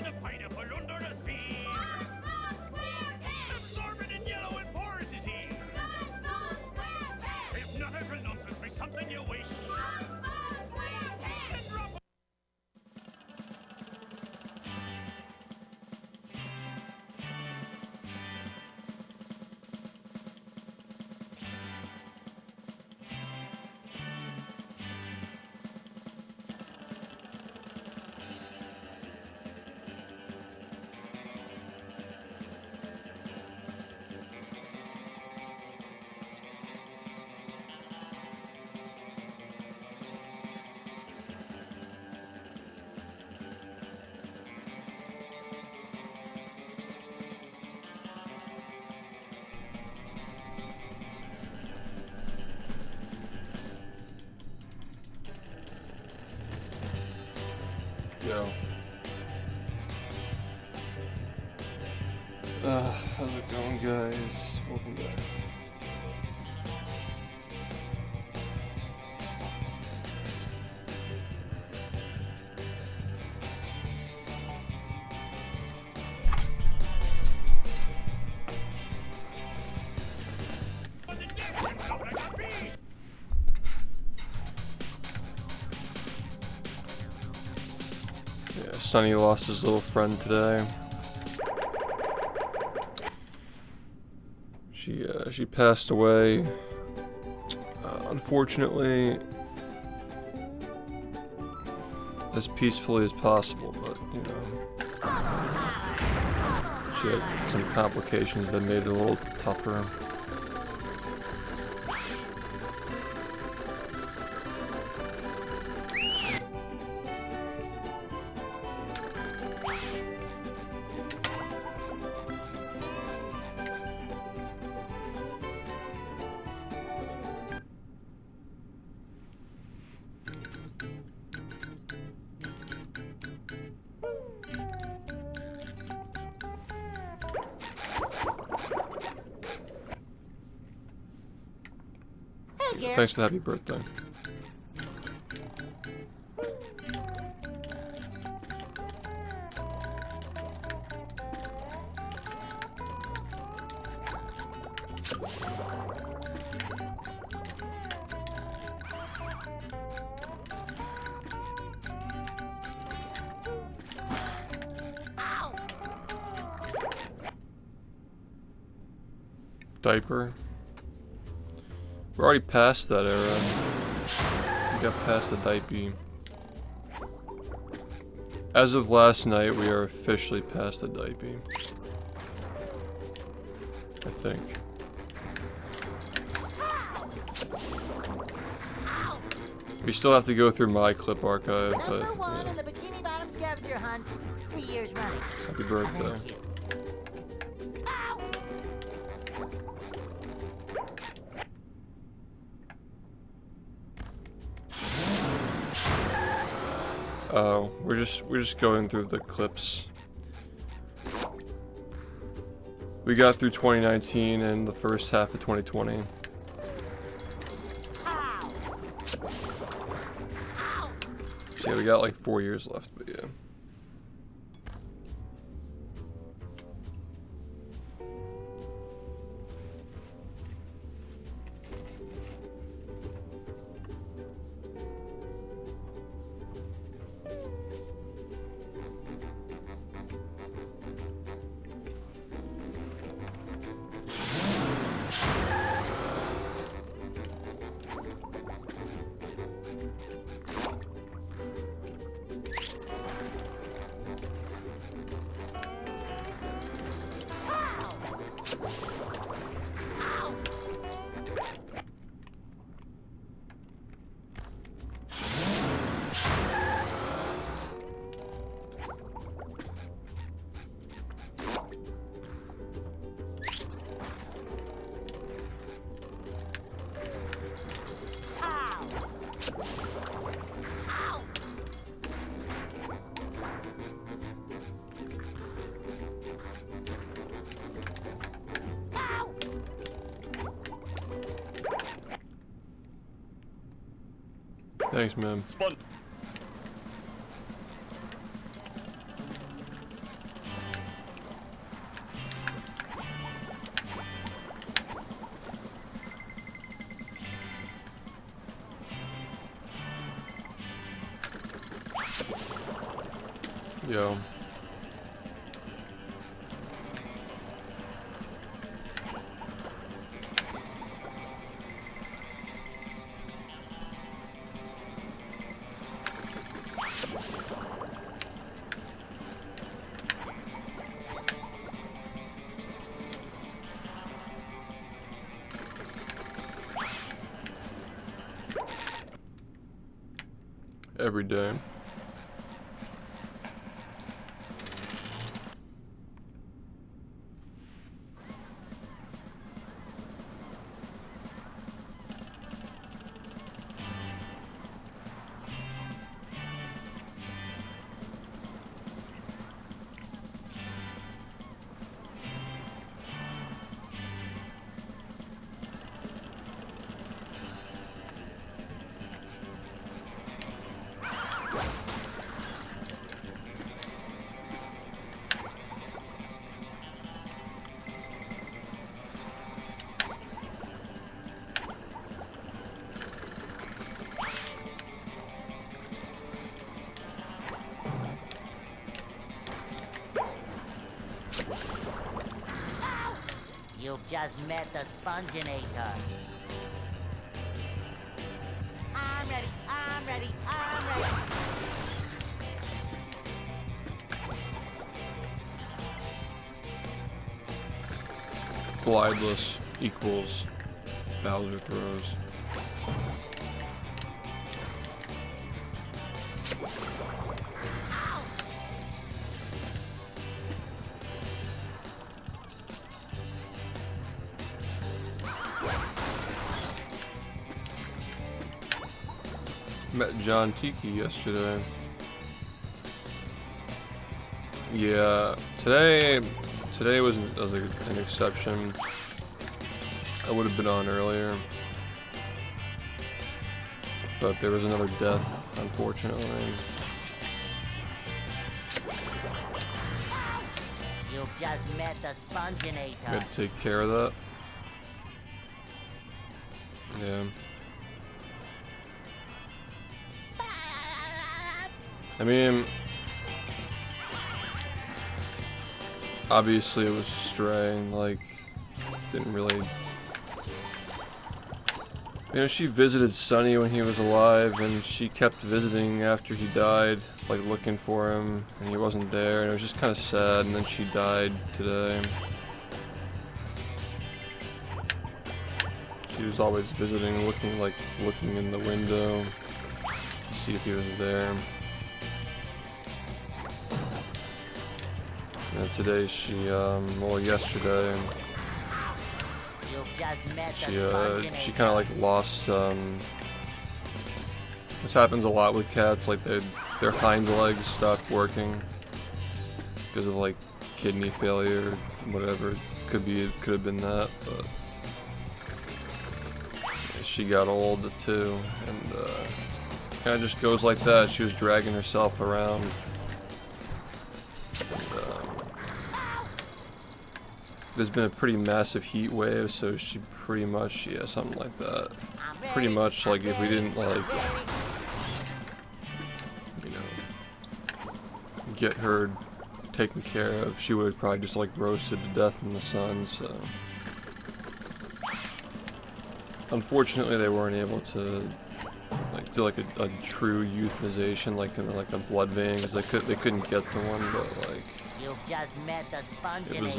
the pineapple under the sea. Absorbent and yellow and porous is he. Hypnotical nonsense be something you wish. And drop Yo. How's it going, guys? Welcome back. on the deck and out like a bee. Yeah, Sonny lost his little friend today. She passed away, unfortunately, as peacefully as possible, but, you know, she had some complications that made it a little tougher. Thanks for the happy birthday. Diaper. We're already past that era. We got past the diaper. As of last night, we are officially past the diaper. I think. We still have to go through my clip archive, but Number one in the Bikini Bottom scavenger hunt, 3 years running. happy birthday. Thank you. Oh, we're just going through the clips. We got through 2019 and the first half of 2020. So yeah, we got like 4 years left, but yeah. Thanks, man. Yo. Every day. You've just met the sponginator. I'm ready, I'm ready, I'm ready. Glideless equals Bowser throws. Met John Tiki yesterday. Yeah, today was an exception. I would have been on earlier, but there was another death, unfortunately. You've just met the sponginator. I had to take care of that. Yeah. I mean, obviously it was a stray, like, didn't really... You know, she visited Sonny when he was alive, and she kept visiting after he died, like, looking for him, and he wasn't there, and it was just kind of sad, and then she died today. She was always visiting, looking in the window to see if he was there. And today well, yesterday, she kind of like lost, this happens a lot with cats, like their hind legs stopped working because of like kidney failure, whatever, it could have been that, but she got old too, and kind of just goes like that. She was dragging herself around. There's been a pretty massive heat wave, so she pretty much, yeah, something like that. Pretty much, like, if we didn't, like, you know, get her taken care of, she would have probably just, like, roasted to death in the sun, so. Unfortunately, they weren't able to, like, do, like, a true euthanization, like, in, like, a blood vein, because they couldn't get the one, but, like, You've just met the sponginator. it was,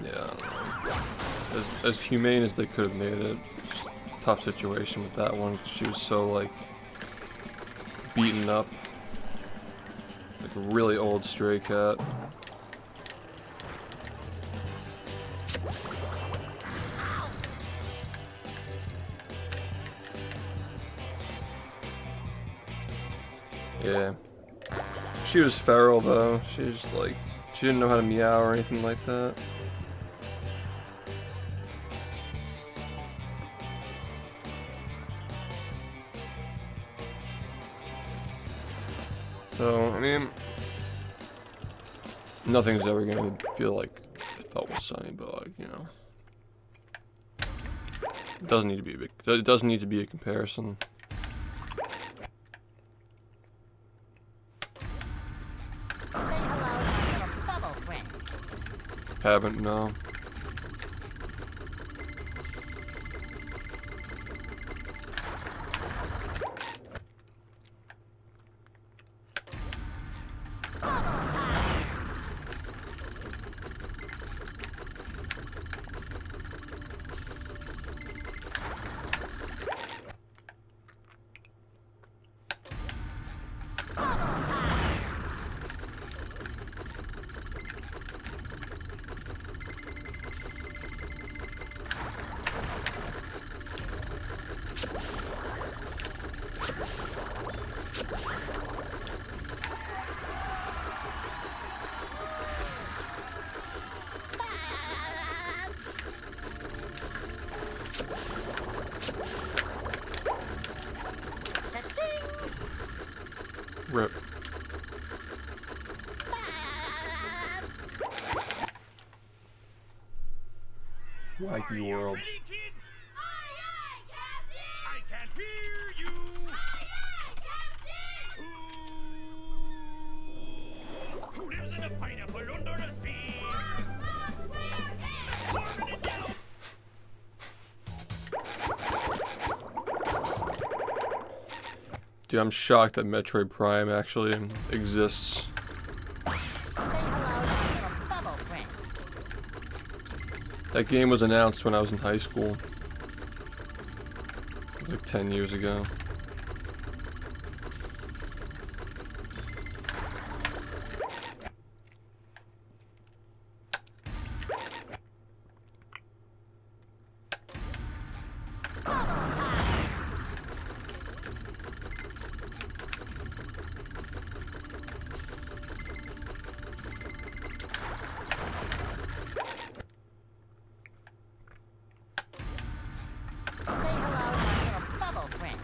yeah, I don't know. As humane as they could have made it. Just tough situation with that one, because she was so, like, beaten up. Like a really old stray cat. Yeah. She was feral, though. She was, like, she didn't know how to meow or anything like that. So, I mean, nothing's ever gonna feel like it felt with Sunny, but, like, you know, it doesn't need to be a comparison. Haven't, no. Rip. Wacky world. Ready, kids? Aye, aye, Captain! I can't hear you! Aye, aye, Captain! Who lives in a pineapple under the sea? Absorbent and yellow! Dude, I'm shocked that Metroid Prime actually exists. Say hello to your bubble friend. That game was announced when I was in high school. Like 10 years ago. Say hello to your bubble friend.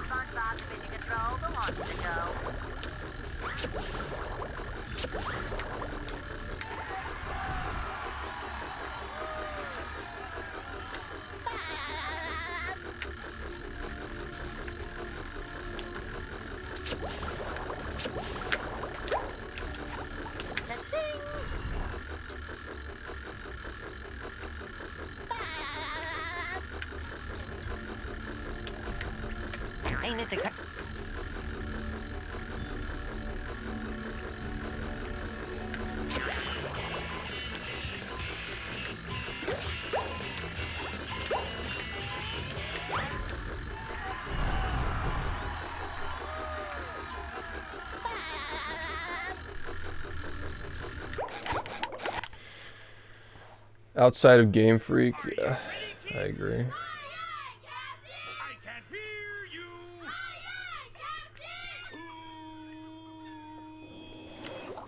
SpongeBob spinning control, the launch to go. Hey, Mr. Outside of Game Freak, yeah, I agree. I can't hear you!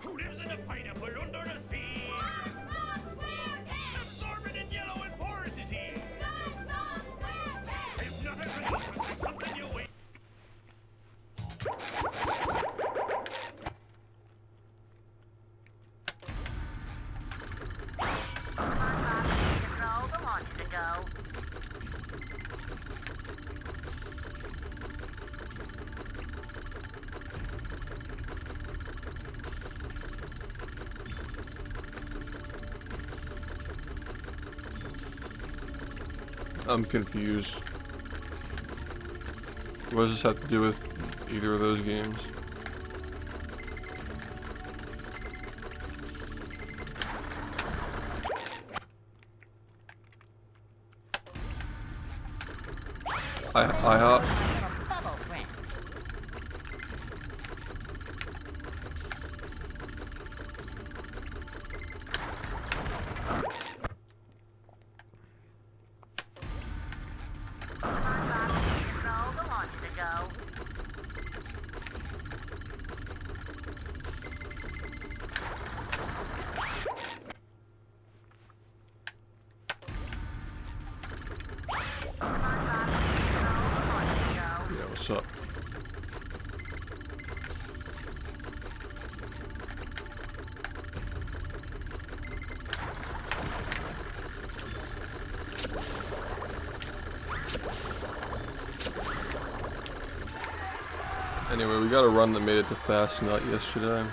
Who lives in a pineapple under the sea? Absorbent and yellow and porous is he? If nothing results with something you wait. Control, the launch to go. I'm confused. What does this have to do with either of those games? IHOP. Bubble friend. Control, the launch to go. Yeah, what's up? Anyway, we got a run that made it to Fast Nut yesterday.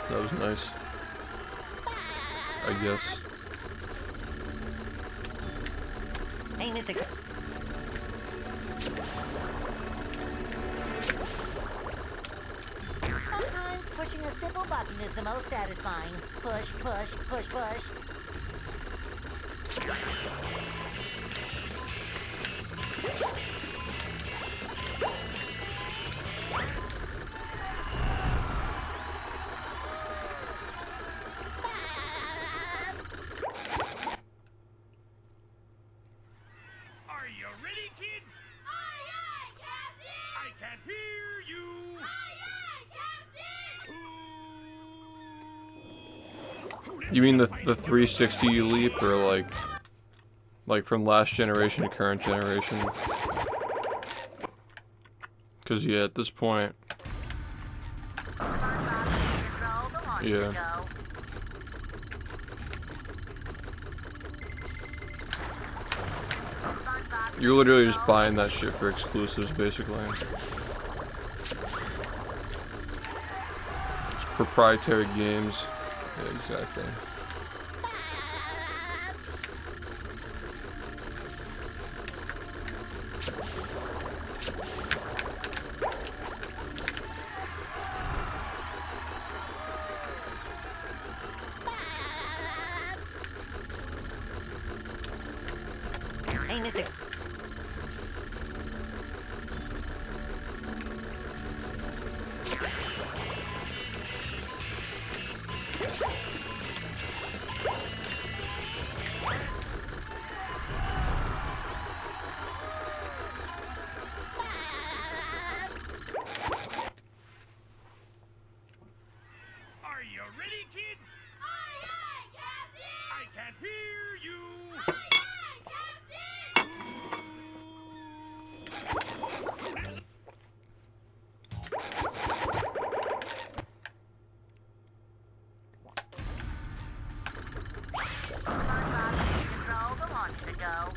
That was nice, I guess. Hey, Mr. Sometimes pushing a simple button is the most satisfying. Push, push, push, push. Are you ready, kids? Aye, aye, Captain! I can't hear you! Aye, aye, Captain! You mean the 360 leap, or like from last generation to current generation? Cause yeah, at this point, yeah. You're literally just buying that shit for exclusives, basically. It's proprietary games. Yeah, exactly. Hey, Mr. Are you ready, kids? Aye, aye, Captain! I can't hear you! Aye, aye, Captain! Control the launch to go.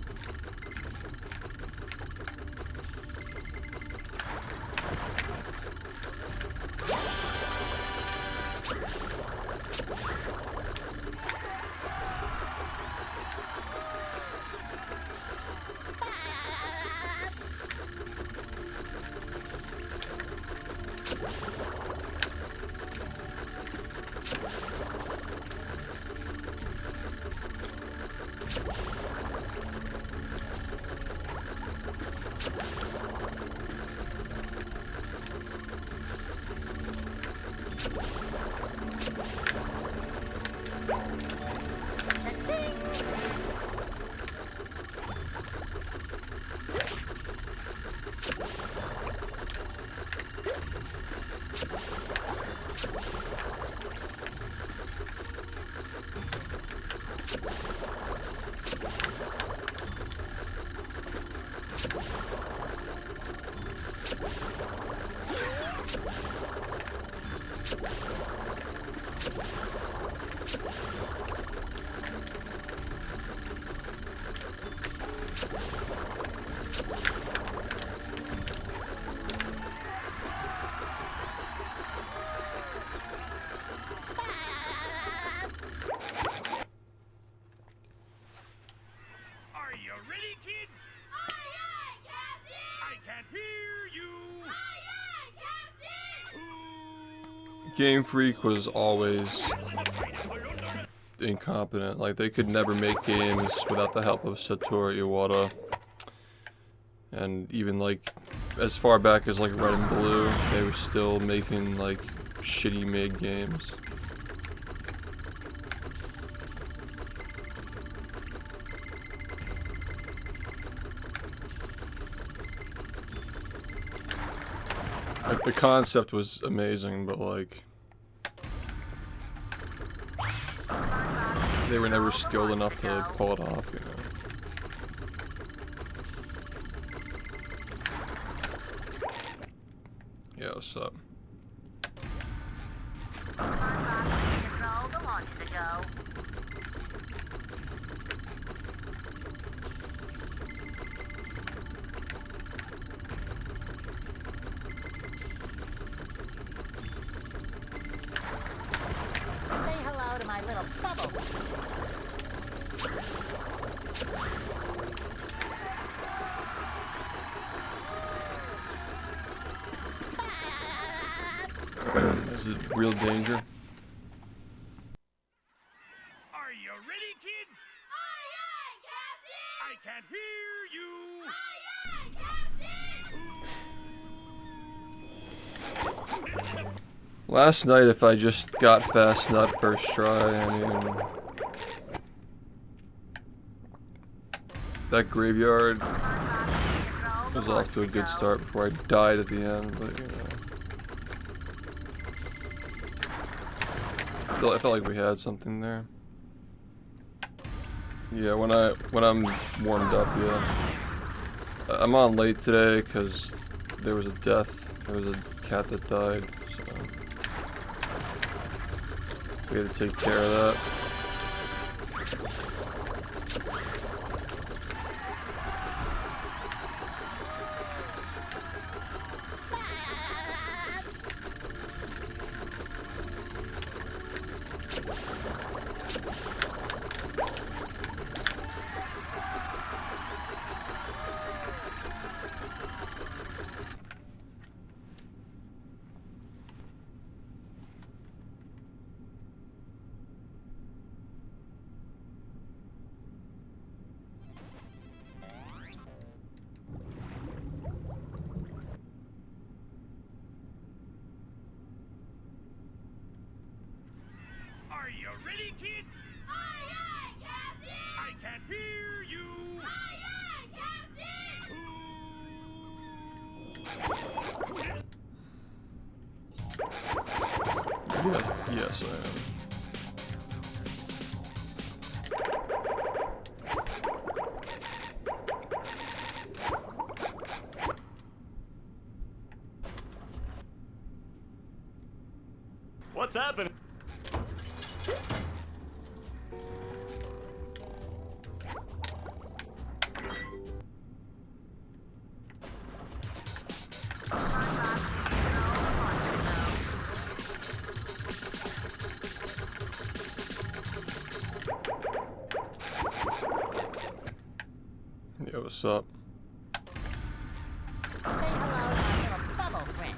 Are you ready, kids? Aye, aye, Captain! I can't hear you! Aye, aye, Captain! Game Freak was always incompetent. Like, they could never make games without the help of Satoru Iwata. And even like as far back as like Red and Blue, they were still making like shitty made games. Like, the concept was amazing, but like they were never skilled enough to pull it off, you know. Yeah, what's up? Is it real danger? Are you ready, kids? Aye, aye, Captain! I can't hear you. Aye, aye, Captain! Last night, if I just got fast nut first try, I mean, that graveyard was off to a good start before I died at the end, but you know. I felt like we had something there. Yeah, when I'm warmed up, yeah. I'm on late today because there was a death. There was a cat that died, so we had to take care of that. Are you ready, kids? Aye, aye, Captain! I can't hear you. Aye, aye, Captain! Yes, I am. What's happening? Yeah, what's up? Say hello to my little bubble friend.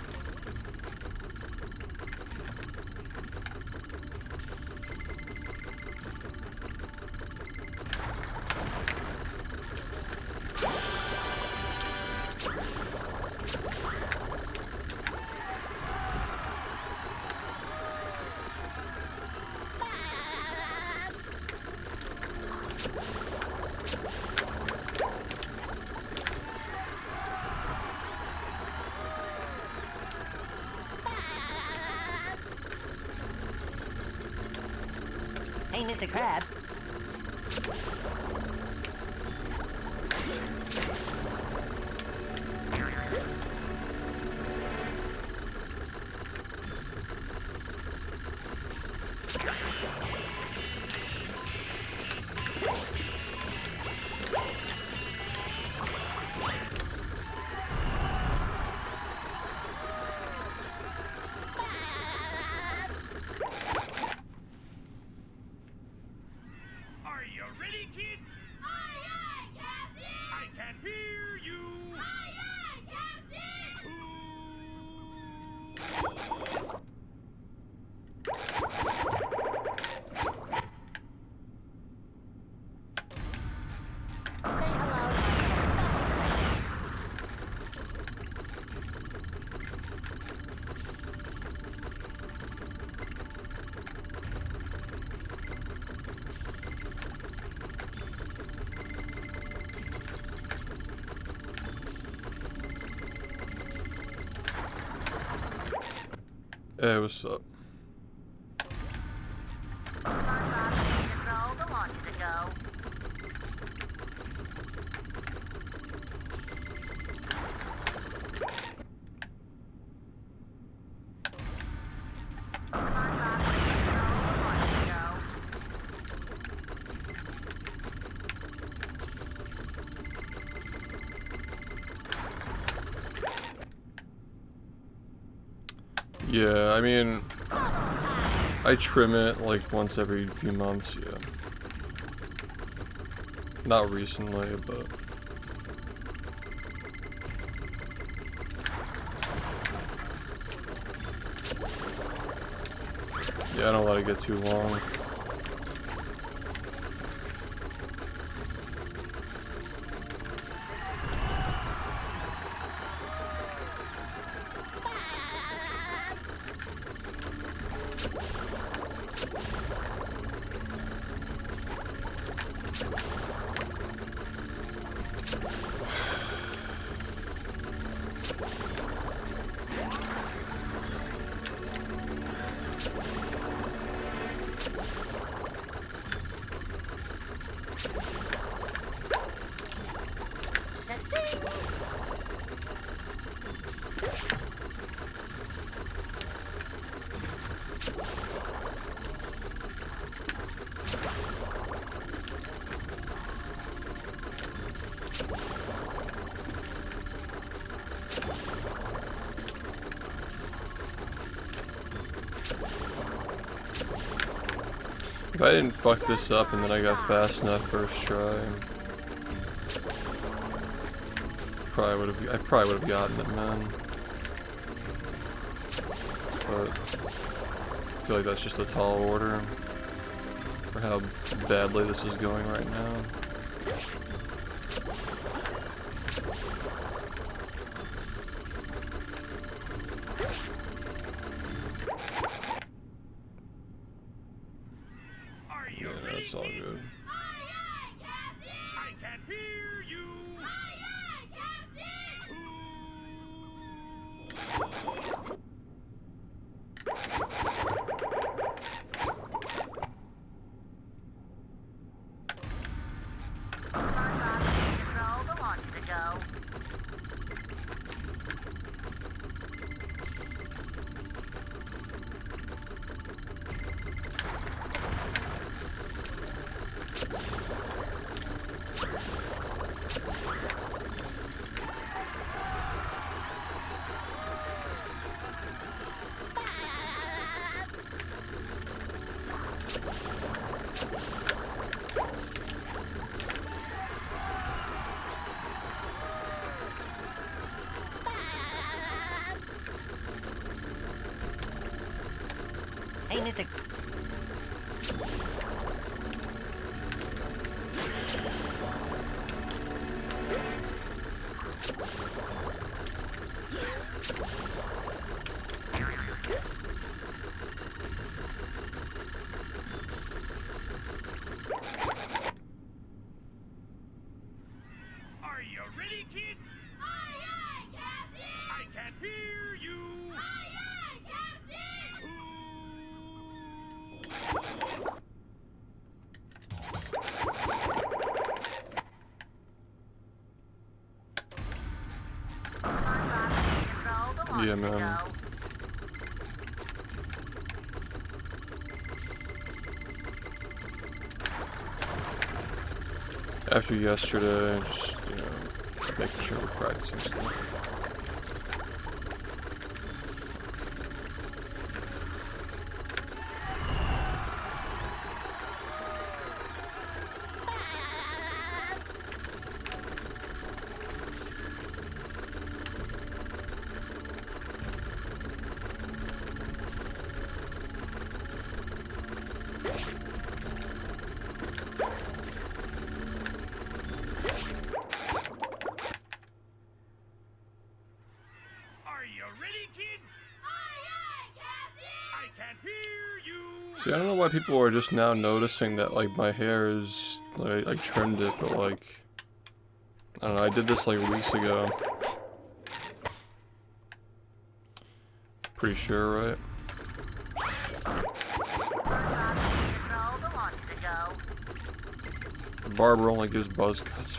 Hey, Mr. Crab. Are you ready, kids? Aye, aye, Captain! I can't hear you. Aye, aye, Captain! Say hello to my little bubble friend. Hey, what's up? Control, go on to the go. Yeah, I mean, I trim it like once every few months, yeah. Not recently, but yeah, I don't let it get too long. If I didn't fuck this up and then I got fast enough first try, I probably would have gotten it, man. But I feel like that's just a tall order for how badly this is going right now. Yeah, that's all good. I can't hear you. Control the launch to go. Hey, Mr. Are you ready, kids? Aye, aye, Captain! I can't hear you. Aye, aye, Captain! Control the launch Yeah, to man. go. After yesterday, just, you know, making sure we're practicing stuff. Are you ready, kids? Aye, aye, Captain! I can't hear you. See, I don't know why people are just now noticing that, like, my hair is, like, I trimmed it, but, like, I don't know, I did this, like, weeks ago. Pretty sure, right? Control the launch to go. The barber only gives buzz cuts.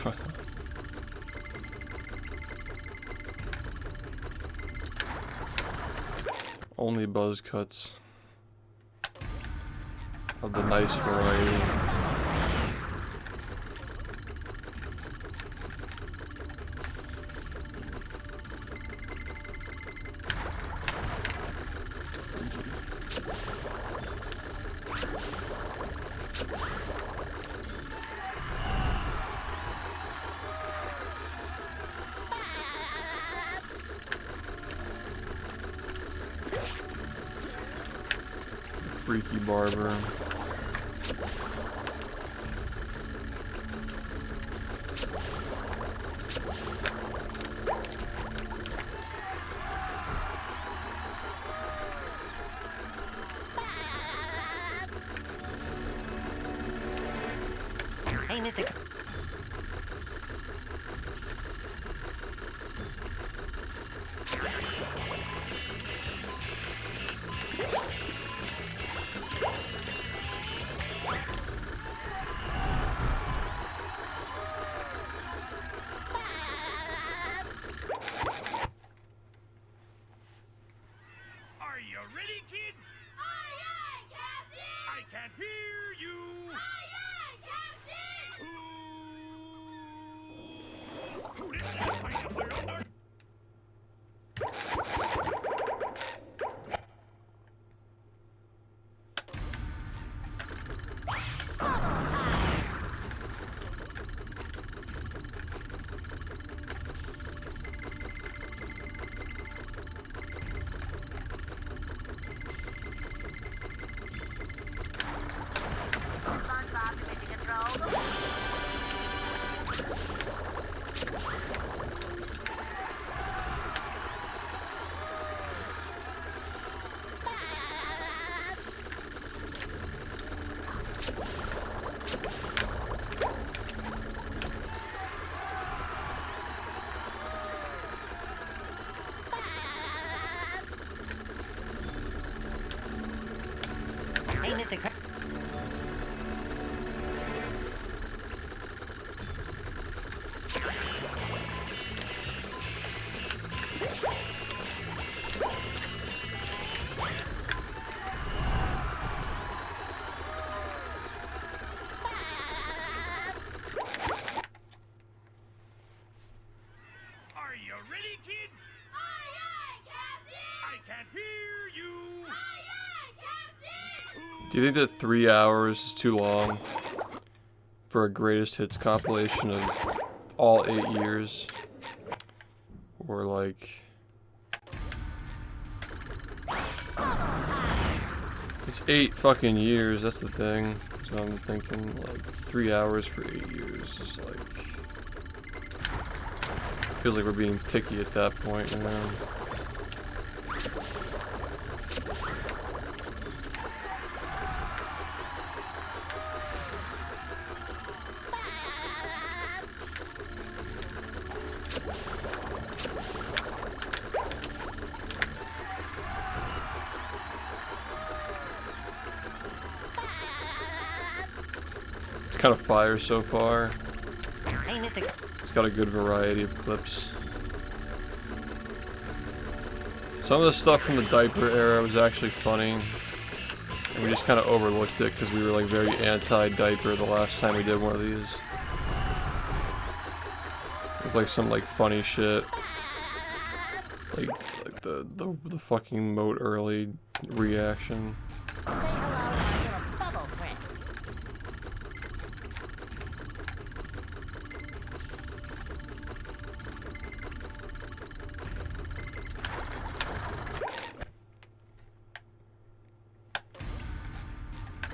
Only buzz cuts of the nice variety. freaky barber. Hey, Mr. Are you ready, kids? Aye, aye, Captain! I can't hear you. Aye, aye, Captain! Who did that pineapple under? SpongeBob to mission control. Hey, Mr. Are you ready, kids? Aye, aye, Captain! I can't hear you. Aye, aye, Captain! Do you think that 3 hours is too long for a greatest hits compilation of all 8 years? Or like... It's 8 fucking years, that's the thing. So I'm thinking like 3 hours for 8 years is like... Feels like we're being picky at that point, you know? It's kind of fire so far. Hey, Mr. It's got a good variety of clips. Some of the stuff from the diaper era was actually funny. And we just kind of overlooked it because we were like very anti-diaper the last time we did one of these. It was like some like funny shit. Like the fucking moat early reaction. Say hello to my little bubble friend.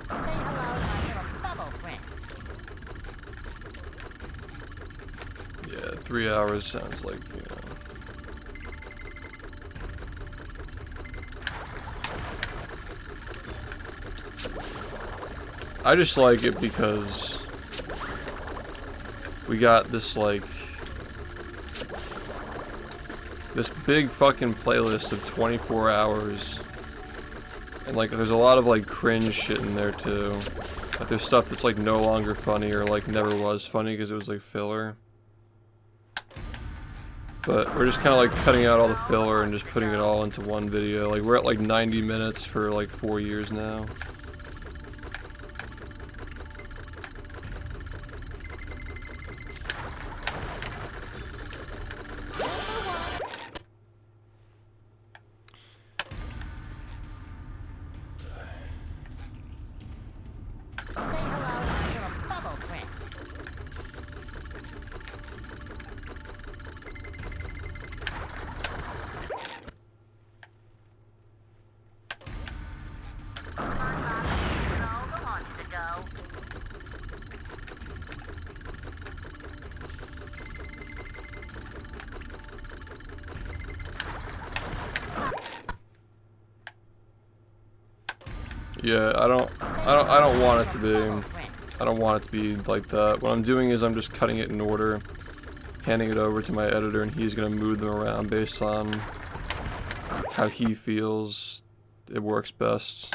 Say hello to my little bubble friend. Yeah, 3 hours sounds like, you know. I just like it because we got this like this big fucking playlist of 24 hours, and like there's a lot of like cringe shit in there too. Like there's stuff that's like no longer funny or like never was funny because it was like filler. But we're just kind of like cutting out all the filler and just putting it all into one video. Like we're at like 90 minutes for like 4 years now. Say hello to my little bubble friend. SpongeBob Yeah, I don't want it to be. I don't want it to be like that. What I'm doing is I'm just cutting it in order, handing it over to my editor, and he's gonna move them around based on how he feels it works best.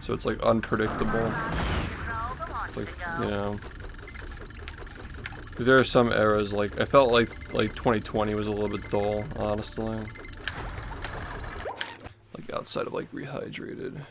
So it's like unpredictable. It's like, you know, because there are some eras, like I felt like 2020 was a little bit dull, honestly. Like outside of like Rehydrated.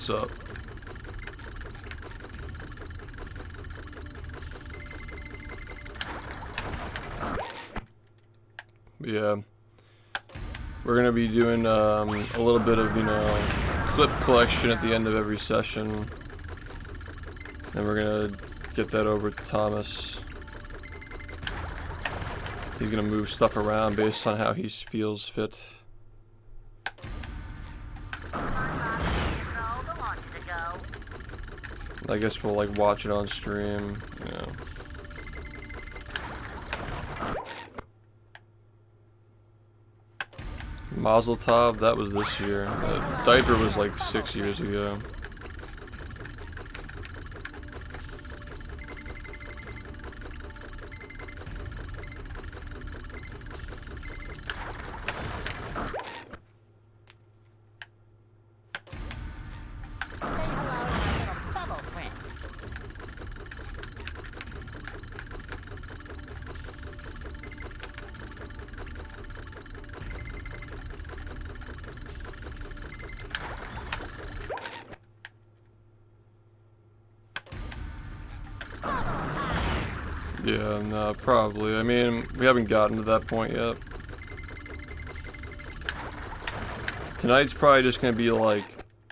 What's up? Yeah, we're gonna be doing a little bit of, you know, clip collection at the end of every session, and we're gonna get that over to Thomas. He's gonna move stuff around based on how he feels fit. I guess we'll like watch it on stream, you know. Mazel Tov, that was this year. Diaper was like 6 years ago. Yeah, no, probably. I mean, we haven't gotten to that point yet. Tonight's probably just gonna be like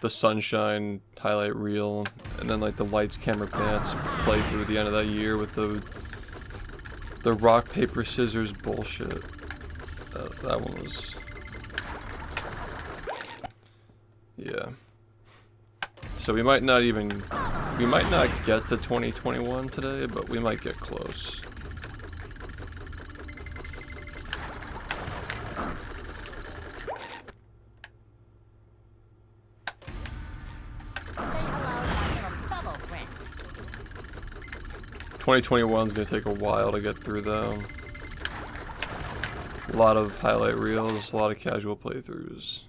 the Sunshine highlight reel, and then like the Lights, Camera, Pants play through the end of that year with the rock, paper, scissors bullshit. That one was... Yeah. So we might not get to 2021 today, but we might get close. Say hello, 2021 is gonna take a while to get through though. A lot of highlight reels, a lot of casual playthroughs.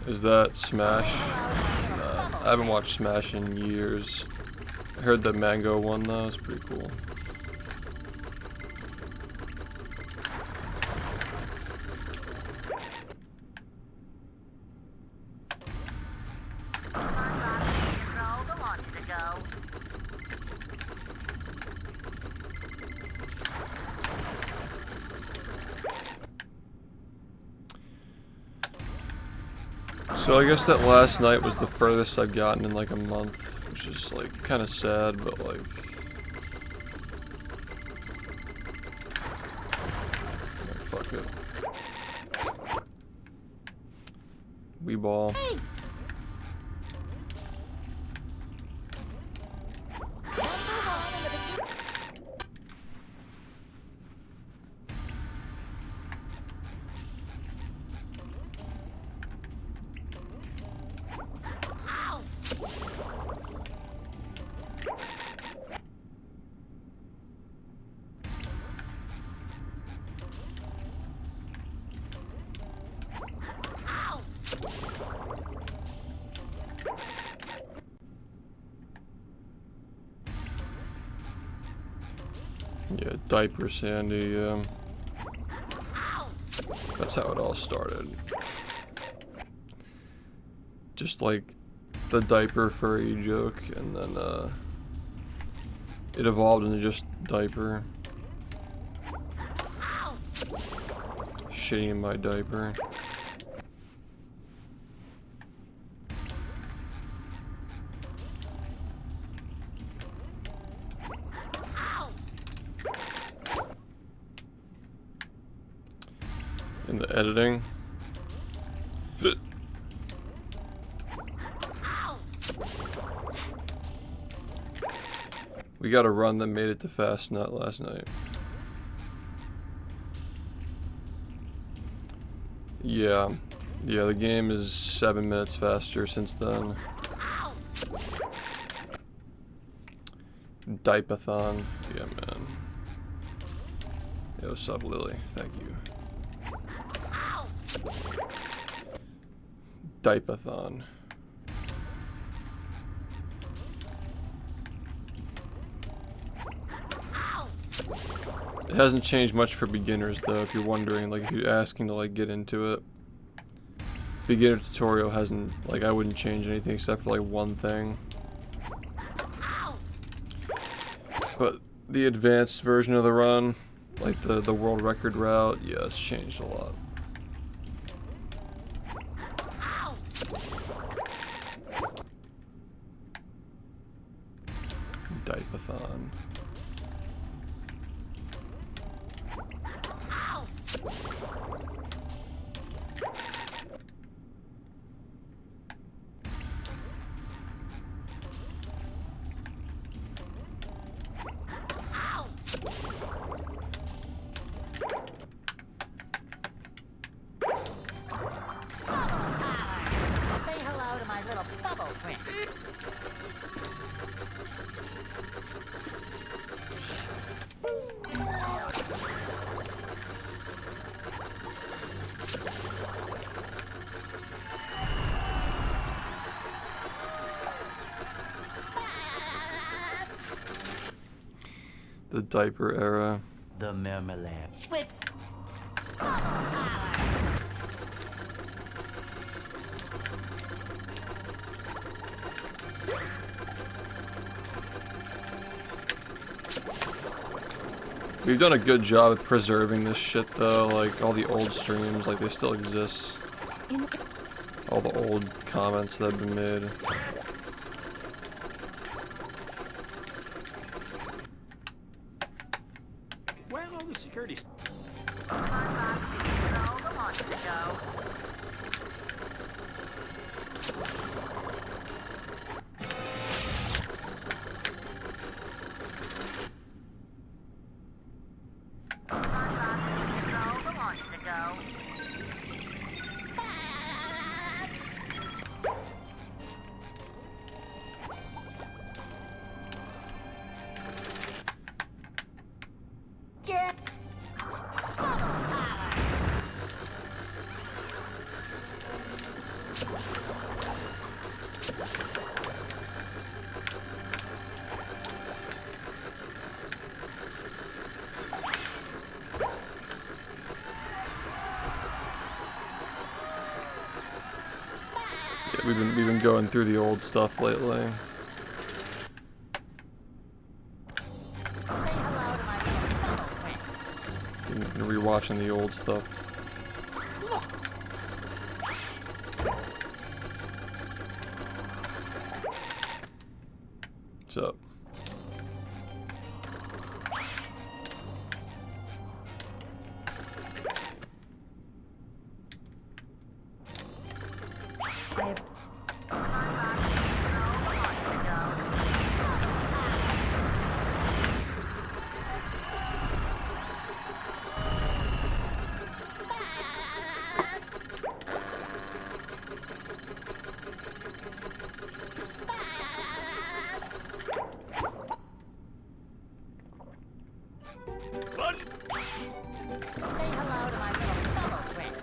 Is that Smash? Nah. I haven't watched Smash in years. I heard the Mango one though, it's pretty cool. So I guess that last night was the furthest I've gotten in like a month, which is like kind of sad, but like... yeah, fuck it. Wee ball. Yeah, diaper Sandy, yeah. That's how it all started. Just like the diaper furry joke, and then it evolved into just diaper. Shitting in my diaper. In the editing. We got a run that made it to Fast Nut last night. Yeah. Yeah, the game is 7 minutes faster since then. Dipathon. Yeah, man. Yo, what's up, Lily? Thank you. Dipathon. It hasn't changed much for beginners though, if you're wondering, like if you're asking to like get into it. Beginner tutorial hasn't, like I wouldn't change anything except for like one thing. But the advanced version of the run, like the world record route, yeah, it's changed a lot. Dipathon. Say hello to my little bubble friend. The diaper era. The marmalade. Swift. We've done a good job at preserving this shit though, like all the old streams, like they still exist. All the old comments that have been made. Well, the security. we've been going through the old stuff lately. Say hello to my little fellow friend. Been rewatching the old stuff. What's up? Fun. Say hello to my little fellow friend.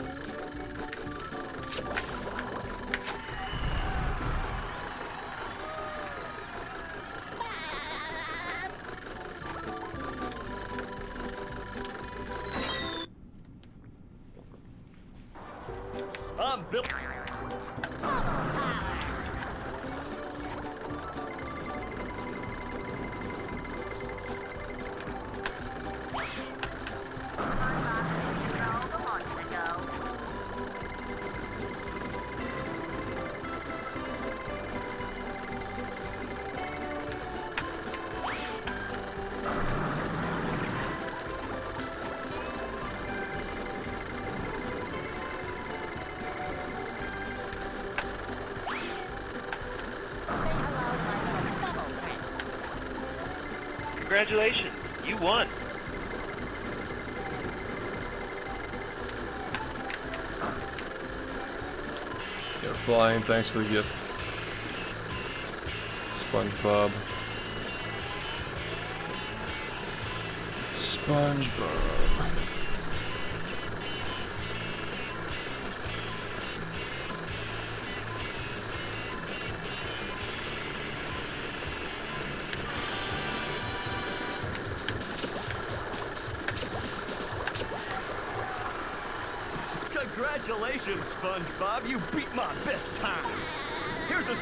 I'm Bill. Congratulations, you won. Yeah, flying. Thanks for the gift. SpongeBob. SpongeBob. Congratulations, SpongeBob. You beat my best time. Here's a...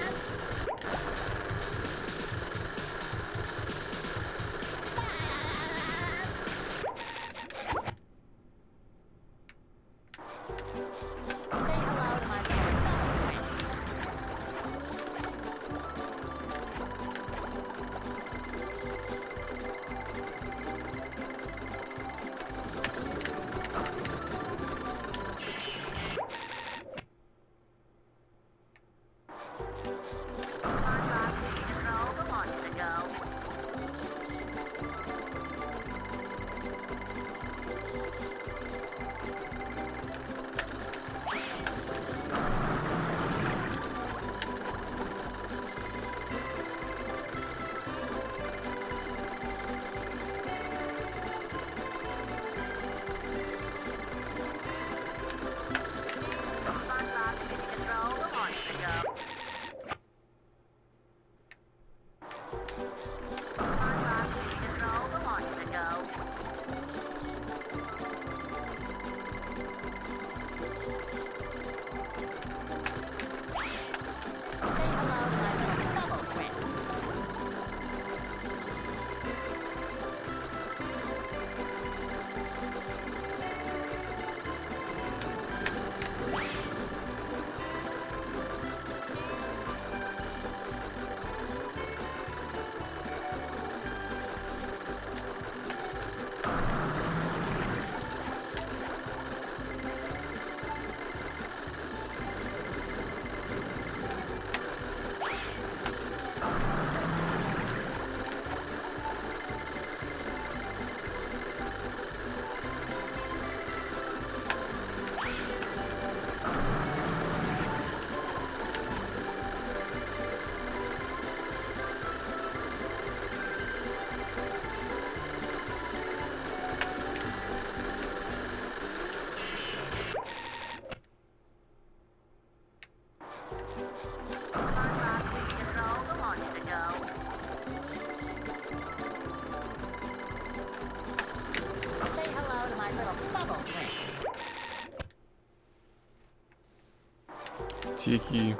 Tiki.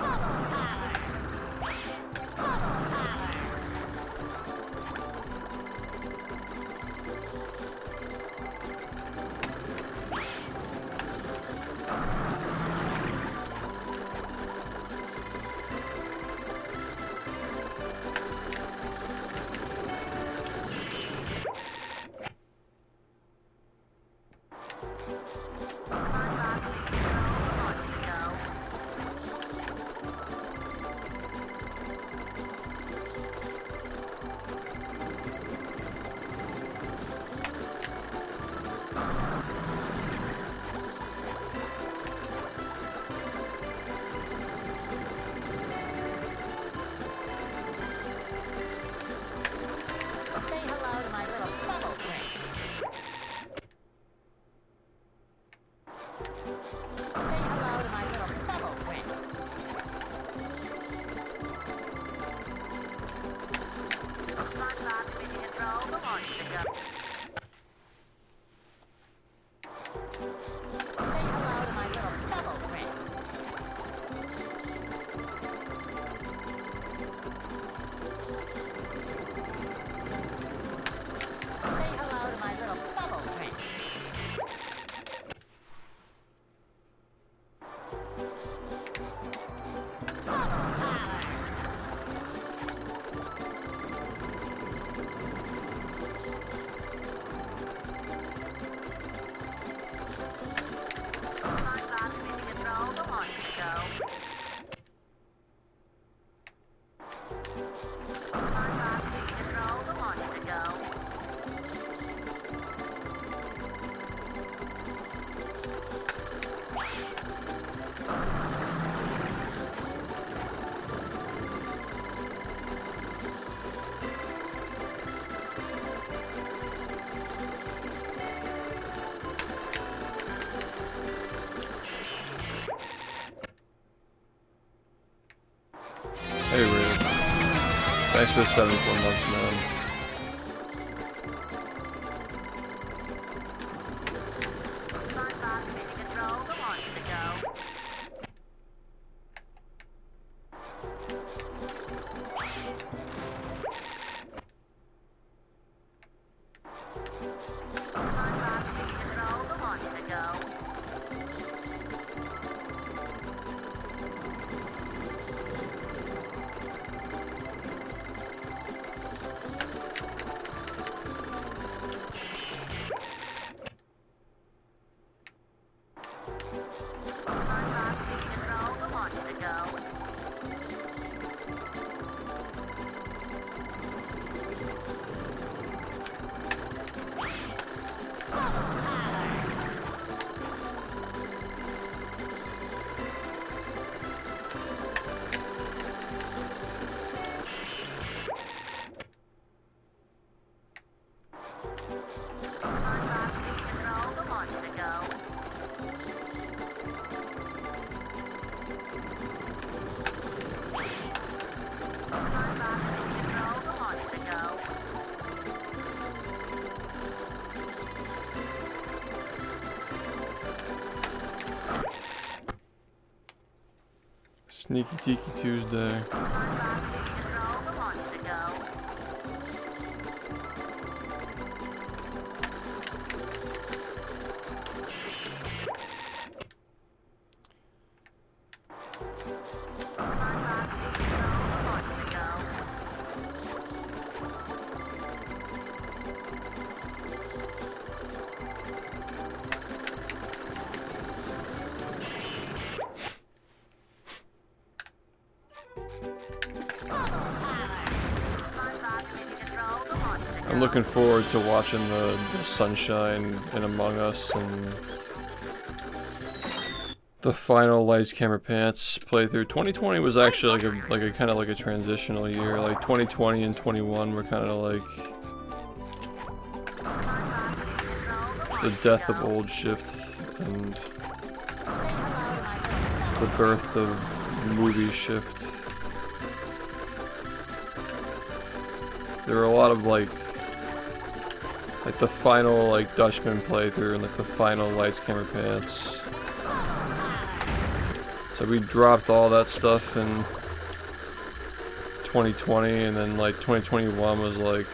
Say hello to my little bubble friend. Say hello to my little bubble friend. SpongeBob's taking control of the launch ago. Say hello to my little bubble friend. Say hello to my little bubble friend. Bubble power. SpongeBob's taking control of the launch ago. SpongeBob's taking control of the launch ago. Hey, Ray. Thanks for the 74 months, man. SpongeBob's taking control of the launch ago. SpongeBob's taking control of the launch ago. SpongeBob's taking control of the launch ago. SpongeBob's taking control of the launch ago. SpongeBob's taking control of the launch ago. Sneaky Tiki Tuesday. SpongeBob's taking control of the launch ago. SpongeBob's taking control of the launch ago. SpongeBob's taking control of the launch ago. I'm looking forward to watching the Sunshine and Among Us and the final Lights Camera Pants playthrough. 2020 was actually like a kind of like a transitional year. Like 2020 and 21 were kind of like the death of old SHiFT and the birth of movie SHiFT. There were a lot of like the final like Dutchman playthrough and like the final Lights Camera Pants. So we dropped all that stuff in 2020, and then like 2021 was like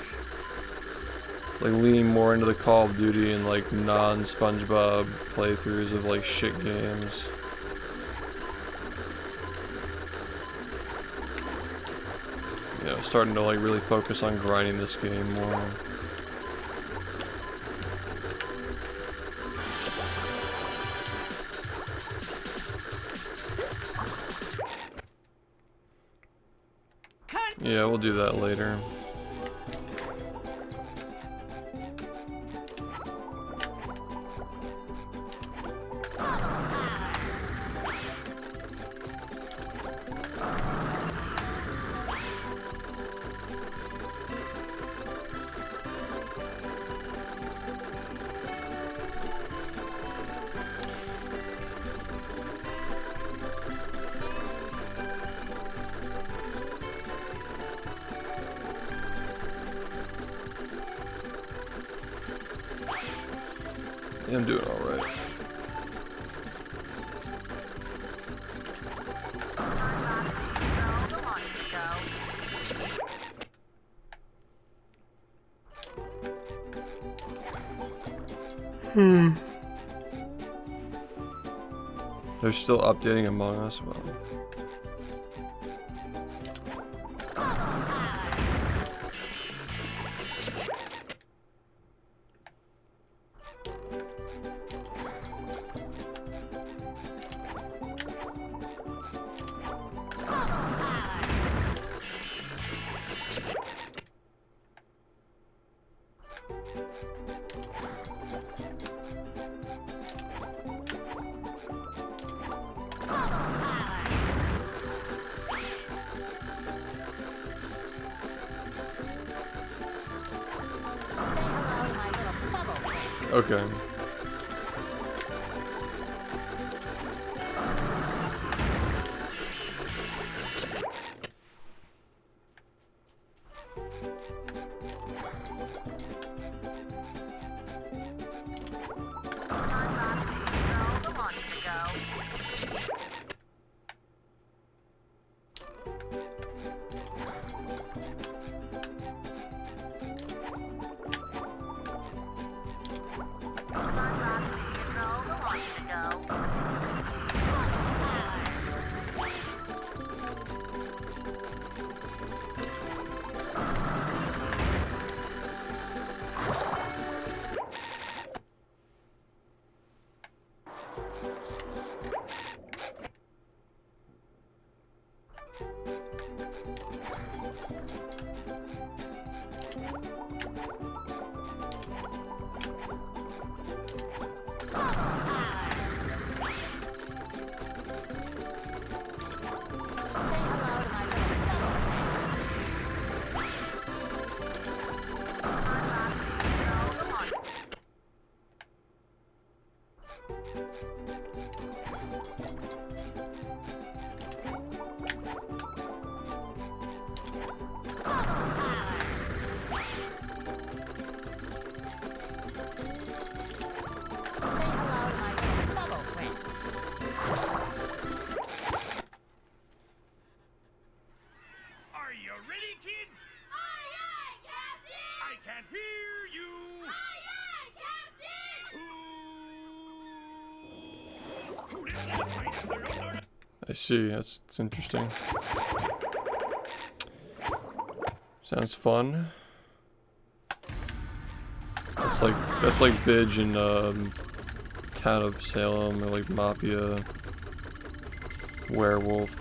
like leaning more into the Call of Duty and like non-SpongeBob playthroughs of like shit games. You know, starting to like really focus on grinding this game more. Yeah, we'll do that later. Yeah, I'm doing all right. They're still updating Among Us. Well, okay. I see, that's interesting. Sounds fun. That's like Vidge in Town of Salem, or like Mafia Werewolf.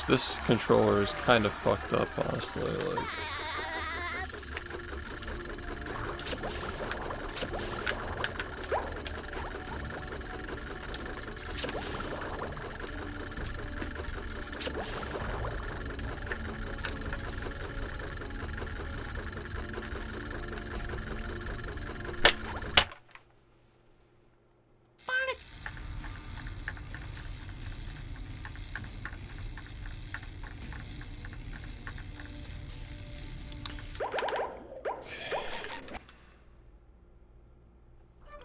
This controller is kind of fucked up, honestly. Like,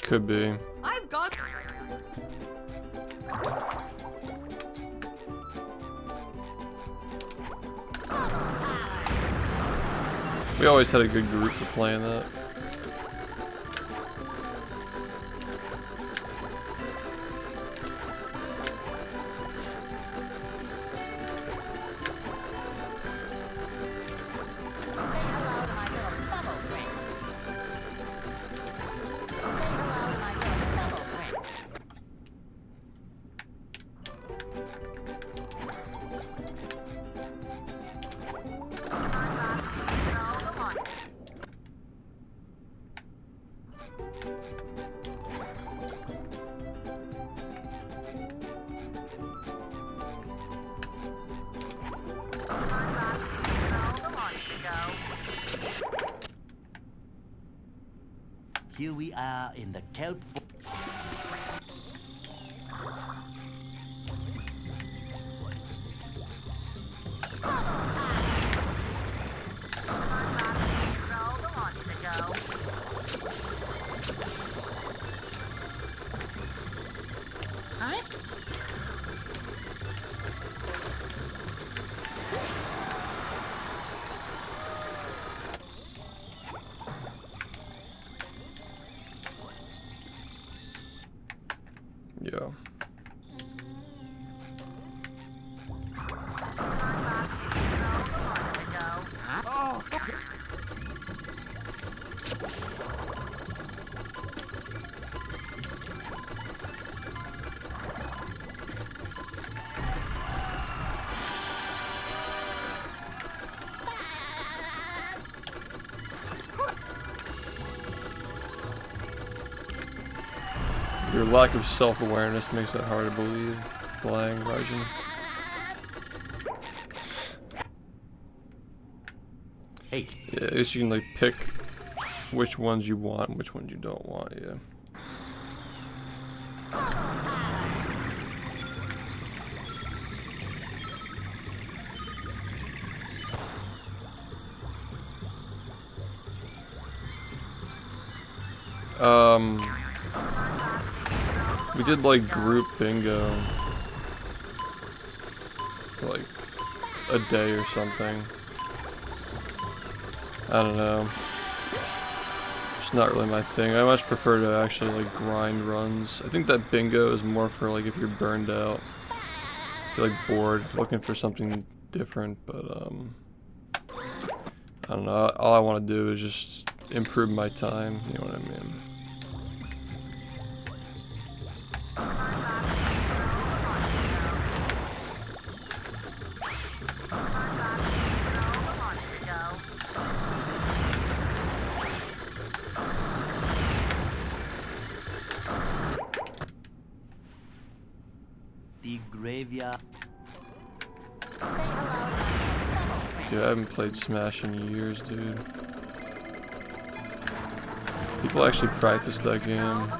could be. I've got. We always had a good group for playing that. Here we are in the kelp. Yeah. Your lack of self-awareness makes it hard to believe. Flying, Rajan. Hey. Yeah, I guess you can like pick which ones you want and which ones you don't want, yeah. We did like group bingo for like a day or something. I don't know. It's not really my thing. I much prefer to actually like grind runs. I think that bingo is more for like if you're burned out, if you're like bored, looking for something different, but I don't know. All I want to do is just improve my time, you know what I mean? The graveyard. Dude, I haven't played Smash in years, dude. People actually practice that game.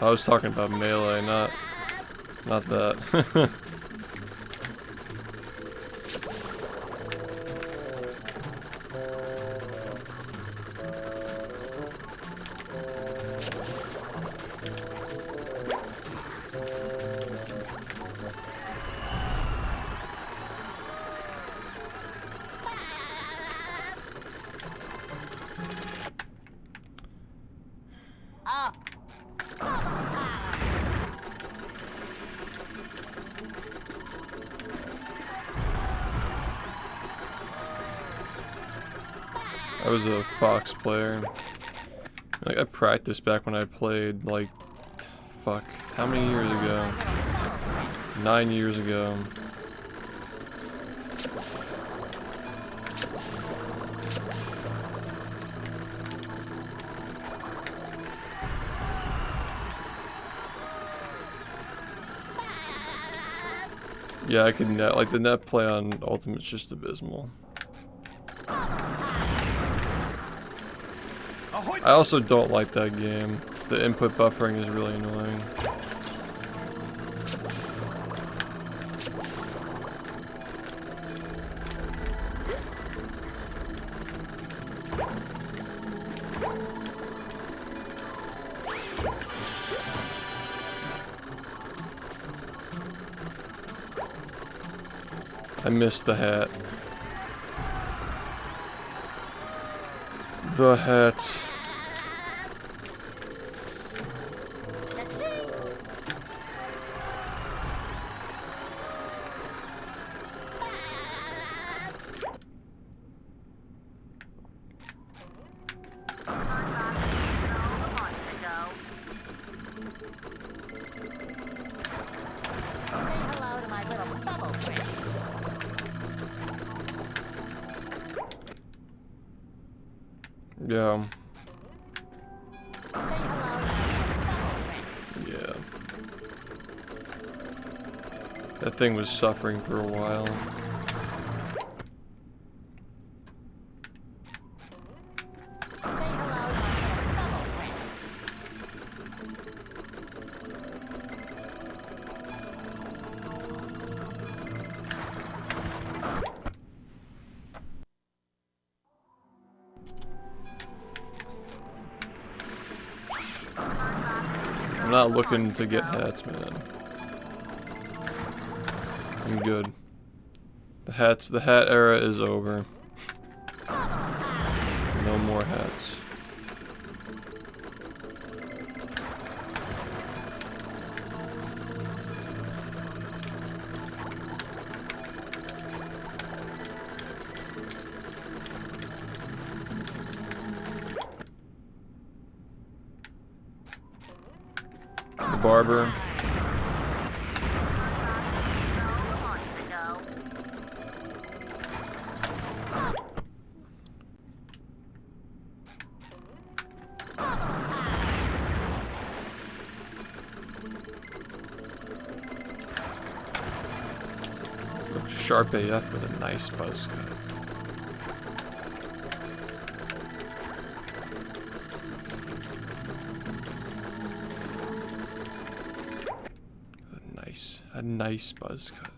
I was talking about Melee, not that. I was a Fox player. Like I practiced back when I played like, fuck, how many years ago? 9 years ago. Yeah, I could net, like the net play on Ultimate's just abysmal. I also don't like that game. The input buffering is really annoying. I missed the hat. The hat. Hello to my little bubble friend. Yeah. Say hello to my little bubble friend. Yeah. That thing was suffering for a while. Say hello to my little bubble friend. I'm not looking to get hats, man. I'm good. The hat era is over. No more hats. The barber. Sharp AF with a nice buzz cut. A nice buzz cut.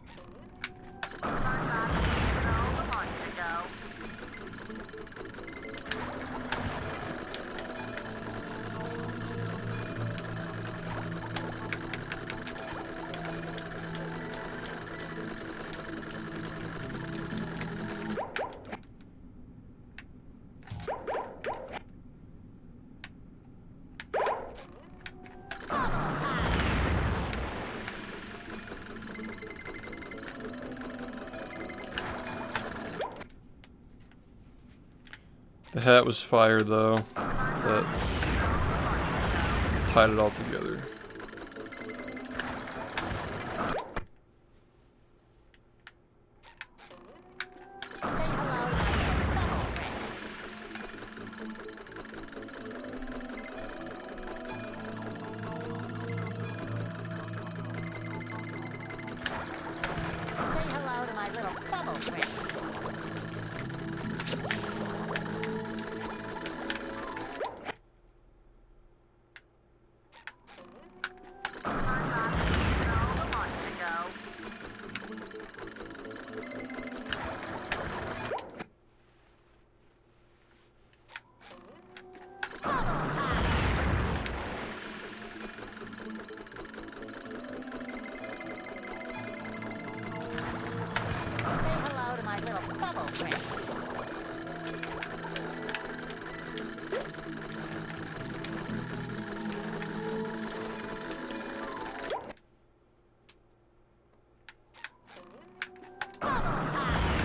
The hat was fire though. That tied it all together. Say hello to my little bubble friend. Say hello to my little bubble friend.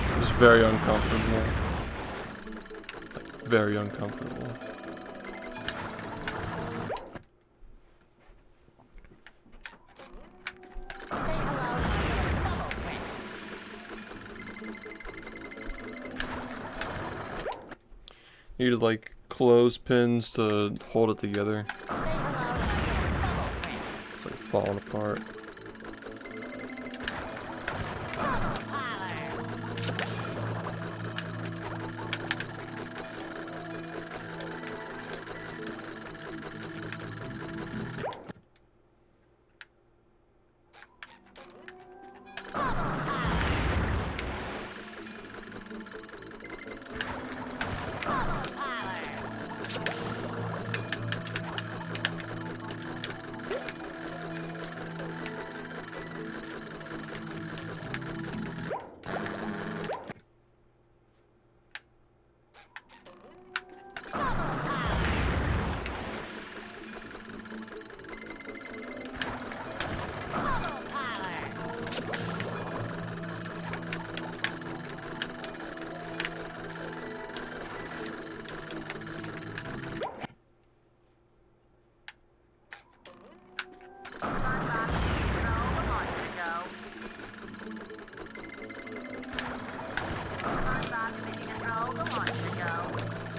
It was very uncomfortable. Like, very uncomfortable. Say hello to my little bubble friend. Needed like clothespins to hold it together. Say hello to my little bubble friend. It's like falling apart.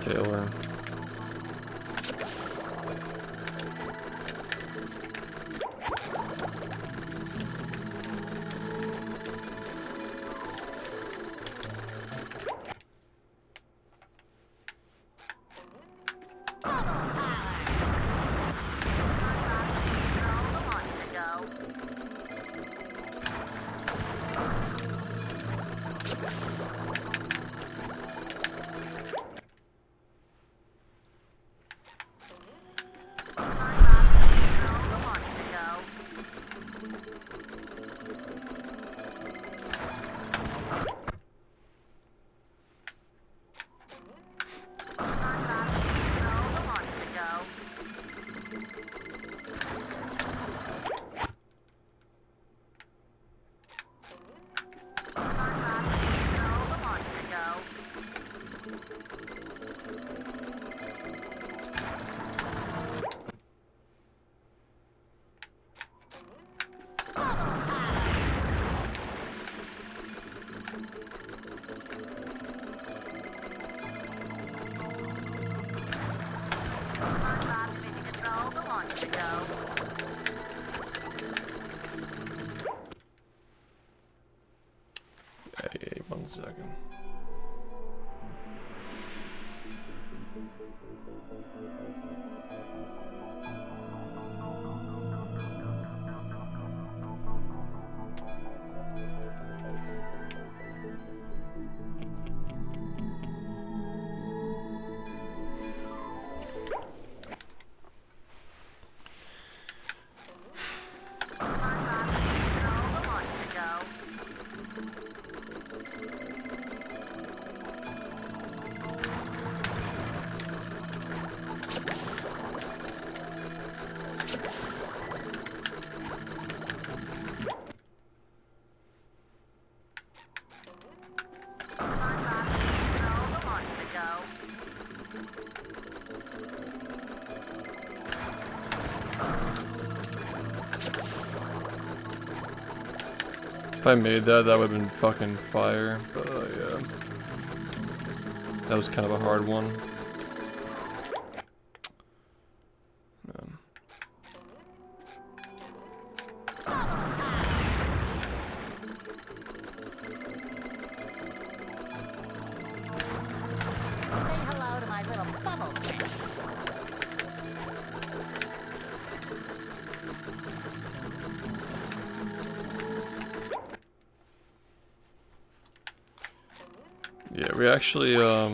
Taylor. Hey, 1 second. If I made that, that would have been fucking fire, but yeah. That was kind of a hard one. Say hello to my little bubble friend. Yeah, we actually, I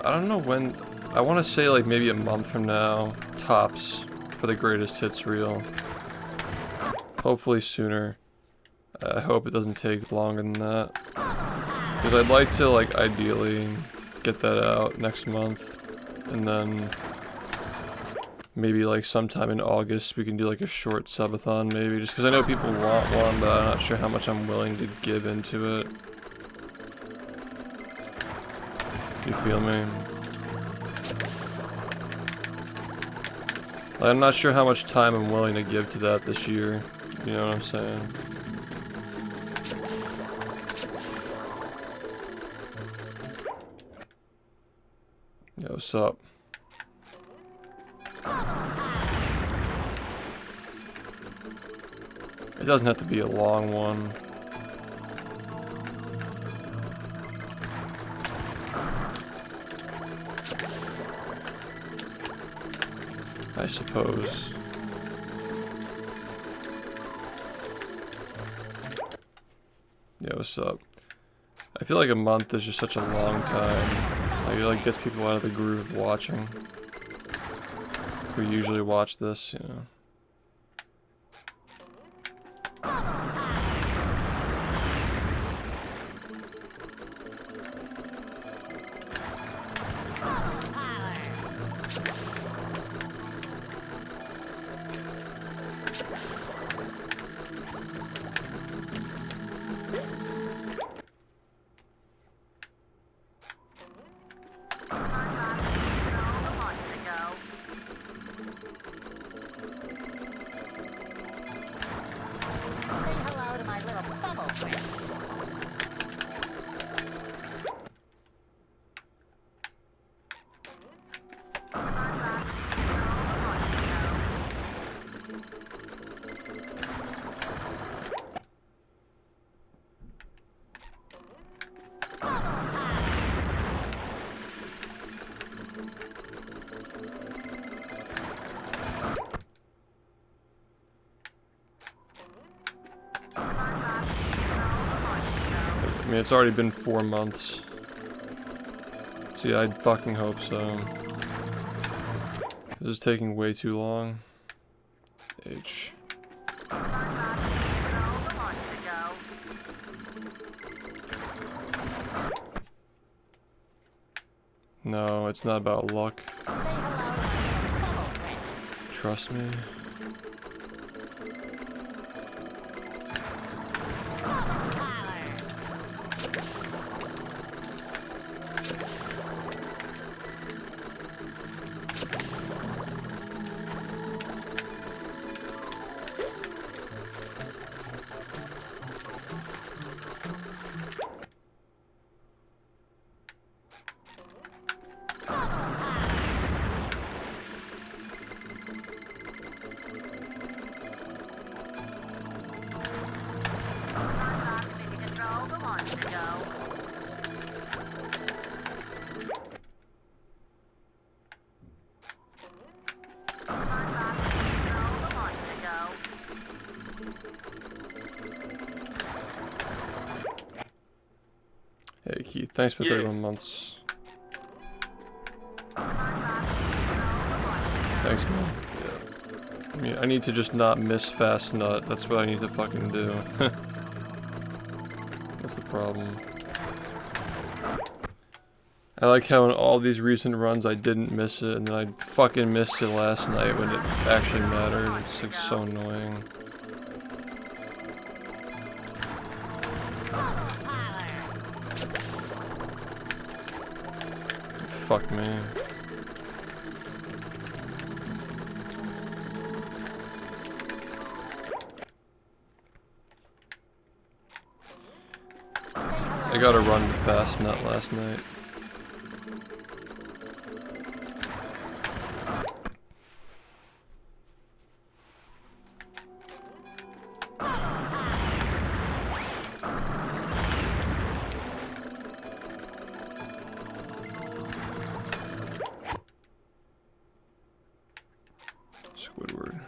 don't know when, I want to say like maybe a month from now, tops, for the greatest hits reel. Hopefully sooner. I hope it doesn't take longer than that. Because I'd like to, like, ideally get that out next month. And then maybe like sometime in August we can do like a short subathon maybe. Just because I know people want one, but I'm not sure how much I'm willing to give into it. You feel me? Like, I'm not sure how much time I'm willing to give to that this year. You know what I'm saying? Yo, what's up? It doesn't have to be a long one. I suppose. Yeah, what's up? I feel like a month is just such a long time. Like, it like gets people out of the groove of watching. We usually watch this, you know. Say hello to my little bubble friend. I mean, it's already been 4 months. See, I fucking hope so. This is taking way too long. H. No, it's not about luck. Trust me. Hey Keith, thanks for 31 months. Thanks, man. Yeah. I mean, I need to just not miss Fast Nut. That's what I need to fucking do. That's the problem. I like how in all these recent runs I didn't miss it, and then I fucking missed it last night when it actually mattered. It's like so annoying. Fuck me. I got a run to Fast Nut last night. Squidward.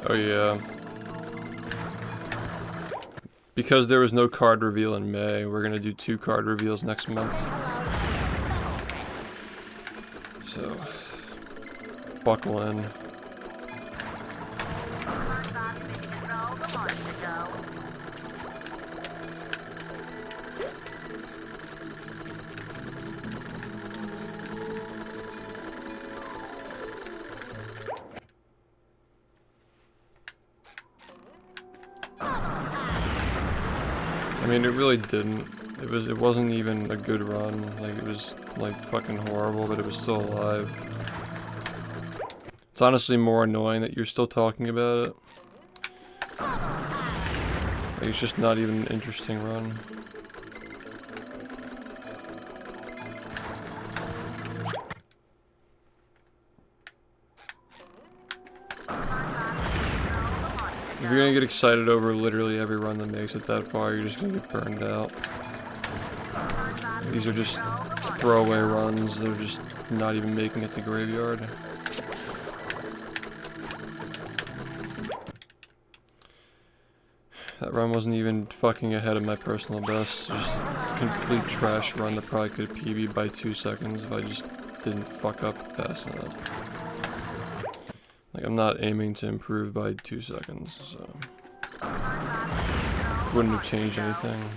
Oh yeah. Because there was no card reveal in May, we're gonna do 2 card reveals next month. So, buckle in. I mean, it really didn't. It wasn't even a good run. Like, it was like fucking horrible, but it was still alive. It's honestly more annoying that you're still talking about it. Like, it's just not even an interesting run. If you're gonna get excited over literally every run that makes it that far, you're just gonna get burned out. These are just throwaway runs, they're just not even making it to graveyard. That run wasn't even fucking ahead of my personal best. Just a complete trash run that probably could have PB'd by 2 seconds if I just didn't fuck up fast enough. Like, I'm not aiming to improve by 2 seconds, so wouldn't have changed anything.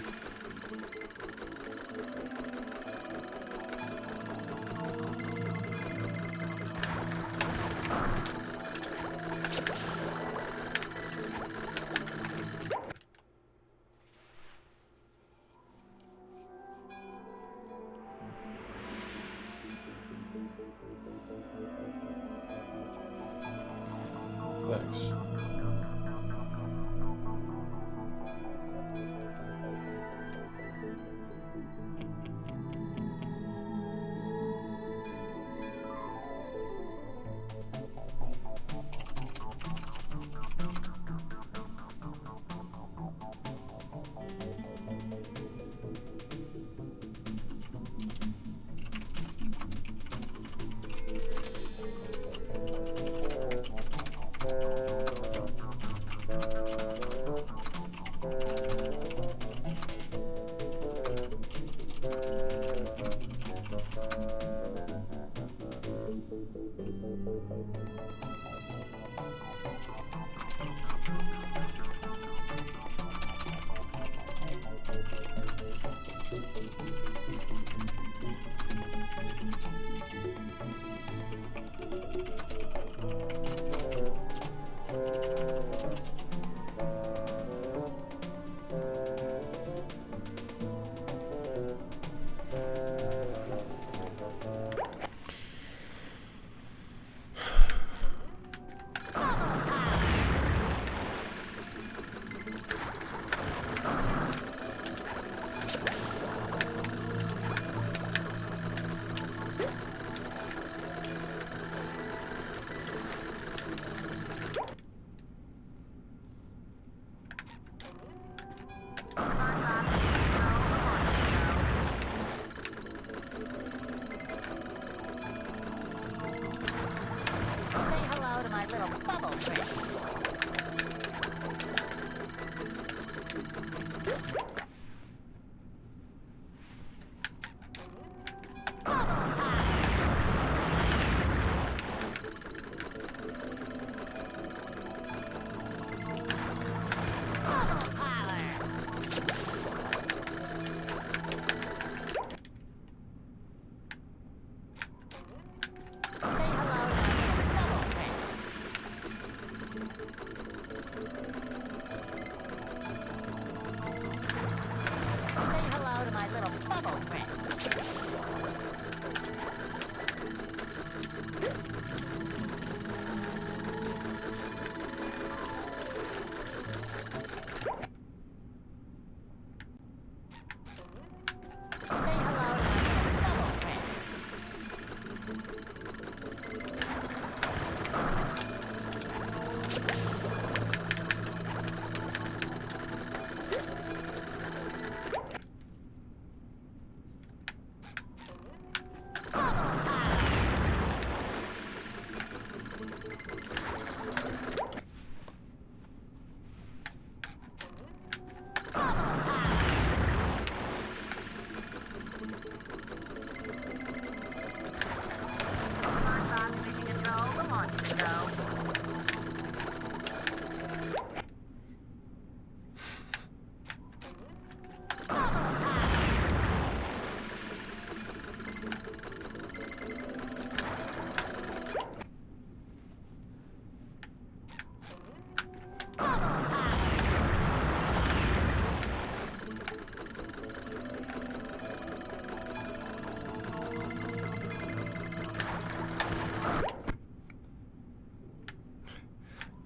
Thanks.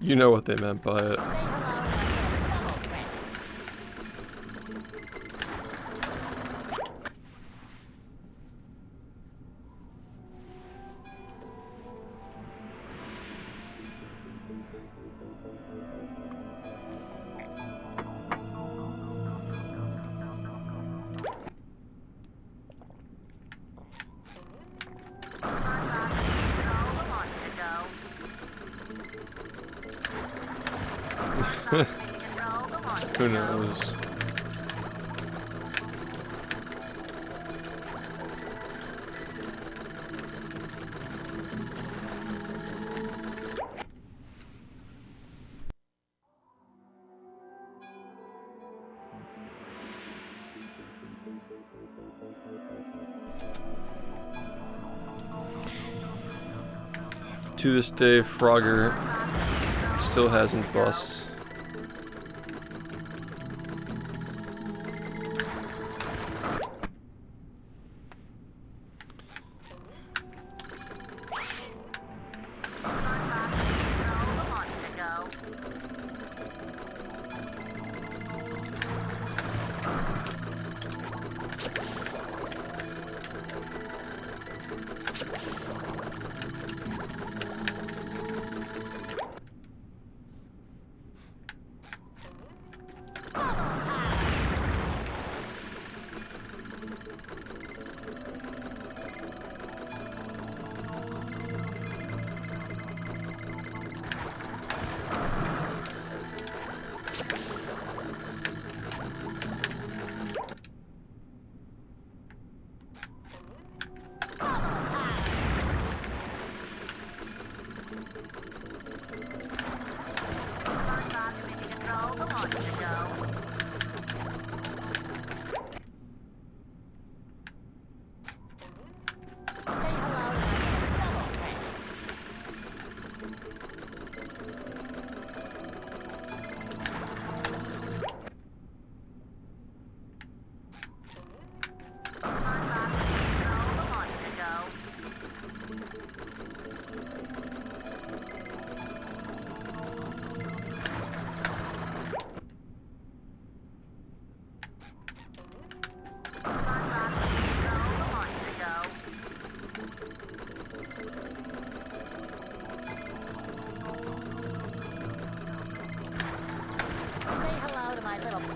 You know what they meant by it. Who knows? To this day, Frogger still hasn't bust.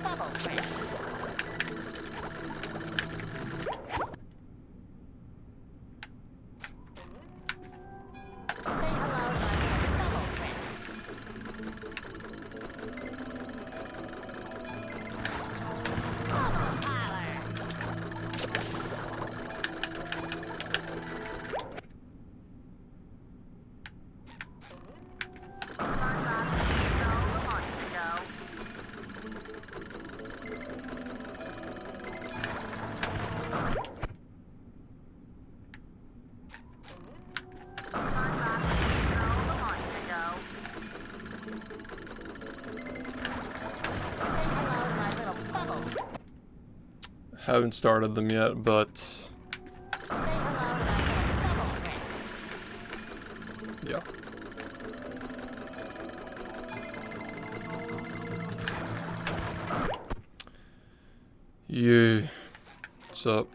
bubble friend. Say hello to my little bubble friend. Bubble parlor. Haven't started them yet, but yeah. Yeah. What's up?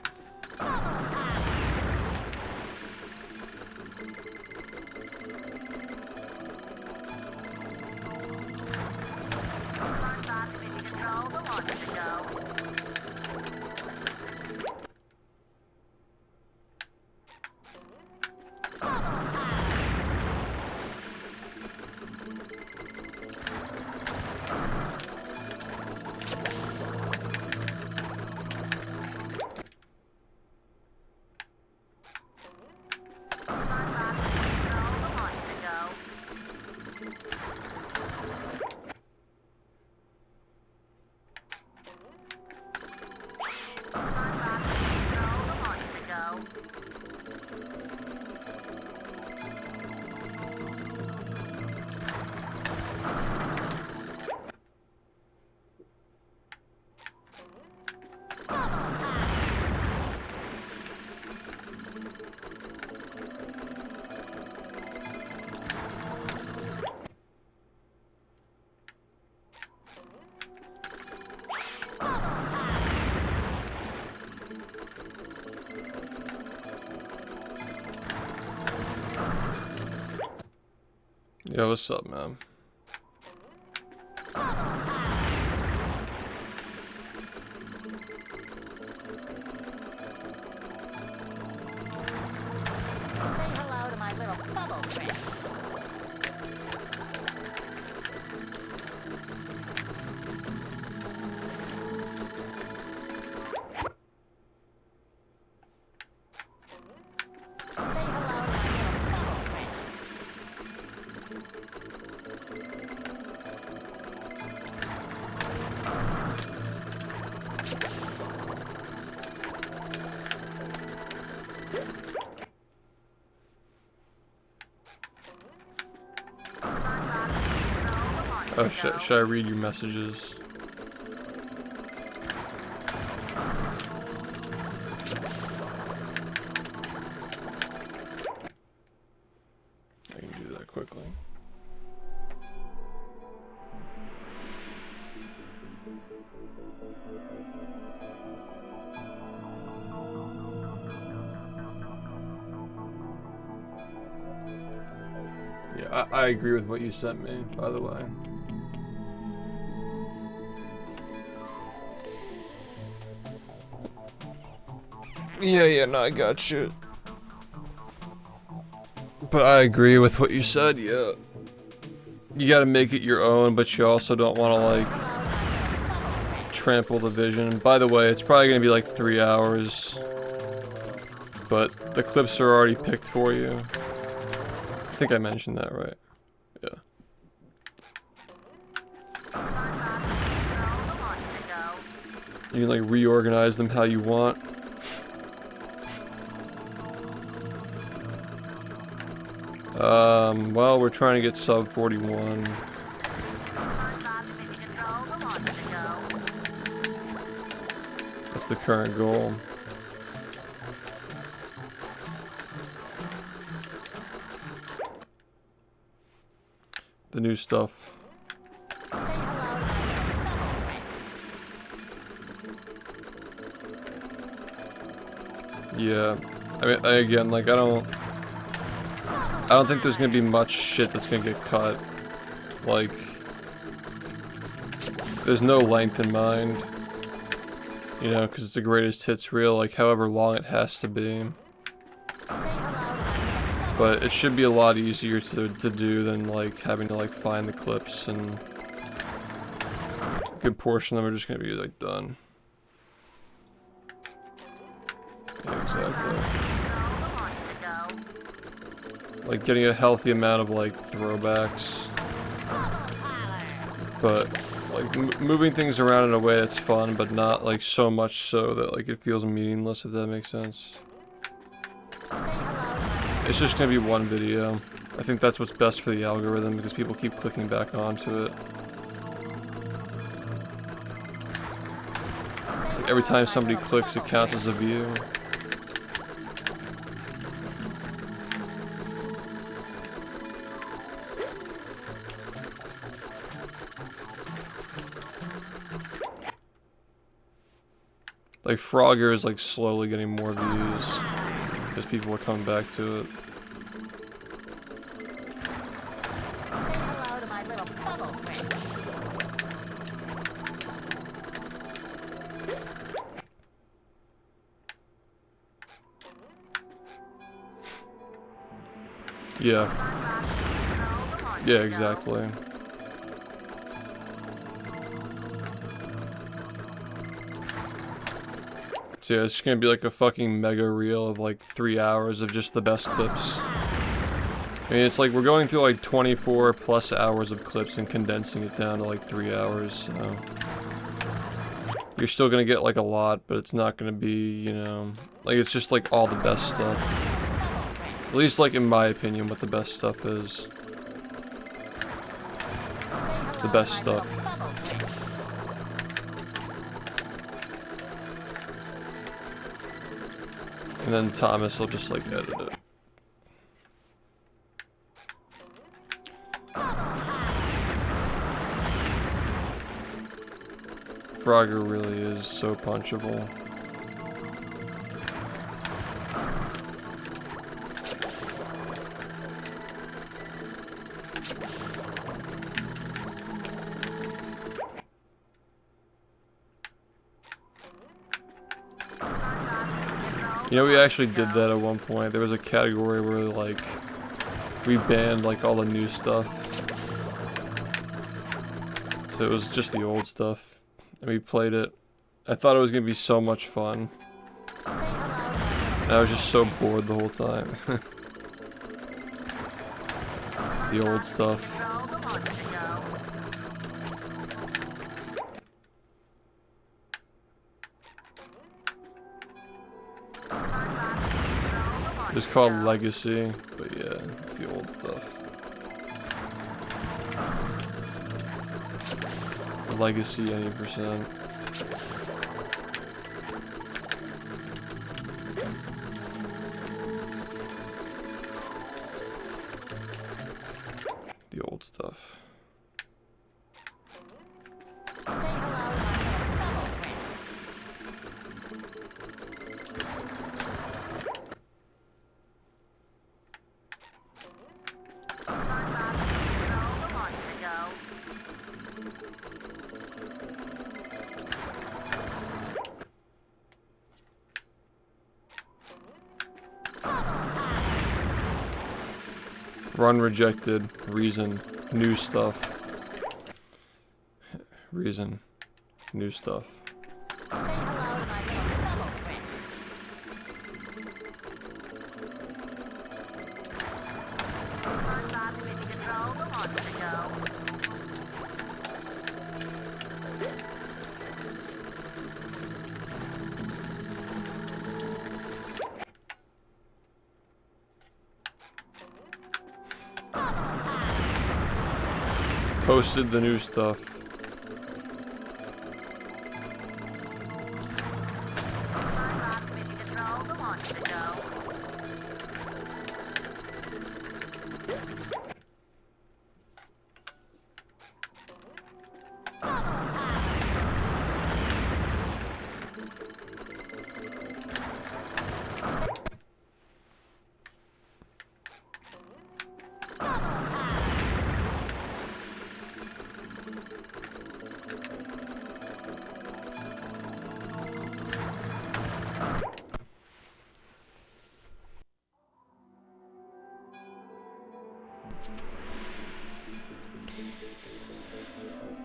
Yo, what's up, man? Say hello to my little bubble friend. Oh shit, should I read your messages? I can do that quickly. Yeah, I agree with what you sent me, by the way. Yeah, no, I got you. But I agree with what you said, yeah. You gotta make it your own, but you also don't want to, like, trample the vision. By the way, it's probably gonna be like 3 hours. But the clips are already picked for you. I think I mentioned that, right? Yeah. You can, like, reorganize them how you want. Well, we're trying to get sub 41. That's the current goal. The new stuff. Yeah. I mean, again, like, I don't think there's gonna be much shit that's gonna get cut. Like, there's no length in mind. You know, because it's a greatest hits reel, like however long it has to be. But it should be a lot easier to do than like having to like find the clips, and a good portion of them are just gonna be like done. Yeah, exactly. Like getting a healthy amount of like throwbacks, but like moving things around in a way that's fun, but not like so much so that like it feels meaningless, if that makes sense. It's just gonna be one video. I think that's what's best for the algorithm, because people keep clicking back onto it. Like every time somebody clicks, it counts as a view. Like Frogger is like slowly getting more views because people are coming back to it. Hello to my little bubble friend. Yeah. Yeah, exactly. So yeah, it's just gonna be like a fucking mega reel of like 3 hours of just the best clips. I mean, it's like we're going through like 24 plus hours of clips and condensing it down to like 3 hours, so you're still gonna get like a lot, but it's not gonna be, you know, like it's just like all the best stuff. At least like in my opinion, what the best stuff is. The best stuff. And then Thomas will just like edit it. Frogger really is so punchable. You know, we actually did that at one point. There was a category where, like, we banned, like, all the new stuff. So it was just the old stuff. And we played it. I thought it was gonna be so much fun. And I was just so bored the whole time. The old stuff. It's called Legacy, but yeah, it's the old stuff. Legacy any percent. The old stuff. Run rejected. Reason. New stuff. Reason. New stuff. Posted the new stuff.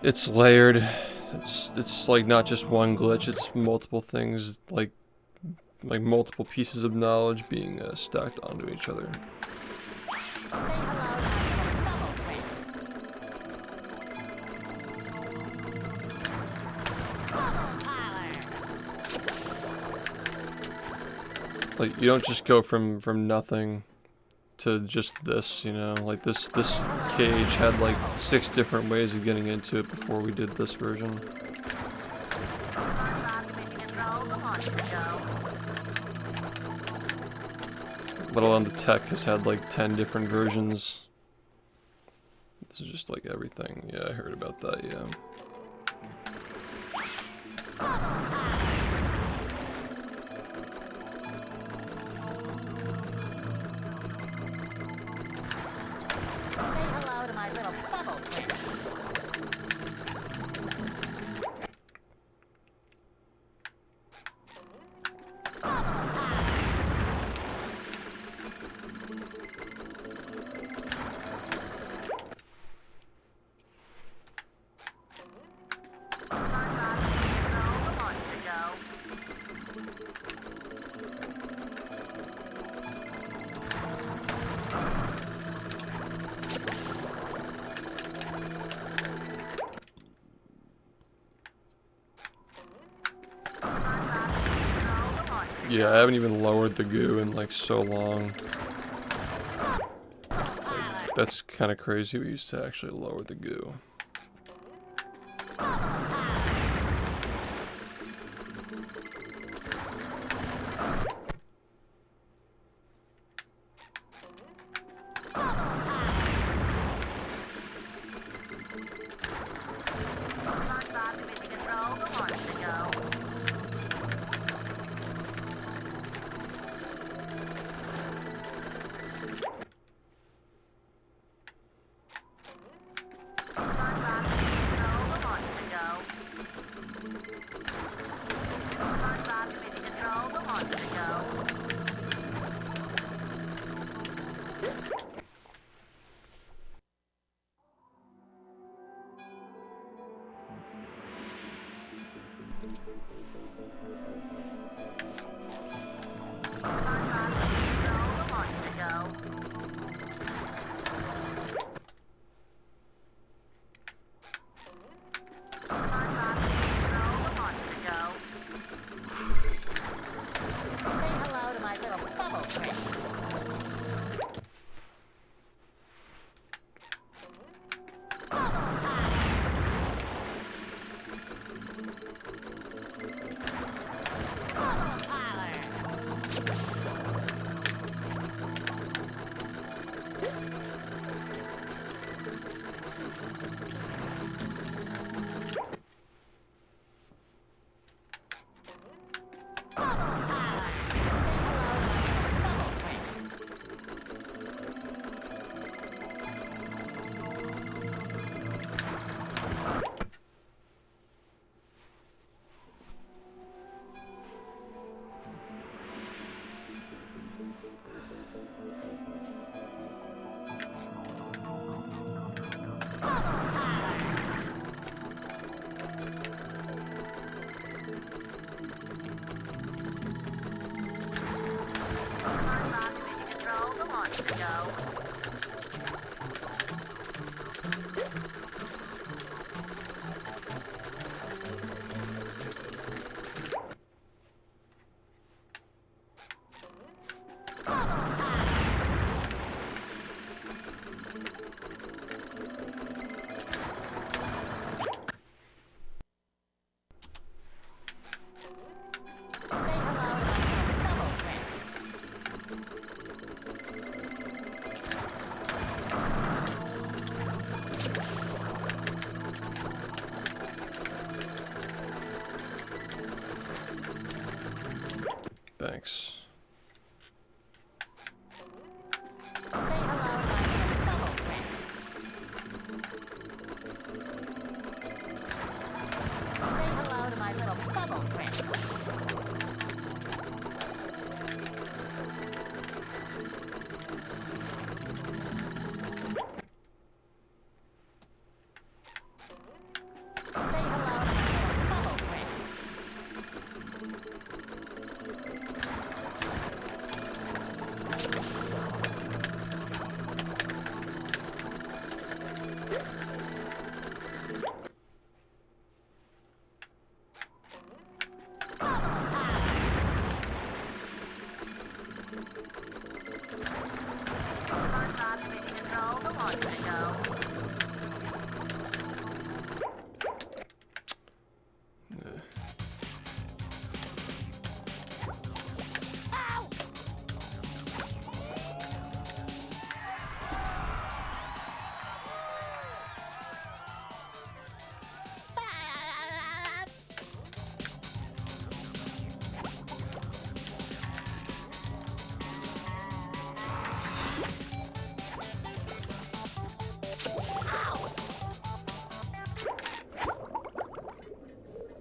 It's layered. It's like not just one glitch. It's multiple things, like multiple pieces of knowledge being stacked onto each other. Like, you don't just go from nothing to just this, you know? Like, this cage had like 6 different ways of getting into it before we did this version. Let alone the tech has had like 10 different versions. This is just like everything. Yeah, I heard about that, yeah. Yeah, I haven't even lowered the goo in like so long. That's kind of crazy. We used to actually lower the goo.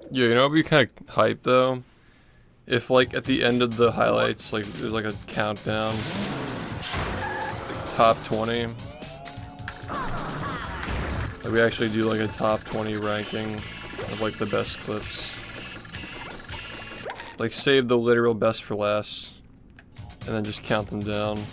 Yeah, you know, it'd be kind of hype though. If like at the end of the highlights, like there's like a countdown, like top 20. Like we actually do like a top 20 ranking of like the best clips. Like save the literal best for last, and then just count them down.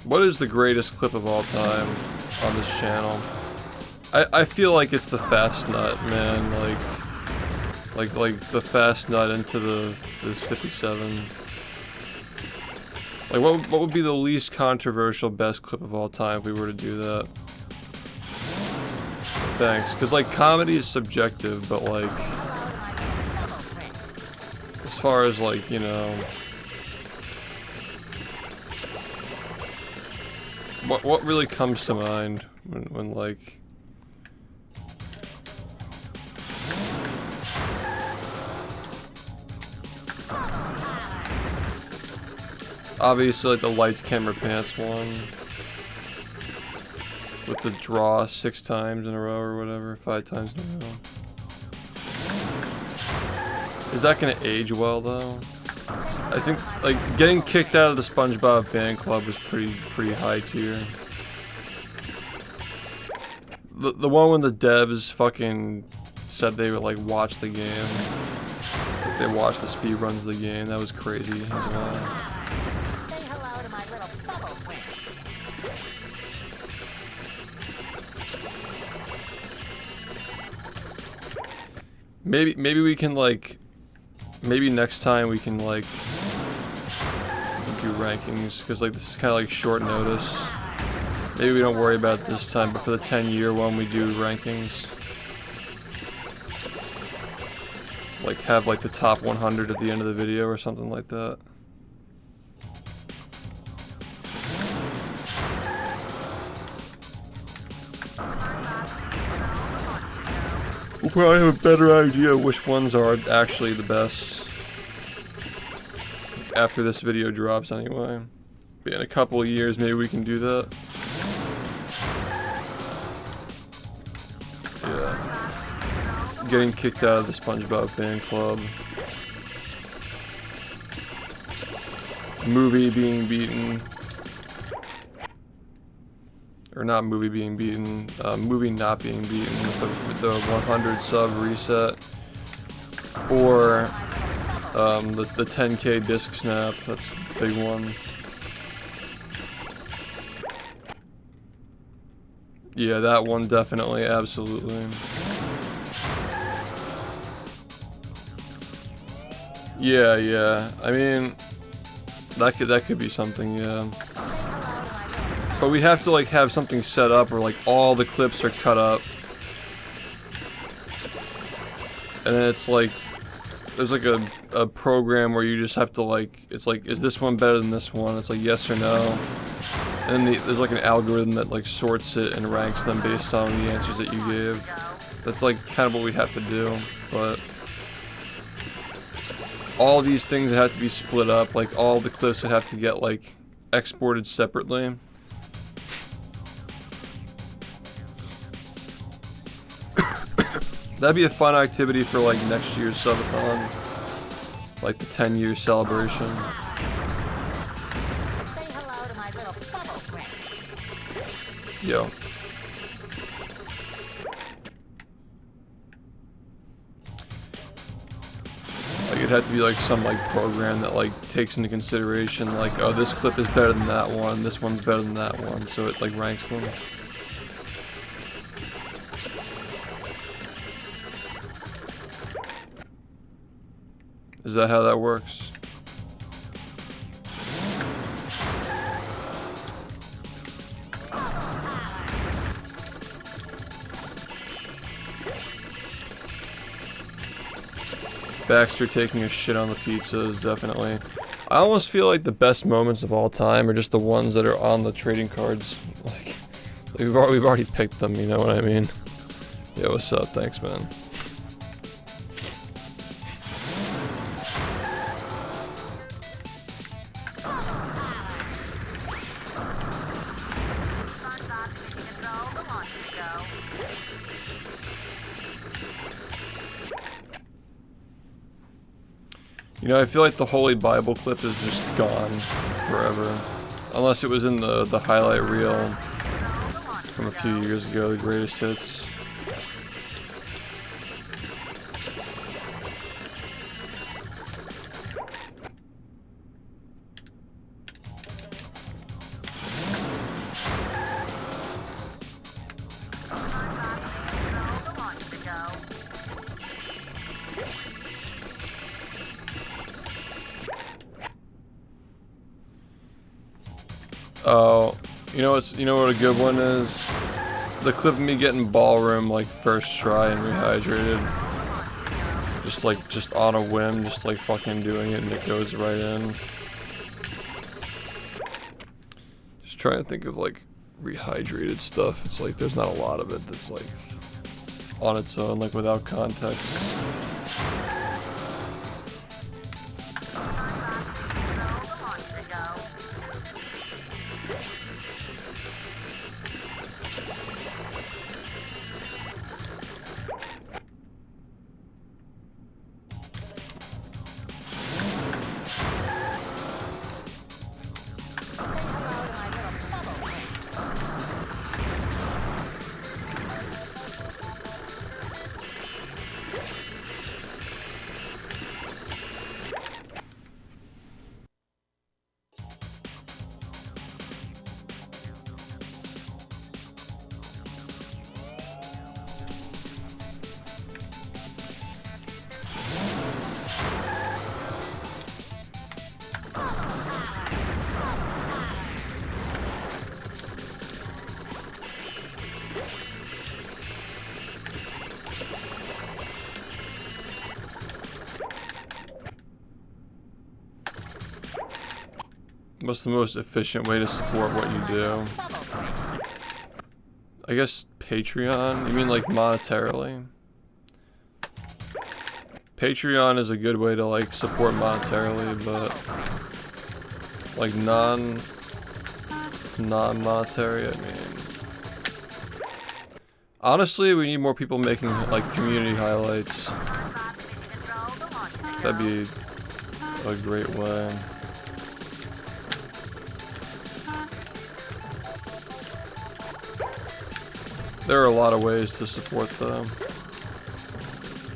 What is the greatest clip of all time on this channel? I feel like it's the fast nut, man. Like the fast nut into this 57. Like what would be the least controversial best clip of all time if we were to do that? Thanks, because like comedy is subjective, but like as far as like, you know, what really comes to mind when like obviously like the lights, camera, pants one with the draw 6 times in a row or whatever, 5 times in a row. Is that gonna age well though? I think like getting kicked out of the SpongeBob fan club was pretty high tier. The one when the devs fucking said they would like watch the game, like they watched the speed runs of the game, that was crazy as well. Say hello to my little bubble friend. Maybe we can like, maybe next time we can like do rankings, because like this is kind of like short notice. Maybe we don't worry about it this time, but for the 10-year one we do rankings. Like have like the top 100 at the end of the video or something like that. We'll probably have a better idea which ones are actually the best after this video drops anyway. But in a couple of years maybe we can do that. Yeah. Getting kicked out of the SpongeBob fan club. Movie being beaten. Or not movie being beaten, movie not being beaten with the 100 sub reset. Or the 10K disc snap, that's a big one. Yeah, that one definitely, absolutely. Yeah, I mean, that could be something, yeah. But we have to like have something set up where like all the clips are cut up. And then it's like, there's like a program where you just have to like, it's like, is this one better than this one? It's like yes or no. And then there's like an algorithm that like sorts it and ranks them based on the answers that you gave. That's like kind of what we have to do, but all these things have to be split up, like all the clips would have to get like exported separately. That'd be a fun activity for like next year's subathon, like the 10-year celebration. Say hello to my little bubble friend. Yo. it'd have to be like some like program that like takes into consideration like, oh, this clip is better than that one, this one's better than that one, so it like ranks them. Is that how that works? Baxter taking a shit on the pizzas, definitely. I almost feel like the best moments of all time are just the ones that are on the trading cards. Like we've already picked them, you know what I mean? Yeah, what's up? Thanks, man. You know, I feel like the Holy Bible clip is just gone forever. Unless it was in the highlight reel from a few years ago, the greatest hits. Oh, you know what a good one is? The clip of me getting ballroom like first try and rehydrated. Just on a whim, just like fucking doing it and it goes right in. Just trying to think of like rehydrated stuff. It's like there's not a lot of it that's like on its own, like without context. What's the most efficient way to support what you do? I guess Patreon? You mean like monetarily? Patreon is a good way to like support monetarily, but like non-monetary, I mean. Honestly, we need more people making like community highlights. That'd be a great way. There are a lot of ways to support them.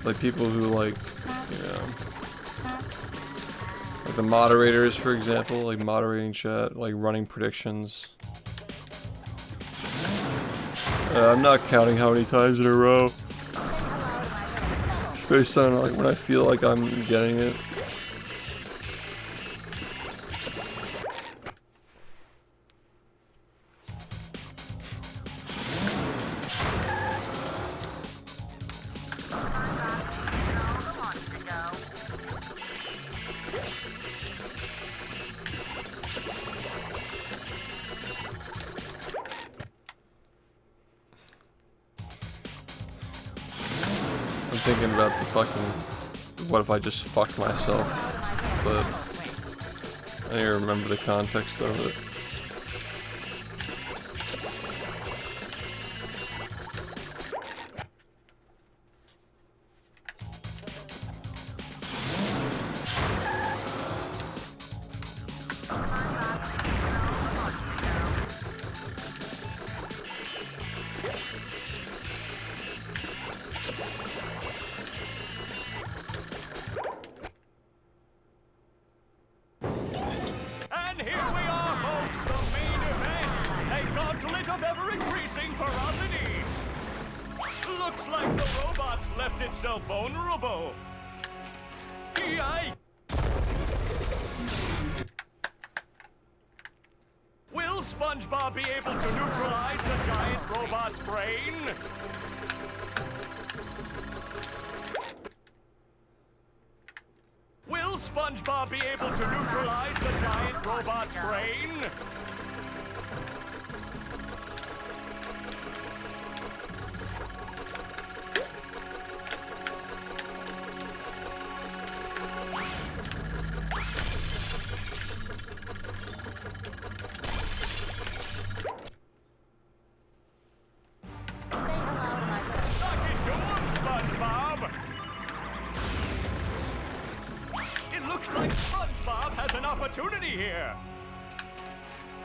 Like people who like, you know, like the moderators, for example, like moderating chat, like running predictions. I'm not counting how many times in a row. Based on like when I feel like I'm getting it. I'm thinking about the fucking, what if I just fuck myself, but I need to remember the context of it. Looks like the robot's left itself vulnerable. Yikes! Will SpongeBob be able to neutralize the giant robot's brain? Will SpongeBob be able to neutralize the giant robot's brain? Suck it to him, SpongeBob! It looks like SpongeBob has an opportunity here.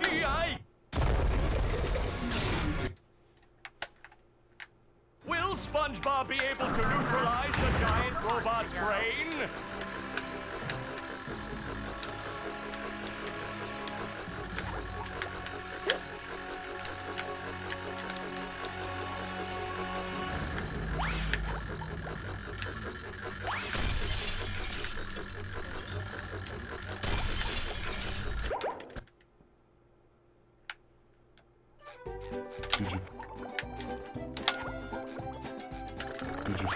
Yikes! Will SpongeBob be able to neutralize the giant robot's brain? Did you? Did you?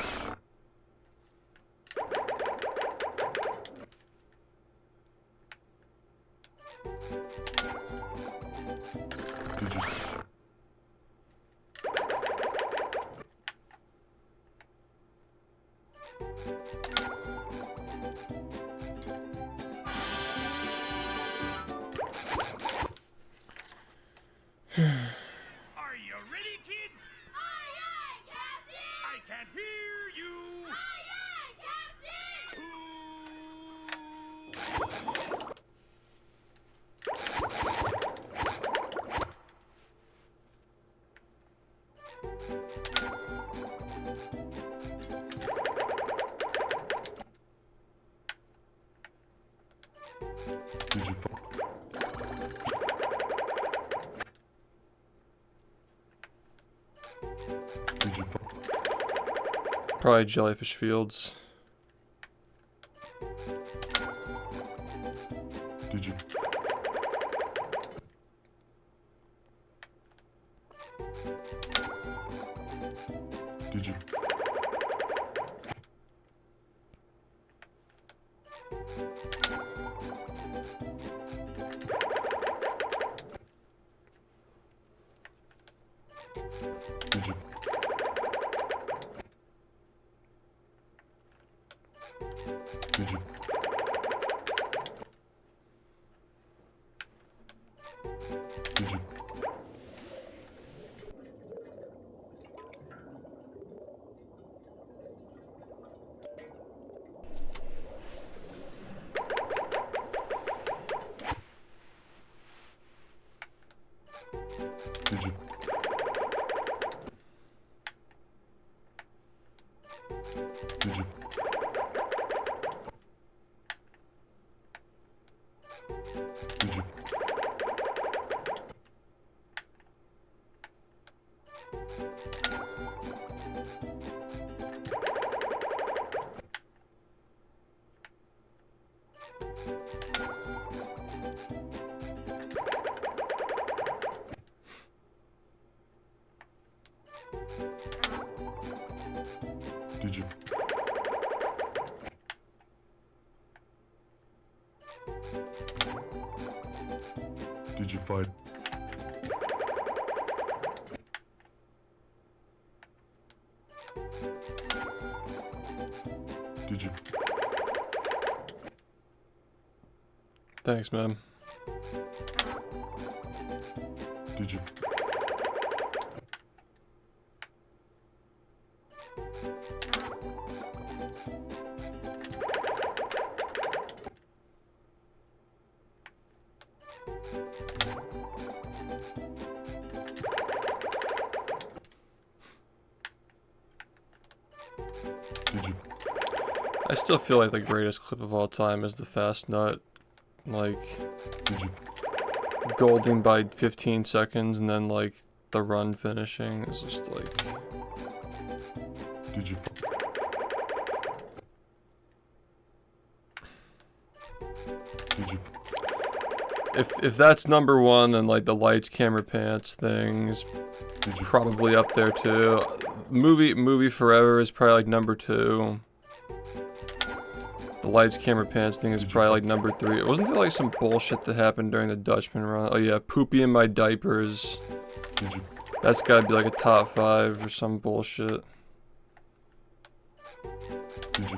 Did you? Are you ready, kids? Aye, aye, Captain! I can't hear you. Aye, aye, Captain! Did you? Did you? Probably jellyfish fields. Did you? Did you? Did you? Did you? Did you? Did you? Did you? Did you? Did you? Did you fight? Did you? Thanks, man. Did you? Did you? I still feel like the greatest clip of all time is the fast nut. Like, Did you? golding by 15 seconds and then like the run finishing is just like Did you fight? Did you fight? If that's number one, then like the lights, camera, pants thing is Did you probably up there too. Movie forever is probably like number 2. The lights, camera, pants thing is probably like number 3. Wasn't there like some bullshit that happened during the Dutchman run? Oh yeah, poopy in my diapers. Did you That's gotta be like a top 5 or some bullshit. Did you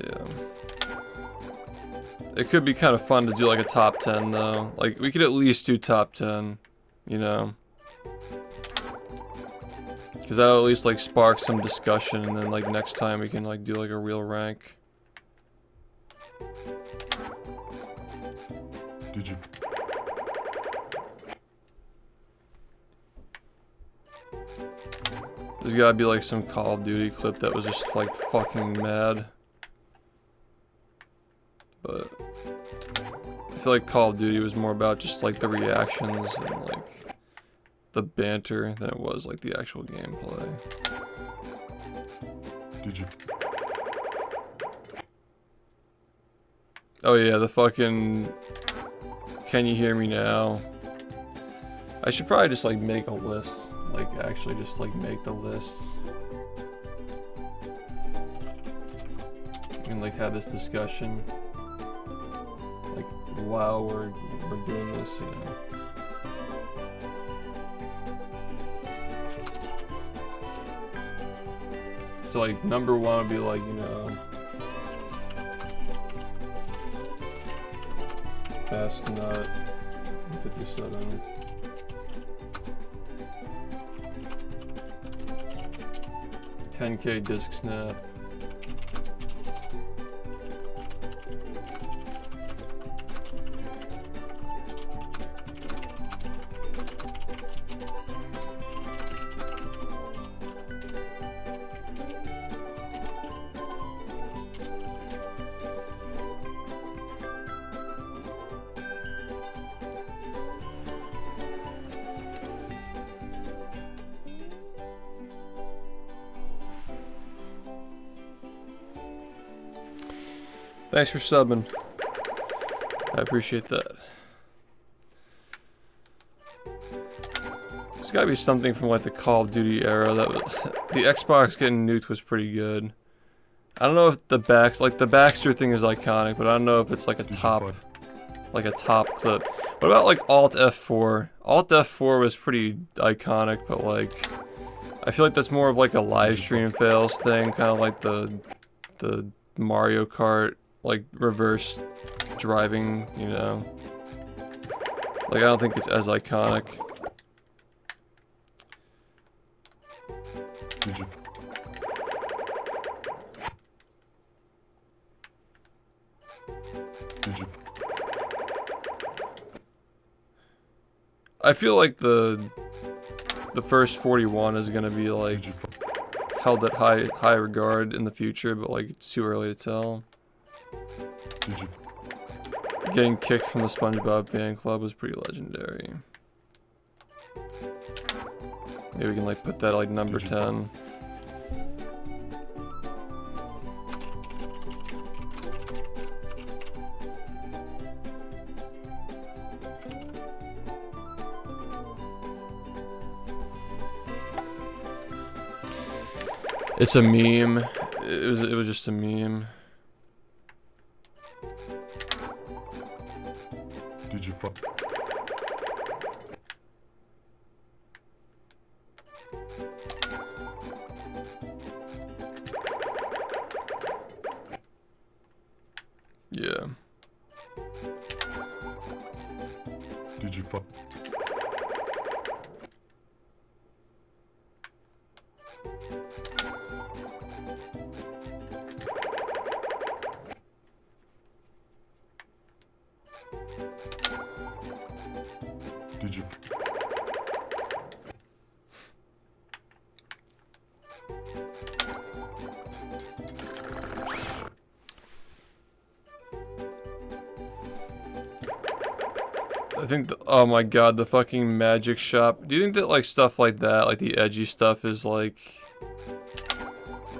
Yeah. It could be kind of fun to do like a top 10 though. Like we could at least do top 10, you know. Cause that'll at least like spark some discussion, and then like next time we can like do like a real rank. Did you There's gotta be like some Call of Duty clip that was just like fucking mad. But I feel like Call of Duty was more about just like the reactions and like the banter than it was like the actual gameplay. Did you Oh yeah, the fucking Can You Hear Me Now? I should probably just like make a list. Like actually just like make the list. And like have this discussion. Like while we're doing this, you know. So like number 1 would be like, you know, Fast Nut 57. $10K disc snap. Thanks for subbing. I appreciate that. There's gotta be something from like the Call of Duty era that was, the Xbox getting nuked was pretty good. I don't know if the Baxter thing is iconic, but I don't know if it's like a top clip. What about like Alt F4? Alt F4 was pretty iconic, but like I feel like that's more of like a live stream fails thing, kind of like the Mario Kart like reverse driving, you know. Like I don't think it's as iconic. Did you Did you I feel like the first 41 is gonna be like Did you held at high regard in the future, but like it's too early to tell. Did you Getting kicked from the SpongeBob fan club was pretty legendary. Maybe we can like put that at, like number 10. It's a meme. It was just a meme. Did you fuck? Yeah. Did you fuck? Did you? think, oh my god, the fucking magic shop. Do you think that, like, stuff like that, like the edgy stuff, is, like,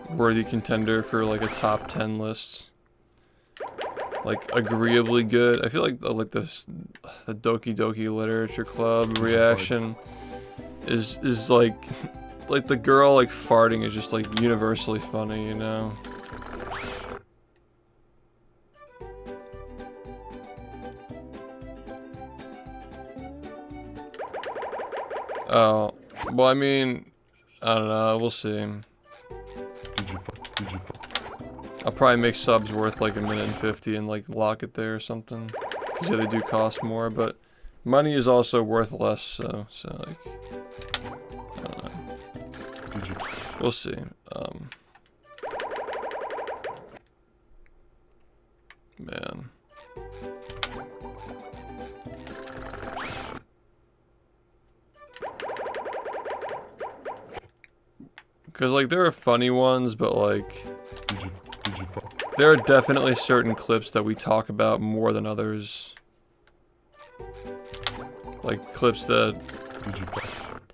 worthy contender for, like, a top 10 list? Like, agreeably good? I feel like the Doki Doki Literature Club reaction is like, like, the girl, like, farting is just, like, universally funny, you know? Oh, well, I mean, I don't know, we'll see. I'll probably make subs worth like $1.50 and like lock it there or something. Cause yeah, they do cost more, but money is also worth less, so like, I don't know. We'll see. Man. Cause like there are funny ones, but like there are definitely certain clips that we talk about more than others. Like clips that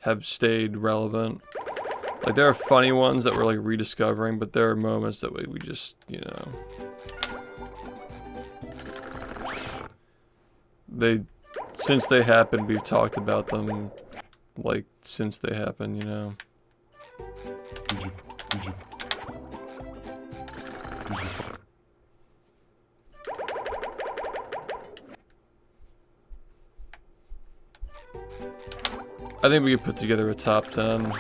have stayed relevant. Like there are funny ones that we're like rediscovering, but there are moments that we just, you know, since they happened, we've talked about them like since they happened, you know. I think we could put together a top 10.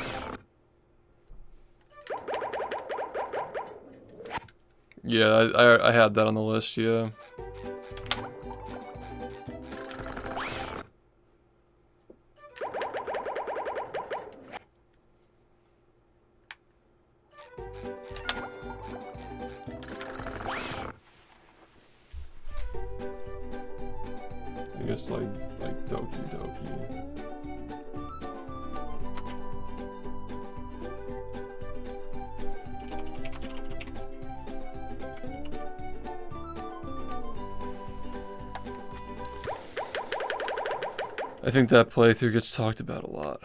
Yeah, I had that on the list, yeah. I guess like Doki Doki. I think that playthrough gets talked about a lot.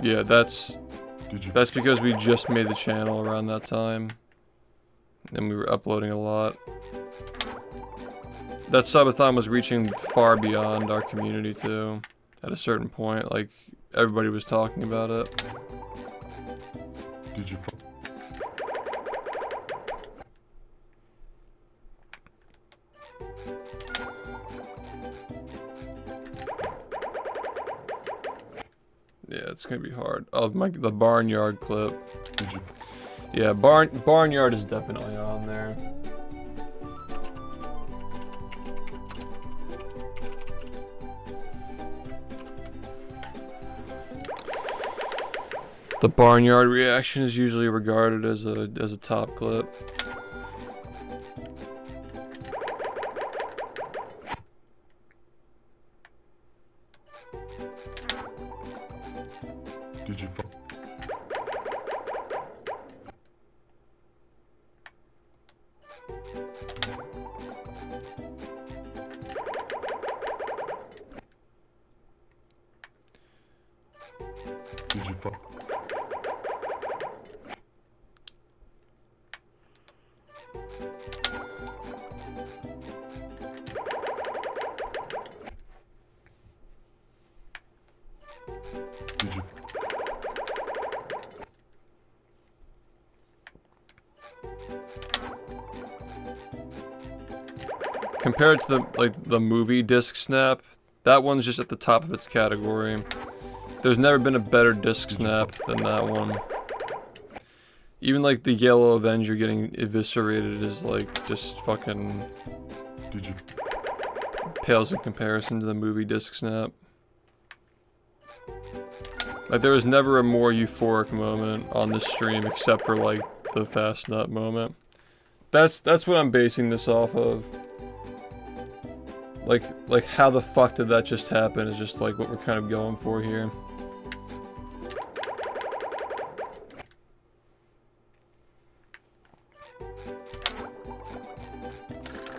Yeah, that's because we just made the channel around that time. And we were uploading a lot. That subathon was reaching far beyond our community too. At a certain point, like, everybody was talking about it. Yeah, it's gonna be hard. Oh, the barnyard clip. Yeah, barnyard is definitely on there. The barnyard reaction is usually regarded as a top clip. Did you fuck? Did you fuck? Did you? Compared to the movie disc snap, that one's just at the top of its category. There's never been a better disc snap than that one. Even like the Yellow Avenger getting eviscerated is like just fucking pales in comparison to the movie disc snap. Like there was never a more euphoric moment on this stream except for like the fast nut moment. That's what I'm basing this off of. Like how the fuck did that just happen is just like what we're kind of going for here.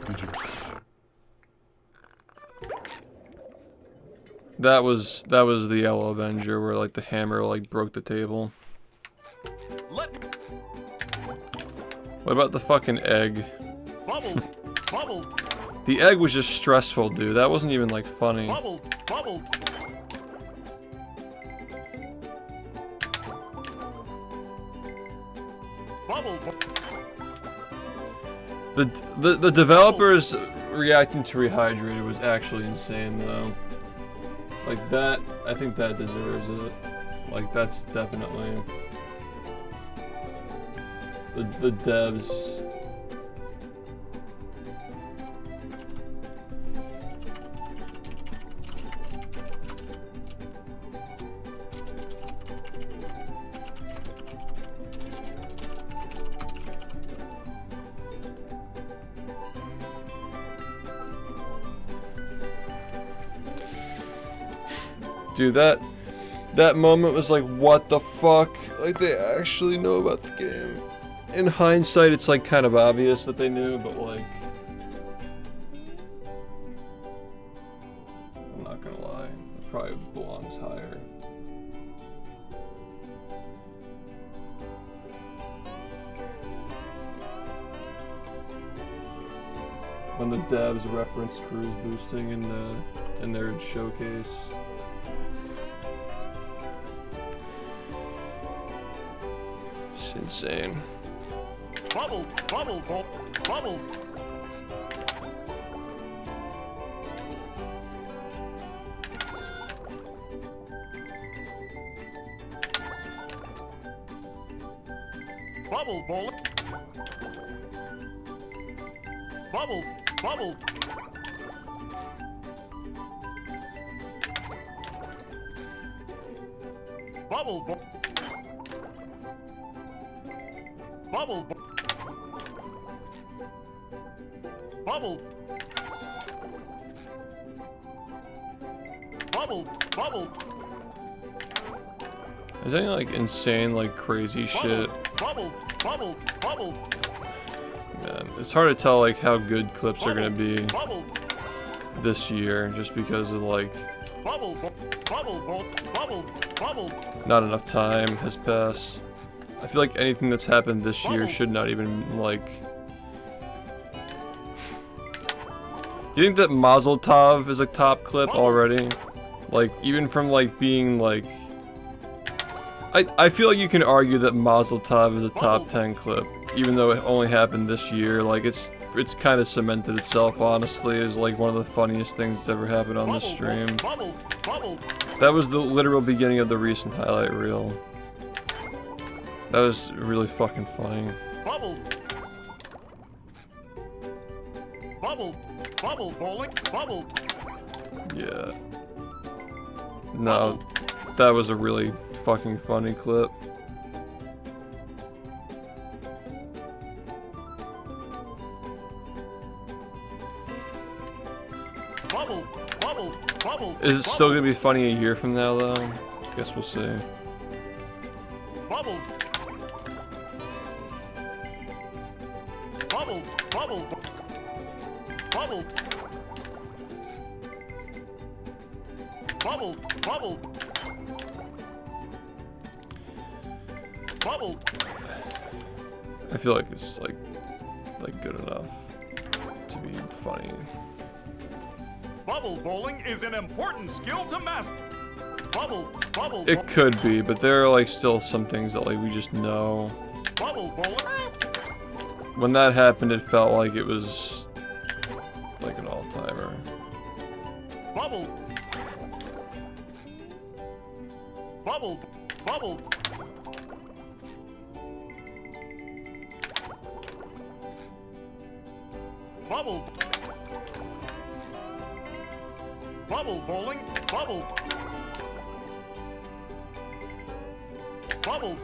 Did you That was the Yellow Avenger where like the hammer like broke the table. Let What about the fucking egg? bubble, bubble, The egg was just stressful, dude. That wasn't even like funny. bubble, bubble. Bubble. The developers reacting to Rehydrated was actually insane though. Like that, I think that deserves it. Like that's definitely the devs. Dude, that moment was like, what the fuck? Like, they actually know about the game. In hindsight, it's like kind of obvious that they knew, but like, I'm not gonna lie, it probably belongs higher. When the devs reference cruise boosting in their showcase. It's insane. Bubble, bubble, bubble, bubble. Bubble, bowl. Bubble, bubble. Bubble, bubble. Bubble. Bubble. Bubble. Bubble. Is any like insane, like crazy shit? Bubble. Bubble. Bubble. Man, it's hard to tell like how good clips are gonna be Bubble. this year, just because of like Bubble. Bubble. Bubble. Bubble. not enough time has passed. I feel like anything that's happened this year should not even like. Do you think that Mazel Tov is a top clip already? Like even from like being like. I feel like you can argue that Mazel Tov is a top 10 clip, even though it only happened this year. Like it's kind of cemented itself, honestly, as like one of the funniest things that's ever happened on this stream. Bubble. Bubble. That was the literal beginning of the recent highlight reel. That was really fucking funny. Bubble. Bubble. Bubble. Bowling. Bubble. Yeah. No, that was a really fucking funny clip. Bubble. Bubble. Bubble. Is it still gonna be funny a year from now, though? Guess we'll see. Bubble. Bubble. Bubble. Bubble. Bubble. Bubble. Bubble. I feel like it's like good enough to be funny. Bubble bowling is an important skill to master. Bubble. Bubble. It could be, but there are like still some things that like we just know. Bubble bowling. When that happened, it felt like it was like an all-timer. Bubble. Bubble. Bubble. Bubble. Bubble bowling. Bubble. Bubble.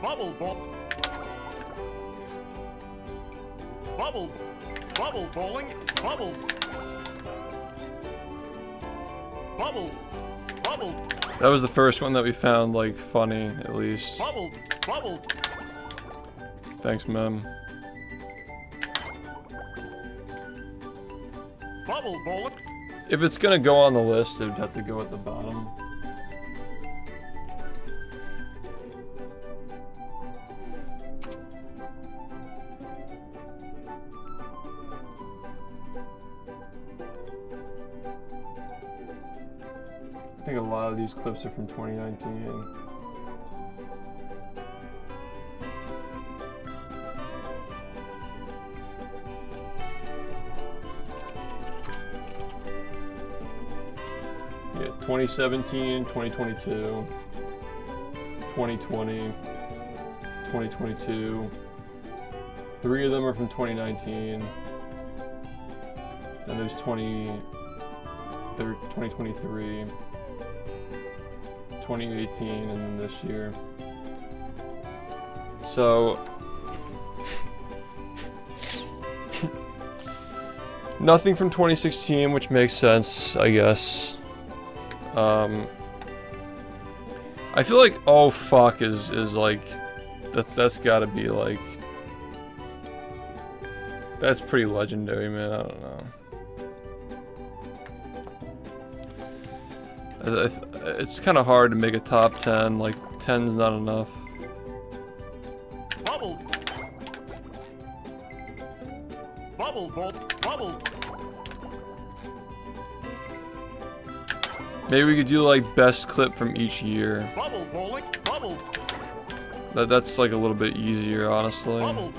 Bubble ball. Bubble. Bubble bowling. Bubble. Bubble. Bubble. That was the first one that we found, like, funny, at least. Bubble. Bubble. Thanks, Mem. Bubble bowling. If it's gonna go on the list, it would have to go at the bottom. I think a lot of these clips are from 2019. Yeah, 2017, 2022, 2020, 2022. 3 of them are from 2019. Then there's 2023. 2018 and then this year. So nothing from 2016, which makes sense, I guess. I feel like oh fuck is like that's gotta be like that's pretty legendary, man. I don't know. It's kind of hard to make a top 10. Like 10's not enough. Bubble. Bubble bowl. Bubble. Maybe we could do like best clip from each year. Bubble bowling. Bubble. That's like a little bit easier, honestly. Bubble.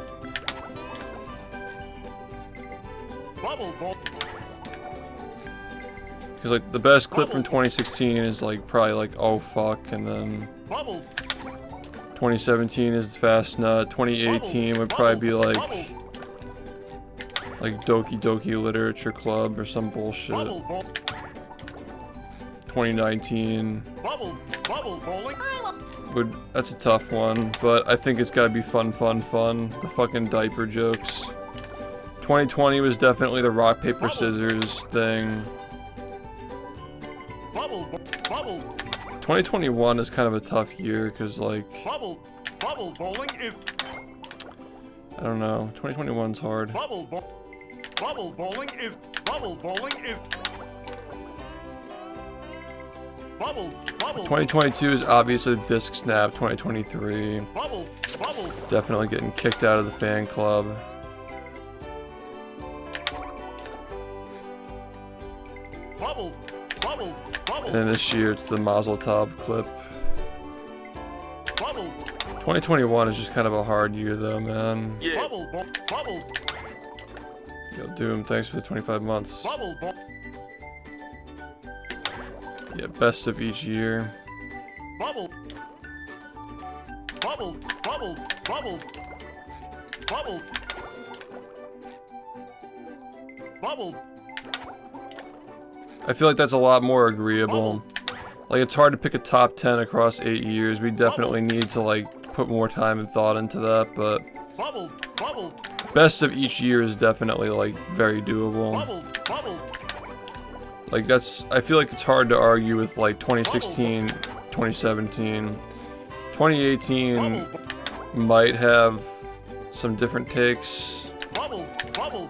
Bubble bowl. Because like the best clip from 2016 is like probably like oh fuck, and then Bubble. 2017 is Fast Nut. 2018 would probably be like Doki Doki Literature Club or some bullshit. Bubble bowl. 2019 Bubble. Bubble bowling. that's a tough one, but I think it's gotta be fun. The fucking diaper jokes. 2020 was definitely the rock paper scissors thing. Bubble. Bubble. 2021 is kind of a tough year because like Bubble bowling is. I don't know. 2021's hard. Bubble bowling is. Bubble bowling is. Bubble. 2022 is obviously Disc Snap. 2023 Bubble. definitely getting kicked out of the fan club. Bubble. And then this year it's the Mazel Tov clip. Bubble. 2021 is just kind of a hard year though, man. Yeah. Bubble. Yo, Doom, thanks for the 25 months. Bubble. Yeah, best of each year. Bubble. I feel like that's a lot more agreeable. Like, it's hard to pick a top 10 across 8 years. We definitely need to, like, put more time and thought into that, but best of each year is definitely, like, very doable. Like, that's, I feel like it's hard to argue with, like, 2016, 2017. 2018 might have some different takes.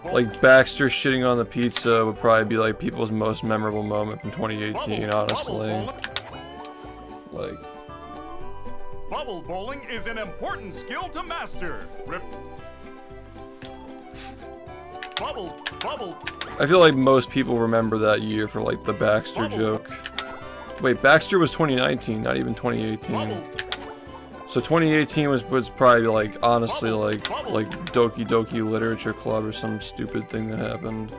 Like, Baxter shitting on the pizza would probably be, like, people's most memorable moment from 2018, honestly. Like... Bubble bowling is an important skill to master. Bubble. I feel like most people remember that year for, like, the Baxter joke. Wait, Baxter was 2019, not even 2018. So 2018 was probably, like, honestly, like Doki Doki Literature Club or some stupid thing that happened.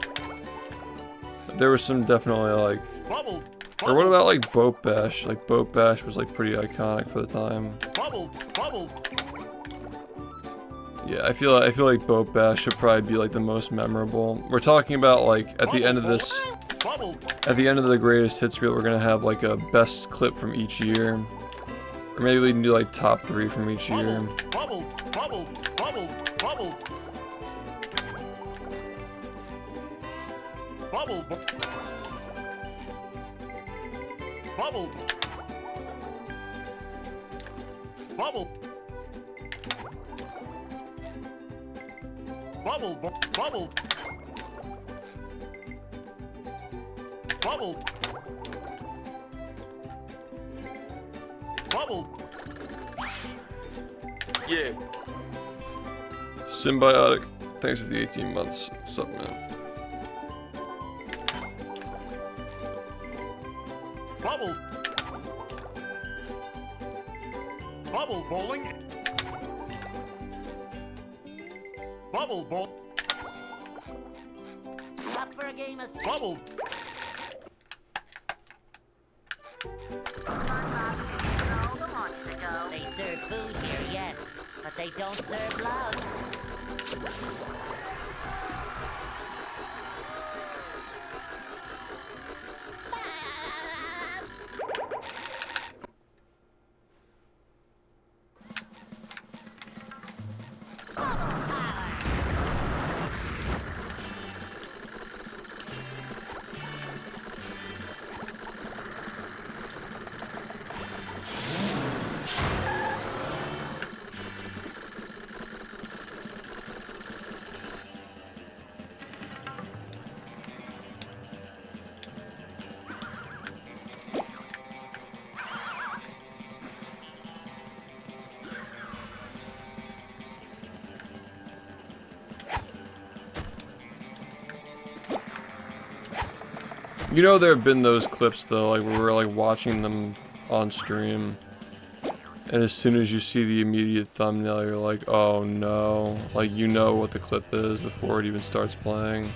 There was some definitely, like... Or what about, like, Boat Bash? Like, Boat Bash was, like, pretty iconic for the time. Yeah, I feel like Boat Bash should probably be, like, the most memorable. We're talking about, like, at the end of this... At the end of the greatest hits reel, we're gonna have, like, a best clip from each year. Or maybe we can do, like, top 3 from each year. Bubble. Bubble. Bubble. Bubble. Bubble. Bubble. Bubble. Yeah. Symbiotic. Thanks for the 18 months. What's up, man? Bubble. Bubble bowling. Bubble bowl. Up for a game of Bubble. They serve food here, yes, but they don't serve love. You know, there have been those clips though, like where we're like watching them on stream, and as soon as you see the immediate thumbnail, you're like, oh no, like you know what the clip is before it even starts playing.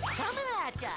Coming at ya!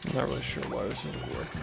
I'm not really sure why this isn't working.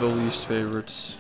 the least favorites.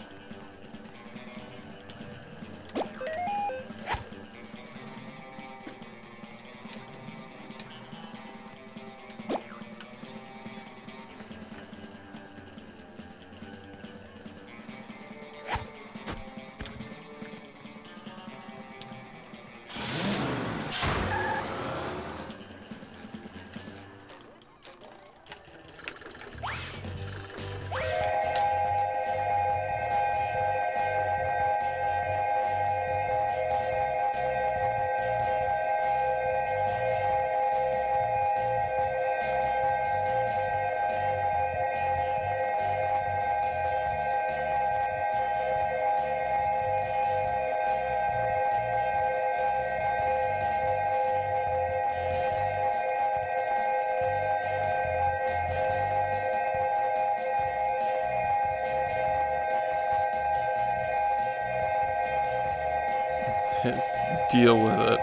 Deal with it.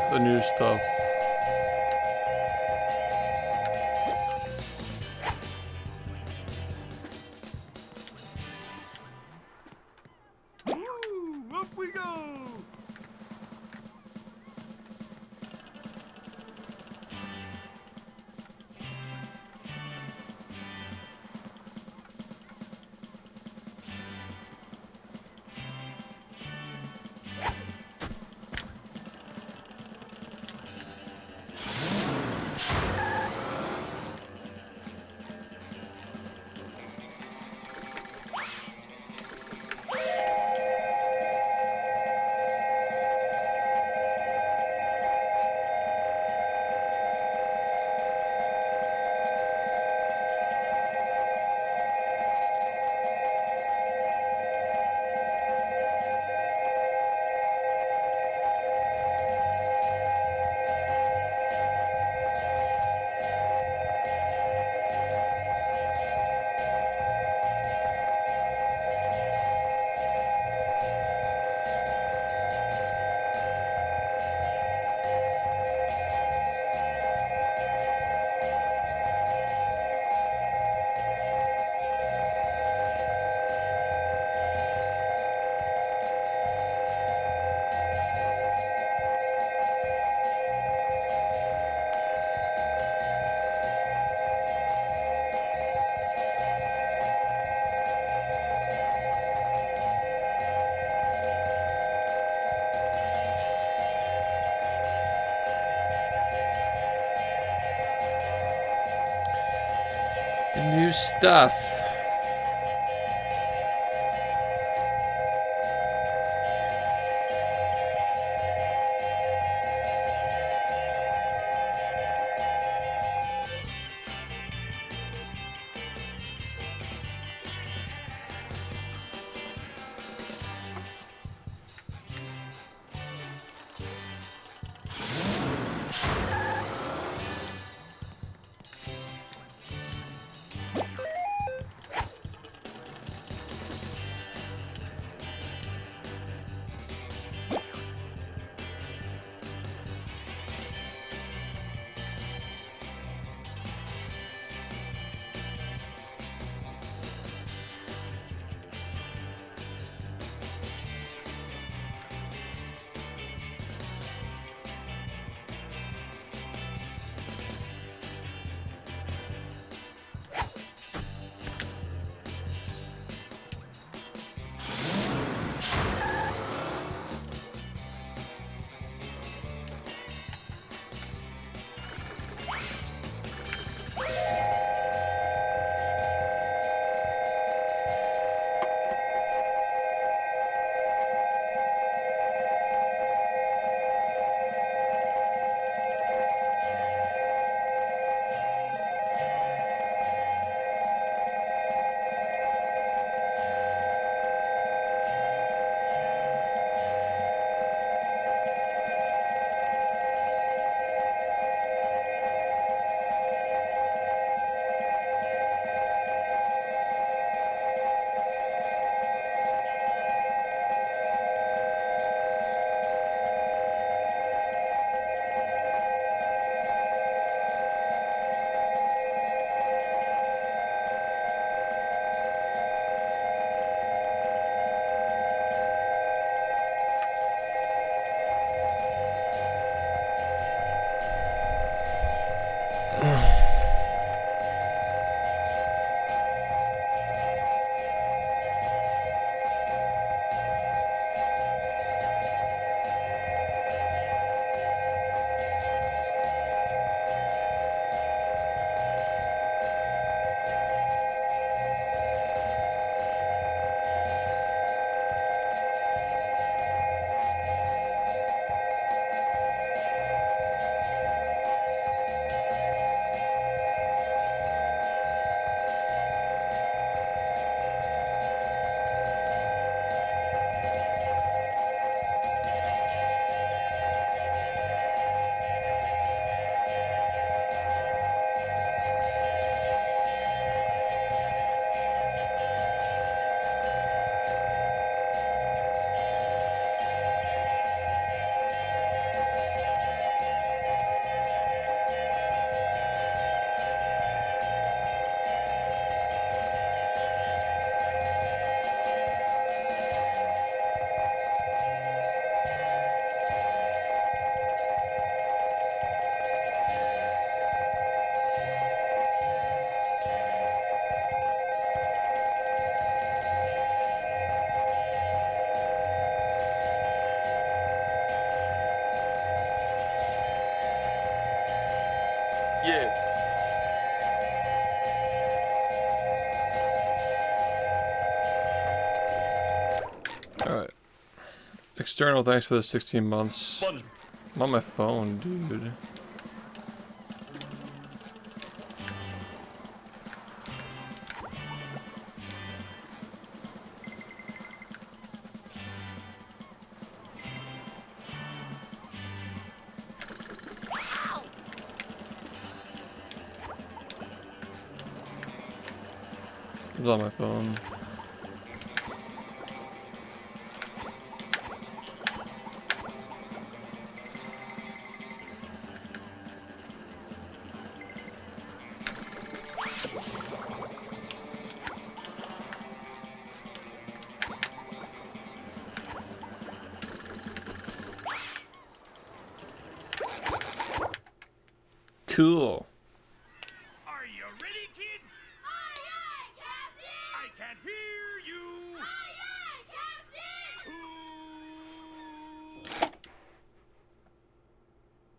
The new stuff. Ooh, up we go! New stuff. External, thanks for the 16 months. Sponge. I'm on my phone, dude. It's on my phone. Cool. Are you ready, kids? Aye, aye, Captain! I can't hear you. Aye, aye,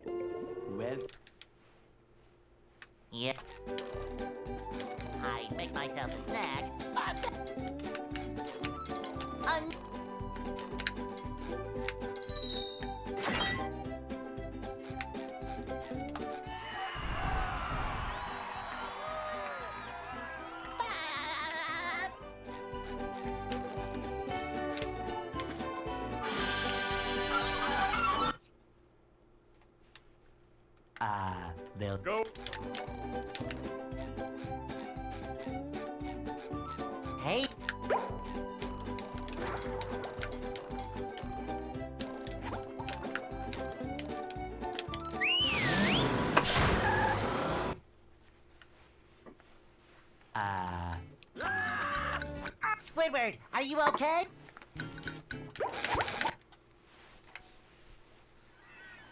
Captain! Well, Yep. I make myself a snack. they'll Go. Hey. Squidward, are you okay?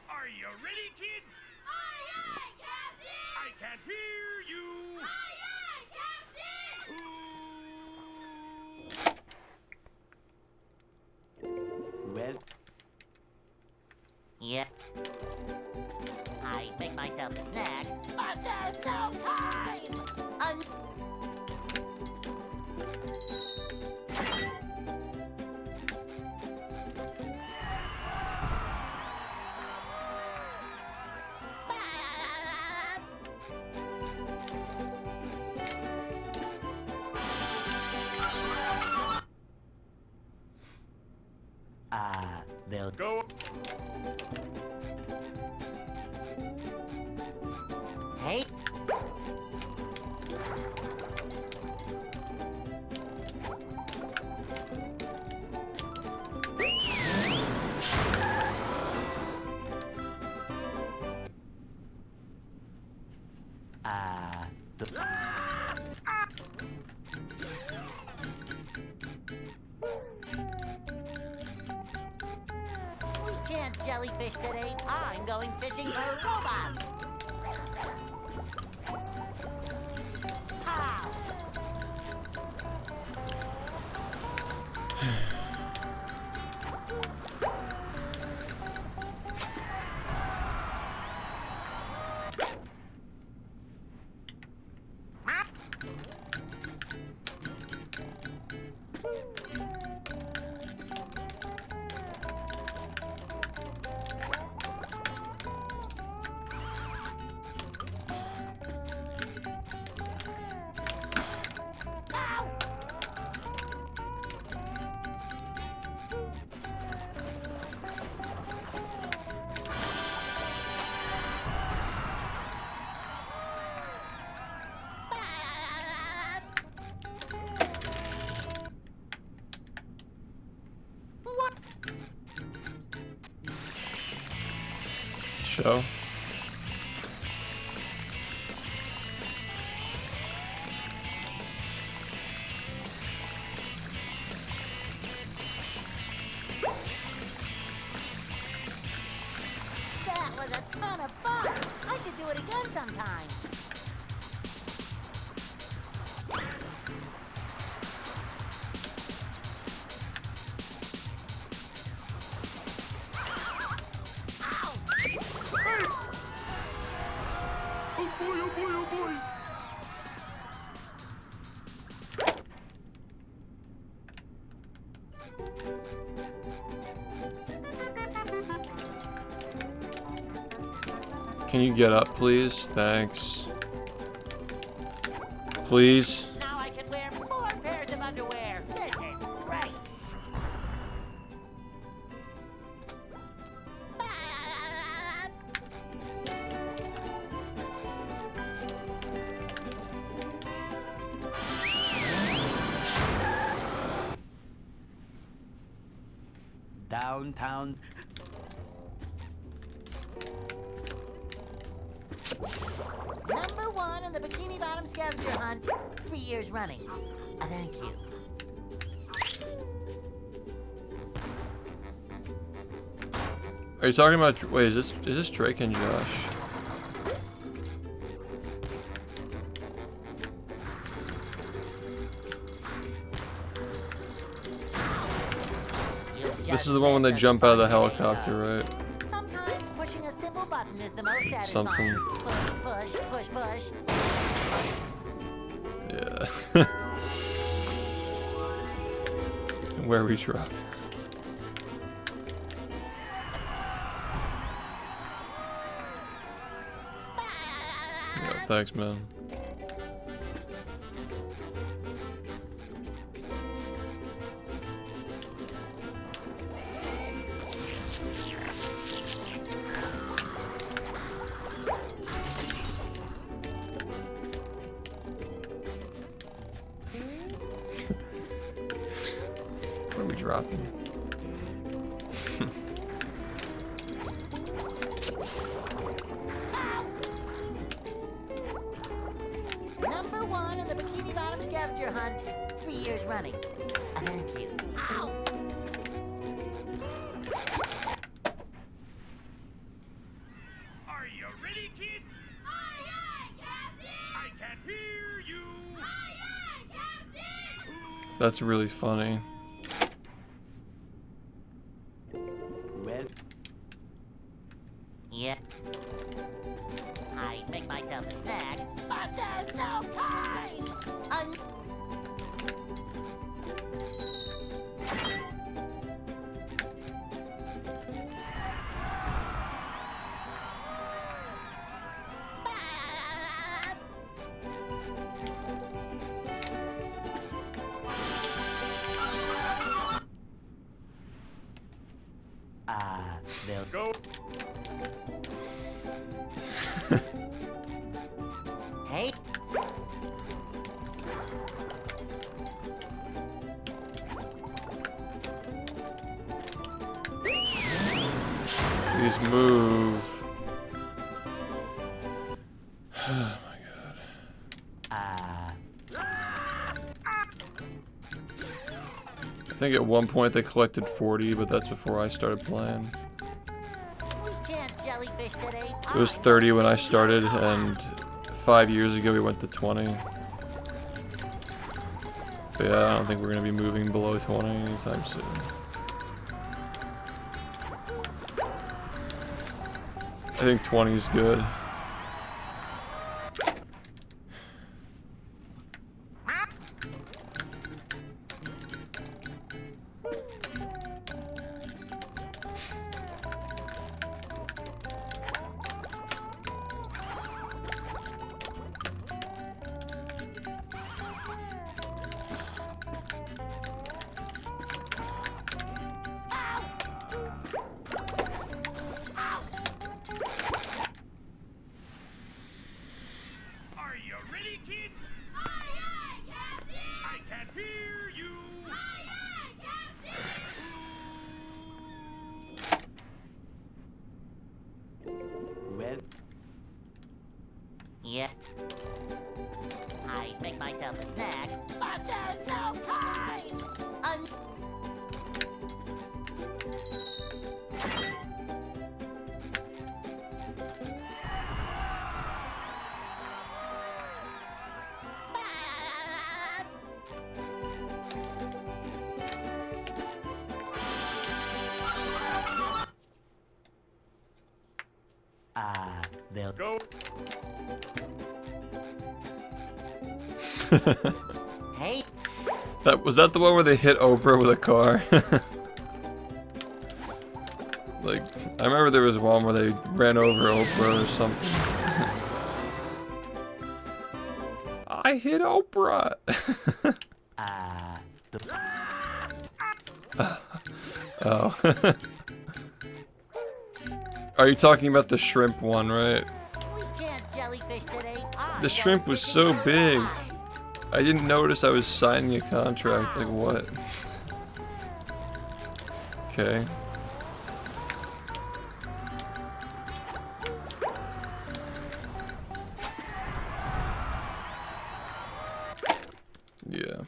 Are you ready, kids? Aye, aye, Captain! I can't hear you. Aye, aye, Captain! well, Yep. I make myself a snack. But there's no time! they'll Go. Hey. We can't jellyfish today. I'm going fishing for robots. Pow! Show. That was a ton of fun. I should do it again sometime. Can you get up, please? Thanks. Please. Now I can wear 4 pairs of underwear. This is great. Downtown. Number 1 in the Bikini Bottom scavenger hunt, 3 years running. Thank you. Are you talking about? Wait, is this Drake and Josh? This is the one when they jump out of the helicopter, right? Sometimes pushing a simple button is the most satisfying. Something. Push, push, push, push. Yeah. Where we drop. Yeah, thanks, man. What are we dropping? Number 1 in the Bikini Bottom scavenger hunt, 3 years running. Thank you. Ow! Are you ready, kids? Aye, aye, Captain! I can't hear you. Aye, aye, Captain! That's really funny. Well, Yep. I make myself a snack. But there's no time! they'll Go. Hey, Please move. Oh my god. I think at one point they collected 40, but that's before I started playing. we can't jellyfish today. It was 30 when I started, and 5 years ago we went to 20. But yeah, I don't think we're gonna be moving below 20 anytime soon. I think 20 is good. Are you ready, kids? Aye, aye, Captain! I can't hear you. Aye, aye, Captain! well, Yep. I make myself a snack. But there's no time! they'll Go. Hey, Was that the one where they hit Oprah with a car? Like, I remember there was one where they ran over Oprah or something. I hit Oprah! Oh. Are you talking about the shrimp one, right? We can't jellyfish today. The shrimp was so big. I didn't notice I was signing a contract. Like, what? Okay. Yeah.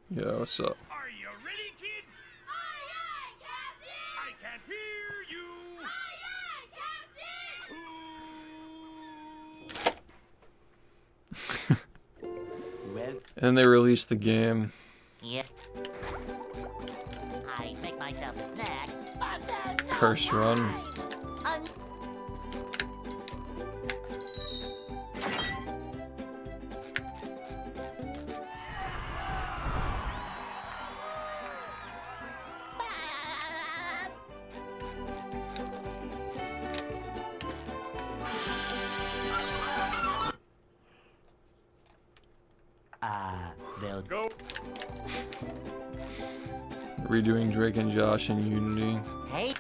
Yeah, what's up? Are you ready, kids? Aye, aye, Captain! I can't hear you. Aye, aye, Captain! Well, And then they released the game. Yep. I make myself a snack. But there's no Cursed run. Un- they'll Go. Redoing Drake and Josh in Unity. Hey.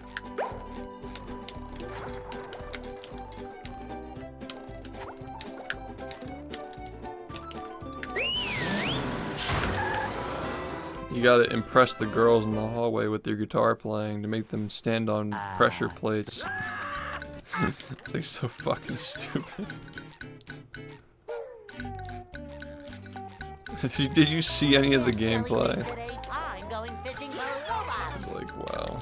You gotta impress the girls in the hallway with your guitar playing to make them stand on pressure plates. It's like so fucking stupid. Did you see any of the gameplay? Today, I'm going fishing for robots. It's like, wow.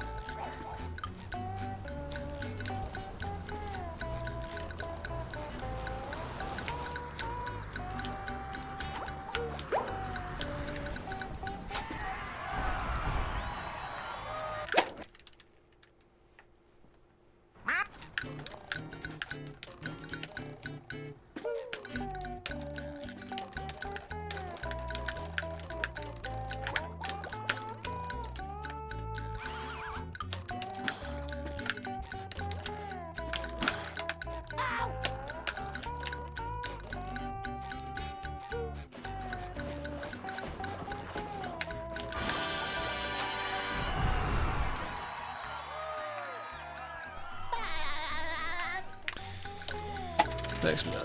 Thanks, man.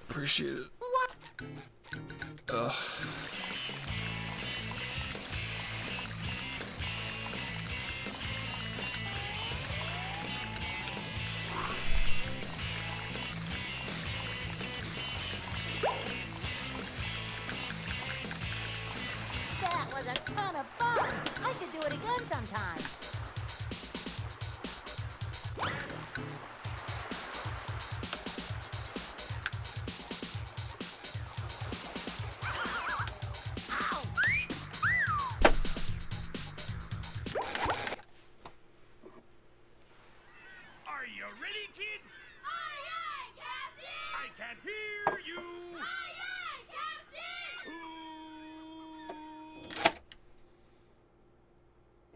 Appreciate it. Ugh. That was a ton of fun. I should do it again sometime. Are you ready, kids? Aye, aye, Captain! I can't hear you. Aye, aye,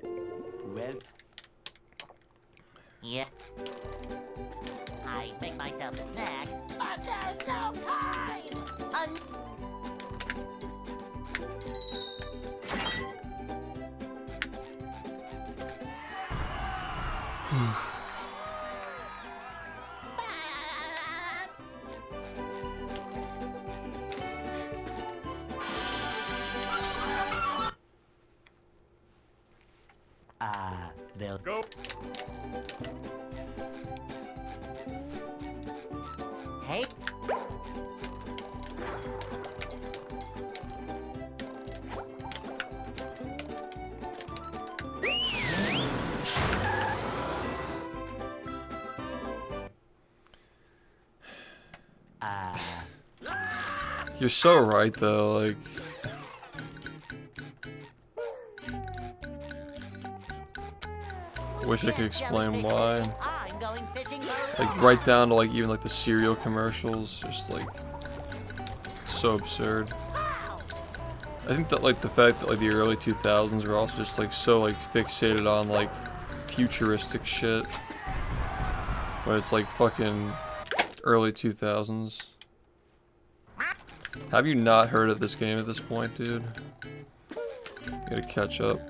Captain! well, Yep. I make myself a snack. But there's no time! Un- they'll Go. Hey. You're so right, though. Like, Wish I could explain why. I'm going fishing for Like right down to like even like the cereal commercials, just like so absurd. I think that like the fact that like the early 2000s were also just like so like fixated on like futuristic shit, but it's like fucking early 2000s. Have you not heard of this game at this point, dude? You gotta catch up.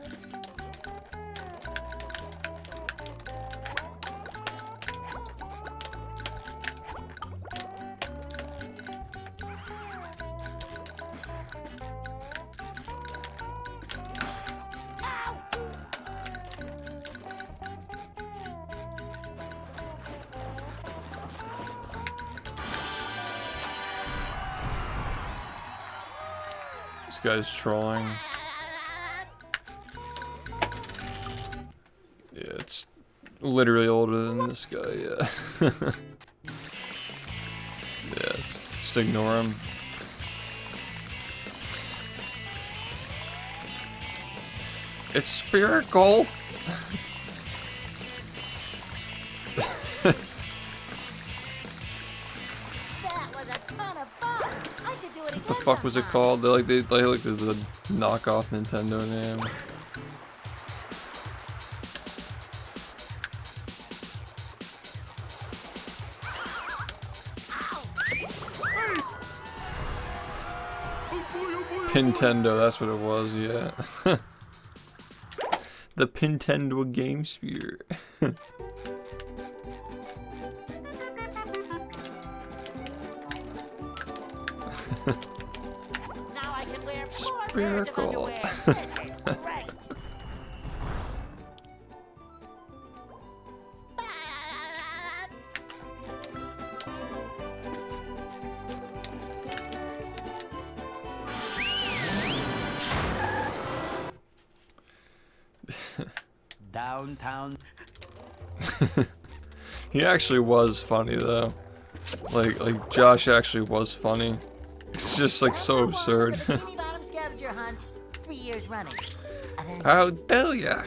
This guy's trolling. Yeah, it's literally older than this guy, yeah. Yes, just ignore him. It's spherical! That was a ton of fun. I should do it again. What the fuck was it called? They like the knockoff Nintendo name. Nintendo, that's what it was, yeah. The Nintendo Game Sphere. Now I can wear 4 pairs of Spherical. underwear. This is great. Downtown. He actually was funny though. Like Josh actually was funny. It's just like so absurd. Bikini Bottom scavenger hunt, 3 years running. How dare ya?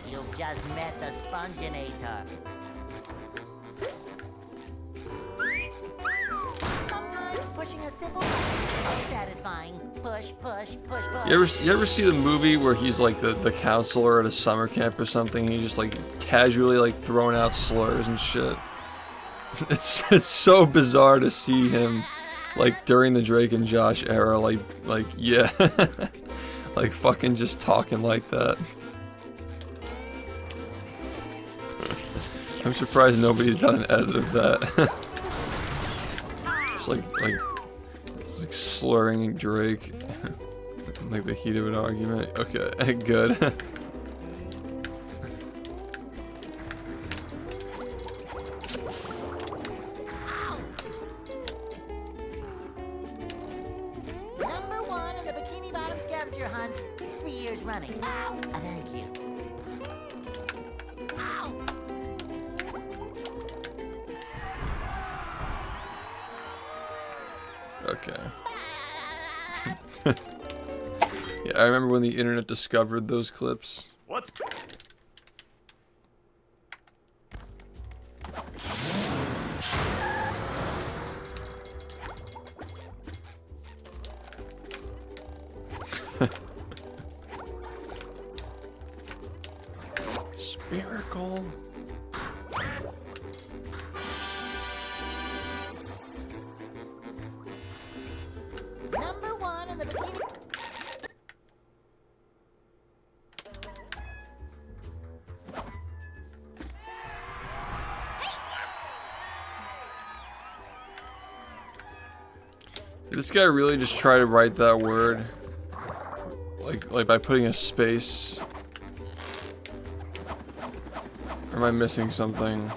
You've just met the Sponginator. Sometimes pushing a simple button is satisfying. Push, push, push, push. You ever see the movie where he's like the counselor at a summer camp or something? He's just like casually like throwing out slurs and shit. It's so bizarre to see him like during the Drake and Josh era, like yeah, like fucking just talking like that. I'm surprised nobody's done an edit of that. Just like slurring Drake, like the heat of an argument. Okay, good. Number 1 in the Bikini Bottom scavenger hunt, 3 years running. Thank you. Okay. Yeah, I remember when the internet discovered those clips. What's... Spherical. Number 1 in the Bikini... Did this guy really just try to write that word? Like by putting a space? Or am I missing something?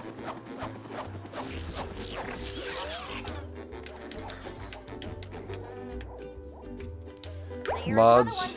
Mods.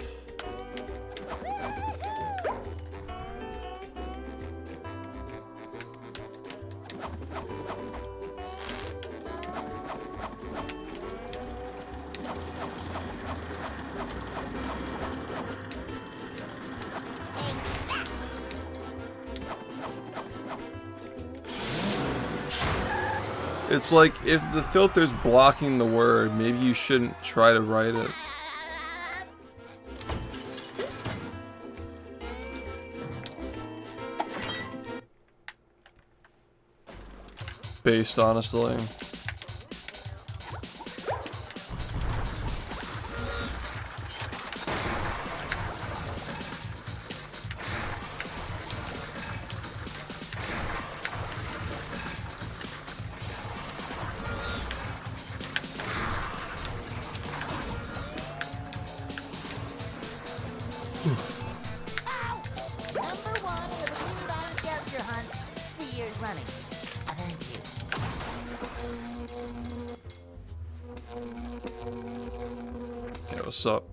It's like if the filter's blocking the word, maybe you shouldn't try to write it. Based, honestly. Number 1 in the Bikini Bottom scavenger hunt, 3 years running. Thank you. Yeah, what's up?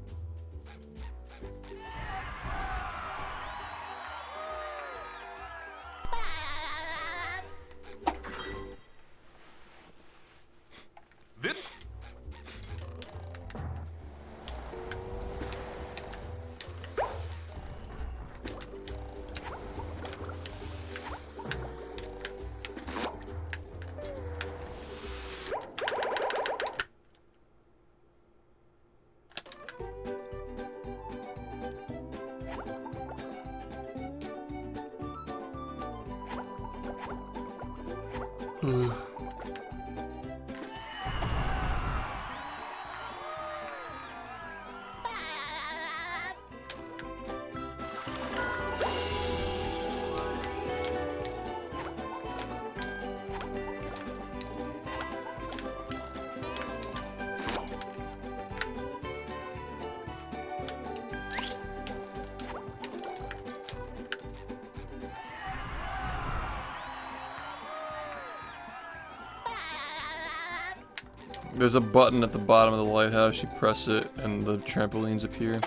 There's a button at the bottom of the lighthouse. You press it and the trampolines appear.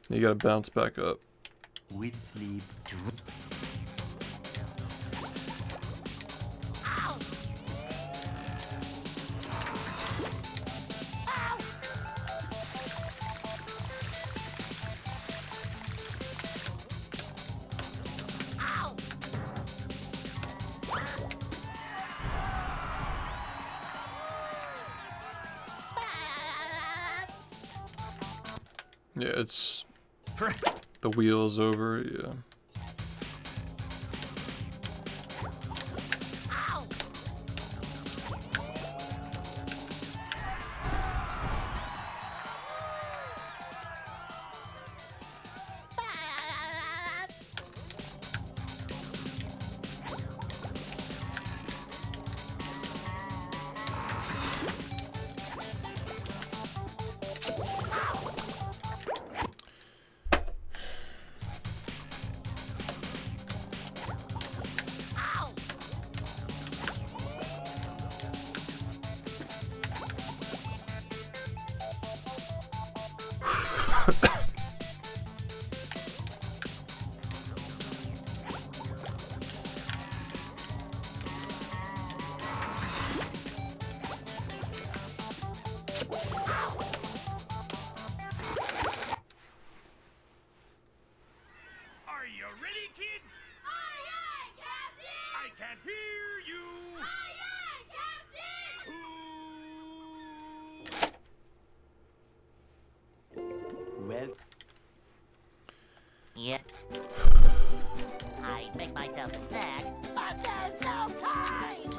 You gotta bounce back up. With sleep. Yeah, it's the wheel's over, yeah. Are you ready, kids? Aye, aye, Captain! I can't hear you. Aye, aye, Captain! Well, Yeah. I'd make myself a snack. But there's no time!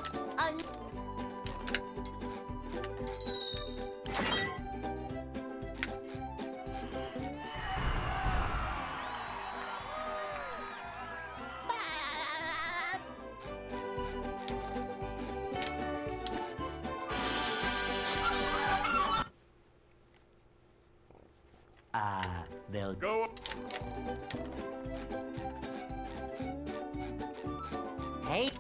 they'll Go. Hey.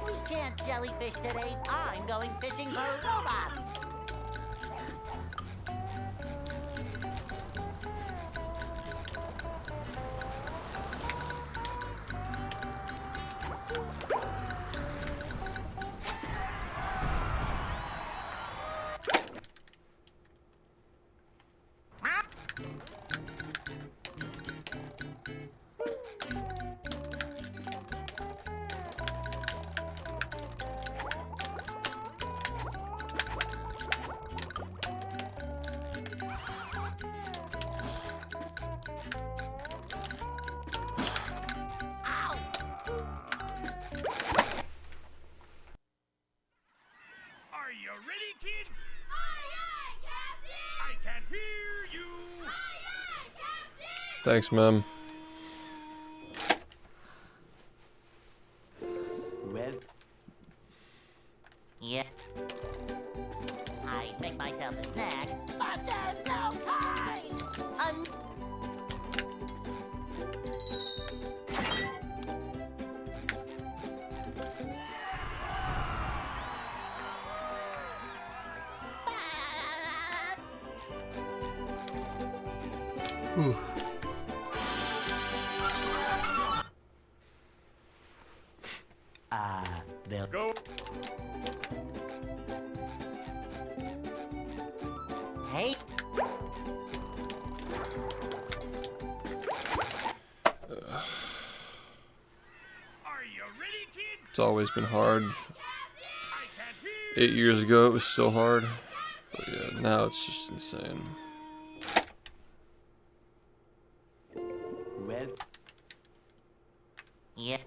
We can't jellyfish today. I'm going fishing for robots. Thanks, ma'am. Well, Yeah. I make myself a snack. But there's no time! they'll Go. Hey. Are you ready, kids? It's always been hard. I can't hear. 8 years ago, it was still hard. But yeah, now it's just insane. well, Yeah.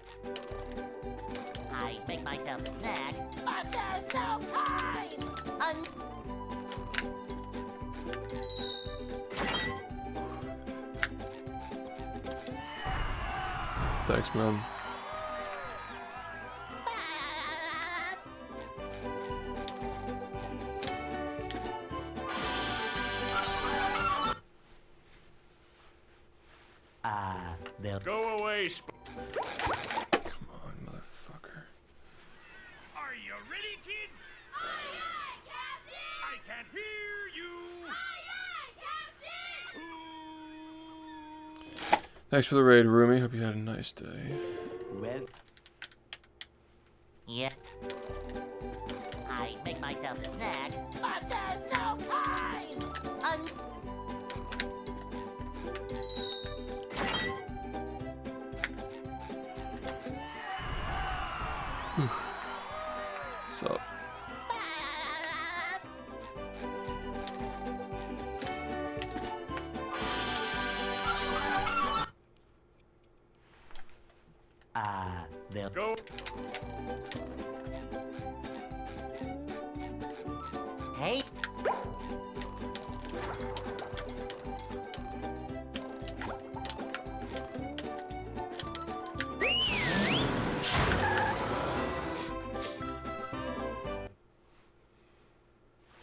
I make myself a snack. But there's no time! Thanks, ma'am. they'll Go away, Come on, motherfucker. Are you ready, kids? Aye, aye, Captain! I can't hear you. Aye, aye, Captain! Thanks for the raid, Rumi. Hope you had a nice day. well, Yeah. I make myself a snack. But there's no time! So, they'll Go. Hey.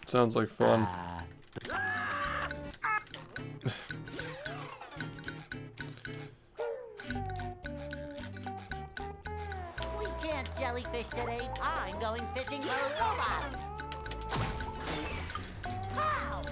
sounds like fun. We can't jellyfish today. I'm going fishing for robots. How?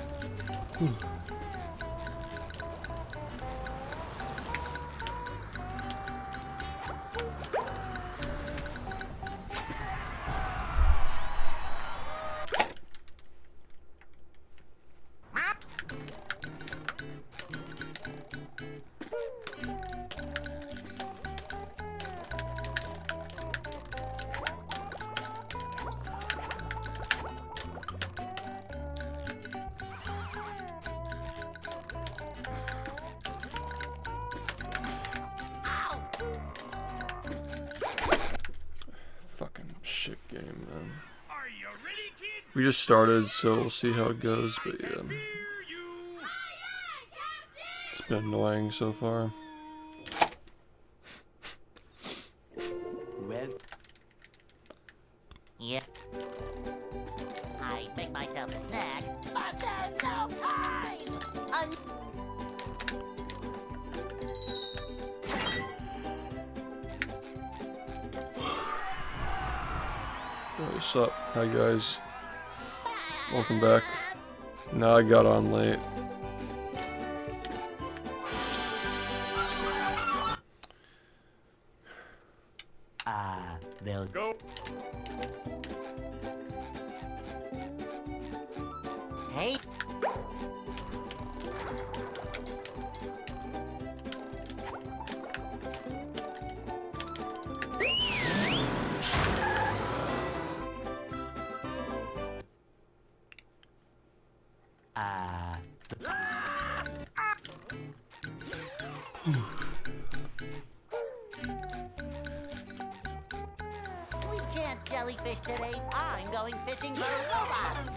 Fucking shit game, man. Are you ready, kids? We just started, so we'll see how it goes, but yeah. Hear you. It's been annoying so far. well, Yeah. I make myself a snack. But there's no time! What's up? Hi guys. Welcome back. Now I got on late. they'll Go. Hey. We can't jellyfish today. I'm going fishing for robots.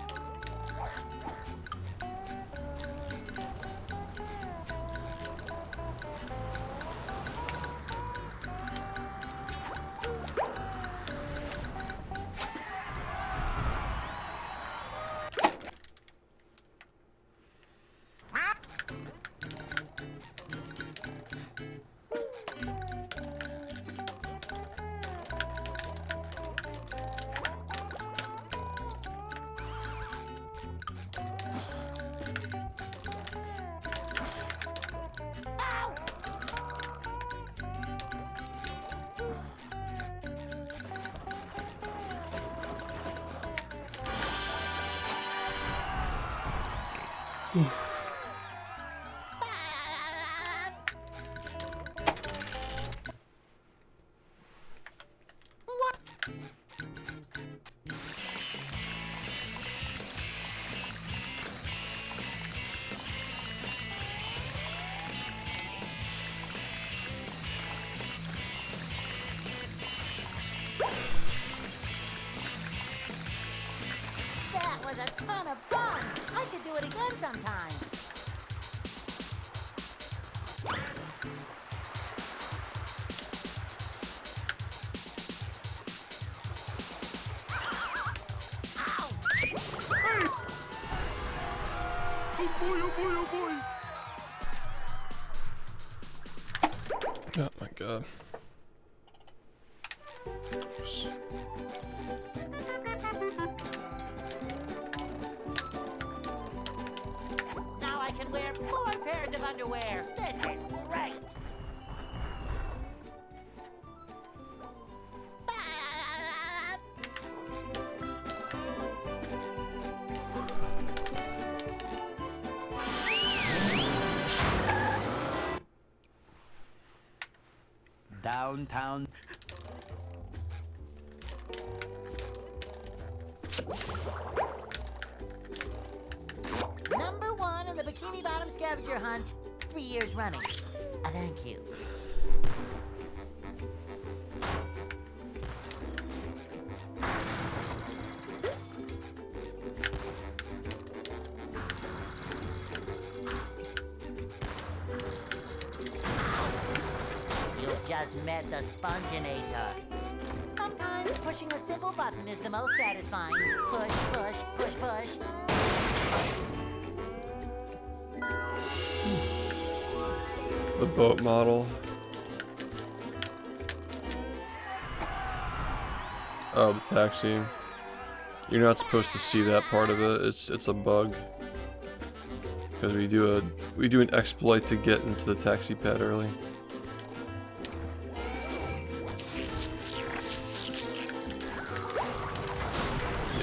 That was a ton of fun. I should do it again sometime. Oh boy, oh boy, oh boy. Oh my god. Oops. Now I can wear 4 pairs of underwear. This is great. Downtown. Number 1 in the Bikini Bottom scavenger hunt. 3 years running. Thank you. You've just met the Sponginator. Sometimes pushing a simple button is the most satisfying. Push, push, push, push. The boat model. Oh, the taxi. You're not supposed to see that part of it. It's a bug. Because we do an exploit to get into the taxi pad early.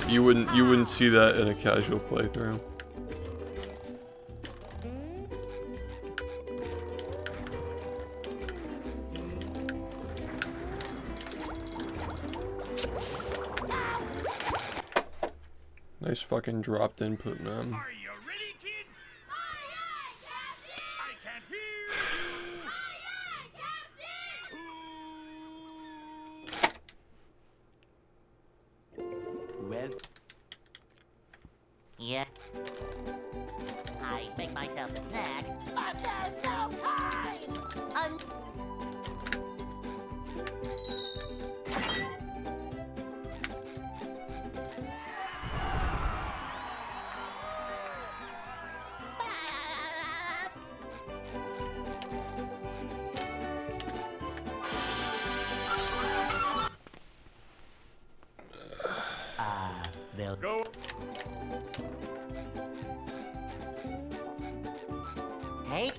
You wouldn't see that in a casual playthrough. Nice fucking dropped input, man. Are you ready, kids? Aye, aye, Captain! I can't hear you. Aye, aye, Captain! Well, Yeah. I make myself a snack. But there's no time! they'll Go. Hey.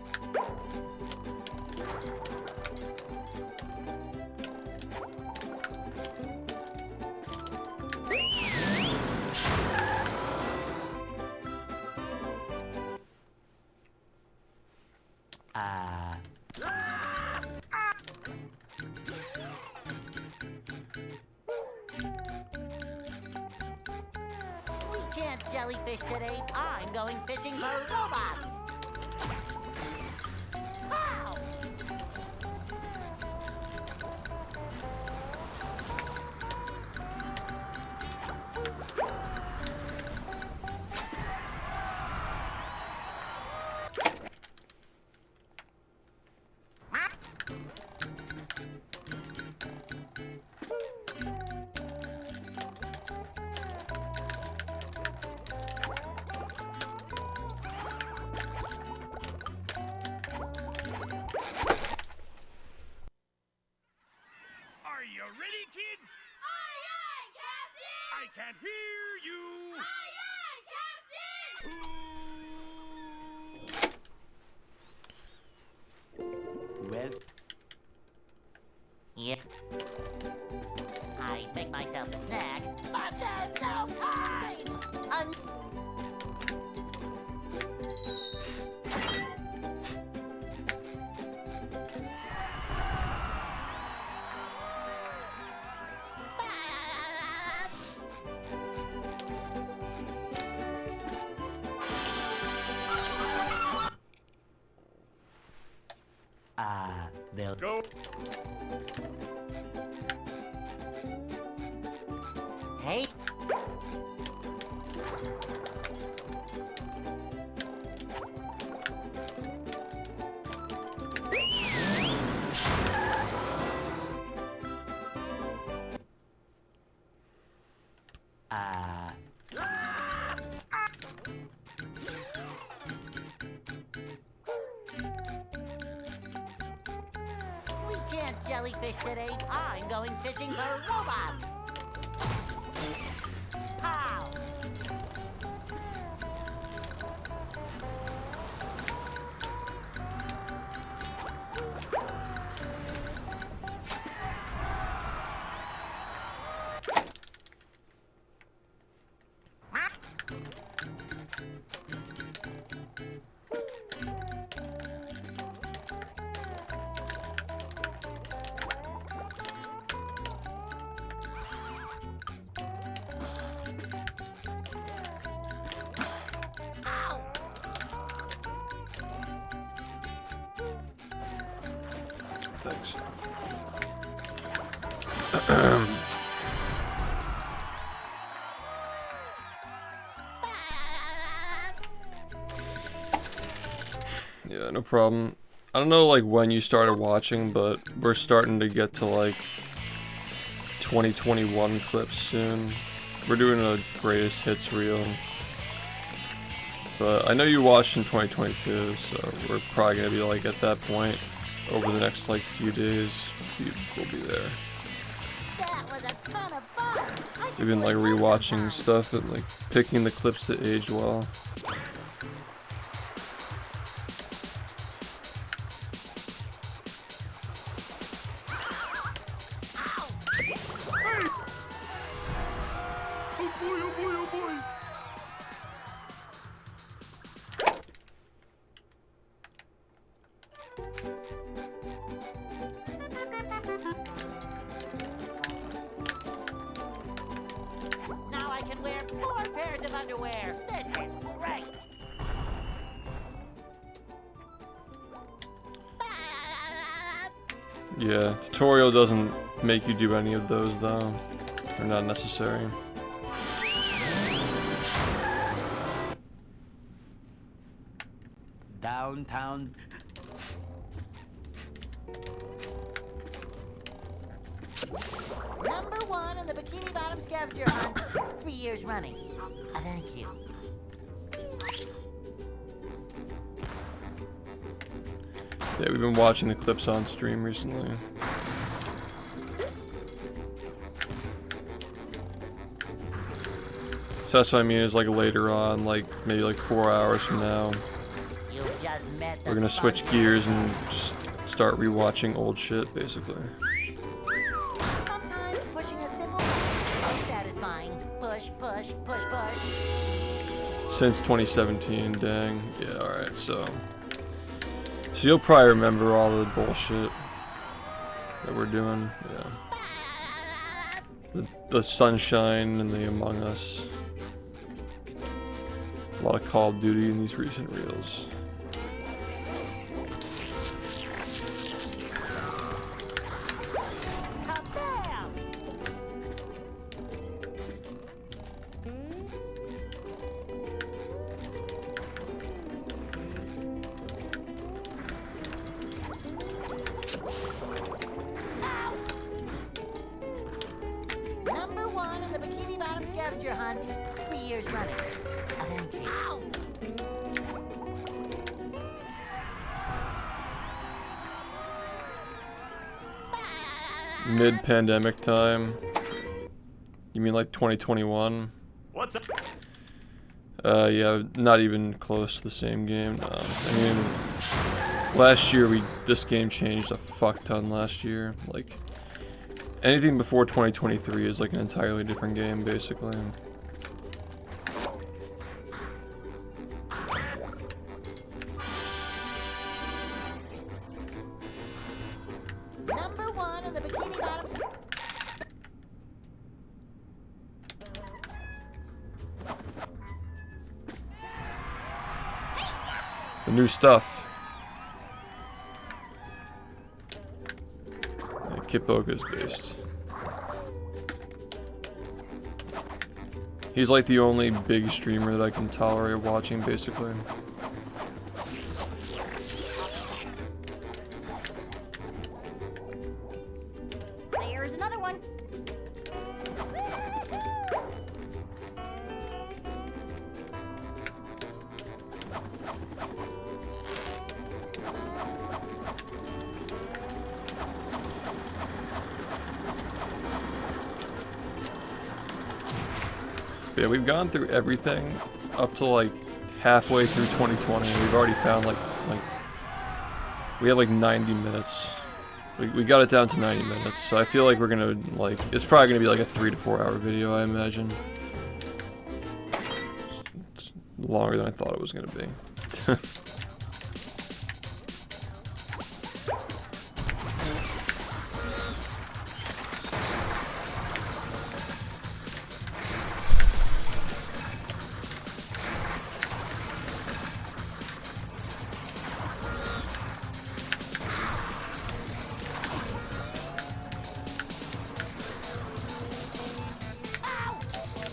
We can't jellyfish today. I'm going fishing for robots. How? Are you ready, kids? Aye, aye, Captain! I can't hear you. Aye, aye, Captain! well, Yeah. I make myself a snack. But there's no time! Go. Hey, we can't jellyfish today. I'm going fishing for robots. Pow! Thanks. Yeah, no problem. I don't know like when you started watching, but we're starting to get to like 2021 clips soon. We're doing a greatest hits reel. But I know you watched in 2022, so we're probably gonna be like at that point over the next like few days. We'll be there. That was a ton of fun. I should We've been do like it more rewatching sometimes. stuff and like picking the clips that age well. Oh boy, oh boy, oh boy. Now I can wear 4 pairs of underwear. This is great. Yeah, tutorial doesn't make you do any of those though. They're not necessary. Downtown. Number 1 in the Bikini Bottom scavenger hunt, 3 years running. Thank you. Yeah, we've been watching the clips on stream recently. So that's what I mean, is like later on, like maybe like 4 hours from now, You just met the we're gonna switch sponge- gears and just start rewatching old shit, basically. Sometimes pushing a simple button is satisfying. Push, push, push, push. Since 2017, dang. Yeah, alright, so you'll probably remember all the bullshit that we're doing, yeah. The Sunshine and the Among Us. A lot of Call of Duty in these recent reels. Kabam! Number 1 in the Bikini Bottom scavenger hunt, 3 years running. Thank you. Mid-pandemic time. You mean like 2021? What's up? Yeah, not even close to the same game. No. I mean, last year this game changed a fuck ton last year. Like, anything before 2023 is like an entirely different game, basically. Number 1 in the Bikini Bottom. The new stuff. Kitboga is based. He's like the only big streamer that I can tolerate watching, basically. There's another one. Yeah, we've gone through everything up to like halfway through 2020. We've already found like we have like 90 minutes. We got it down to 90 minutes, so I feel like we're gonna like it's probably gonna be like a 3 to 4 hour video, I imagine. It's longer than I thought it was gonna be.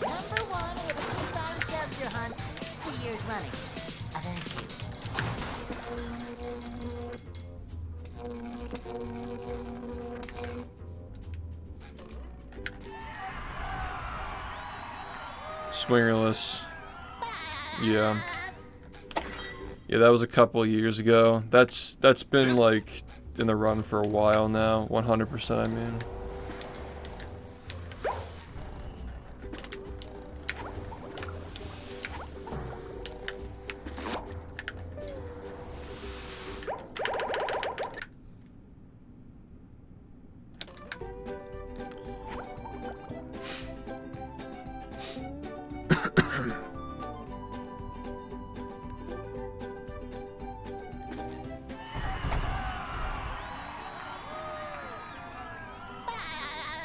Number 1 with a 3-time scavenger hunt 2 years running. Thank you. Swingerless. Yeah. Yeah, that was a couple of years ago. That's been like in the run for a while now. 100%, I mean.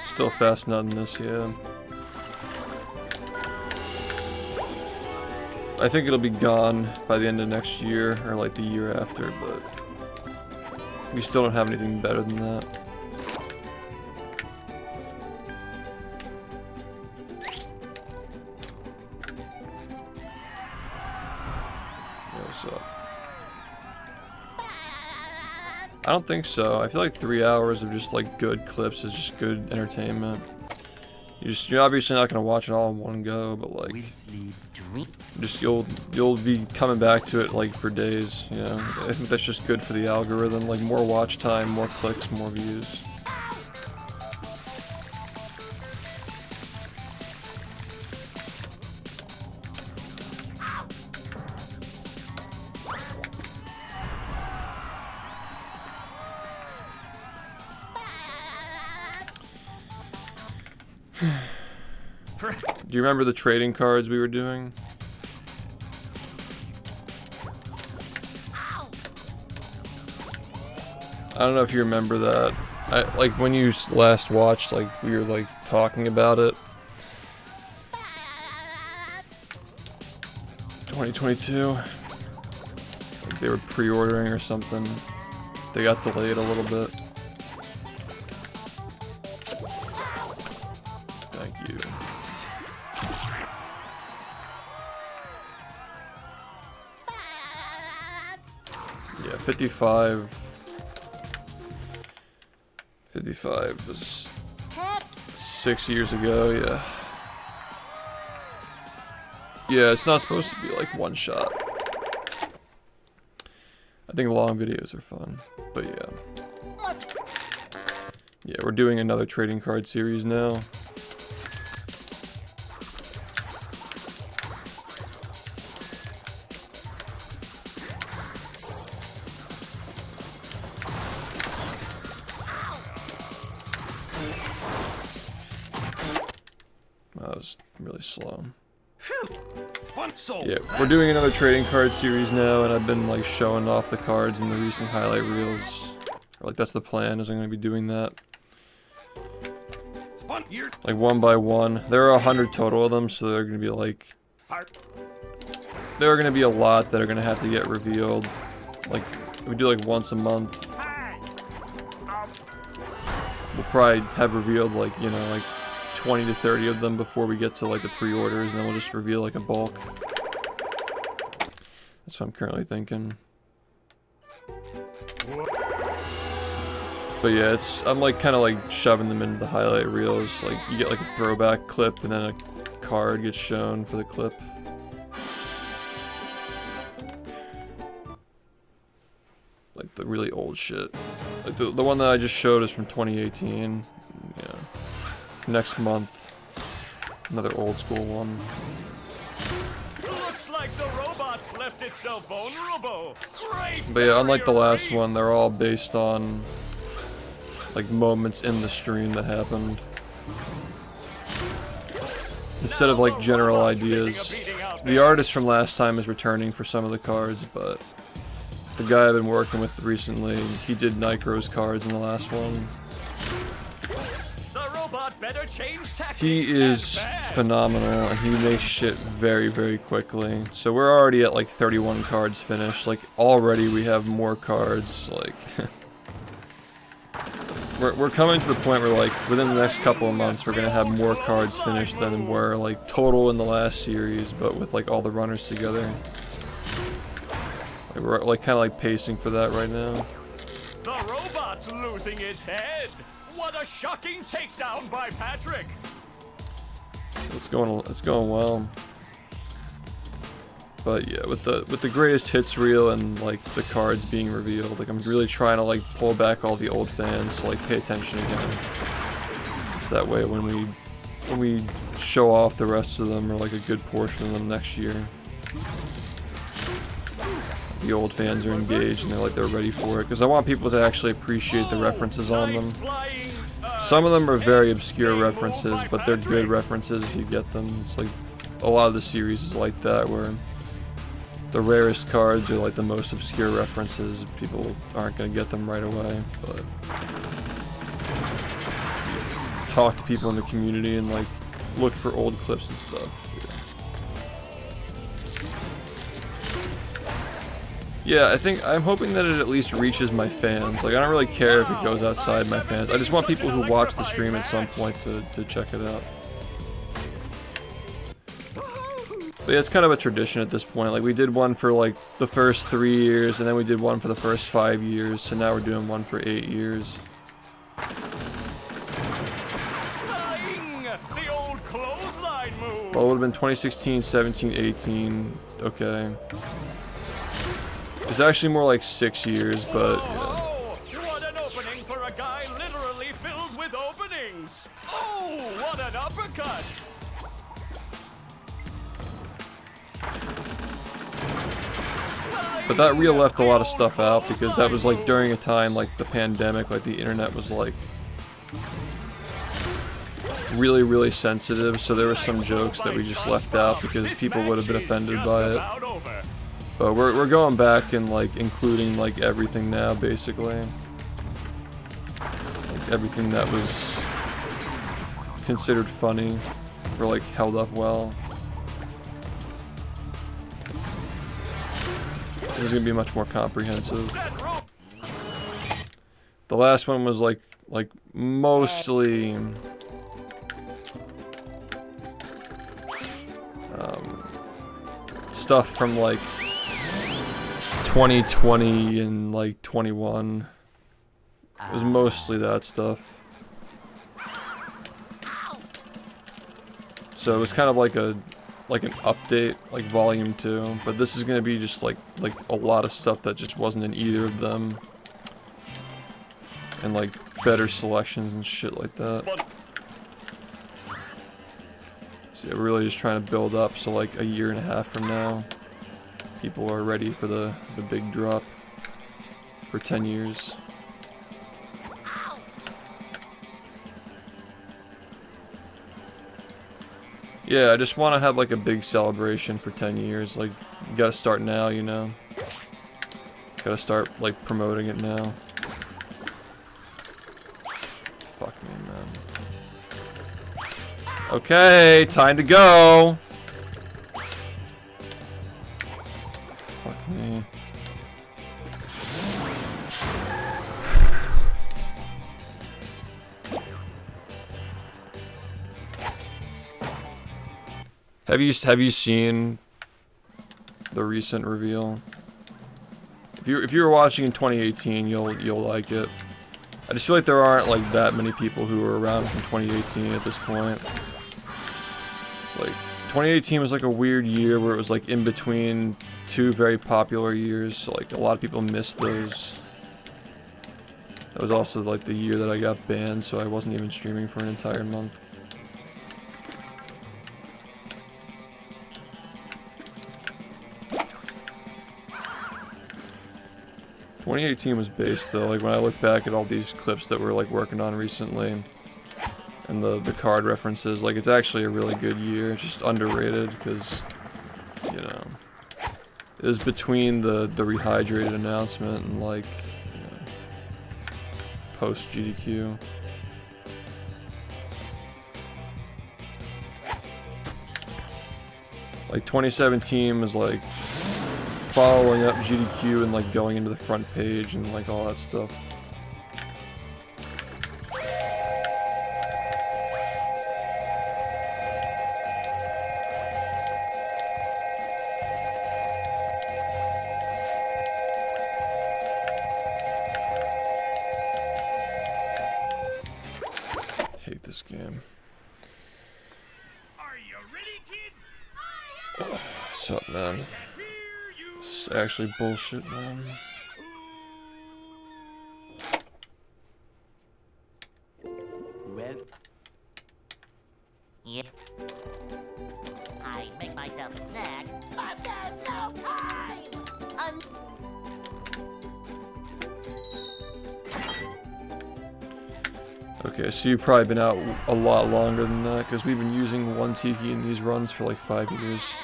Still fast nutting this, yeah. I think it'll be gone by the end of next year, or like the year after, but we still don't have anything better than that. Yeah, what's up? I don't think so. I feel like 3 hours of just like good clips is just good entertainment. You're obviously not gonna watch it all in one go, but like, just you'll be coming back to it like for days. You know, I think that's just good for the algorithm. Like more watch time, more clicks, more views. Do you remember the trading cards we were doing? I don't know if you remember that. Like when you last watched, like we were like talking about it. 2022. Like they were pre-ordering or something. They got delayed a little bit. Thank you. Yeah, 55 was 6 years ago, yeah. Yeah, it's not supposed to be like one shot. I think long videos are fun, but yeah. Yeah, we're doing another trading card series now. That was really slow. Yeah, we're doing another trading card series now, and I've been like showing off the cards in the recent highlight reels. Or, like that's the plan, is I'm gonna be doing that. Like one by one. There are 100 total of them, so they're gonna be like there are gonna be a lot that are gonna have to get revealed. Like we do like once a month. we'll probably have revealed like, you know, like 20 to 30 of them before we get to like the pre-orders, and then we'll just reveal like a bulk. That's what I'm currently thinking. But yeah, I'm like kind of like shoving them into the highlight reels. Like you get like a throwback clip and then a card gets shown for the clip. Like the really old shit. Like the one that I just showed is from 2018. Yeah. Next month, another old school one. Looks like the robots left itself vulnerable. Great. But yeah, unlike the last one, they're all based on like moments in the stream that happened. Instead of like general ideas. The artist from last time is returning for some of the cards, but the guy I've been working with recently, he did Nicro's cards in the last one. He is phenomenal, and he makes shit very, very quickly. So we're already at like 31 cards finished. Like already we have more cards. Like we're coming to the point where like within the next couple of months we're gonna have more cards finished than were like total in the last series, but with like all the runners together. Like, we're like kind of like pacing for that right now. The robot's losing its head. What a shocking takedown by Patrick. It's going well. But yeah, with the greatest hits reel and like the cards being revealed, like I'm really trying to like pull back all the old fans to like pay attention again. So that way when we show off the rest of them, or like a good portion of them next year, the old fans are engaged and they're ready for it. Because I want people to actually appreciate the references on them. Some of them are very obscure references, but they're good references if you get them. It's like a lot of the series is like that, where the rarest cards are like the most obscure references. People aren't going to get them right away, but talk to people in the community and like look for old clips and stuff. Yeah, I'm hoping that it at least reaches my fans. Like, I don't really care if it goes outside my fans. I just want people who watch the stream at some point to check it out. But yeah, it's kind of a tradition at this point. Like, we did one for, like, the first 3 years, and then we did one for the first 5 years, so now we're doing one for 8 years. The old clothesline move. Well, it would have been 2016, 17, 18. Okay. It's actually more like 6 years, but yeah. What an opening for a guy literally filled with openings! Oh, what an uppercut! But that reel left a lot of stuff out because that was like during a time like the pandemic, like the internet was like really, really sensitive, so there were some jokes that we just left out because people would have been offended by it. But we're going back and like including like everything now, basically. Like everything that was considered funny or like held up well. This is gonna be much more comprehensive. The last one was like mostly stuff from like 2020 and like 21. It was mostly that stuff. So it was kind of like an update, like volume 2, but this is gonna be just like a lot of stuff that just wasn't in either of them, and like better selections and shit like that. So yeah, we're really just trying to build up so like a year and a half from now, people are ready for the big drop for 10 years. Yeah, I just want to have like a big celebration for 10 years. Like, you gotta start now, you know? Gotta start like promoting it now. Fuck me, man. Okay, time to go! Fuck me. Have you seen the recent reveal? If you were watching in 2018, you'll like it. I just feel like there aren't like that many people who were around from 2018 at this point. It's like 2018 was like a weird year where it was like in between two very popular years, so like a lot of people missed those. That was also like the year that I got banned, so I wasn't even streaming for an entire month. '18 was based though. Like when I look back at all these clips that we're like working on recently, and the card references, like it's actually a really good year. It's just underrated because, you know, it was between the rehydrated announcement and like, you know, post GDQ. Like 2017 was like following up GDQ and like going into the front page and like all that stuff. Hate this game. Are you ready, kids? What's up, man? It's actually bullshit, man. Well, Yep. I make myself a snack, but there's no time! Okay, so you've probably been out a lot longer than that, because we've been using one Tiki in these runs for like 5 years.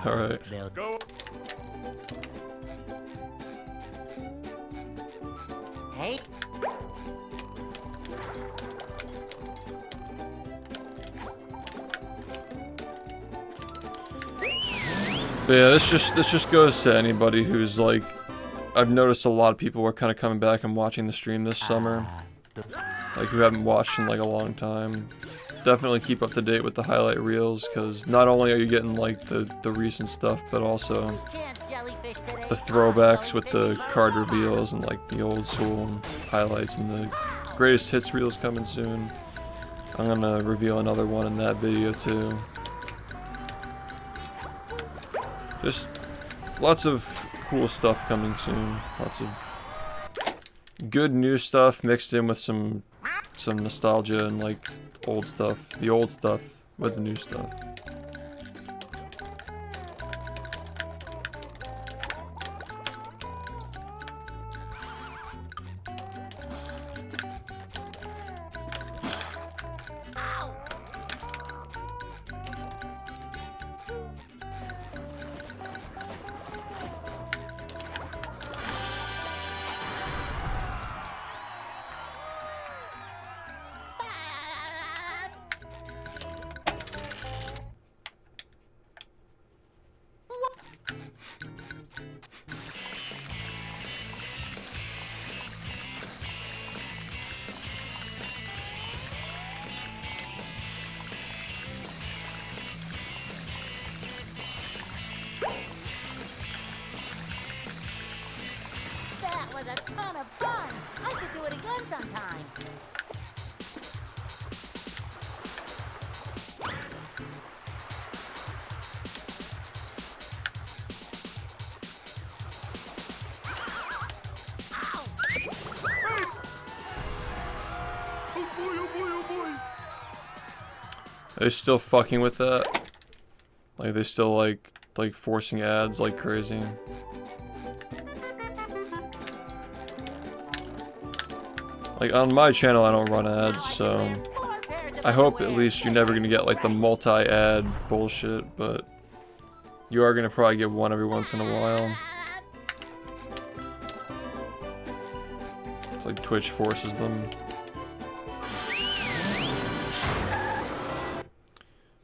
Alright. they'll Go. Hey, But yeah, this just goes to anybody who's like, I've noticed a lot of people are kind of coming back and watching the stream this summer, like who haven't watched in like a long time. Definitely keep up to date with the highlight reels, because not only are you getting like the recent stuff, but also can't jellyfish today. the throwbacks with the card reveals and like the old school highlights and the greatest hits reels coming soon. I'm gonna reveal another one in that video too. Just lots of cool stuff coming soon. Lots of good new stuff mixed in with some nostalgia and like old stuff. The old stuff with the new stuff. That was a ton of fun! I should do it again sometime. Oh boy, oh boy, oh boy. They're still fucking with that. Like they're still like forcing ads like crazy. Like on my channel I don't run ads, so I hope at least you're never gonna get like the multi-ad bullshit, but you are gonna probably get one every once in a while. It's like Twitch forces them.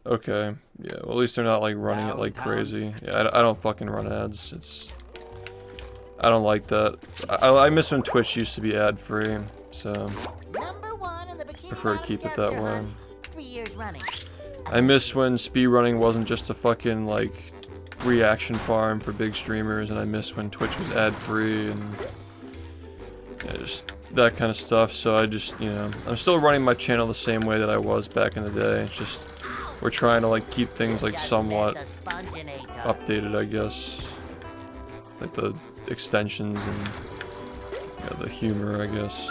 Okay, yeah, well at least they're not like running it like crazy. Yeah, I don't fucking run ads. I don't like that. I miss when Twitch used to be ad-free, so #1 in the Bikini prefer to Bottom keep it scavenger that way. hunt, 3 years running. I miss when speedrunning wasn't just a fucking, like, reaction farm for big streamers, and I miss when Twitch was ad-free, and yeah, just that kind of stuff, so I just, you know, I'm still running my channel the same way that I was back in the day. It's just, we're trying to, like, keep things, like, Just somewhat met the sponginator. updated, I guess. Like, the extensions and, yeah, the humor, I guess.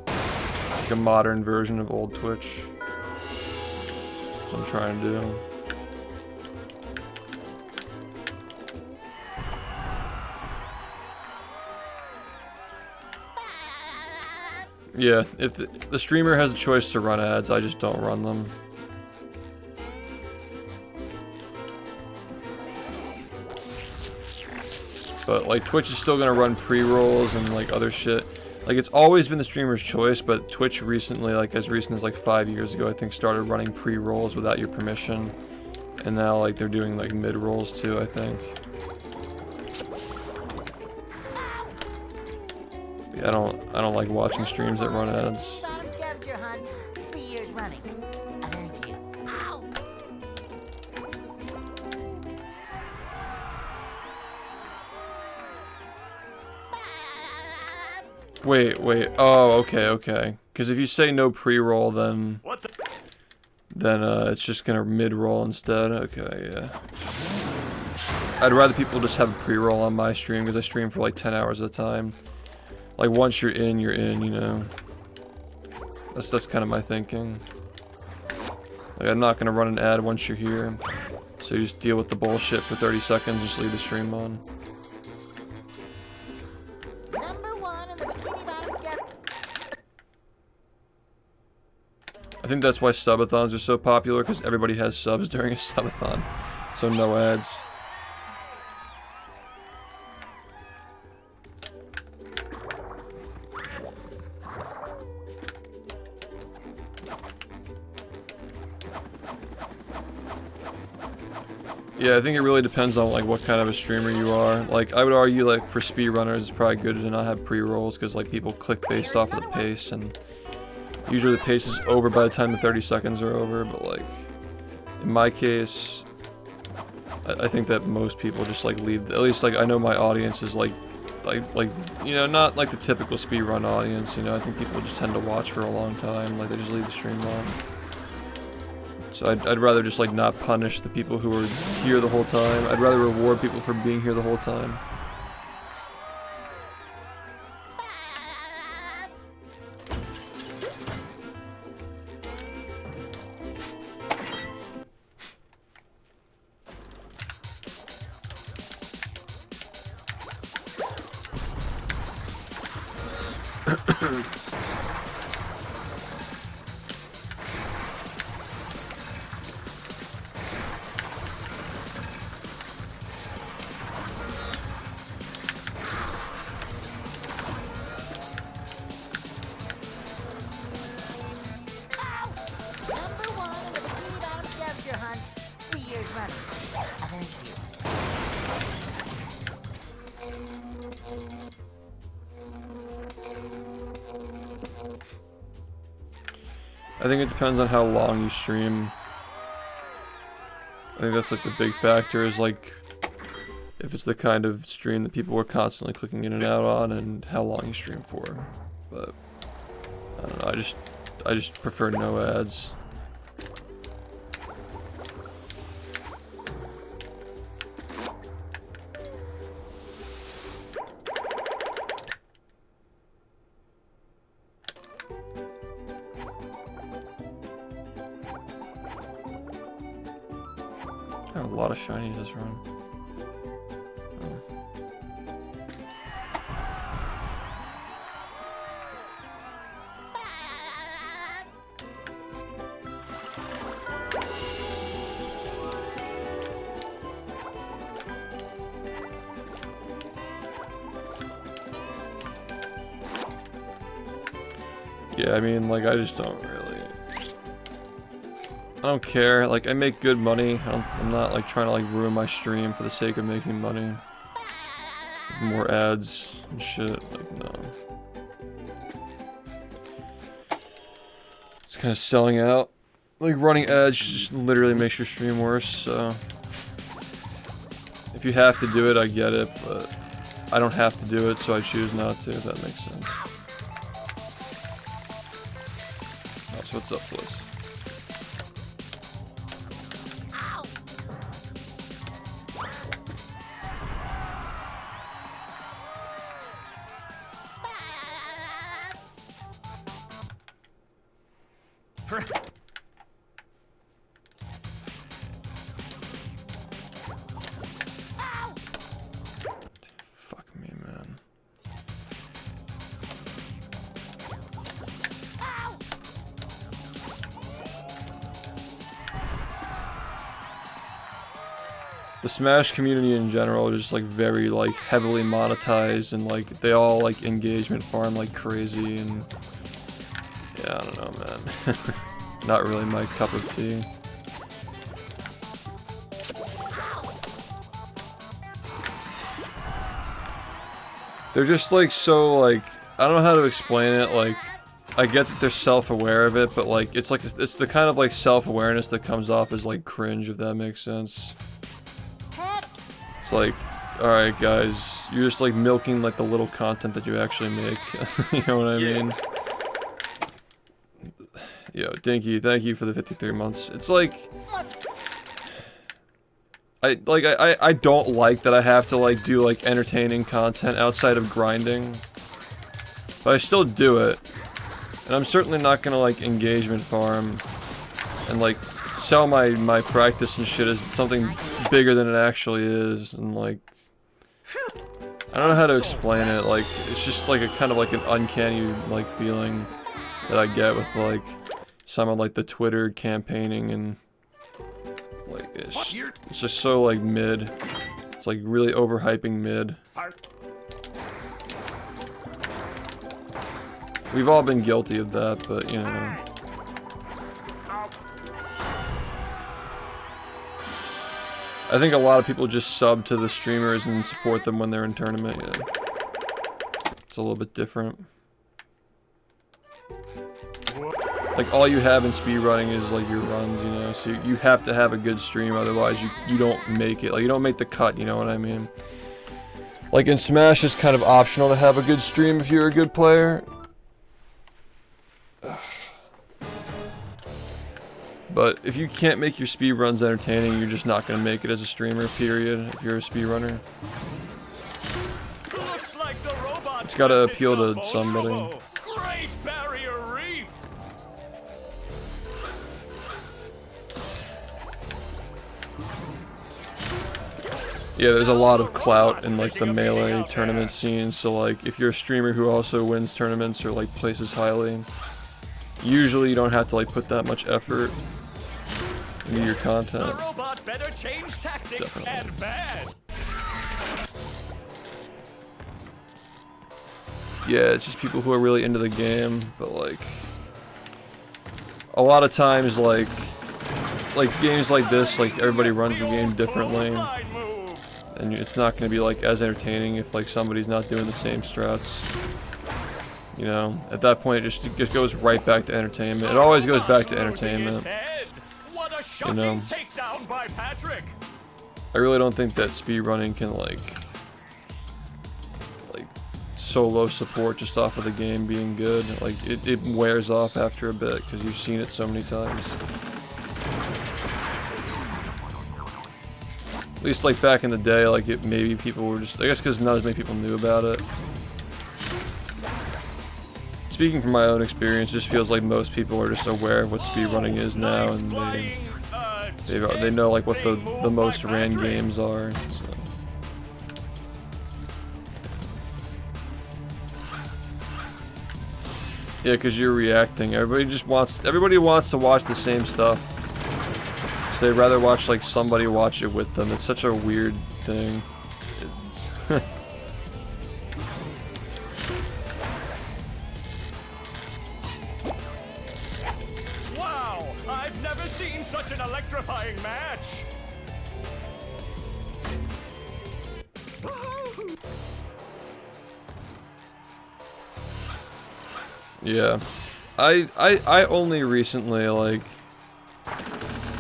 Like a modern version of old Twitch. That's what I'm trying to do. Yeah, if the streamer has a choice to run ads, I just don't run them. But like Twitch is still gonna run pre-rolls and like other shit. Like it's always been the streamer's choice, but Twitch recently, like as recent as like 5 years ago, I think started running pre-rolls without your permission. And now like they're doing like mid-rolls too, I think. Yeah, I don't like watching streams that run ads. Bottom scavenger hunt, 3 years running. Thank you. Ow! Wait. Oh, okay. Because if you say no pre-roll, then What's up? it's just gonna mid-roll instead. Okay, yeah. I'd rather people just have a pre-roll on my stream because I stream for like 10 hours at a time. Like once you're in, you know. That's kind of my thinking. Like I'm not gonna run an ad once you're here, so you just deal with the bullshit for 30 seconds, just leave the stream on. #1 in the Bikini Bottom scavenger. I think that's why subathons are so popular, because everybody has subs during a subathon, so no ads. Yeah, I think it really depends on like what kind of a streamer you are. Like I would argue like for speedrunners it's probably good to not have pre-rolls because like people click based off of the pace, and usually the pace is over by the time the 30 seconds are over, but like in my case I think that most people just like leave, at least like I know my audience is like you know, not like the typical speedrun audience, you know. I think people just tend to watch for a long time, like they just leave the stream on. So I'd rather just like not punish the people who are here the whole time. I'd rather reward people for being here the whole time. #1 in the Bikini Bottom scavenger hunt, 3 years running. Thank you. I think it depends on how long you stream. I think that's like the big factor, is like if it's the kind of stream that people are constantly clicking in and out on, and how long you stream for. But I don't know, I just prefer no ads. I have a lot of shinies this run. Oh. Yeah, I mean, like, I just don't really... I don't care. Like, I make good money. I'm not like trying to like ruin my stream for the sake of making money. More ads and shit. Like, no. It's kind of selling out. Like, running ads just literally makes your stream worse, so. If you have to do it, I get it, but I don't have to do it, so I choose not to, if that makes sense. Oh, so what's up, Bliss? Fuck me, man. The Smash community in general is just like very like heavily monetized, and like they all like engagement farm like crazy, and yeah, I don't know, man. Not really my cup of tea. They're just like so like, I don't know how to explain it. Like, I get that they're self-aware of it, but like it's the kind of like self-awareness that comes off as like cringe, if that makes sense. It's like, alright guys, you're just like milking like the little content that you actually make. You know what I mean? Yo, Dinky, thank you for the 53 months. It's like, I don't like that I have to like do like entertaining content outside of grinding, but I still do it, and I'm certainly not gonna like engagement farm and like sell my practice and shit as something bigger than it actually is, and like I don't know how to explain it. Like, it's just like a kind of like an uncanny like feeling that I get with like some of like the Twitter campaigning, and like it's just so like mid. It's like really overhyping mid. We've all been guilty of that, but you know. I think a lot of people just sub to the streamers and support them when they're in tournament. Yeah. It's a little bit different. Like, all you have in speedrunning is like your runs, you know, so you have to have a good stream, otherwise you don't make it. Like, you don't make the cut, you know what I mean? Like, in Smash, it's kind of optional to have a good stream if you're a good player. But if you can't make your speedruns entertaining, you're just not going to make it as a streamer, period, if you're a speedrunner. It's got to appeal to somebody. Great Barrier Reef. Yeah, there's a lot of clout in like the melee tournament scene, so like if you're a streamer who also wins tournaments or like places highly, usually you don't have to like put that much effort into your content. Definitely. Yeah, it's just people who are really into the game, but like a lot of times like games like this, like everybody runs the game differently, and it's not going to be like as entertaining if like somebody's not doing the same strats. You know, at that point it just goes right back to entertainment. It always goes back to entertainment. You know, I really don't think that speedrunning can like solo support just off of the game being good. Like it wears off after a bit because you've seen it so many times. At least like back in the day, like maybe people were just, I guess because not as many people knew about it. Speaking from my own experience, it just feels like most people are just aware of what speedrunning is now, and they know like what the most ran games are. So. Yeah, because you're reacting. Everybody wants to watch the same stuff. So they'd rather watch like somebody watch it with them. It's such a weird thing. It's Wow, I've never seen such Yeah. I only recently, like,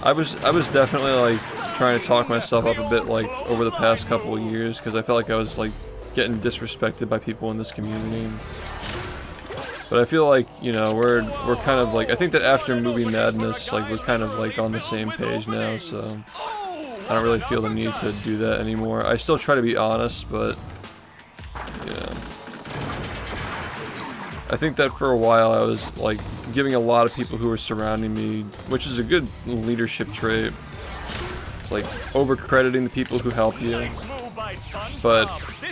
I was definitely, like, trying to talk myself up a bit, like, over the past couple of years, because I felt like I was, like, getting disrespected by people in this community. But I feel like, you know, we're kind of, like, I think that after Movie Madness, like, we're kind of, like, on the same page now, so I don't really feel the need to do that anymore. I still try to be honest, but, yeah. I think that for a while I was, like, giving a lot of people who were surrounding me, which is a good leadership trait. It's like over-crediting the people who help you. But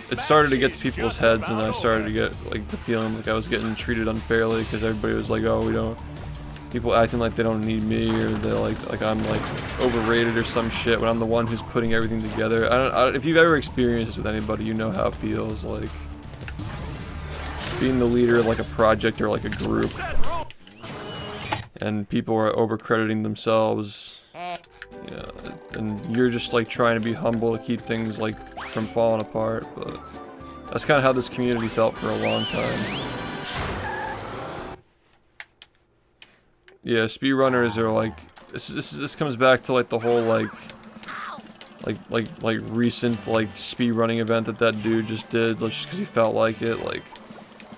it started to get to people's heads, and I started to get, like, the feeling like I was getting treated unfairly, because everybody was like, oh, we don't... People acting like they don't need me, or they're like I'm, like, overrated or some shit, when I'm the one who's putting everything together. If you've ever experienced this with anybody, you know how it feels, like... being the leader of, like, a project or, like, a group. And people are over-crediting themselves. Yeah, and you're just, like, trying to be humble to keep things, like, from falling apart, but that's kind of how this community felt for a long time. Yeah, speedrunners are, like, this comes back to, like, the whole, like recent, like, speedrunning event that dude just did, like, just because he felt like it, like,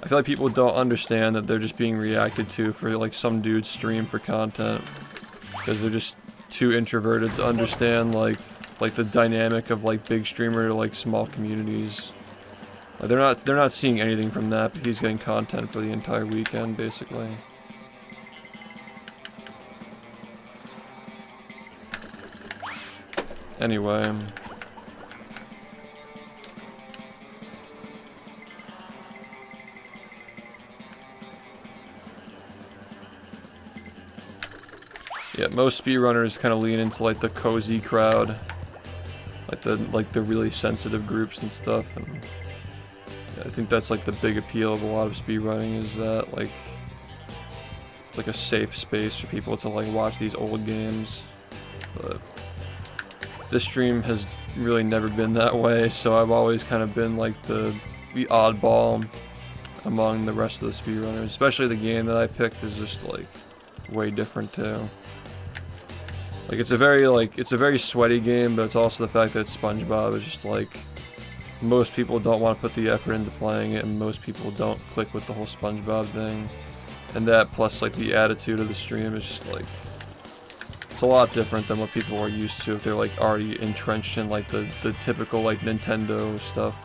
I feel like people don't understand that they're just being reacted to for, like, some dude's stream for content, because they're just too introverted to understand, like the dynamic of, like, big streamer to, like, small communities. Like, they're not seeing anything from that, but he's getting content for the entire weekend, basically. Anyway. Yeah, most speedrunners kind of lean into, like, the cozy crowd, like the really sensitive groups and stuff, and yeah, I think that's, like, the big appeal of a lot of speedrunning, is that, like, it's like a safe space for people to, like, watch these old games. But this stream has really never been that way, so I've always kind of been, like, the oddball among the rest of the speedrunners. Especially the game that I picked is just, like, way different too. Like, it's a very sweaty game, but it's also the fact that SpongeBob is just, like, most people don't want to put the effort into playing it, and most people don't click with the whole SpongeBob thing. And that, plus, like, the attitude of the stream is just, like, it's a lot different than what people are used to if they're, like, already entrenched in, like, the typical, like, Nintendo stuff.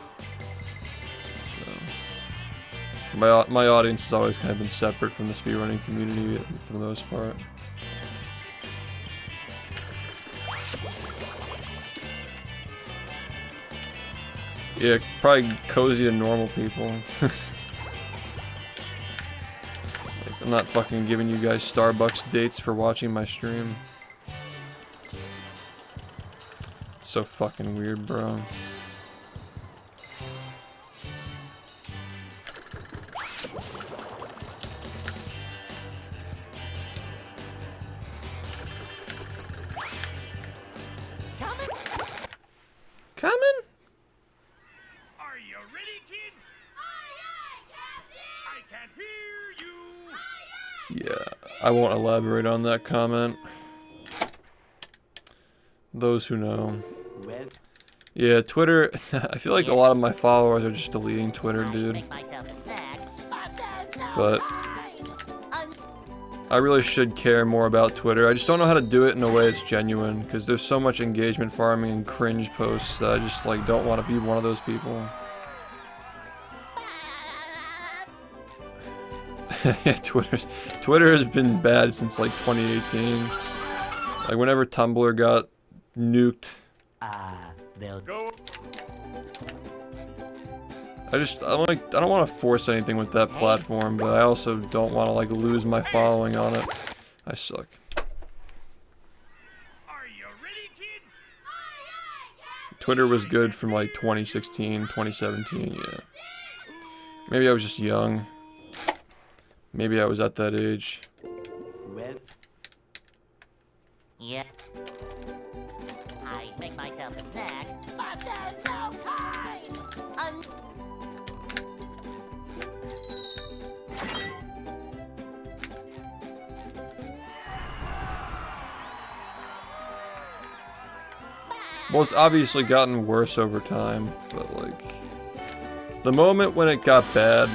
So, my audience has always kind of been separate from the speedrunning community for the most part. Yeah, probably cozy to normal people. Like, I'm not fucking giving you guys Starbucks dates for watching my stream. It's so fucking weird, bro. Coming? Are you ready, kids? I can't hear you. Yeah, I won't elaborate on that comment. Those who know. Well, Yeah, Twitter, I feel like a lot of my followers are just deleting Twitter, dude. But I really should care more about Twitter. I just don't know how to do it in a way that's genuine, because there's so much engagement farming and cringe posts that I just, like, don't want to be one of those people. Yeah, Twitter has been bad since, like, 2018. Like, whenever Tumblr got nuked. they'll Go. I don't want to force anything with that platform, but I also don't want to, like, lose my following on it. I suck. Are you ready, kids? Twitter was good from, like, 2016, 2017, yeah. Maybe I was just young. Maybe I was at that age. well, Yeah. I make myself a snack, but there's no time. Well, it's obviously gotten worse over time, but like, the moment when it got bad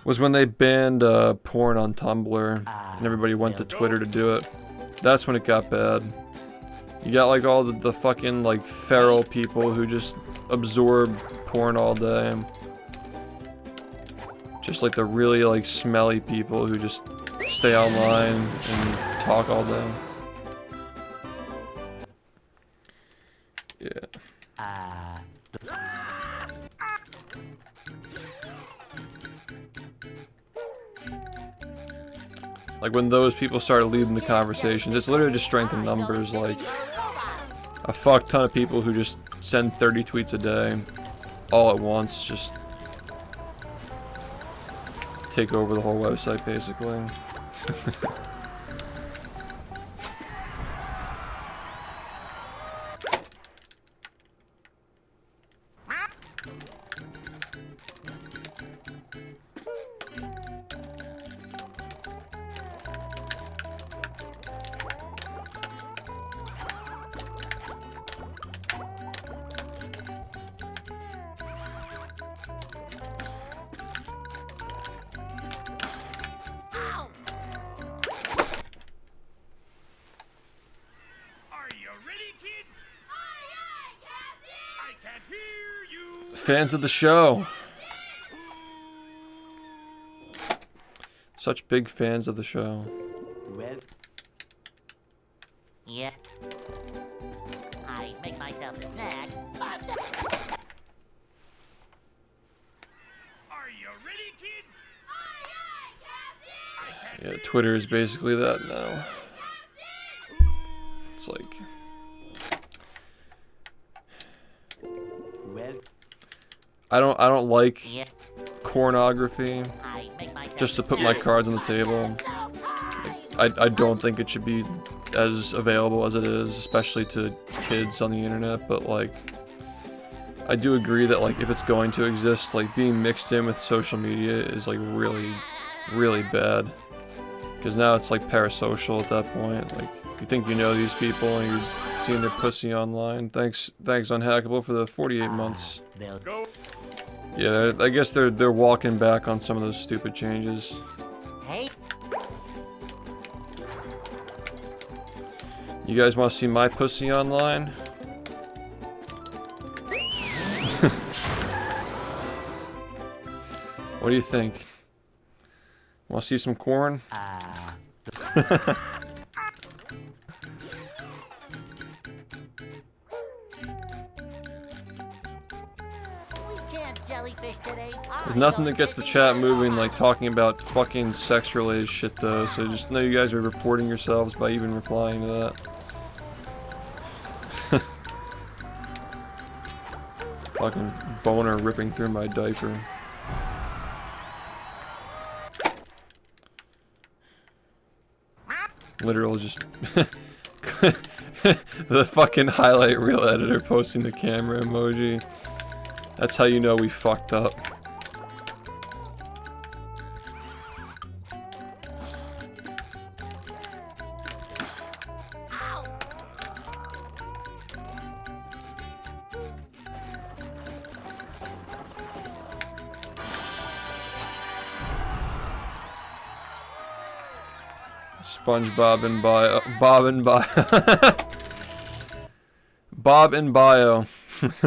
was when they banned porn on Tumblr, and everybody went to Twitter to do it. That's when it got bad. You got like all the fucking like feral people who just absorb porn all day. Just like the really like smelly people who just stay online and talk all day. Yeah. Like when those people started leading the conversations, it's literally just strength in numbers. Like a fuck ton of people who just send 30 tweets a day, all at once, just take over the whole website basically. Fans of the show. Such big fans of the show. Well, Yeah. I make myself a snack. Are you ready, kids? Yeah, Twitter is basically that now. It's like, well, I don't like Yeah. pornography I make myself just to a put my snack. cards on the table. Like, I don't think it should be as available as it is, especially to kids on the internet, but like, I do agree that like if it's going to exist, like being mixed in with social media is like really bad. Because now it's like parasocial at that point. Like, you think you know these people and you're seeing their pussy online. Thanks Unhackable for the 48 months. they'll Go. Yeah, I guess they're walking back on some of those stupid changes. Hey, You guys want to see my pussy online? What do you think? Want to see some corn? we can't jellyfish today. There's nothing that gets the chat moving like talking about fucking sex-related shit though, so just know you guys are reporting yourselves by even replying to that. Fucking boner ripping through my diaper. Literal just the fucking highlight reel editor posting the camera emoji. That's how you know we fucked up. SpongeBob and bio. Bob and bio. Bob and bio. That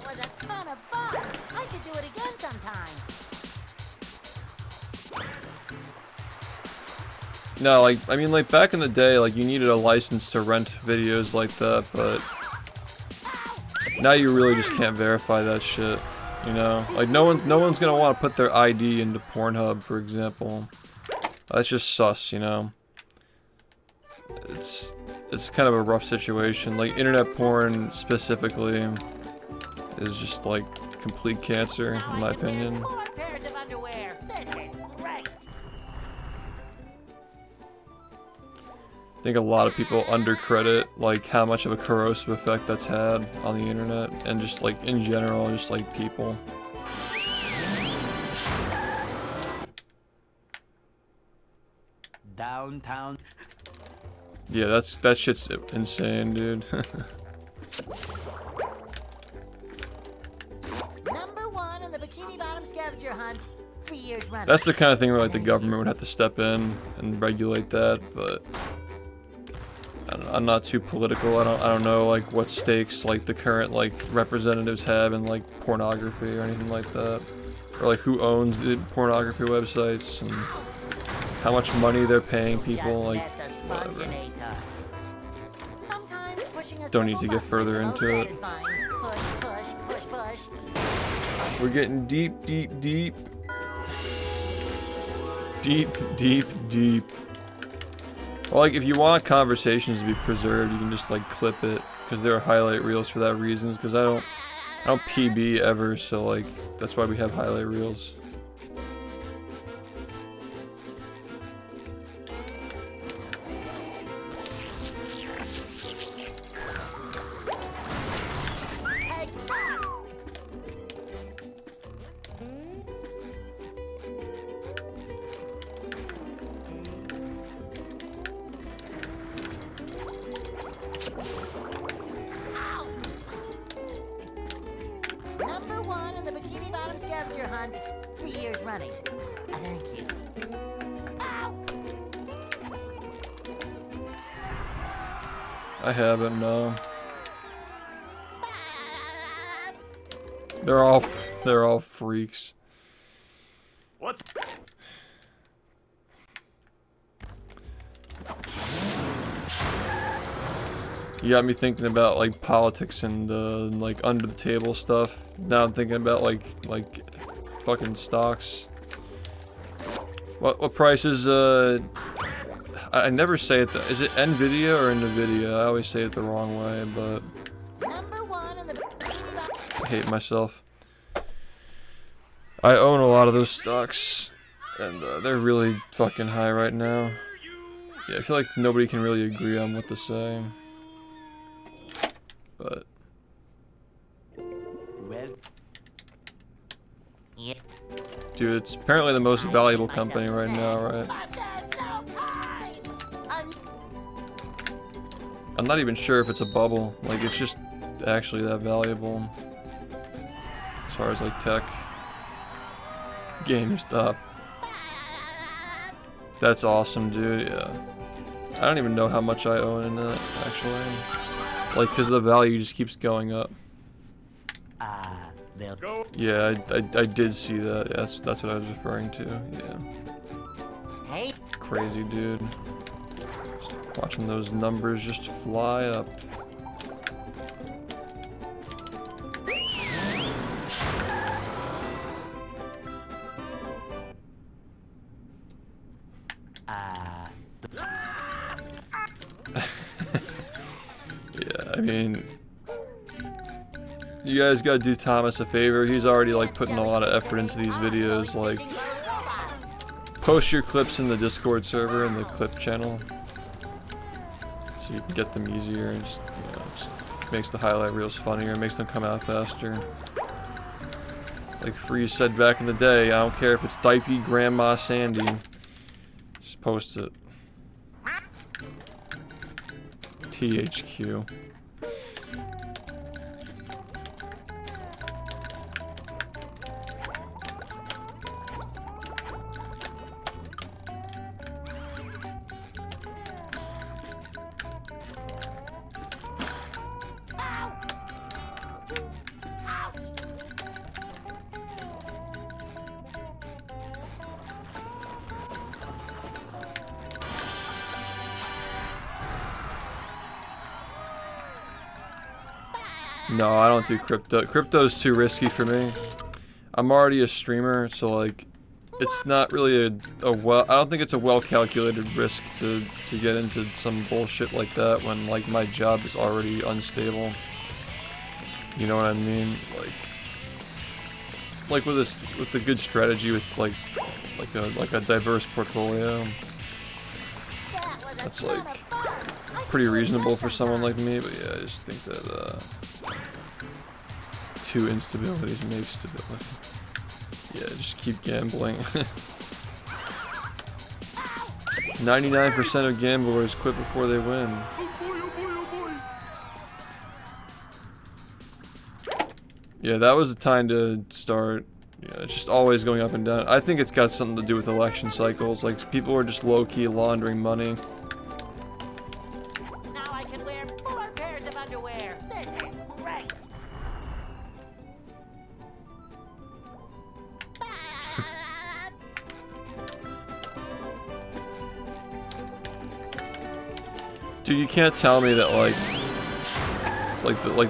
was a ton of fun. I should do it again sometime. No, like, I mean, like, back in the day, like, you needed a license to rent videos like that, but now you really just can't verify that shit, you know? Like, no one's gonna want to put their ID into Pornhub, for example. That's just sus, you know? It's kind of a rough situation. Like, internet porn, specifically, is just, like, complete cancer, in my opinion. 4 pairs of underwear. This is great. I think a lot of people undercredit like how much of a corrosive effect that's had on the internet and just like in general, just like people. Downtown. Yeah, that shit's insane, dude. Number 1 in the Bikini Bottom scavenger hunt. 3 years running. That's the kind of thing where like the government would have to step in and regulate that, but I don't know, I'm not too political. I don't know like what stakes like the current like representatives have in like pornography or anything like that, or like who owns the pornography websites and how much money they're paying people. Like whatever. Don't need to get further into it. We're getting deep, deep, deep. Deep, deep, deep. Well, like, if you want conversations to be preserved, you can just, like, clip it. Because there are highlight reels for that reasons. Because I don't PB ever, so, like, that's why we have highlight reels. Number 1 in the Bikini Bottom scavenger hunt. 3 years running. Thank you. I haven't, no. They're all freaks. What's... You got me thinking about like politics and like under the table stuff. Now I'm thinking about like fucking stocks. What prices? I never say it. Is it Nvidia or Nvidia? I always say it the wrong way, but Number 1 in the Bikini Bottom. I hate myself. I own a lot of those stocks, and they're really fucking high right now. Yeah, I feel like nobody can really agree on what to say. But Well, Yeah. dude, it's apparently the most valuable company right now, right? I'm not even sure if it's a bubble. Like, it's just actually that valuable. As far as like tech. GameStop. That's awesome, dude, yeah. I don't even know how much I own in that, actually. Like, because the value just keeps going up. they'll Go. Yeah, I did see that. Yeah, that's what I was referring to. Yeah. Hey. Crazy, dude. Just watching those numbers just fly up. Yeah, I mean, you guys gotta do Thomas a favor. He's already like putting a lot of effort into these videos. Like, post your clips in the Discord server and the clip channel, so you can get them easier, and just, you know, just makes the highlight reels funnier, makes them come out faster. Like Freeze said back in the day, I don't care if it's Dipey, Grandma, Sandy, just post it. THQ. No, I don't do crypto. Crypto's too risky for me. I'm already a streamer, so like, it's not really a well. I don't think it's a well-calculated risk to get into some bullshit like that when like my job is already unstable. You know what I mean? Like with a good strategy with like a diverse portfolio. That's like pretty reasonable for someone like me, but yeah, I just think that 2 instabilities make stability. Yeah, just keep gambling. 99% of gamblers quit before they win. Yeah, that was the time to start. Yeah, it's just always going up and down. I think it's got something to do with election cycles. Like, people are just low-key laundering money. Now I can wear 4 pairs of underwear. This is great. Dude, you can't tell me that like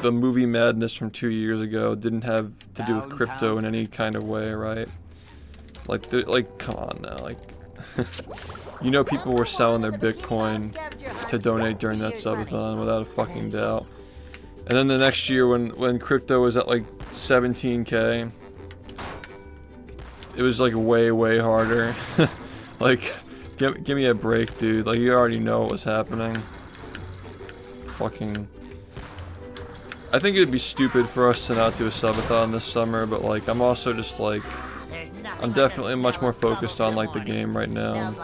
the movie Madness from 2 years ago didn't have to do with crypto in any kind of way, right? Like come on now, like you know people were selling their Bitcoin to donate during that subathon without a fucking doubt. And then the next year when crypto was at like 17K, it was like way harder. Like give me a break, dude. Like you already know what was happening. Fucking I think it'd be stupid for us to not do a subathon this summer, but like I'm also just like I'm definitely much more focused on like the game right now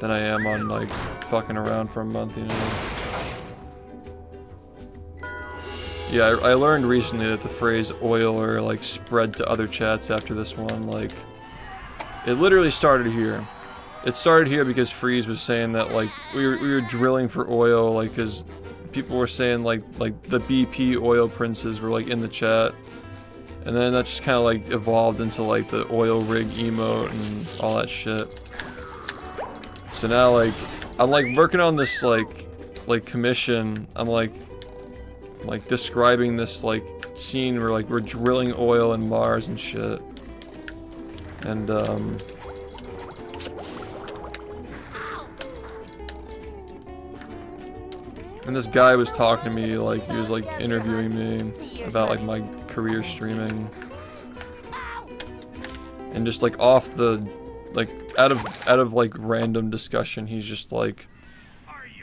than I am on like fucking around for a month, you know. Yeah, I learned recently that the phrase oiler like spread to other chats after this one. Like it literally started here. It started here because Freeze was saying that like we were drilling for oil, like because people were saying like the BP oil princes were like in the chat, and then that just kind of like evolved into like the oil rig emote and all that shit. So now like I'm like working on this like commission. I'm like describing this like scene where like we're drilling oil in Mars and shit, and and this guy was talking to me, like, he was, like, interviewing me about, like, my career streaming. And just, like, off the, like, out of, like, random discussion, he's just, like,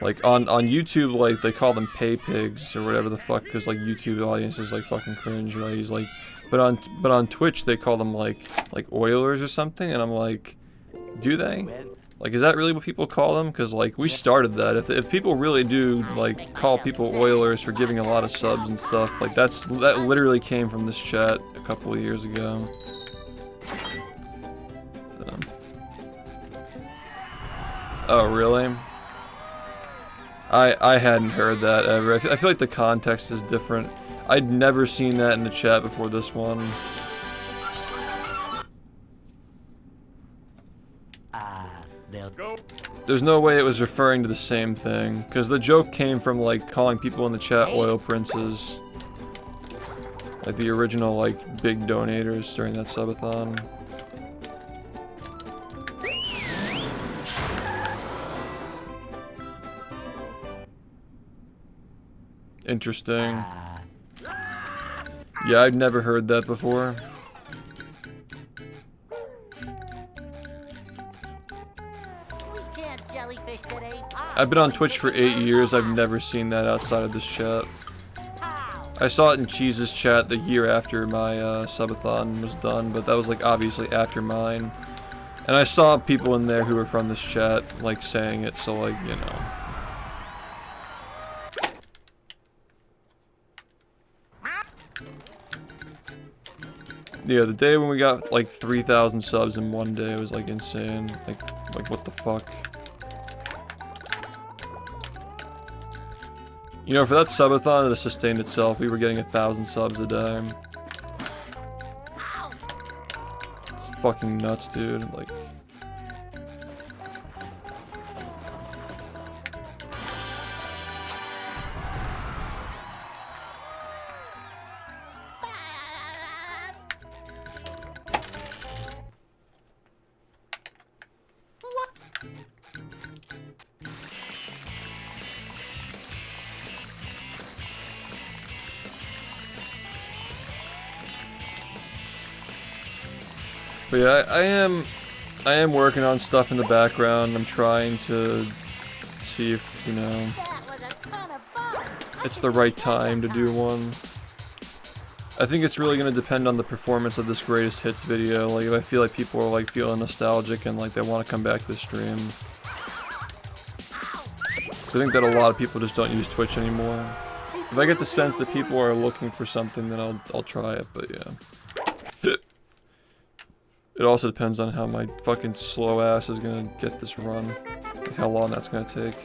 on YouTube, like, they call them pay pigs, or whatever the fuck, because, like, YouTube audience is, like, fucking cringe, right? He's, like, but on Twitch, they call them, like oilers or something, and I'm like, do they? Like, is that really what people call them? Because, like, we started that. If people really do, like, call people oilers for giving a lot of subs and stuff, like, that literally came from this chat a couple of years ago. Oh, really? I hadn't heard that ever. I feel like the context is different. I'd never seen that in the chat before this one. There's no way it was referring to the same thing, because the joke came from, like, calling people in the chat oil princes. Like, the original, like, big donators during that subathon. Interesting. Yeah, I'd never heard that before. I've been on Twitch for 8 years, I've never seen that outside of this chat. I saw it in Cheese's chat the year after my subathon was done, but that was like obviously after mine. And I saw people in there who were from this chat like saying it, so like, you know. Yeah, the day when we got like 3,000 subs in one day was like insane. Like what the fuck? You know, for that subathon that sustained itself, we were getting 1,000 subs a day. It's fucking nuts, dude. Like, but yeah, I am working on stuff in the background. I'm trying to see if, you know, That was a ton of fun. it's the right time to do one. I think it's really going to depend on the performance of this greatest hits video. Like, if I feel like people are like feeling nostalgic and like they want to come back to the stream. Because I think that a lot of people just don't use Twitch anymore. If I get the sense that people are looking for something, then I'll try it, but yeah. It also depends on how my fucking slow ass is gonna get this run. Like how long that's gonna take.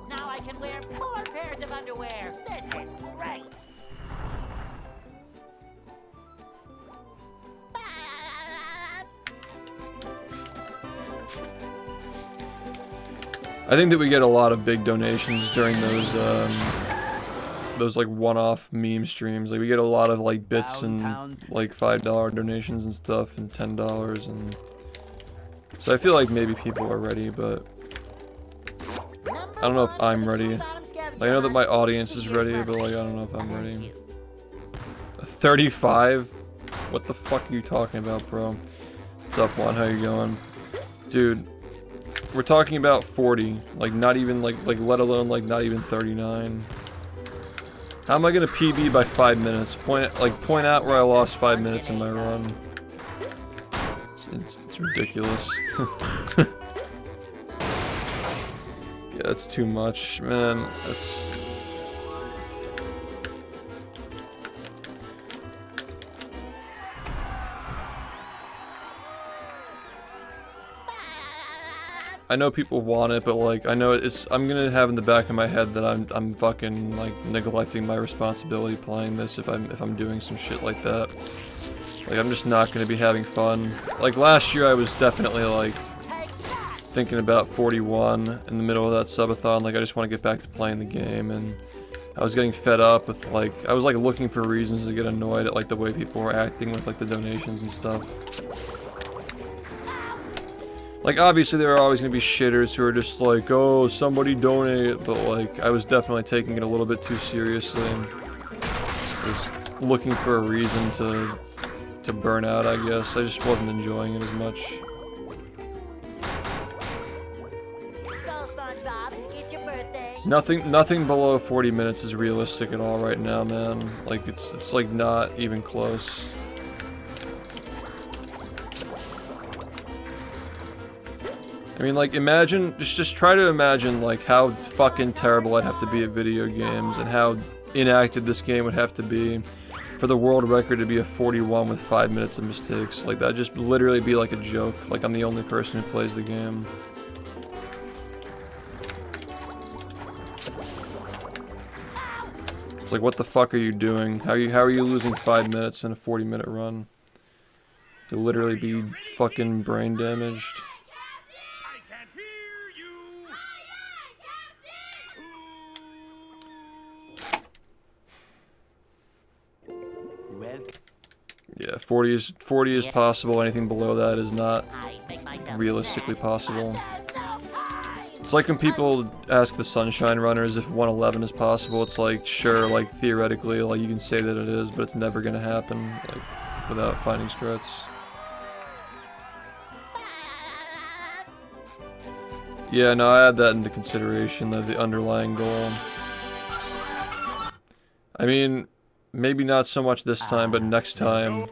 Now I can wear 4 pairs of underwear. This is great. I think that we get a lot of big donations during those like one-off meme streams. Like we get a lot of like bits and like $5 donations and stuff and $10 and so I feel like maybe people are ready, but I don't know if I'm ready. Like, I know that my audience is ready, but like I don't know if I'm ready. 35? What the fuck are you talking about, bro? What's up, Juan? How you going? Dude, we're talking about 40. Like not even like let alone like not even 39. How am I gonna PB by 5 minutes? Point out where I lost 5 minutes in my run. It's ridiculous. Yeah, that's too much, man. That's. I know people want it, but like I know I'm gonna have in the back of my head that I'm fucking like neglecting my responsibility playing this if I'm doing some shit like that. Like I'm just not gonna be having fun. Like last year I was definitely like thinking about 41 in the middle of that subathon. Like I just want to get back to playing the game, and I was getting fed up with like I was like looking for reasons to get annoyed at like the way people were acting with like the donations and stuff. Like, obviously there are always going to be shitters who are just like, oh, somebody donate, but like, I was definitely taking it a little bit too seriously. I was looking for a reason to burn out, I guess. I just wasn't enjoying it as much. Go, SpongeBob. It's your birthday. Nothing below 40 minutes is realistic at all right now, man. Like, it's like not even close. I mean, like, imagine, just try to imagine, like, how fucking terrible I'd have to be at video games and how inactive this game would have to be for the world record to be a 41 with 5 minutes of mistakes. Like, that'd just literally be like a joke. Like, I'm the only person who plays the game. It's like, what the fuck are you doing? How are you losing 5 minutes in a 40-minute run? You'll literally be fucking brain damaged. Yeah, 40 is possible. Anything below that is not realistically possible. It's like when people ask the Sunshine Runners if 111 is possible. It's like, sure, like theoretically, like you can say that it is, but it's never gonna happen, like without finding struts. Yeah, no, I add that into consideration, the underlying goal. I mean, maybe not so much this time, but next time,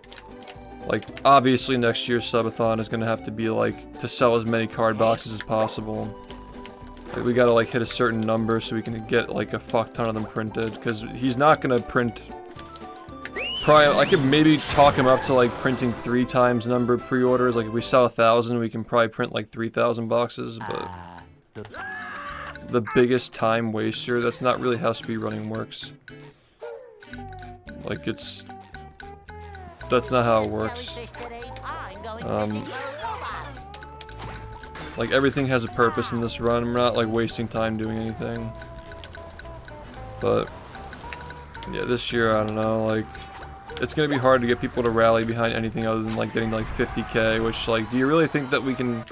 like, obviously next year's subathon is gonna have to be, like, to sell as many card boxes as possible. Like, we gotta, like, hit a certain number so we can get, like, a fuck ton of them printed, because he's not gonna print... Probably, I could maybe talk him up to, like, printing 3 times the number of pre-orders. Like, if we sell 1,000, we can probably print, like, 3,000 boxes, but... The biggest time waster, that's not really how speedrunning works. Like, that's not how it works. Like, everything has a purpose in this run. I'm not, like, wasting time doing anything. But, yeah, this year, I don't know, like, it's gonna be hard to get people to rally behind anything other than, like, getting, like, 50k, which, like, do you really think that we can...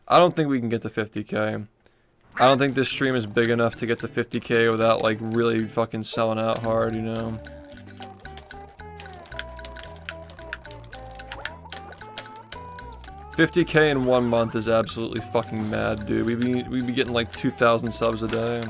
I don't think we can get to 50k. I don't think this stream is big enough to get to 50k without, like, really fucking selling out hard, you know? 50K in 1 month is absolutely fucking mad, dude. We'd be getting like 2,000 subs a day.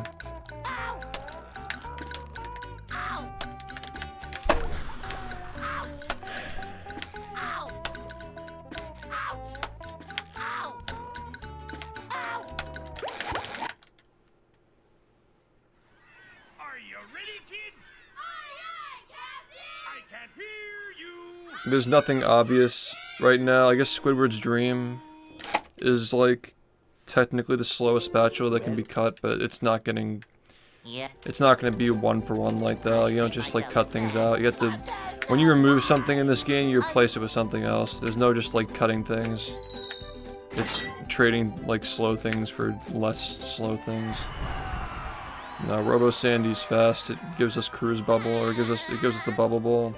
Are you ready, kids? Aye, aye, Captain! I can't hear you! There's nothing obvious right now. I guess Squidward's Dream is like technically the slowest spatula that can be cut, but it's not getting. Yeah. It's not going to be 1-for-1 like that. You don't just like cut things out. You have to. When you remove something in this game, you replace it with something else. There's no just like cutting things. It's trading like slow things for less slow things. No, Robo Sandy's fast. It gives us cruise bubble, or it gives us the bubble ball,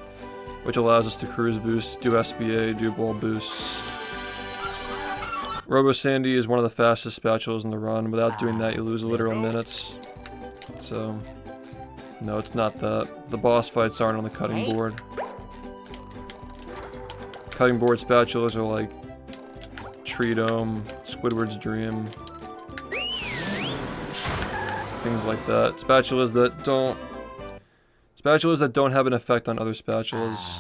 which allows us to cruise boost, do SBA, do ball boosts. Robo Sandy is one of the fastest spatulas in the run. Without doing that, you lose literal minutes. So, no, it's not that. The boss fights aren't on the cutting board. Cutting board spatulas are like Tree Dome, Squidward's Dream, things like that. Spatulas that don't have an effect on other spatulas.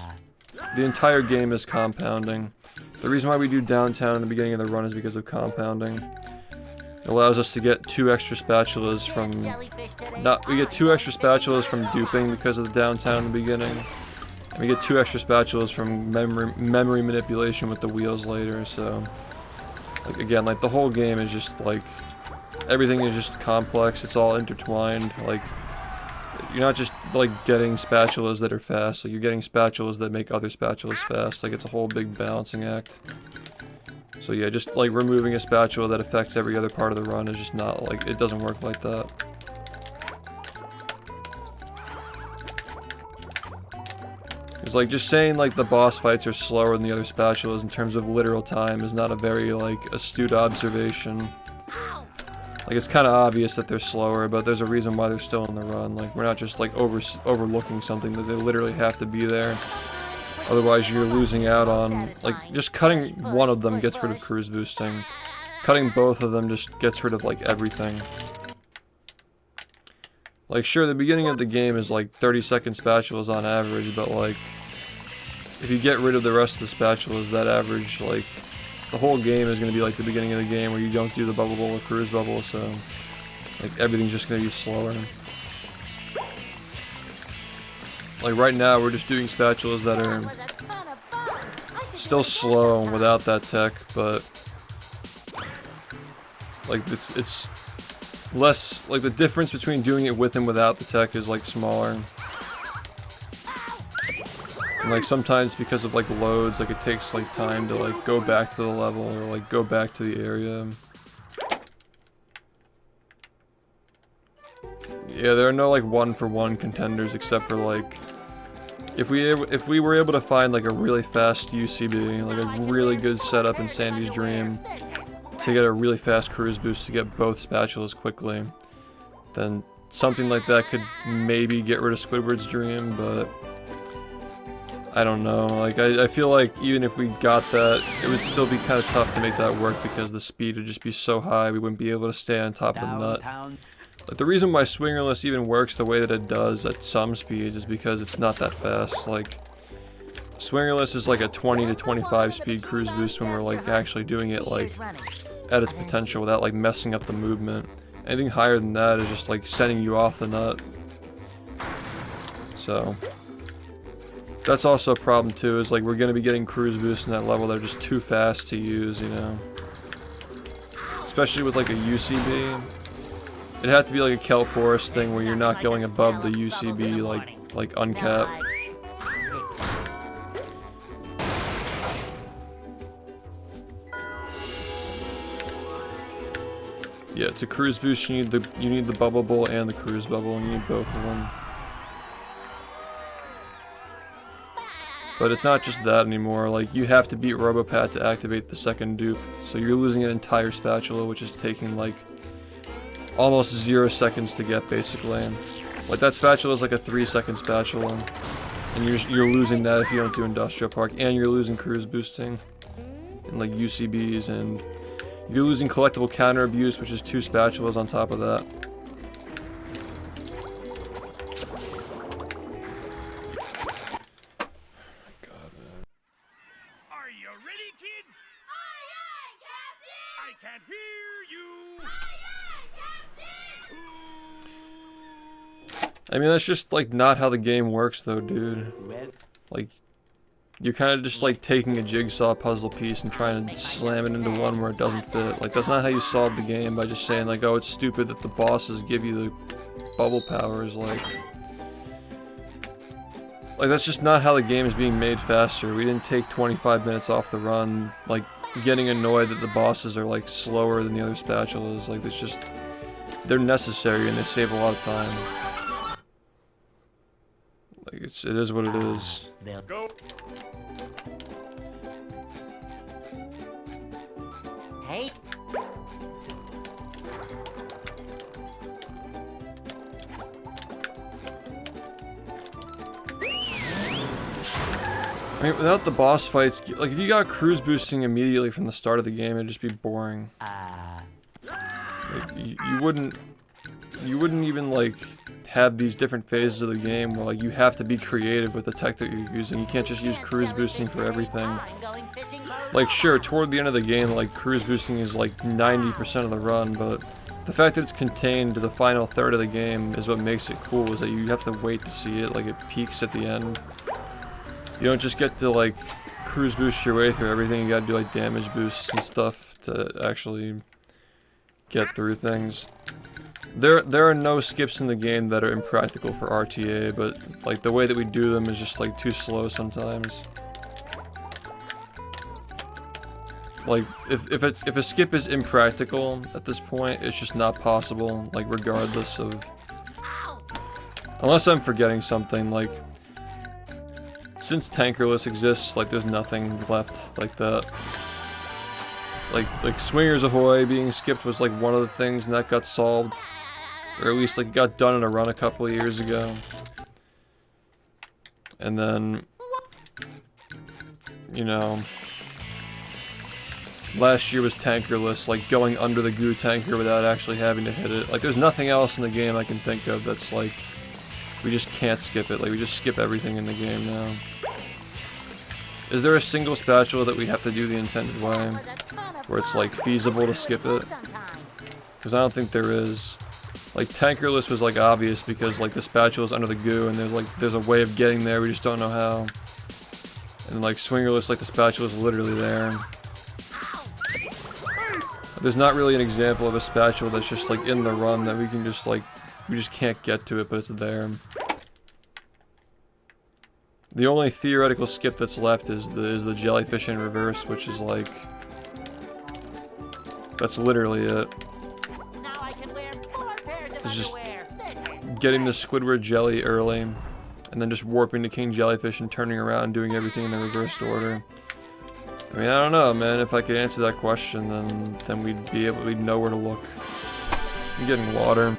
The entire game is compounding. The reason why we do downtown in the beginning of the run is because of compounding. It allows us to get 2 extra spatulas from we get 2 extra spatulas from duping because of the downtown in the beginning. And we get 2 extra spatulas from memory manipulation with the wheels later, so like again, like the whole game is just like everything is just complex, it's all intertwined. Like you're not just like getting spatulas that are fast, like you're getting spatulas that make other spatulas fast. Like it's a whole big balancing act. So yeah, just like removing a spatula that affects every other part of the run is just not like, it doesn't work like that. It's like just saying like the boss fights are slower than the other spatulas in terms of literal time is not a very like astute observation. Like it's kind of obvious that they're slower, but there's a reason why they're still in the run. Like we're not just like overlooking something, that they literally have to be there. Otherwise you're losing out on, like, just cutting one of them gets rid of cruise boosting. Cutting both of them just gets rid of like everything. Like sure, the beginning of the game is like 30-second spatulas on average, but like if you get rid of the rest of the spatulas, that average, like the whole game is going to be like the beginning of the game where you don't do the bubble bowl or cruise bubble, so like everything's just going to be slower. Like right now we're just doing spatulas that are still slow without that tech, but like it's less, like the difference between doing it with and without the tech is like smaller. And like sometimes because of like loads, like it takes like time to like go back to the level or like go back to the area. Yeah, there are no like 1-for-1 contenders except for like if we were able to find like a really fast UCB, like a really good setup in Sandy's Dream to get a really fast cruise boost to get both spatulas quickly, then something like that could maybe get rid of Squidward's Dream, but I don't know. Like I feel like even if we got that, it would still be kind of tough to make that work because the speed would just be so high we wouldn't be able to stay on top of the nut. Like the reason why swingerless even works the way that it does at some speeds is because it's not that fast. Like swingerless is like a 20 to 25 speed cruise boost when we're like actually doing it like at its potential without like messing up the movement. Anything higher than that is just like sending you off the nut. So that's also a problem too, is like we're gonna be getting cruise boosts in that level that are just too fast to use, you know. Especially with like a UCB. It'd have to be like a kelp forest thing where you're not going above the UCB like uncapped. Yeah, to cruise boost you need the bubble bowl and the cruise bubble, and you need both of them. But it's not just that anymore, like you have to beat Robopat to activate the second dupe, so you're losing an entire spatula, which is taking like almost 0 seconds to get basically. Like that spatula is like a 3-second spatula, and you're losing that if you don't do Industrial Park, and you're losing cruise boosting. and like UCBs, and you're losing collectible counter abuse, which is 2 spatulas on top of that. Are you ready, kids? Aye, aye, Captain! I can't hear you! I mean, that's just like not how the game works though, dude. Well, Like, you're kind of just like taking a jigsaw puzzle piece and trying to slam it into one where it doesn't fit. Like, that's not how you solve the game, by just saying like, oh, it's stupid that the bosses give you the bubble powers. Like that's just not how the game is being made faster. We didn't take 25 minutes off the run, like, getting annoyed that the bosses are like slower than the other spatulas. Like, it's just, they're necessary and they save a lot of time. Like, it is what it is. they'll Go! Hey, I mean, without the boss fights, like, if you got cruise boosting immediately from the start of the game, it'd just be boring. Like, you wouldn't even, like, have these different phases of the game where, like, you have to be creative with the tech that you're using. You can't just use cruise boosting for everything. Like, sure, toward the end of the game, like, cruise boosting is, like, 90% of the run, but the fact that it's contained to the final third of the game is what makes it cool, is that you have to wait to see it. Like, it peaks at the end. You don't just get to, like, cruise boost your way through everything. You gotta do, like, damage boosts and stuff to actually get through things. There are no skips in the game that are impractical for RTA, but, like, the way that we do them is just, like, too slow sometimes. Like, if a skip is impractical at this point, it's just not possible, like, regardless of... Unless I'm forgetting something, like... Since Tankerless exists, like, there's nothing left like that. Like Swingers Ahoy being skipped was, like, one of the things, and that got solved. Or at least, like, it got done in a run a couple of years ago. And then... You know... Last year was Tankerless, like, going under the goo tanker without actually having to hit it. Like, there's nothing else in the game I can think of that's, like... We just can't skip it. Like, we just skip everything in the game now. Is there a single spatula that we have to do the intended way? Where it's, like, feasible to skip it? Because I don't think there is. Like, Tankerless was, like, obvious because, like, the spatula's under the goo and there's a way of getting there, we just don't know how. And, like, Swingerless, like, the spatula's literally there. There's not really an example of a spatula that's just, like, in the run that we can just, like, we just can't get to it, but it's there. The only theoretical skip that's left is the jellyfish in reverse, which is like... That's literally it. now I can wear 4 pairs of It's just underwear. getting the Squidward jelly early, and then just warping to King Jellyfish and turning around and doing everything in the reversed order. I mean, I don't know, man. If I could answer that question, then we'd know where to look. I'm getting water.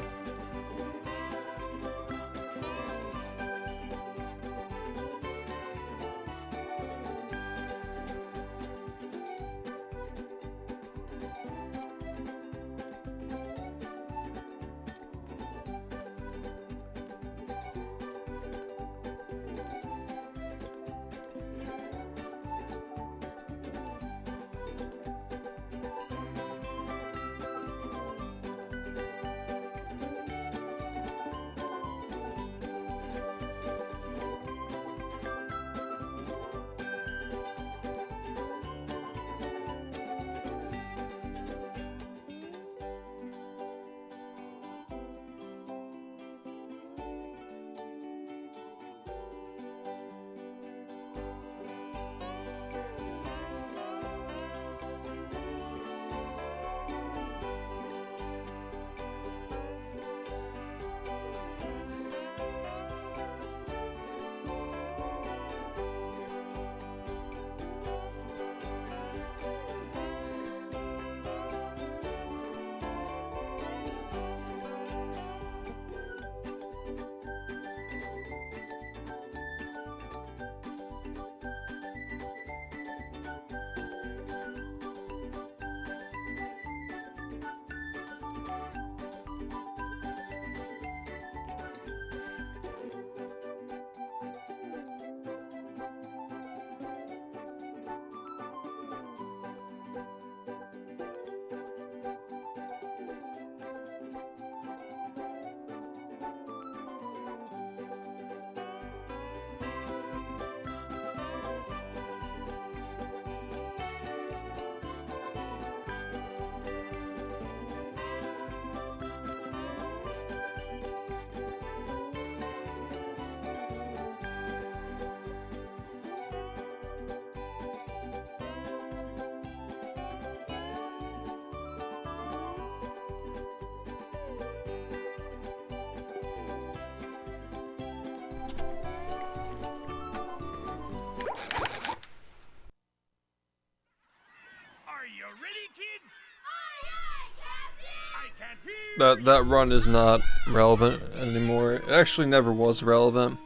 that run is not relevant anymore. It actually never was relevant.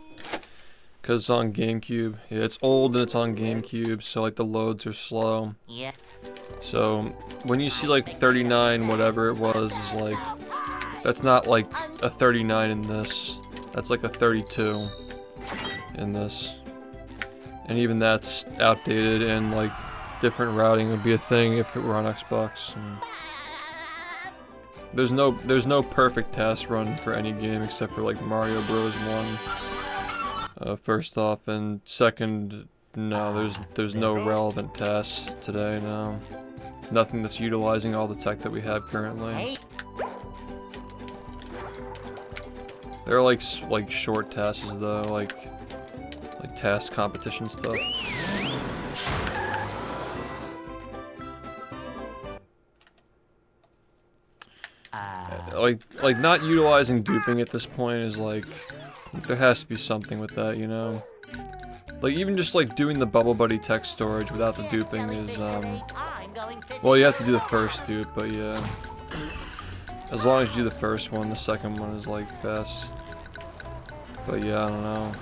Because it's on GameCube. Yeah, it's old and it's on GameCube, so like the loads are slow. Yeah. So when you see like 39 whatever it was, is like, that's not like a 39 in this. That's like a 32 in this. And even that's outdated, and like different routing would be a thing if it were on Xbox. And there's no perfect task run for any game except for like Mario Bros. 1. First off, and second, no, there's no relevant tasks today. No, nothing that's utilizing all the tech that we have currently. There are like short tasks though, like task competition stuff. Like not utilizing duping at this point is like, there has to be something with that, you know? Like even just like doing the Bubble Buddy text storage without the duping is well, you have to do the first dupe, but yeah. As long as you do the first one, the second one is like fast. But yeah, I don't know.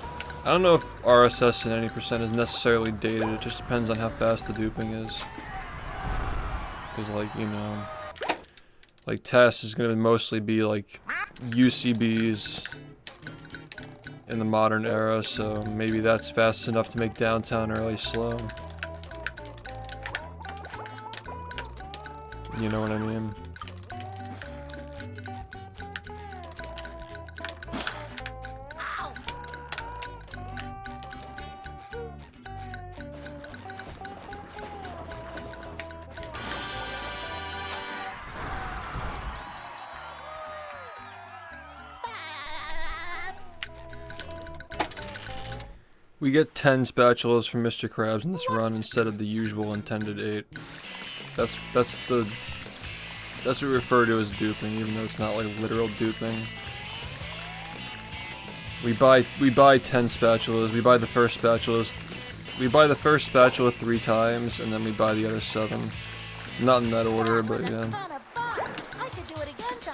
I don't know if RSS in any percent is necessarily dated, it just depends on how fast the duping is. Cause like, you know, like tests is gonna mostly be like UCBs in the modern era, so maybe that's fast enough to make downtown early slow. You know what I mean? We get 10 spatulas from Mr. Krabs in this run instead of the usual intended 8. That's what we refer to as duping, even though it's not like literal duping. We buy 10 spatulas. We buy the first spatula 3 times, and then we buy the other 7. Not in that order, but yeah.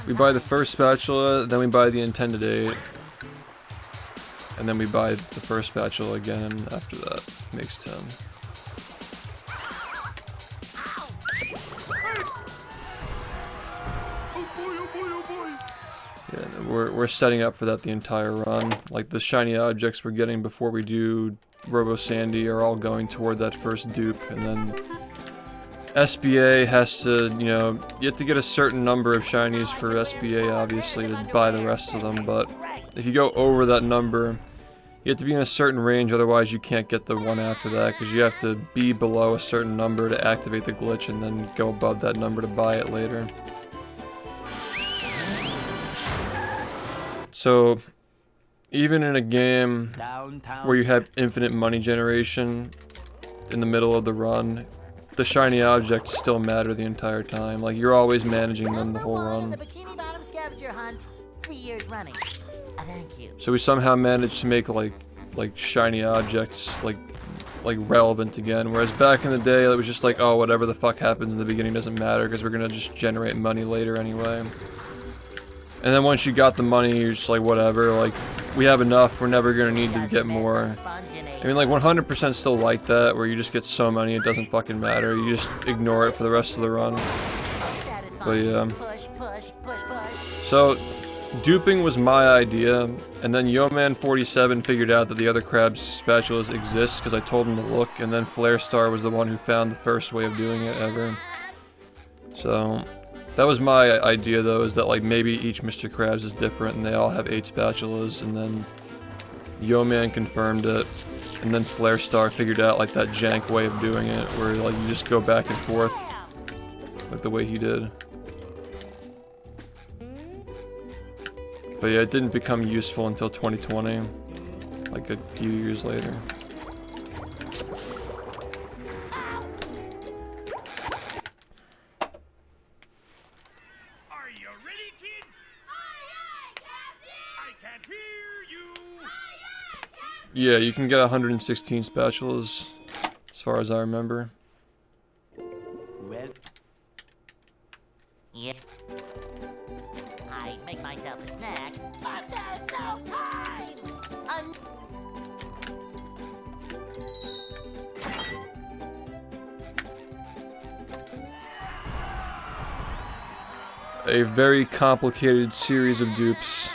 We buy the first spatula, then we buy the intended 8. And then we buy the first spatula again, and after that, makes 10. Yeah, we're setting up for that the entire run. Like the shiny objects we're getting before we do Robo Sandy are all going toward that first dupe, and then SBA has to, you know, you have to get a certain number of shinies for SBA obviously to buy the rest of them, but if you go over that number, you have to be in a certain range, otherwise you can't get the one after that, because you have to be below a certain number to activate the glitch and then go above that number to buy it later. So, even in a game where you have infinite money generation in the middle of the run, the shiny objects still matter the entire time. Like, you're always managing them the whole run. The Bikini Bottom scavenger hunt, 3 years running. Thank you. So we somehow managed to make like shiny objects like relevant again, whereas back in the day it was just like, oh, whatever the fuck happens in the beginning doesn't matter because we're gonna just generate money later anyway. And then once you got the money, you're just like, whatever, like we have enough, we're never gonna need to get more. I mean, like 100% still like that, where you just get so many it doesn't fucking matter, you just ignore it for the rest of the run. But yeah. So duping was my idea, and then Yoman47 figured out that the other Krabs spatulas exist because I told him to look, and then Flarestar was the one who found the first way of doing it ever. So that was my idea though, is that like maybe each Mr. Krabs is different and they all have 8 spatulas, and then Yoman confirmed it, and then Flarestar figured out like that jank way of doing it, where like you just go back and forth like the way he did. But yeah, it didn't become useful until 2020, like a few years later. Are you ready, kids? Aye, aye, Captain! I can't hear you! Aye, aye, Captain! Yeah, you can get 116 spatulas, as far as I remember. Well, Yep. I'd make myself a snack, but there's no time! A very complicated series of dupes.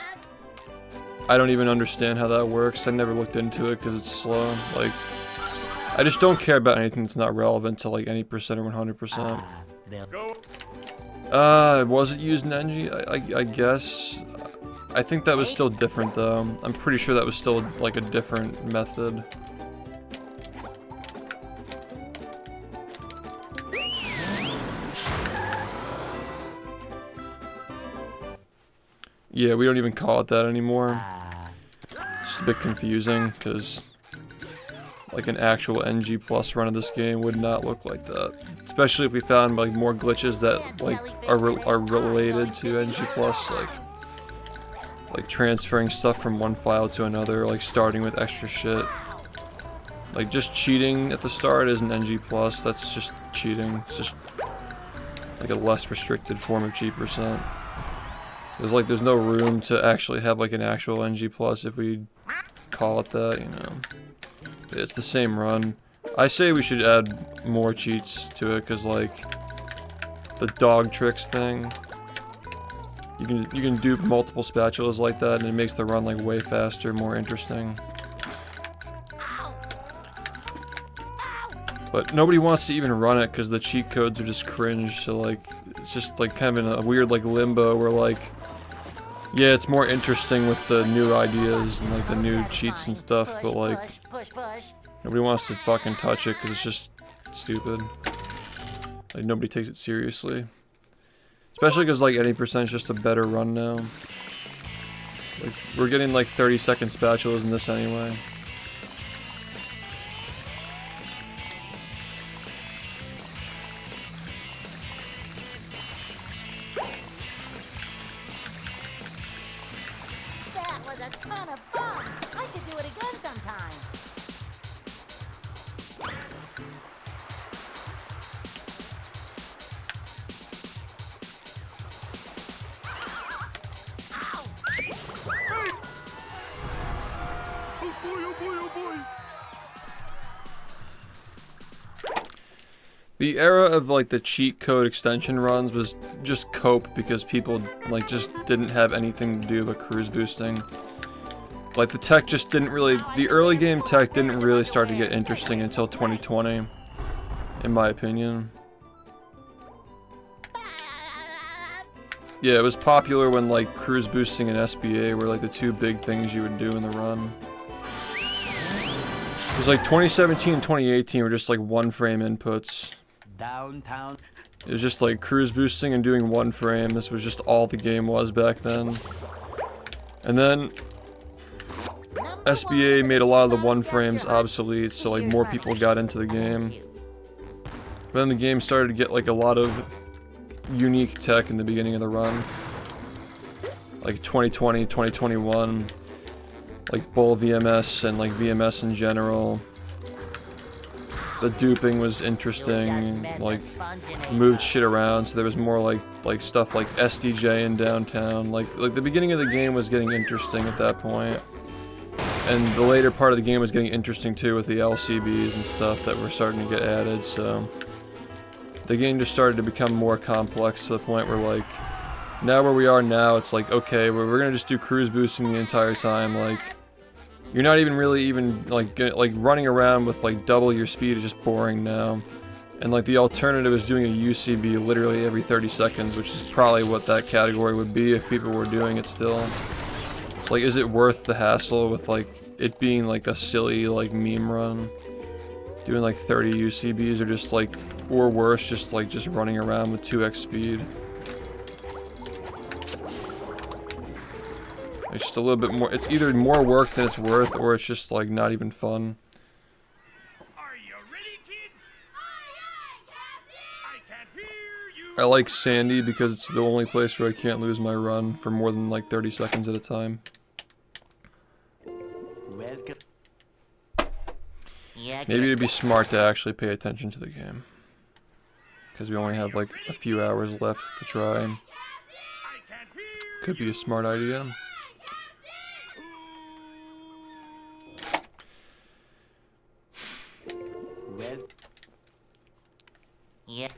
I don't even understand how that works. I never looked into it because it's slow. Like, I just don't care about anything that's not relevant to like any percent or 100%. Was it used in NG? I guess. I think that was still different though. I'm pretty sure that was still like a different method. Yeah, we don't even call it that anymore. It's a bit confusing because like an actual NG plus run of this game would not look like that. Especially if we found like more glitches that like are related to NG plus, like transferring stuff from one file to another, like starting with extra shit. Like just cheating at the start isn't NG plus. That's just cheating. It's just like a less restricted form of G%. There's no room to actually have like an actual NG plus if we call it that, you know. It's the same run. I say we should add more cheats to it because like the dog tricks thing, you can dupe multiple spatulas like that and it makes the run like way faster, more interesting. But nobody wants to even run it because the cheat codes are just cringe, so like it's just like kind of in a weird like limbo where like, yeah, it's more interesting with the new ideas and like the new cheats and stuff, but like nobody wants to fucking touch it because it's just stupid. Like nobody takes it seriously, especially because like 80% is just a better run now. Like we're getting like 30-second spatulas in this anyway. The era of like the cheat code extension runs was just cope because people like just didn't have anything to do but cruise boosting. Like the tech just didn't really, the early game tech didn't really start to get interesting until 2020, in my opinion. Yeah, it was popular when like cruise boosting and SBA were like the two big things you would do in the run. It was like 2017 and 2018 were just like one frame inputs. Downtown. It was just like cruise boosting and doing one frame. This was just all the game was back then. And then SBA made a lot of the one frames obsolete, so like more people got into the game. But then the game started to get like a lot of unique tech in the beginning of the run. Like 2020, 2021, like bull VMS and like VMS in general. The duping was interesting, like moved shit around, so there was more like stuff like SDJ in downtown. Like the beginning of the game was getting interesting at that point. And the later part of the game was getting interesting too with the LCBs and stuff that were starting to get added, so the game just started to become more complex to the point where like, now where we are now, it's like, okay, we're gonna just do cruise boosting the entire time. Like, you're not even really like running around with like double your speed is just boring now. And like the alternative is doing a UCB literally every 30 seconds, which is probably what that category would be if people were doing it still. It's like, is it worth the hassle with like it being like a silly like meme run? Doing like 30 UCBs or just like, or worse, just running around with 2x speed. It's just a little bit more, it's either more work than it's worth, or it's just like not even fun. Are you ready, kids? I can't hear you. I like Sandy because it's the only place where I can't lose my run for more than like 30 seconds at a time. Welcome. Maybe it'd be smart to actually pay attention to the game. Because we only have like a few hours left to try. Could be a smart idea. Well, Yeah.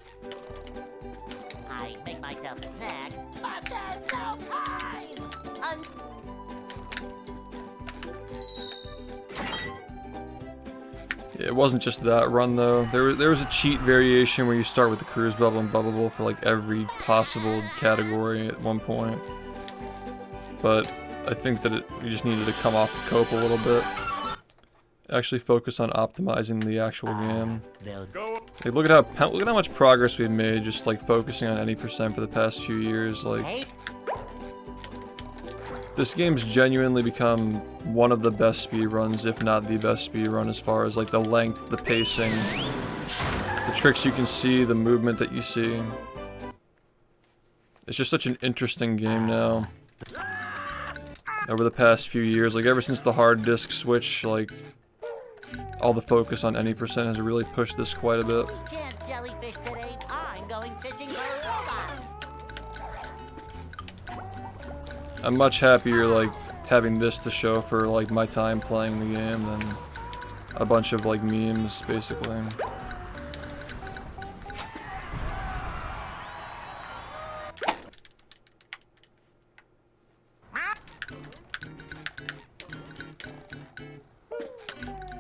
I make myself a snack, but there's no time! Yeah, it wasn't just that run though. There was a cheat variation where you start with the cruise bubble and bubbleable for like every possible category at one point. But I think that we just needed to come off the cope a little bit. Actually focus on optimizing the actual game. they'll Hey, look at how much progress we've made just like focusing on any percent for the past few years. Like, Hey, this game's genuinely become one of the best speedruns, if not the best speedrun, as far as like the length, the pacing, the tricks you can see, the movement that you see. It's just such an interesting game now. Over the past few years, like ever since the hard disk switch, like all the focus on any percent has really pushed this quite a bit. we can't jellyfish today. I'm going fishing for robots. I'm much happier like having this to show for like my time playing the game than a bunch of like memes, basically.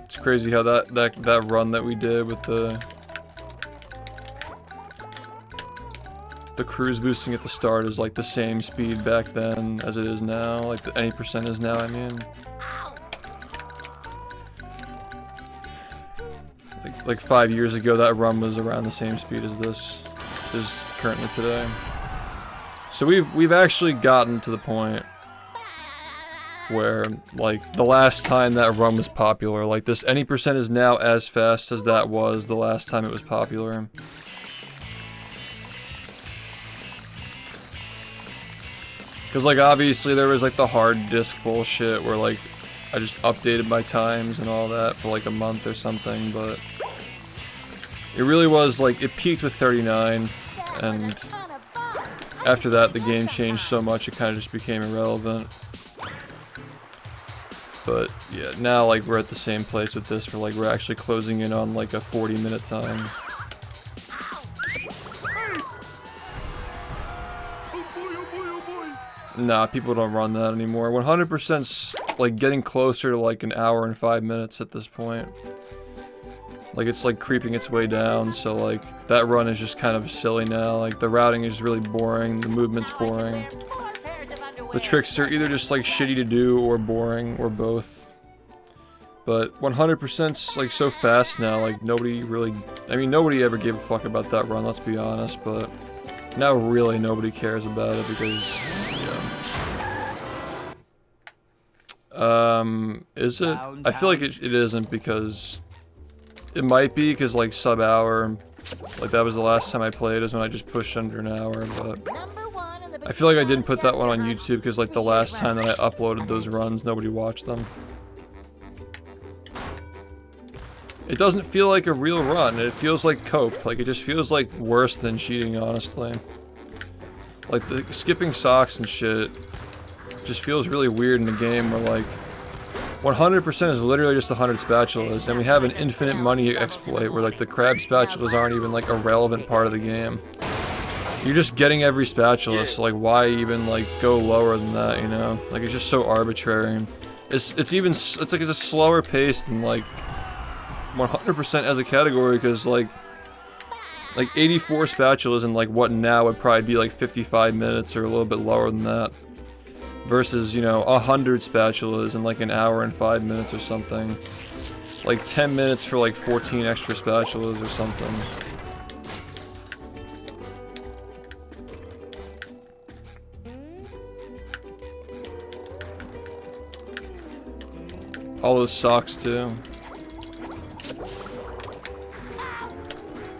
It's crazy how that run that we did with the cruise boosting at the start is like the same speed back then as it is now, like the any percent is now, I mean. Like 5 years ago that run was around the same speed as this is currently today. So we've actually gotten to the point where like the last time that run was popular, like this any percent is now as fast as that was the last time it was popular. Cause like obviously there was like the hard disk bullshit where like I just updated my times and all that for like a month or something, but it really was like it peaked with 39, and after that the game changed so much it kind of just became irrelevant. But yeah, now like we're at the same place with this where like we're actually closing in on like a 40-minute time. Nah, people don't run that anymore. 100%'s like getting closer to like an hour and 5 minutes at this point. Like it's like creeping its way down, so like that run is just kind of silly now. Like the routing is really boring, the movement's boring. The tricks are either just like shitty to do or boring or both. But 100%'s like so fast now, like nobody really, I mean nobody ever gave a fuck about that run, let's be honest, but now really nobody cares about it because, yeah. Is it? I feel like it isn't because, it might be because like sub-hour, like that was the last time I played is when I just pushed under an hour, but I feel like I didn't put that one on YouTube because like the last time that I uploaded those runs, nobody watched them. It doesn't feel like a real run, it feels like cope, like it just feels like worse than cheating, honestly. Like the skipping socks and shit just feels really weird in a game where like 100% is literally just 100 spatulas, and we have an infinite money exploit where like the crab spatulas aren't even like a relevant part of the game. You're just getting every spatula, so like why even like go lower than that, you know? Like it's just so arbitrary. It's like it's a slower pace than like 100% as a category, because like 84 spatulas in like what now would probably be like 55 minutes or a little bit lower than that. Versus, you know, 100 spatulas in like an hour and 5 minutes or something. Like 10 minutes for like 14 extra spatulas or something. All those socks too.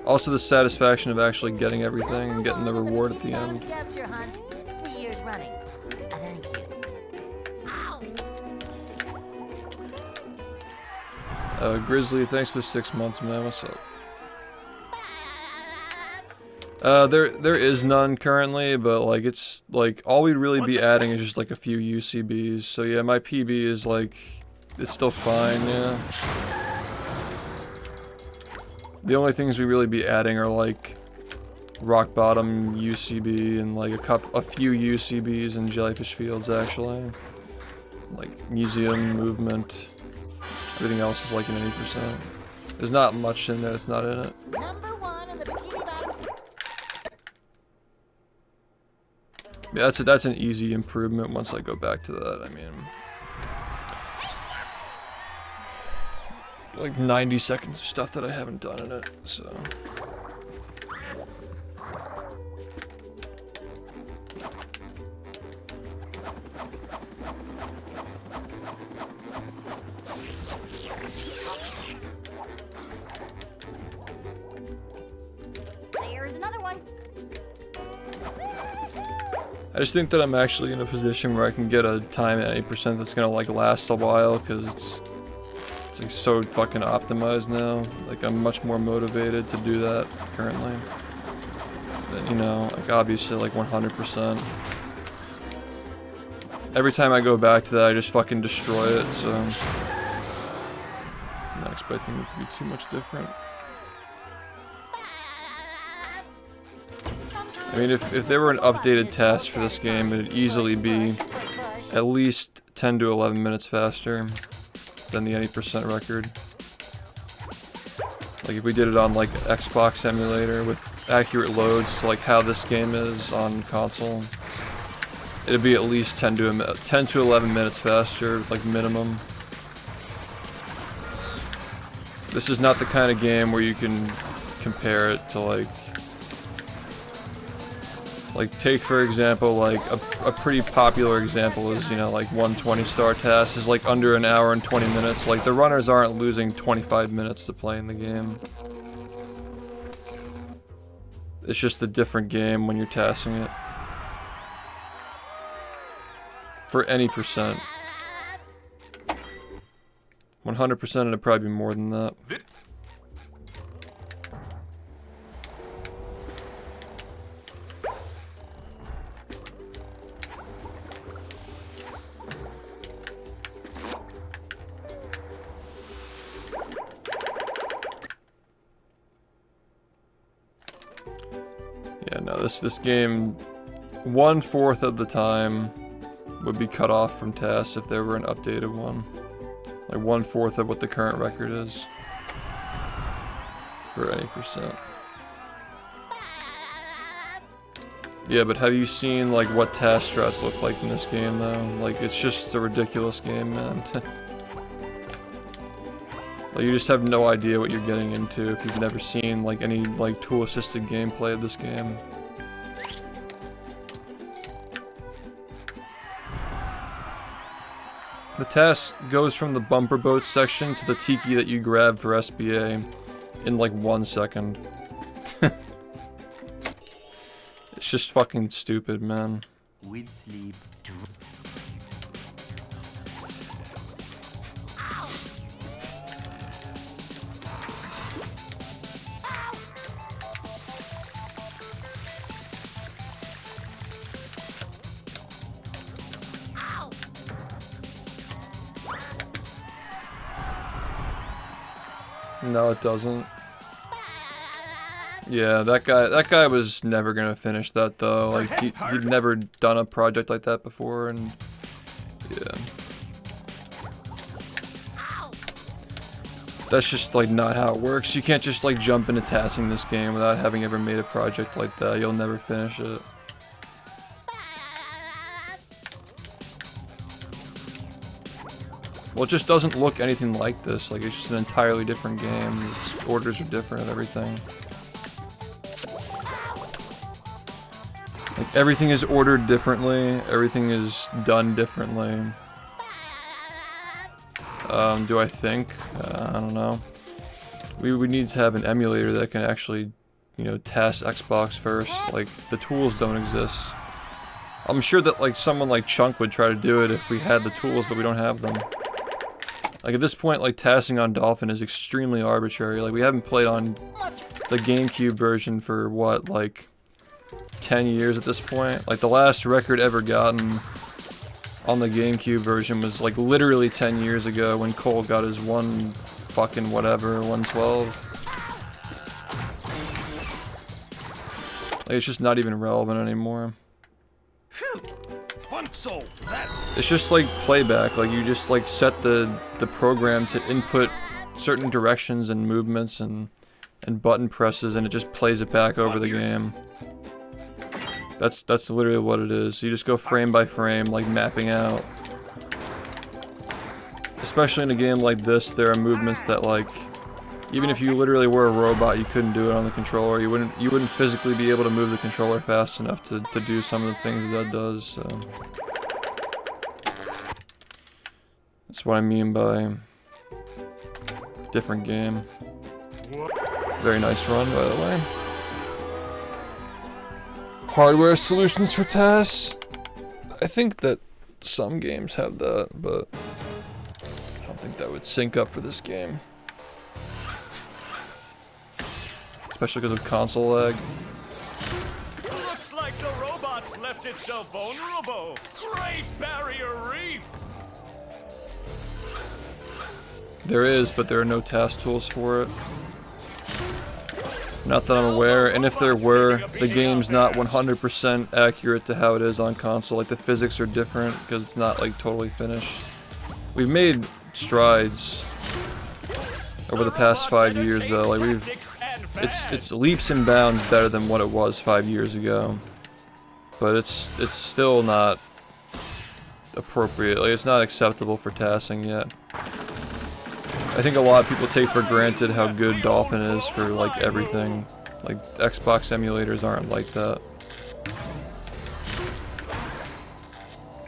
Also the satisfaction of actually getting everything and getting the reward at the end. Scavenger hunt, 3 years running. Thank you. Ow! Grizzly, thanks for 6 months, man. What's up? There is none currently, but like it's like all we'd really be adding is just like a few UCBs. So yeah, my PB is like it's still fine, yeah. The only things we really be adding are like rock bottom UCB and like a few UCBs in jellyfish fields actually. Like museum movement. Everything else is like an 80%. There's not much in there that's not in it. Number 1 in the bikini bottoms. Yeah, that's an easy improvement once I go back to that. I mean, like 90 seconds of stuff that I haven't done in it, so. There's another one. I just think that I'm actually in a position where I can get a time at 80% that's gonna like last a while, because it's like so fucking optimized now. Like I'm much more motivated to do that currently. Than, you know, like obviously like 100%. Every time I go back to that, I just fucking destroy it, so I'm not expecting it to be too much different. I mean, if there were an updated test for this game, it'd easily be at least 10 to 11 minutes faster than the 80% record. Like if we did it on like Xbox emulator with accurate loads to like how this game is on console, it'd be at least 10 to 11 minutes faster, like minimum. This is not the kind of game where you can compare it to like take for example, like a pretty popular example is, you know, like 120 star task is like under an hour and 20 minutes. Like the runners aren't losing 25 minutes to play in the game. It's just a different game when you're tasking it. For any percent. 100% it'd probably be more than that. Yeah, no, this game, 1/4 of the time would be cut off from tasks if there were an updated one. Like 1/4 of what the current record is. For any percent. Yeah, but have you seen like what task strats look like in this game though? Like it's just a ridiculous game, man. Like you just have no idea what you're getting into if you've never seen like any like tool assisted gameplay of this game. The task goes from the bumper boat section to the tiki that you grab for SBA in like 1 second. It's just fucking stupid, man. With sleep. No, it doesn't. Yeah, that guy was never gonna finish that though. Like he'd never done a project like that before, and yeah, that's just like not how it works. You can't just like jump into tasking this game without having ever made a project like that. You'll never finish it. Well, it just doesn't look anything like this. Like, it's just an entirely different game. Its orders are different and everything. Like, everything is ordered differently. Everything is done differently. Do I think? I don't know. We would need to have an emulator that can actually, you know, test Xbox first. Like, the tools don't exist. I'm sure that, like, someone like Chunk would try to do it if we had the tools, but we don't have them. Like, at this point, like, tasking on Dolphin is extremely arbitrary. Like, we haven't played on the GameCube version for, what, like, 10 years at this point. Like the last record ever gotten on the GameCube version was like literally 10 years ago when Cole got his 112. Like it's just not even relevant anymore. It's just like playback. Like you just like set the program to input certain directions and movements and button presses, and it just plays it back over the game. That's literally what it is. You just go frame by frame, like mapping out. Especially in a game like this, there are movements that like, even if you literally were a robot, you couldn't do it on the controller. You wouldn't physically be able to move the controller fast enough to do some of the things that does. So that's what I mean by different game. Very nice run, by the way. Hardware solutions for tasks. I think that some games have that, but I don't think that would sync up for this game. Especially because of console lag. Looks like the robots left it so vulnerable. Great barrier reef. There is, but there are no task tools for it. Not that I'm aware, and if there were, the game's not 100% accurate to how it is on console. Like the physics are different because it's not like totally finished. We've made strides over the past 5 years though. Like it's leaps and bounds better than what it was 5 years ago. But it's still not appropriate. Like it's not acceptable for tasking yet. I think a lot of people take for granted how good Dolphin is for like everything. Like Xbox emulators aren't like that.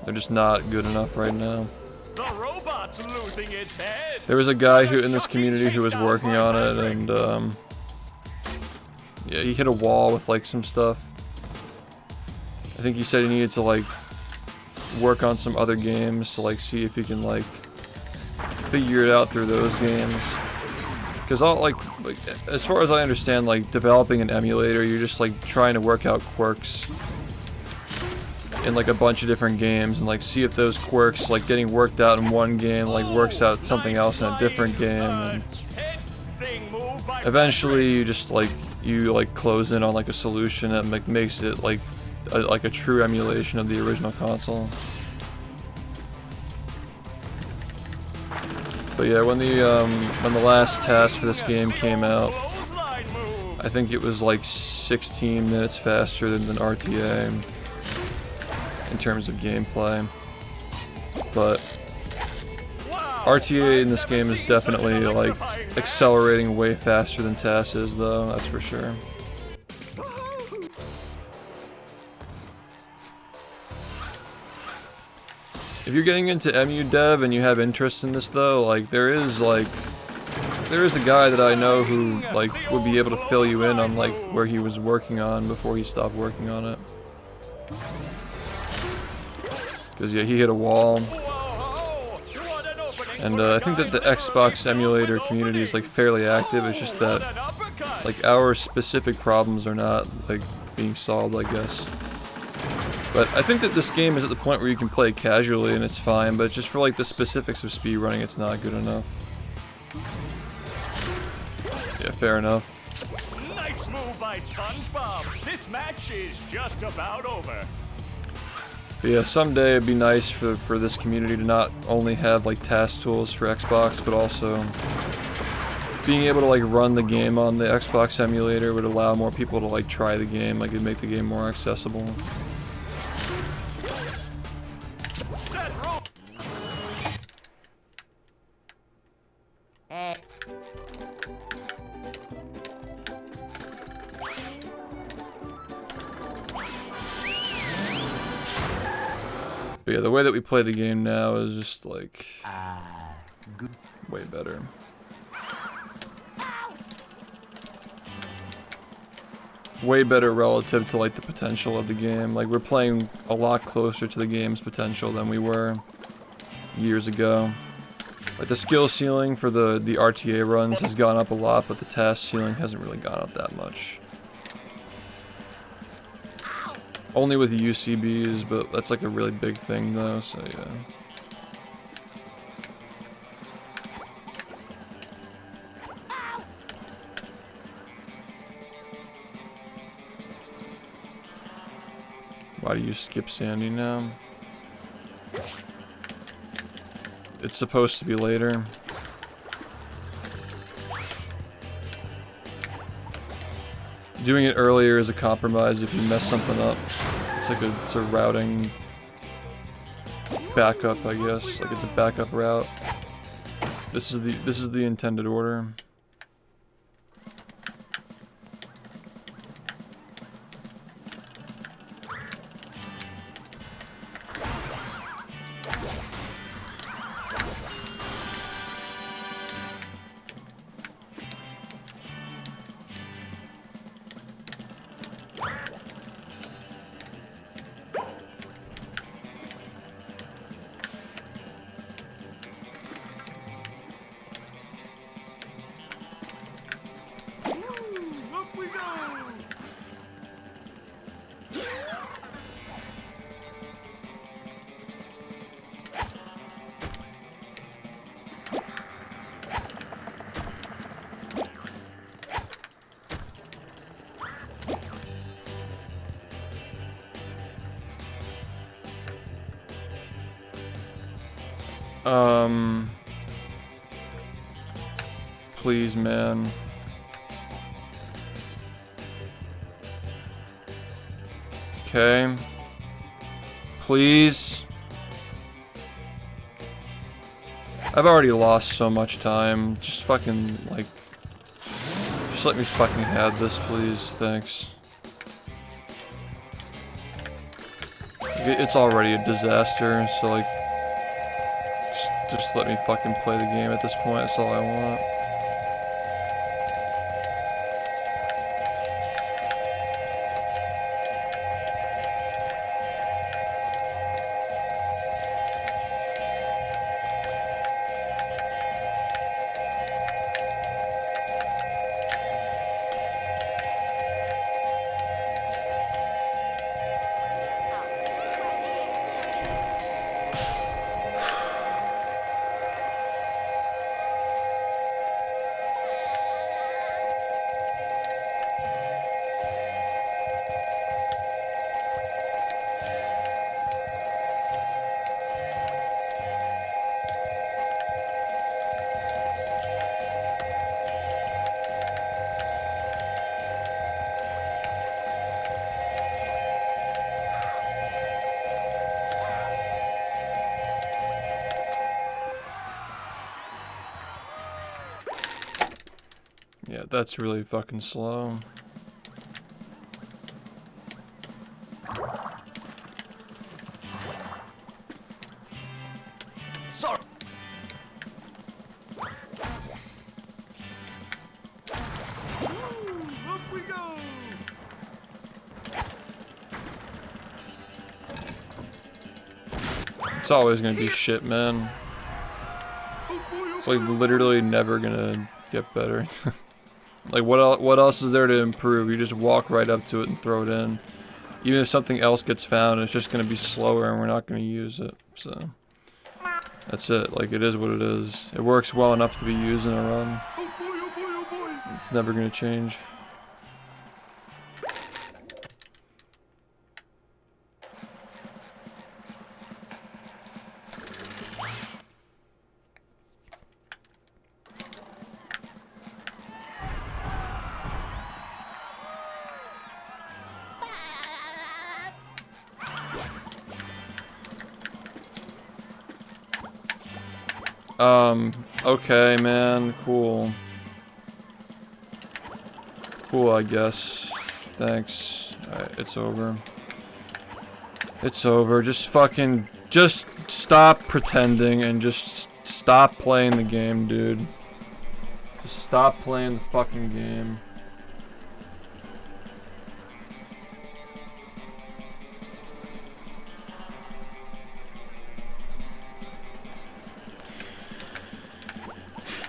They're just not good enough right now. The robot's losing its head. There was a guy who in this community who was working on it, and yeah, he hit a wall with like some stuff. I think he said he needed to like work on some other games to like see if he can like figure it out through those games. Because all like as far as I understand, like developing an emulator, you're just like trying to work out quirks in like a bunch of different games and like see if those quirks like getting worked out in one game like works out something else in a different game, and eventually you just like close in on like a solution that makes it like a true emulation of the original console. But yeah, when the last task for this game came out, I think it was like 16 minutes faster than RTA in terms of gameplay. But RTA in this game is definitely like accelerating way faster than TAS is though, that's for sure. If you're getting into emu dev and you have interest in this though, like there is a guy that I know who like would be able to fill you in on like where he was working on before he stopped working on it. Cause yeah, he hit a wall. And I think that the Xbox emulator community is like fairly active. It's just that like our specific problems are not like being solved, I guess. But I think that this game is at the point where you can play casually and it's fine, but just for like the specifics of speedrunning, it's not good enough. Yeah, fair enough. Nice move by SpongeBob. This match is just about over. But yeah, someday it'd be nice for this community to not only have like task tools for Xbox, but also being able to like run the game on the Xbox emulator would allow more people to like try the game, like it'd make the game more accessible. But yeah, the way that we play the game now is just like way better. Way better relative to like the potential of the game. Like we're playing a lot closer to the game's potential than we were years ago. Like the skill ceiling for the RTA runs has gone up a lot, but the task ceiling hasn't really gone up that much. Only with UCBs, but that's like a really big thing though, so yeah. Why do you skip Sandy now? It's supposed to be later. Doing it earlier is a compromise if you mess something up. It's a routing backup, I guess. Like it's a backup route. This is the intended order. Please, man. Okay. Please. I've already lost so much time. Just fucking, like... Just let me fucking have this, please. Thanks. It's already a disaster, so, like... Just let me fucking play the game at this point. That's all I want. Yeah, that's really fucking slow. Sorry. Up we go. It's always gonna be shit, man. It's like literally never gonna get better. Like what else is there to improve? You just walk right up to it and throw it in. Even if something else gets found, it's just gonna be slower and we're not gonna use it. So that's it. Like it is what it is. It works well enough to be used in a run. It's never gonna change. Okay, man, cool. Cool, I guess. Thanks. Alright, it's over. It's over. Just fucking... Just stop pretending and just stop playing the game, dude. Just stop playing the fucking game.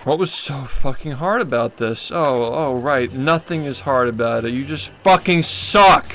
What was so fucking hard about this? Oh, right. Nothing is hard about it. You just fucking suck!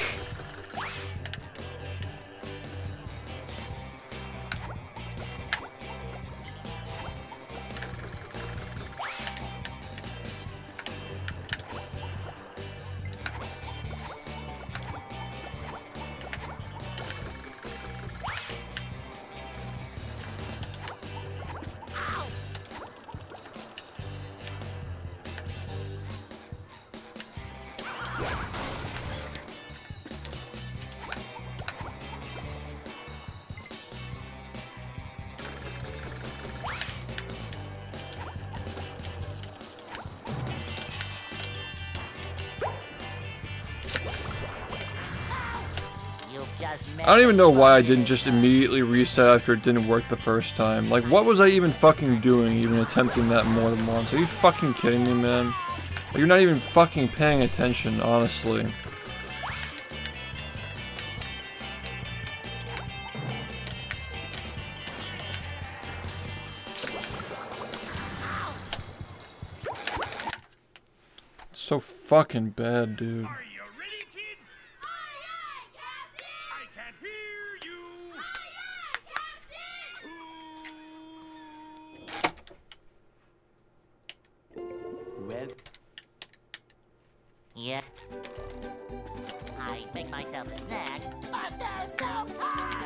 I don't even know why I didn't just immediately reset after it didn't work the first time. Like, what was I even fucking doing, even attempting that more than once? Are you fucking kidding me, man? Like, you're not even fucking paying attention, honestly. So fucking bad, dude. Are you ready, kids? Aye, aye, Captain! I can't hear you! Aye, aye, Captain! Well, Yeah. I make myself a snack, but there's no time!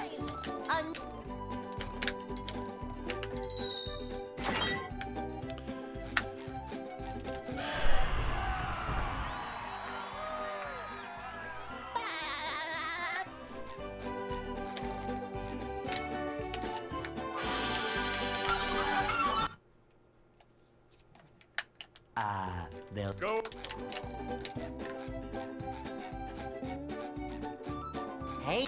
they'll Go! Hey.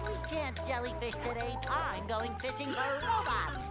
We can't jellyfish today. I'm going fishing for robots.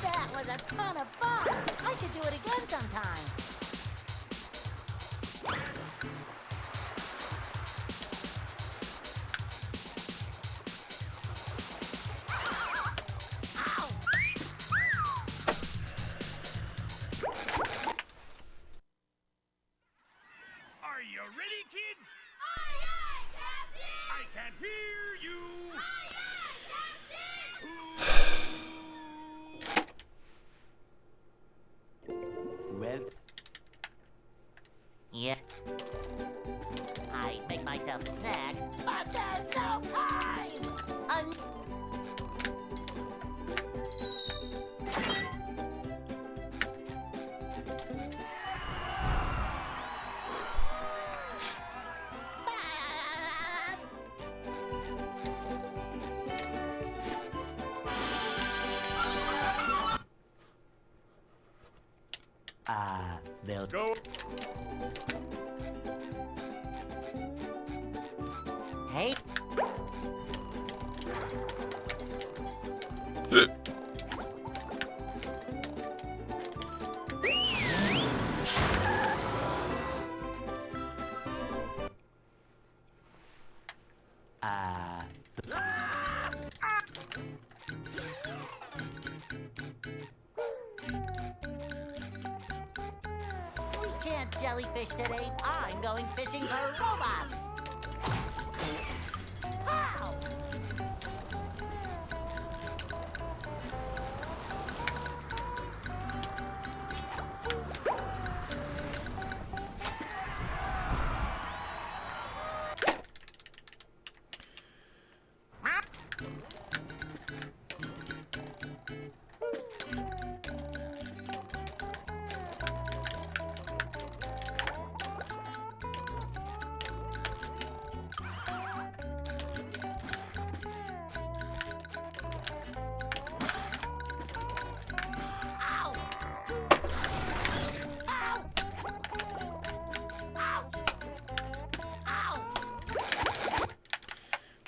That was a ton of fun. I should do it again sometime. Are you ready, kids? Aye, aye, Captain! I can't hear you! Aye, aye, Captain! well, Yeah. I make myself a snack, but there's no time! they'll Go! Hey. We can't jellyfish today. I'm going fishing for robots.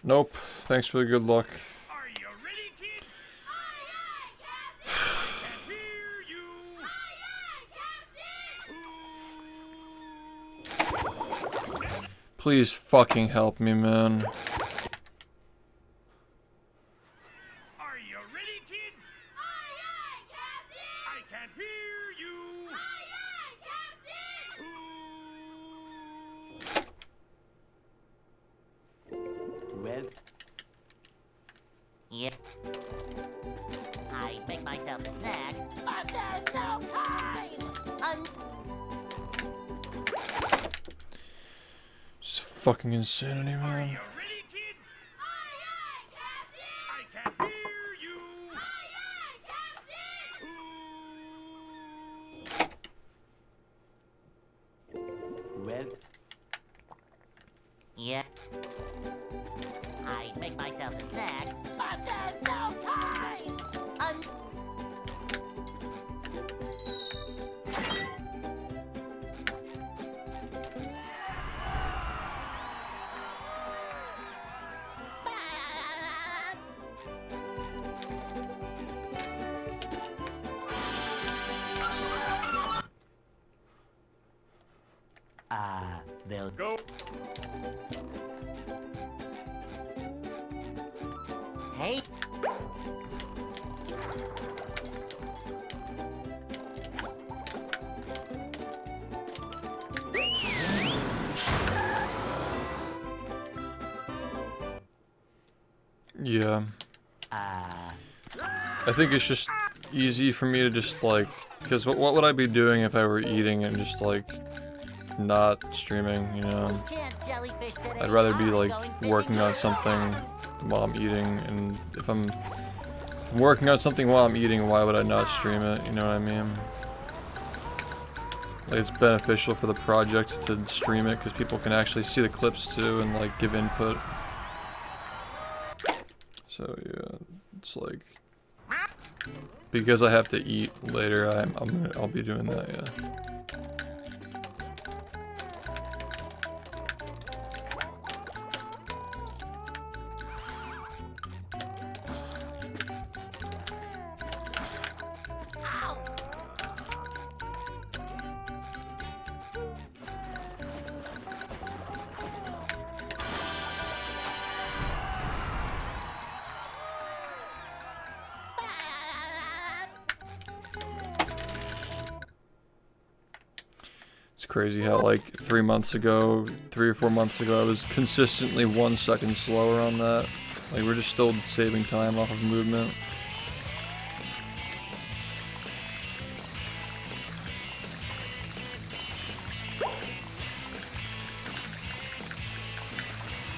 Nope. Thanks for the good luck. Are you ready, kids? Aye, aye, Captain! I can hear you! Aye, aye, Captain! Please fucking help me, man. Are you ready, kids? Aye, aye, Captain! I can hear you! Aye, aye, Captain! Well, Yep. I make myself a snack, but there's no time! It's fucking insanity, Are man. you ready, kids? Aye, aye, Captain! I can hear you! Aye, aye, Captain! well, Yep. I make myself a snack, but there's no time! they'll Go! Hey! Yeah. I think it's just easy for me to just like, because what would I be doing if I were eating and just like not streaming, you know? Can't jellyfish today. I'd rather be I'm like going fishing working on with something bass. while I'm eating, and if I'm working on something while I'm eating, why would I not stream it, you know what I mean? Like, it's beneficial for the project to stream it because people can actually see the clips too and like give input. So yeah, it's like, because I have to eat later, I'll be doing that, yeah. It's crazy how like 3 or 4 months ago, I was consistently 1 second slower on that. Like, we're just still saving time off of movement.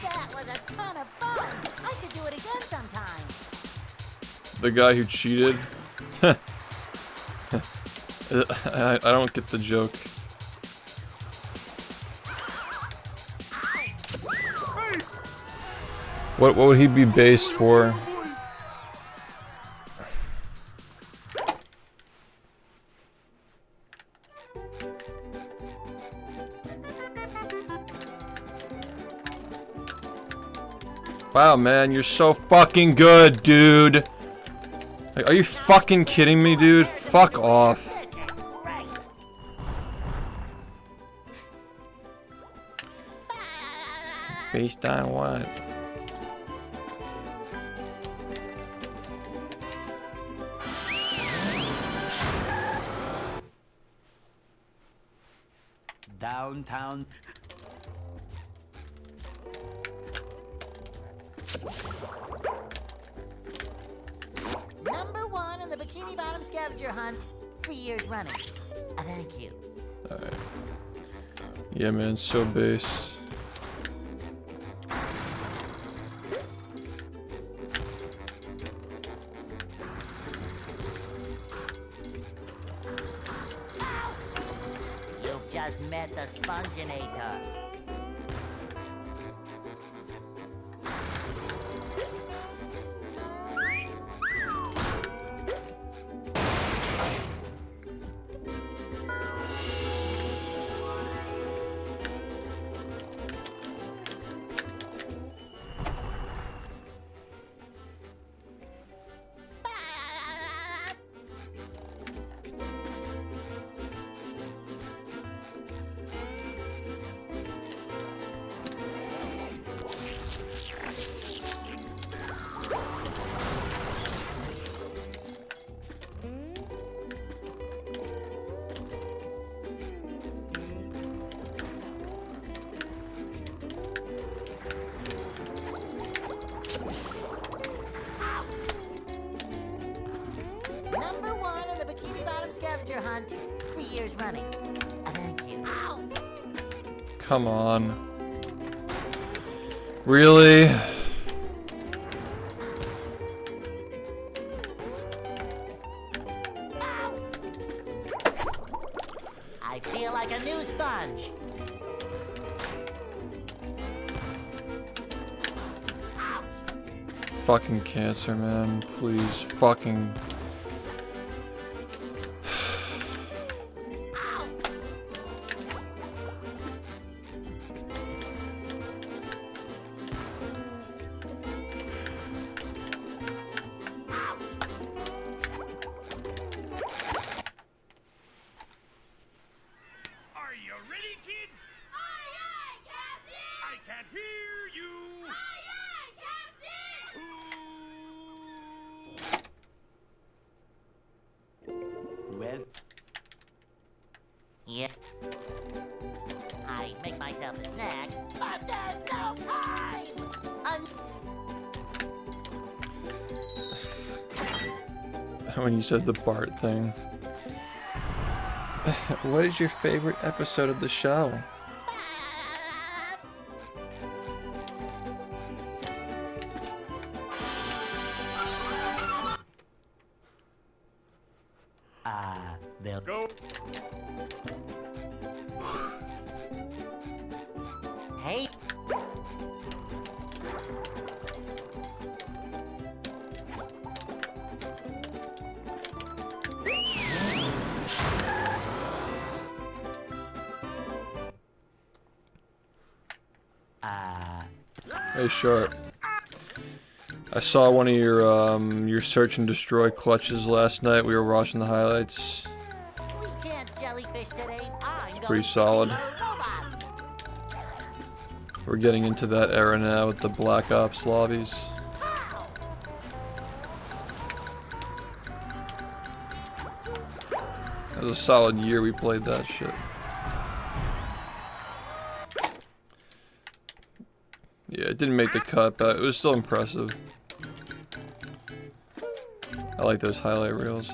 That was a ton of fun! I should do it again sometime. The guy who cheated. I don't get the joke. What would he be based for? Wow, man, you're so fucking good, dude. Like, are you fucking kidding me, dude? Fuck off. Based on what? downtown. Number 1 in the Bikini Bottom scavenger hunt, 3 years running. Thank you. Alright. Yeah, man, so base. You've just met the Sponginator. scavenger hunt 3 years running. Thank you. Ow! Come on. Really? I feel like a new sponge. Fucking cancer, man. Please, fucking. Are you ready, kids? Aye, aye, Captain! I can't hear you! Aye, aye, Captain! Well, Yeah. I make myself a snack, but there's no time! When you said the Bart thing. What is your favorite episode of the show? they'll Go! Hey, Hey, Sharp. I saw one of your search and destroy clutches last night. We were watching the highlights. we can't jellyfish today. I'm going Pretty solid. fishing for robots. We're getting into that era now with the Black Ops lobbies. That was a solid year we played that shit. Yeah, it didn't make the cut, but it was still impressive. I like those highlight reels.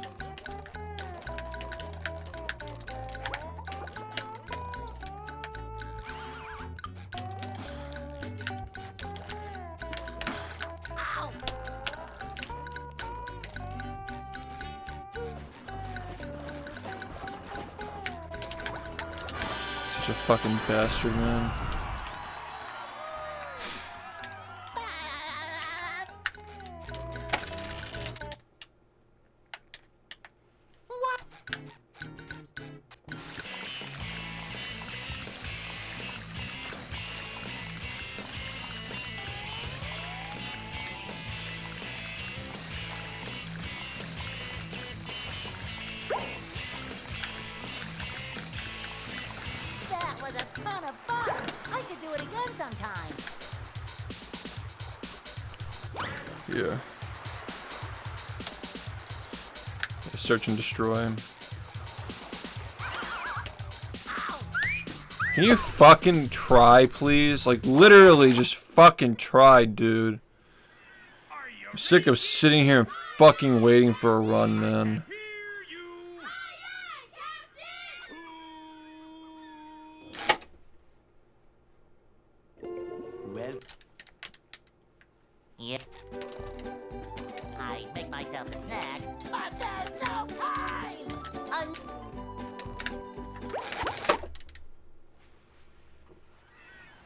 Such a fucking bastard, man. That was a ton of fun. I should do it again sometime. Yeah. Search and destroy. Can you fucking try, please? Like, literally just fucking try, dude. Are you I'm sick of sitting here and fucking waiting for a run, man. hear you? well, Yep. I make myself a snack, but there's no time!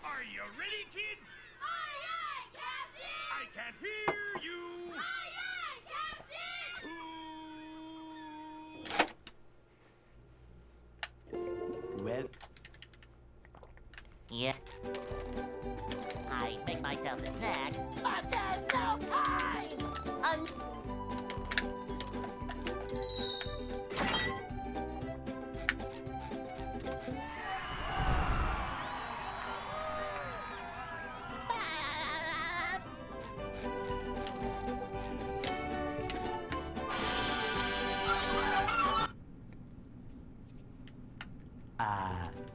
Are you ready, kids? Aye, aye, Captain! I can't hear you! Aye, aye, Captain! well, Yep. I make myself a snack, but there's no time!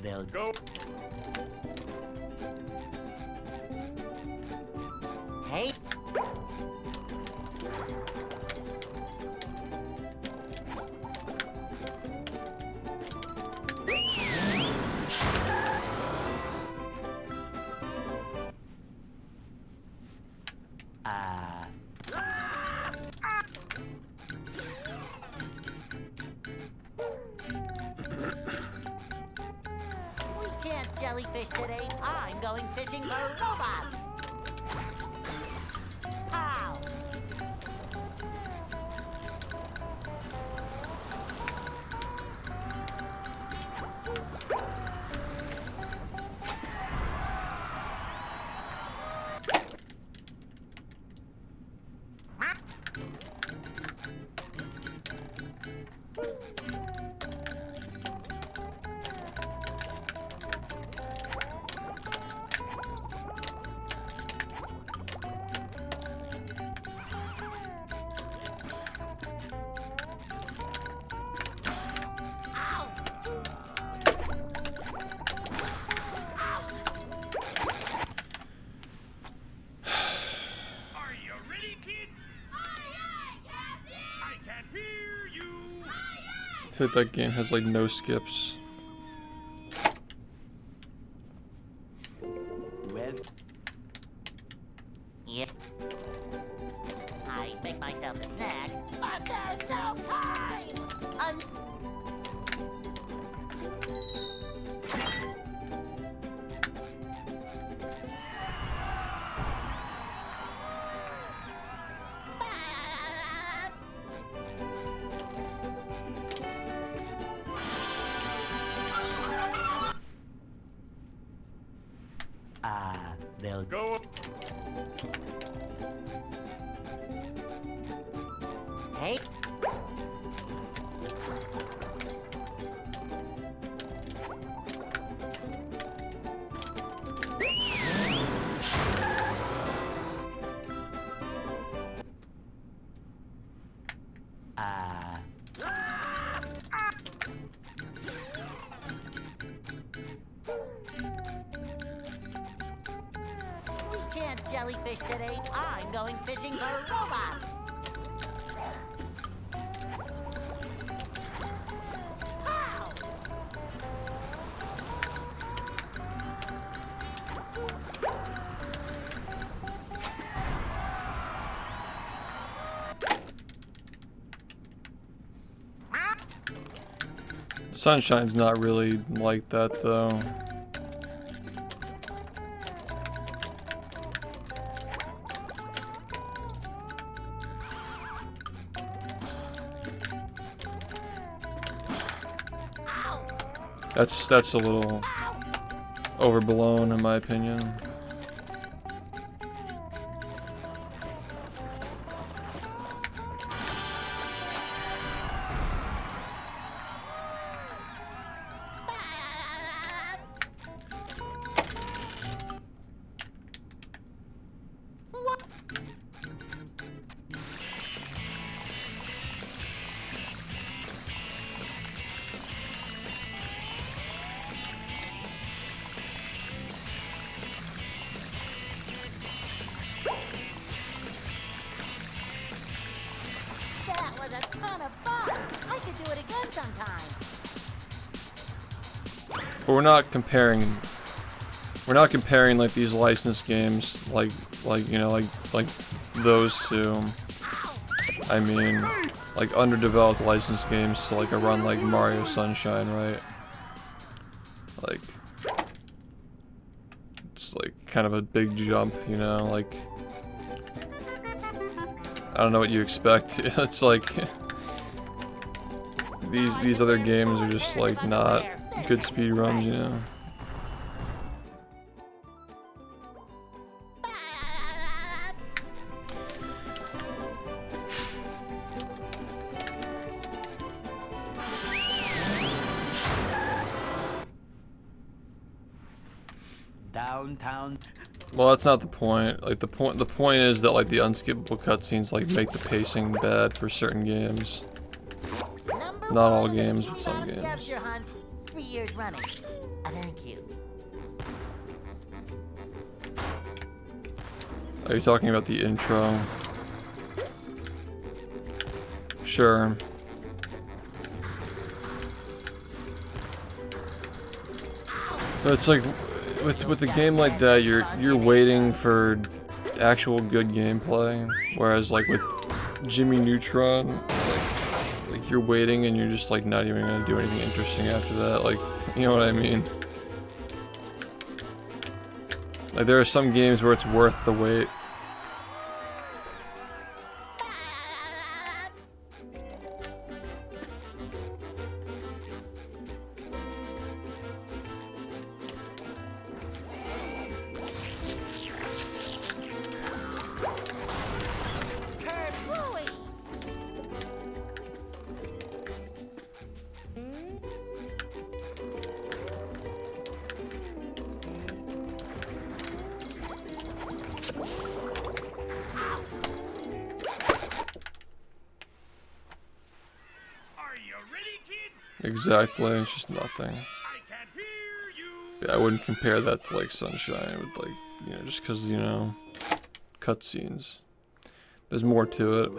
they'll Go! Hey, jellyfish today. I'm going fishing for robots. Ow! Are you ready, kids? Aye, aye, Captain! I can't hear you! Aye, I feel like that game has like no skips. Well, Yep. I make myself a snack, but there's no time! they'll Go. Hey? We can't jellyfish today. I'm going fishing for robots. Ow! Sunshine's not really like that though. That's a little overblown in my opinion. That was a ton of fun. I should do it again sometime. But we're not comparing like these licensed games like you know like those two. I mean like underdeveloped licensed games to like a run like Mario Sunshine, right? Like it's like kind of a big jump, you know, like I don't know what you expect. It's like these other games are just like not good speed runs, you know. downtown. Well, that's not the point. Like the point is that like the unskippable cutscenes like make the pacing bad for certain games. Not all games, but some games. Scavenger hunt, 3 years running. Thank you. Are you talking about the intro? Sure. But it's like with a game like that, you're waiting for actual good gameplay, whereas like with Jimmy Neutron, like you're waiting and you're just like not even gonna do anything interesting after that. Like, you know what I mean? Like there are some games where it's worth the wait. Are you ready, kids? Exactly, it's just nothing. I can hear you. Yeah, I wouldn't compare that to like Sunshine with like, you know, just because, you know, cutscenes. There's more to it.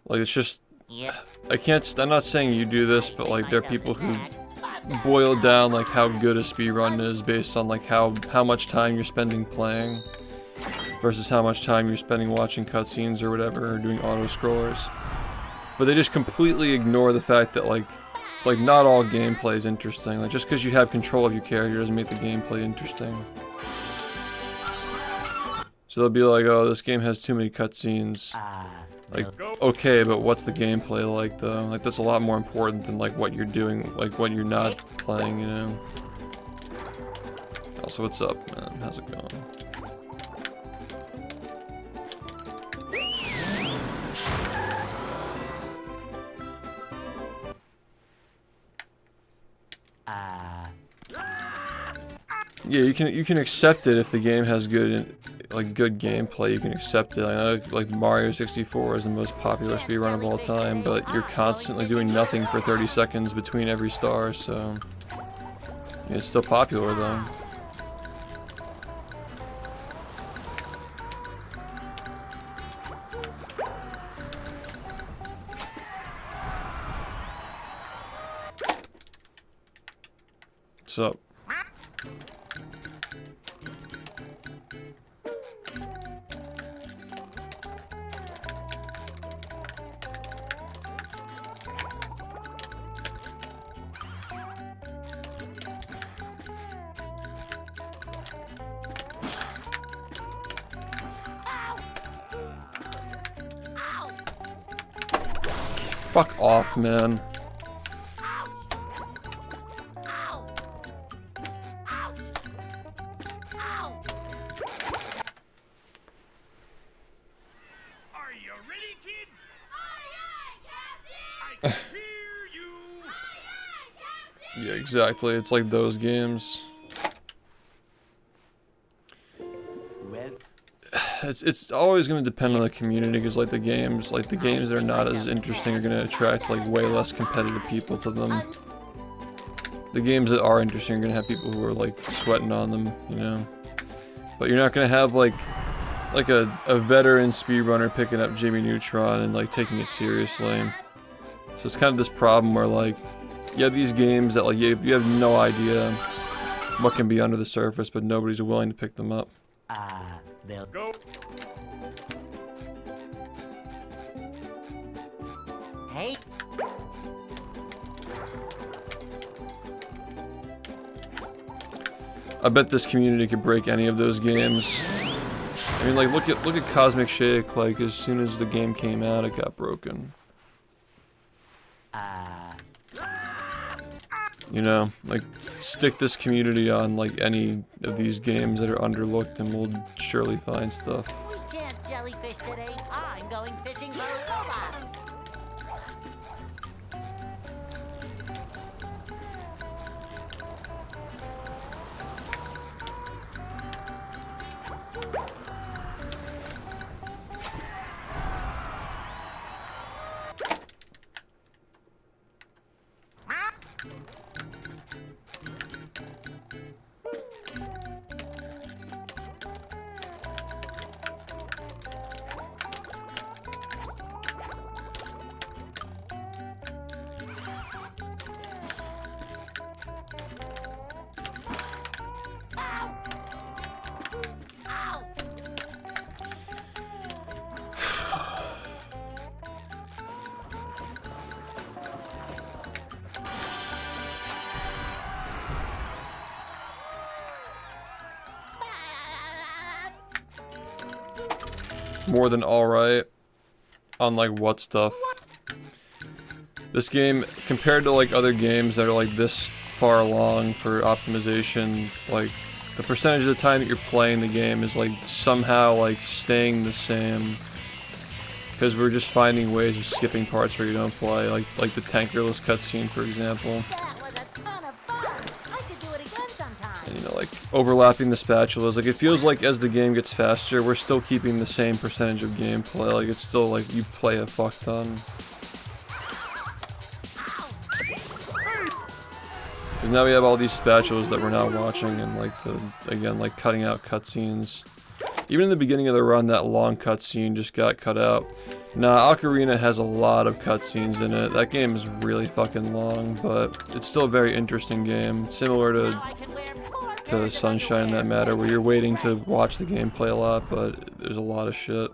Like it's just, Yep. I'm not saying you do this, but like there are people who boil down like how good a speedrun is based on like how much time you're spending playing versus how much time you're spending watching cutscenes or whatever, or doing auto scrollers. But they just completely ignore the fact that like not all gameplay is interesting. Like just because you have control of your character doesn't make the gameplay interesting. So they'll be like, oh, this game has too many cutscenes. Like, okay, but what's the gameplay like though? Like that's a lot more important than like what you're doing, like what you're not playing, you know? Also, what's up, man? How's it going? Yeah, you can accept it if the game has good gameplay. You can accept it. I know, like Mario 64 is the most popular speedrun of all time, but you're constantly doing nothing for 30 seconds between every star, so yeah, it's still popular though. What's up? Fuck off, man. Are you ready, kids? Aye, aye, Captain. I can hear you. Aye, aye, Captain. Yeah, exactly. It's like those games. It's always going to depend on the community, because like the games that are not as interesting are going to attract like way less competitive people to them. The games that are interesting are going to have people who are like sweating on them, you know. But you're not going to have like a veteran speedrunner picking up Jimmy Neutron and like taking it seriously. So it's kind of this problem where like you have these games that like you have no idea what can be under the surface, but nobody's willing to pick them up. They'll Go. Hey, I bet this community could break any of those games. I mean, like look at Cosmic Shake. Like as soon as the game came out, it got broken. You know, like stick this community on like any of these games that are underlooked, and we'll surely find stuff. we can't jellyfish today. I'm going fishing for robots. more than alright on like what stuff. This game, compared to like other games that are like this far along for optimization, like the percentage of the time that you're playing the game is like somehow like staying the same. Because we're just finding ways of skipping parts where you don't play, like the tankerless cutscene, for example. That was a ton of fun. I should do it again sometime. And, you know, like overlapping the spatulas. Like it feels like as the game gets faster, we're still keeping the same percentage of gameplay. Like it's still like you play a fuck ton. Because now we have all these spatulas that we're not watching, and like again, like cutting out cutscenes. Even in the beginning of the run, that long cutscene just got cut out. Nah, Ocarina has a lot of cutscenes in it. That game is really fucking long, but it's still a very interesting game. Similar to Sunshine in that matter, where you're waiting to watch the gameplay a lot, but there's a lot of shit.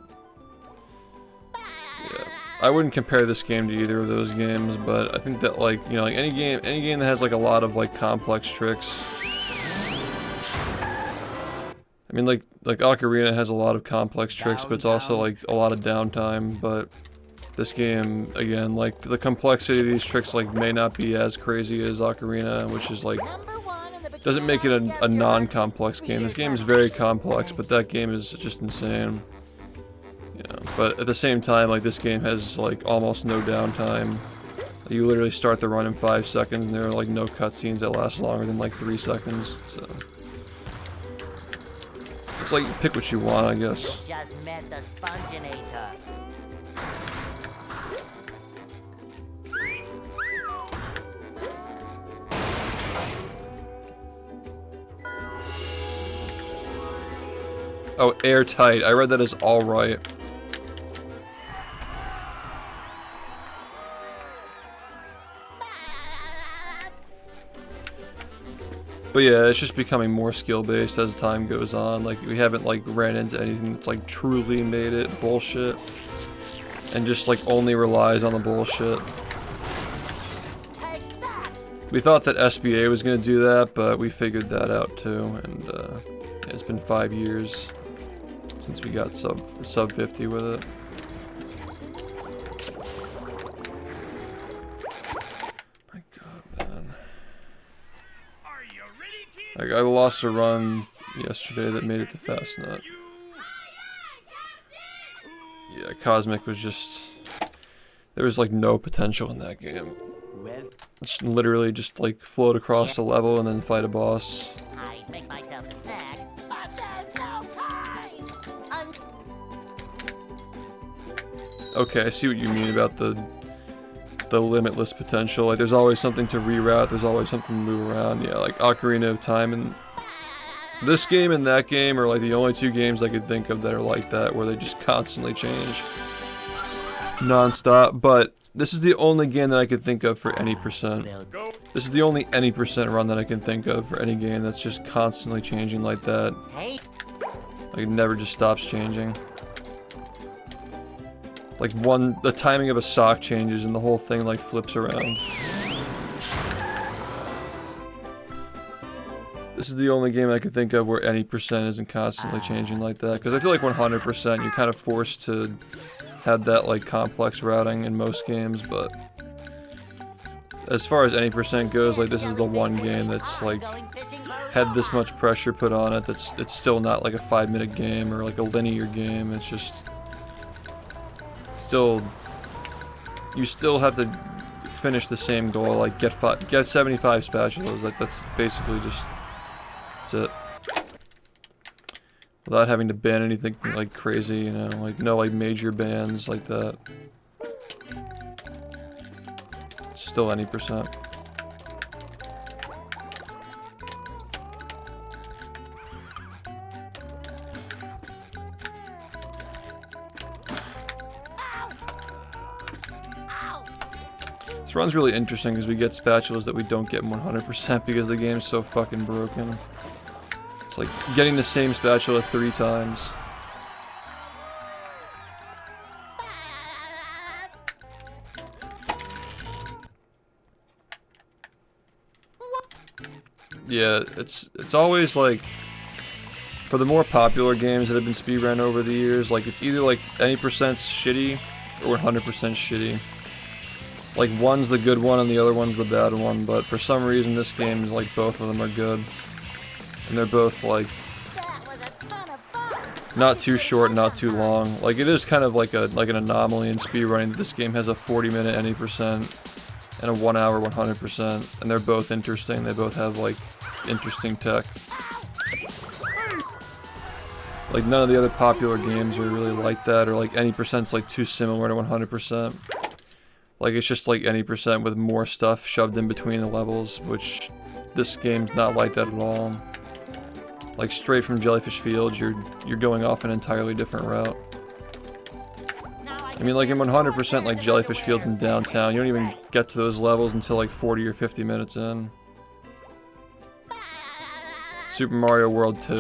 Yeah. I wouldn't compare this game to either of those games, but I think that like, you know, like any game that has like a lot of like complex tricks. I mean, like Ocarina has a lot of complex tricks, but it's also like a lot of downtime. But this game, again, like the complexity of these tricks like may not be as crazy as Ocarina, which is like doesn't make it a non-complex game. This game is very complex, but that game is just insane. Yeah, but at the same time, like this game has like almost no downtime. You literally start the run in 5 seconds, and there are like no cutscenes that last longer than like 3 seconds. So. It's like, pick what you want, I guess. Just met the sponginator. Oh, airtight. I read that as alright. But yeah, it's just becoming more skill-based as time goes on. Like, we haven't, like, ran into anything that's, like, truly made it bullshit. And just, like, only relies on the bullshit. We thought that SBA was gonna do that, but we figured that out, too. And, yeah, it's been 5 years since we got sub 50 with it. My god, man. Like, I lost a run yesterday that made it to Fastnet. Yeah, Cosmic was just... There was, like, no potential in that game. It's literally just, like, float across the level and then fight a boss. I'd make myself a snack, but there's no time. Okay, I see what you mean about the limitless potential. Like, there's always something to reroute, there's always something to move around. Yeah, like Ocarina of Time and this game and that game are like the only 2 games I could think of that are like that, where they just constantly change non-stop. But this is the only game that I could think of for any percent. This is the only any percent run that I can think of for any game that's just constantly changing like that. Like, it never just stops changing. Like, the timing of a sock changes and the whole thing, like, flips around. This is the only game I could think of where any percent isn't constantly changing like that. Because I feel like 100% you're kind of forced to have that, like, complex routing in most games, but... As far as any percent goes, like, this is the one game that's, like, had this much pressure put on it that's it's still not, like, a 5-minute game or, like, a linear game. It's just... you still have to finish the same goal, like get 75 spatulas. Like, that's basically just that's it. Without having to ban anything like crazy, you know, like no like major bans like that. Still any percent. This run's really interesting because we get spatulas that we don't get 100% because the game's so fucking broken. It's like getting the same spatula 3 times. Yeah, it's always like for the more popular games that have been speedrun over the years, like it's either like any percent's shitty or 100% shitty. Like one's the good one and the other one's the bad one, but for some reason this game is like both of them are good. And they're both like not too short, not too long. Like it is kind of like an anomaly in speedrunning that this game has a 40-minute any percent and a 1 hour 100%, and they're both interesting. They both have like interesting tech. Like none of the other popular games are really like that, or like any percent's like too similar to 100%. Like it's just like any percent with more stuff shoved in between the levels, which this game's not like that at all. Like straight from Jellyfish Fields, you're going off an entirely different route. I mean, like in 100% like Jellyfish Fields in downtown, you don't even get to those levels until like 40 or 50 minutes in. Super Mario World 2.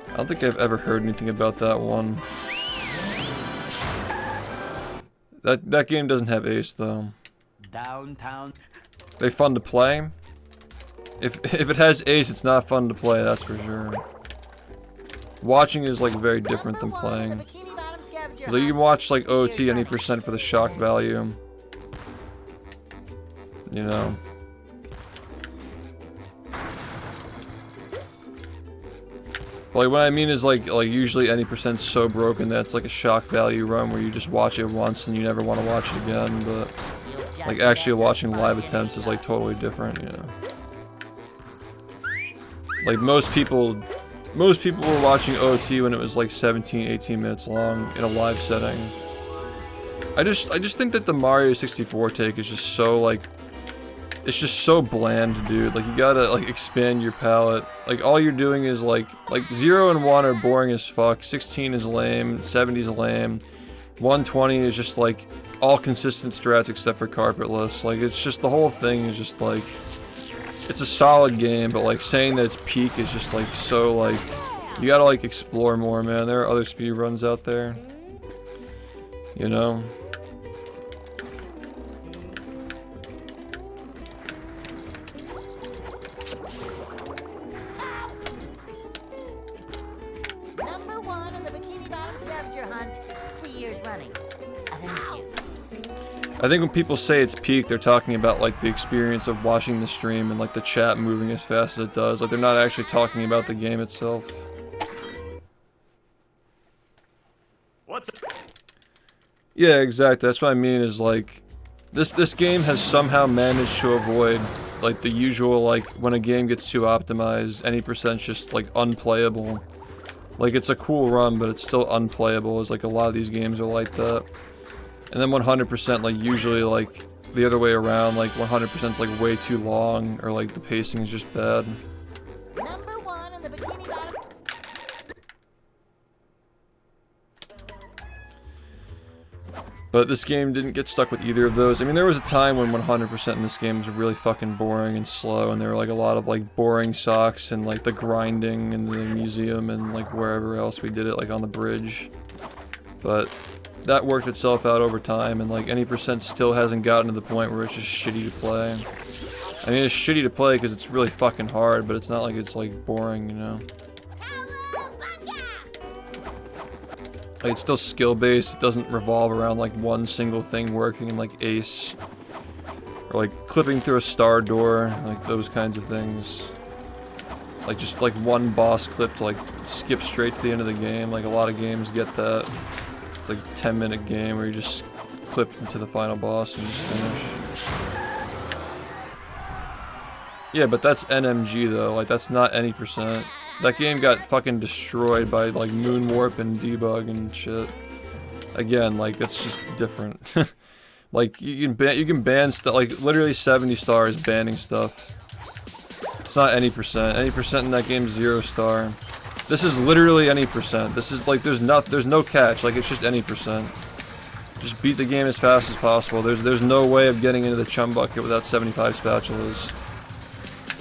I don't think I've ever heard anything about that one. That game doesn't have Ace though. Downtown. They fun to play. If it has Ace, it's not fun to play, that's for sure. Watching is like very different than playing. So you can watch like OT any percent for the shock value. You know. Like what I mean is like usually any percent's so broken that it's like a shock value run where you just watch it once and you never want to watch it again, but like actually watching live attempts is like totally different, you know. Like most people were watching OT when it was like 17, 18 minutes long in a live setting. I just think that the Mario 64 take is just so like, it's just so bland, dude. Like you gotta like expand your palette. Like all you're doing is like 0 and 1 are boring as fuck. 16 is lame. 70 is lame. 120 is just like all consistent strats except for carpetless. Like it's just the whole thing is just like, it's a solid game, but like saying that it's peak is just like so like, you gotta like explore more, man. There are other speedruns out there, you know. Number 1 in the Bikini Bottom scavenger hunt, 3 years running. Thank you. I think when people say it's peak, they're talking about like the experience of watching the stream and like the chat moving as fast as it does. Like they're not actually talking about the game itself. What's Yeah, exactly. That's what I mean is like this game has somehow managed to avoid like the usual like when a game gets too optimized, any percent's just like unplayable. Like it's a cool run, but it's still unplayable, as like a lot of these games are like that. And then 100% like usually like the other way around, like 100% is like way too long, or like the pacing is just bad. Number 1 in the Bikini Bottom. But this game didn't get stuck with either of those. I mean, there was a time when 100% in this game was really fucking boring and slow, and there were like a lot of like boring socks and like the grinding in the museum and like wherever else we did it, like on the bridge. But that worked itself out over time, and like any percent still hasn't gotten to the point where it's just shitty to play. I mean, it's shitty to play because it's really fucking hard, but it's not like it's like boring, you know? Like, it's still skill-based. It doesn't revolve around like one single thing working, like Ace, or like clipping through a star door, like those kinds of things. Like just like one boss clip to like skip straight to the end of the game. Like a lot of games get that. It's like a 10-minute game where you just clip into the final boss and just finish. Yeah, but that's NMG though. Like that's not any percent. That game got fucking destroyed by like Moon Warp and Debug and shit. Again, like that's just different. Like you can ban stuff, like literally 70 stars banning stuff. It's not any percent. Any percent in that game is 0 star. This is literally any percent. This is like there's no catch. Like it's just any percent. Just beat the game as fast as possible. There's no way of getting into the chum bucket without 75 spatulas.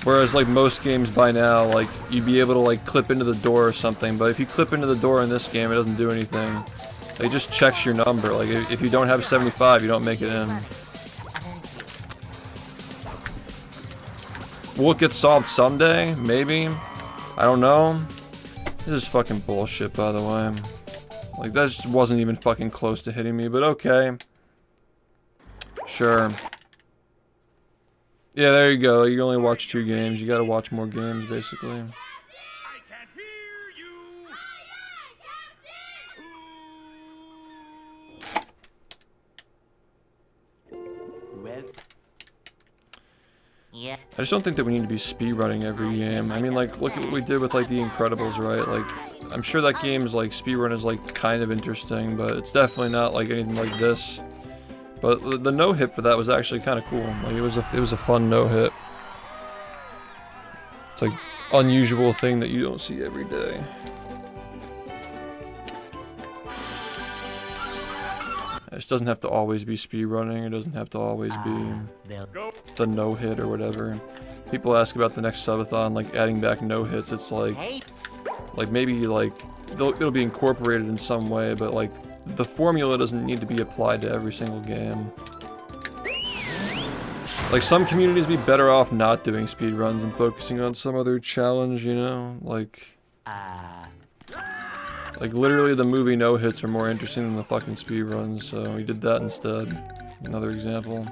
Whereas like most games by now, like you'd be able to like clip into the door or something, but if you clip into the door in this game, it doesn't do anything. It just checks your number. Like if you don't have 75, you don't make it in. Will it get solved someday? Maybe. I don't know. This is fucking bullshit, by the way. Like, that just wasn't even fucking close to hitting me, but okay. Sure. Yeah, there you go. You only watch 2 games. You gotta watch more games, basically. I can't hear you. Well, Yeah. I just don't think that we need to be speedrunning every game. I mean, like, look at what we did with, like, The Incredibles, right? Like, I'm sure that game is, like, speedrun is, like, kind of interesting, but it's definitely not, like, anything like this. But the no-hit for that was actually kind of cool. Like, it was a fun no-hit. It's, like, unusual thing that you don't see every day. It just doesn't have to always be speedrunning. It doesn't have to always be the no-hit or whatever. People ask about the next subathon, like adding back no-hits. It's like maybe like it'll be incorporated in some way, but like the formula doesn't need to be applied to every single game. Like some communities be better off not doing speedruns and focusing on some other challenge, you know? Like literally the movie no-hits are more interesting than the fucking speedruns, so we did that instead. Another example.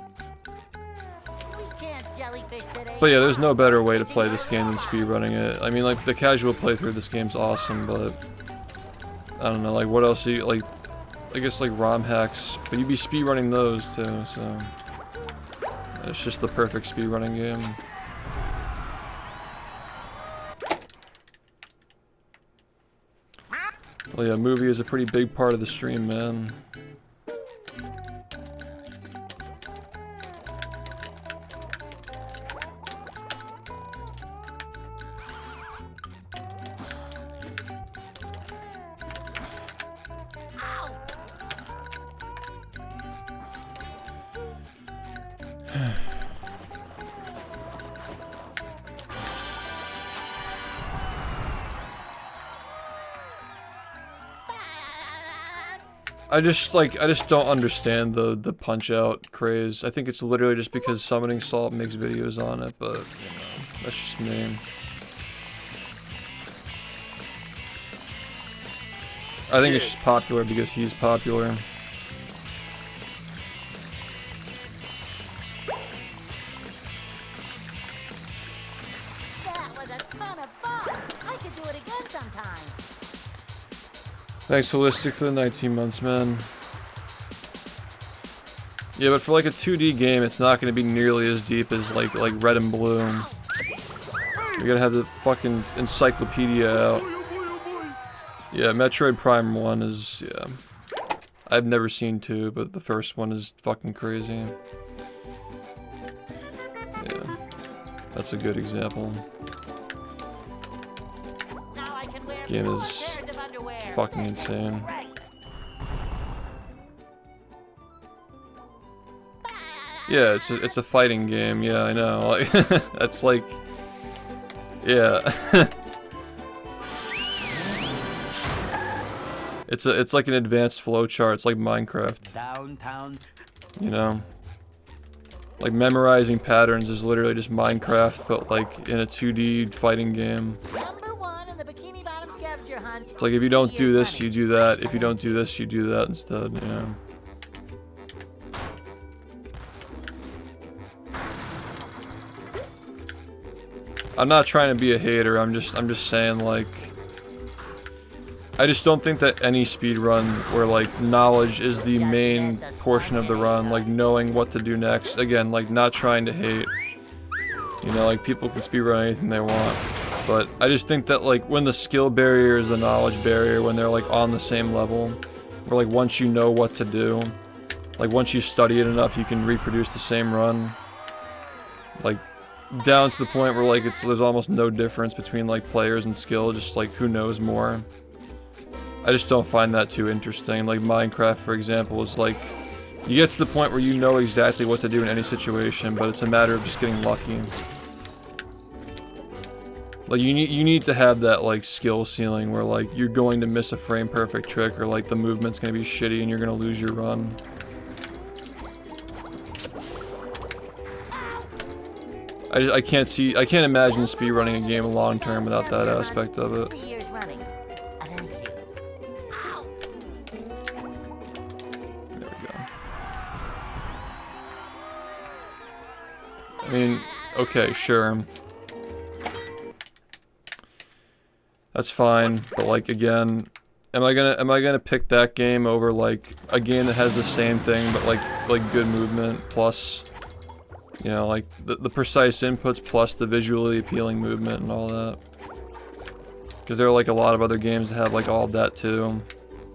But yeah, there's no better way to play this game than speedrunning it. I mean, like, the casual playthrough of this game's awesome, but I don't know, like, what else you, like, I guess, like, ROM hacks, but you'd be speedrunning those, too, so it's just the perfect speedrunning game. Well, yeah, movie is a pretty big part of the stream, man. I just don't understand the punch out craze. I think it's literally just because Summoning Salt makes videos on it, but you know, that's just me. I think it's just popular because he's popular. That was a ton of fun. I should do it again sometime. Thanks, Holistic, for the 19 months, man. Yeah, but for like a 2D game, it's not going to be nearly as deep as like Red and Blue. You gotta have the fucking encyclopedia out. Yeah, Metroid Prime 1 is, yeah. I've never seen 2, but the first one is fucking crazy. Yeah, that's a good example. Game is fucking insane. Yeah, it's a fighting game. Yeah, I know. Like that's like, yeah. it's like an advanced flowchart. It's like Minecraft. Downtown. You know, like memorizing patterns is literally just Minecraft, but like in a 2D fighting game. Number 1 in the Bikini Bottom scavenger hunt. It's like if you don't do this, you do that. If you don't do this, you do that instead. Yeah. I'm not trying to be a hater. I'm just saying, like, I just don't think that any speed run where like knowledge is the main portion of the run, like knowing what to do next. Again, like not trying to hate. You know, like people can speedrun anything they want. But I just think that like when the skill barrier is the knowledge barrier, when they're like on the same level, where like once you know what to do, like once you study it enough, you can reproduce the same run. Like down to the point where like there's almost no difference between like players and skill, just like who knows more. I just don't find that too interesting. Like Minecraft, for example, is like you get to the point where you know exactly what to do in any situation, but it's a matter of just getting lucky. Like you need to have that like skill ceiling where like you're going to miss a frame perfect trick, or like the movement's gonna be shitty and you're gonna lose your run. I can't imagine speedrunning a game long term without that aspect of it. 3 years running. Thank you. Ow. There we go. I mean, okay, sure. That's fine, but like again, am I gonna pick that game over like a game that has the same thing but like good movement plus, you know, like the precise inputs plus the visually appealing movement and all that? Because there are like a lot of other games that have like all of that too.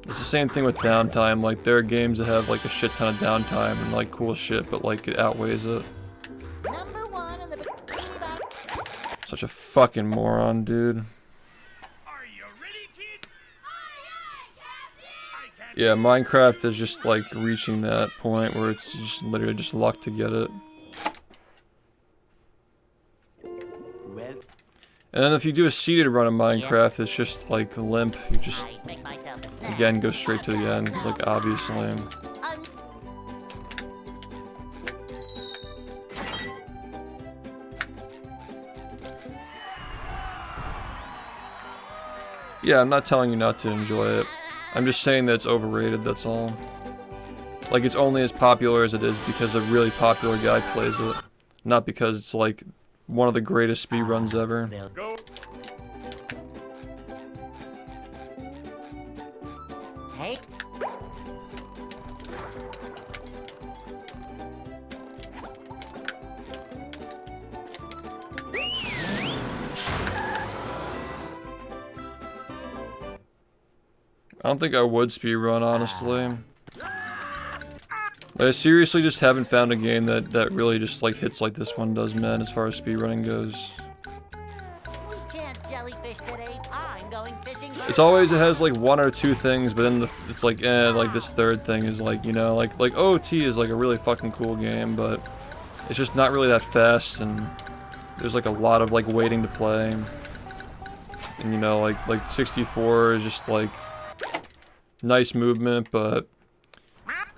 It's the same thing with downtime. Like there are games that have like a shit ton of downtime and like cool shit, but like it outweighs it. Number 1 in the bikini bottom. Such a fucking moron, dude. Yeah, Minecraft is just like reaching that point where it's just literally just luck to get it. Well, And then if you do a seated run of Minecraft, it's just like limp. You just I make myself a snack. again go straight to the end because like obviously. Yeah, I'm not telling you not to enjoy it. I'm just saying that it's overrated, that's all. Like, it's only as popular as it is because a really popular guy plays it. Not because it's, like, one of the greatest speedruns ever. Go. Hey. I don't think I would speedrun, honestly. I seriously just haven't found a game that really just, like, hits like this one does, man, as far as speedrunning goes. We can't jellyfish today. I'm going fishing. It's always, it has, like, 1 or 2 things, but then it's like, like, this third thing is, like, you know, like OT is, like, a really fucking cool game, but it's just not really that fast, and there's, like, a lot of, like, waiting to play. And, you know, like 64 is just, like, nice movement, but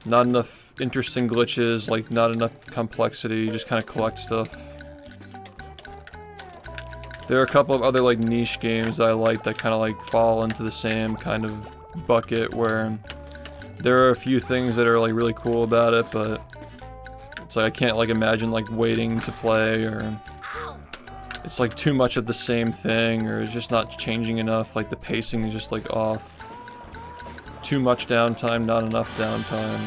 not enough interesting glitches, like not enough complexity, you just kind of collect stuff. There are a couple of other like niche games I like that kind of like fall into the same kind of bucket where there are a few things that are like really cool about it, but it's like I can't like imagine like waiting to play, or it's like too much of the same thing, or it's just not changing enough, like the pacing is just like off. Too much downtime, not enough downtime.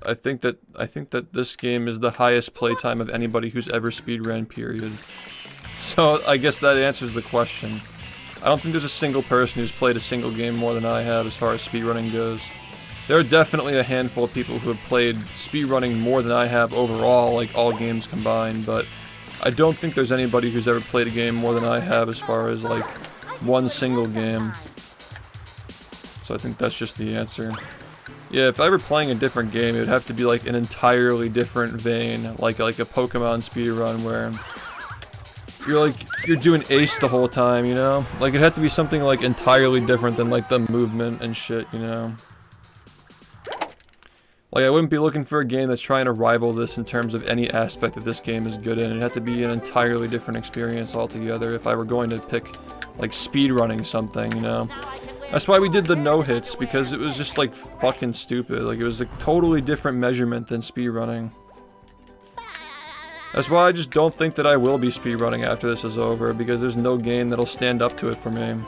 I think that this game is the highest playtime of anybody who's ever speedrun, period. So I guess that answers the question. I don't think there's a single person who's played a single game more than I have as far as speedrunning goes. There are definitely a handful of people who have played speedrunning more than I have overall, like all games combined, but I don't think there's anybody who's ever played a game more than I have as far as like one single game. So I think that's just the answer. Yeah, if I were playing a different game, it would have to be like an entirely different vein, like a Pokemon speedrun where you're doing ace the whole time, you know? Like it'd have to be something like entirely different than like the movement and shit, you know? Like, I wouldn't be looking for a game that's trying to rival this in terms of any aspect that this game is good in. It'd have to be an entirely different experience altogether if I were going to pick, like, speedrunning something, you know? That's why we did the no-hits, because it was just, like, fucking stupid. Like, it was a totally different measurement than speedrunning. That's why I just don't think that I will be speedrunning after this is over, because there's no game that'll stand up to it for me.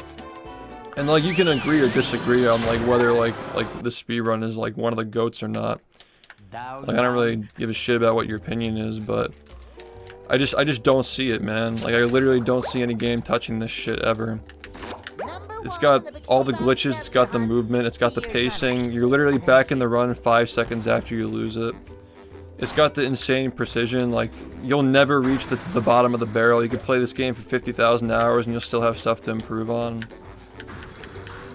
And like you can agree or disagree on like whether like this speedrun is like one of the GOATs or not. Like I don't really give a shit about what your opinion is, but I just don't see it, man. Like I literally don't see any game touching this shit ever. It's got all the glitches, it's got the movement, it's got the pacing. You're literally back in the run 5 seconds after you lose it. It's got the insane precision, like you'll never reach the bottom of the barrel. You could play this game for 50,000 hours and you'll still have stuff to improve on.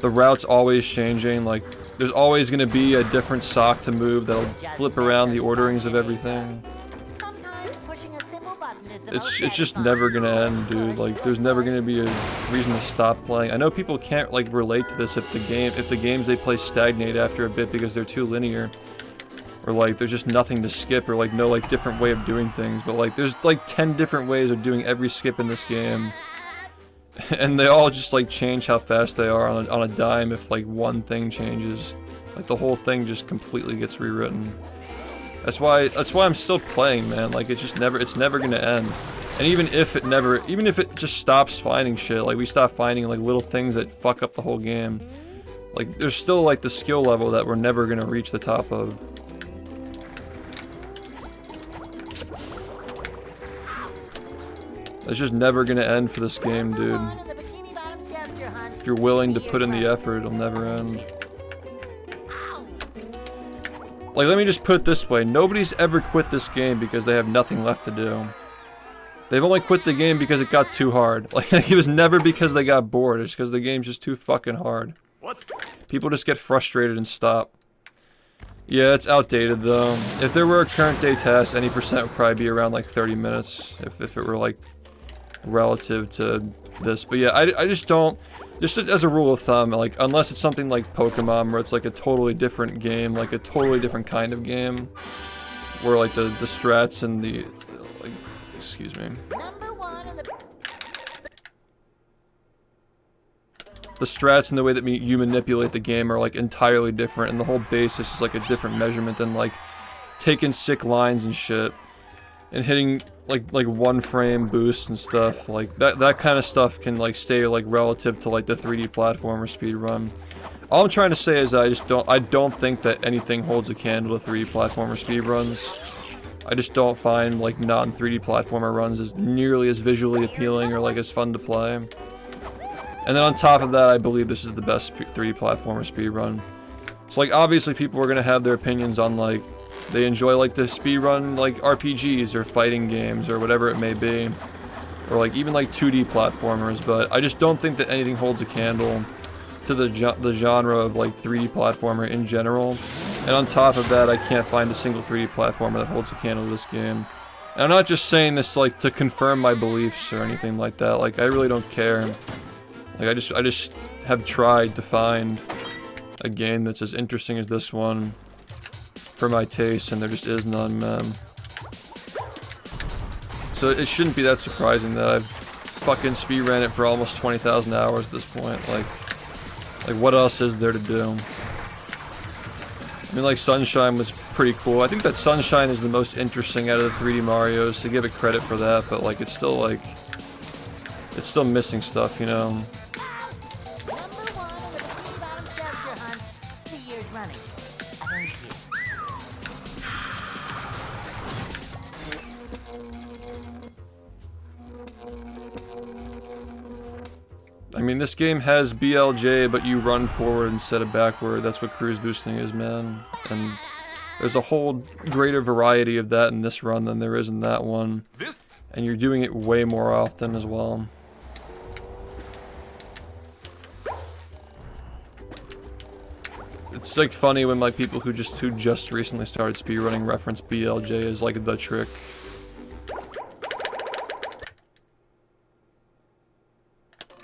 The route's always changing, like, there's always gonna be a different sock to move that'll flip around the orderings of everything. Sometimes pushing a simple button is the it's just never gonna end, dude. Like, there's never gonna be a reason to stop playing. I know people can't like relate to this if the games they play stagnate after a bit because they're too linear, or like there's just nothing to skip, or like no like different way of doing things. But like there's like 10 different ways of doing every skip in this game, and they all just like change how fast they are on a dime if like one thing changes. Like the whole thing just completely gets rewritten. That's why I'm still playing, man. Like it's never gonna end. And even if it just stops finding shit, like we stop finding like little things that fuck up the whole game, like there's still like the skill level that we're never gonna reach the top of. It's just never gonna end for this game, dude. If you're willing to put in the effort, it'll never end. Like, let me just put it this way. Nobody's ever quit this game because they have nothing left to do. They've only quit the game because it got too hard. Like, it was never because they got bored. It's because the game's just too fucking hard. People just get frustrated and stop. Yeah, it's outdated, though. If there were a current day task, any percent would probably be around, like, 30 minutes. If it were, like, relative to this. But yeah, I just don't... Just as a rule of thumb, like, unless it's something like Pokemon, where it's like a totally different game, like a totally different kind of game, where like the strats and the, like, excuse me. The strats and the way that you manipulate the game are like entirely different, and the whole basis is like a different measurement than like taking sick lines and shit. And hitting like one frame boosts and stuff, like that kind of stuff can like stay like relative to like the 3D platformer speedrun. All I'm trying to say is I don't think that anything holds a candle to 3D platformer speedruns. I just don't find like non-3D platformer runs as nearly as visually appealing or like as fun to play. And then on top of that, I believe this is the best 3D platformer speedrun. So like obviously people are gonna have their opinions on like they enjoy like the speedrun like RPGs or fighting games or whatever it may be, or like even like 2D platformers, but I just don't think that anything holds a candle to the genre of like 3D platformer in general. And on top of that, I can't find a single 3D platformer that holds a candle to this game. And I'm not just saying this like to confirm my beliefs or anything like that. Like I really don't care. Like I just have tried to find a game that's as interesting as this one for my taste, and there just is none, man. So it shouldn't be that surprising that I've fucking speedrun it for almost 20,000 hours at this point. Like what else is there to do? I mean, like Sunshine was pretty cool. I think that Sunshine is the most interesting out of the 3D Marios, to give it credit for that, but like it's still missing stuff, you know. I mean, this game has BLJ, but you run forward instead of backward. That's what cruise boosting is, man. And there's a whole greater variety of that in this run than there is in that one. And you're doing it way more often as well. It's like funny when like people who just recently started speedrunning reference BLJ as like the trick.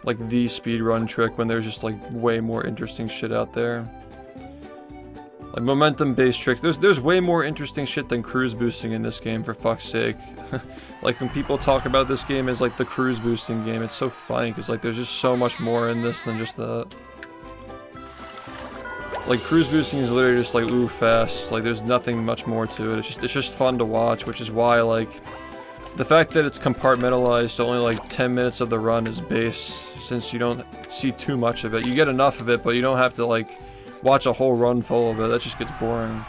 Like the speedrun trick, when there's just like way more interesting shit out there. Like momentum based tricks. There's way more interesting shit than cruise boosting in this game, for fuck's sake. Like when people talk about this game as like the cruise boosting game, it's so funny because like there's just so much more in this than just that. Like cruise boosting is literally just like ooh fast. Like there's nothing much more to it. It's just fun to watch, which is why like the fact that it's compartmentalized to only like 10 minutes of the run is base, since you don't see too much of it. You get enough of it, but you don't have to like watch a whole run full of it. That just gets boring.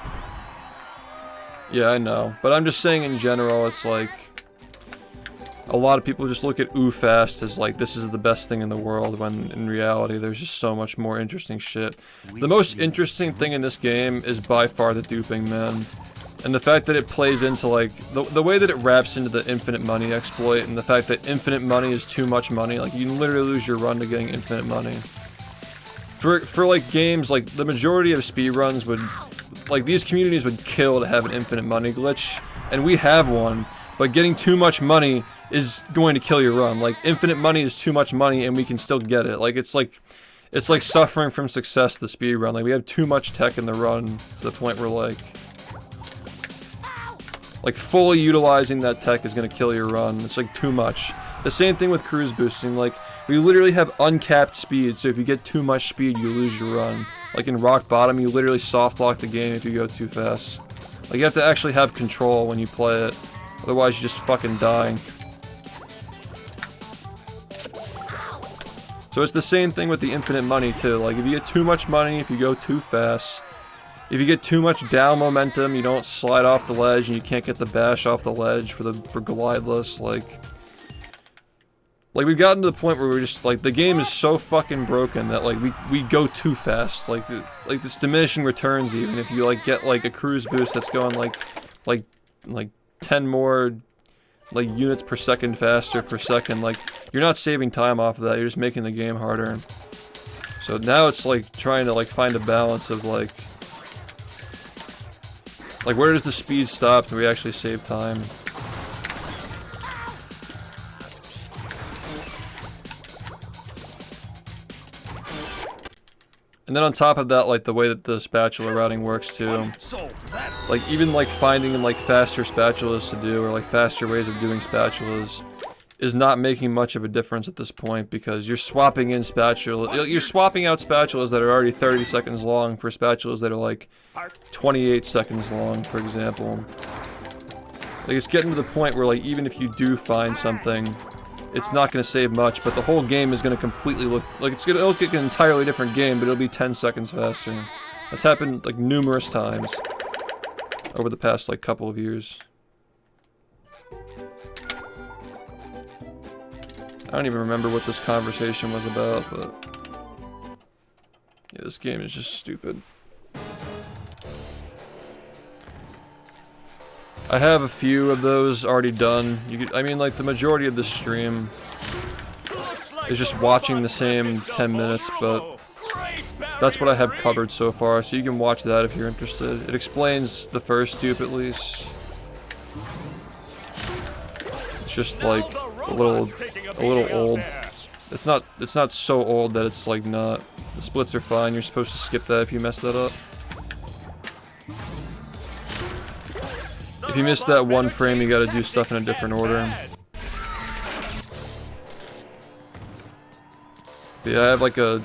Yeah, I know. But I'm just saying in general, it's like a lot of people just look at ooh fast as like this is the best thing in the world, when in reality there's just so much more interesting shit. The most interesting thing in this game is by far the duping, man. And the fact that it plays into like the way that it wraps into the infinite money exploit, and the fact that infinite money is too much money. Like you can literally lose your run to getting infinite money. For like games, like the majority of speedruns would, like these communities would kill to have an infinite money glitch, and we have one. but getting too much money is going to kill your run. Like, infinite money is too much money and we can still get it. Like, it's like suffering from success, the speed run. Like, we have too much tech in the run to the point where, like fully utilizing that tech is gonna kill your run. It's like too much. The same thing with cruise boosting. Like, we literally have uncapped speed, so if you get too much speed, you lose your run. Like in Rock Bottom, you literally soft lock the game if you go too fast. Like, you have to actually have control when you play it. Otherwise, you're just fucking dying. So it's the same thing with the infinite money too. Like, if you get too much money, if you go too fast, if you get too much down momentum, you don't slide off the ledge and you can't get the bash off the ledge for glideless, like we've gotten to the point where we're just like, the game is so fucking broken that like we go too fast. Like this diminishing returns, even if you like get like a cruise boost that's going like 10 more like units per second faster per second, like you're not saving time off of that, you're just making the game harder. So now it's like trying to like find a balance of like where does the speed stop? Do we actually save time? And then on top of that, like the way that the spatula routing works too. Like even like finding like faster spatulas to do, or like faster ways of doing spatulas, is not making much of a difference at this point, because you're swapping in you're swapping out spatulas that are already 30 seconds long for spatulas that are like 28 seconds long, for example. Like, it's getting to the point where like even if you do find something, it's not going to save much, but the whole game is going to completely look like it'll look like an entirely different game, but it'll be 10 seconds faster. That's happened like numerous times over the past like couple of years. I don't even remember what this conversation was about, but yeah, this game is just stupid. I have a few of those already done. I mean, like, the majority of the stream is just watching the same 10 minutes, but that's what I have covered so far, so you can watch that if you're interested. It explains the first dupe at least. It's just like a little old. It's not so old that it's like not. The splits are fine. You're supposed to skip that if you mess that up. If you miss that one frame, you gotta do stuff in a different order. But yeah, I have like a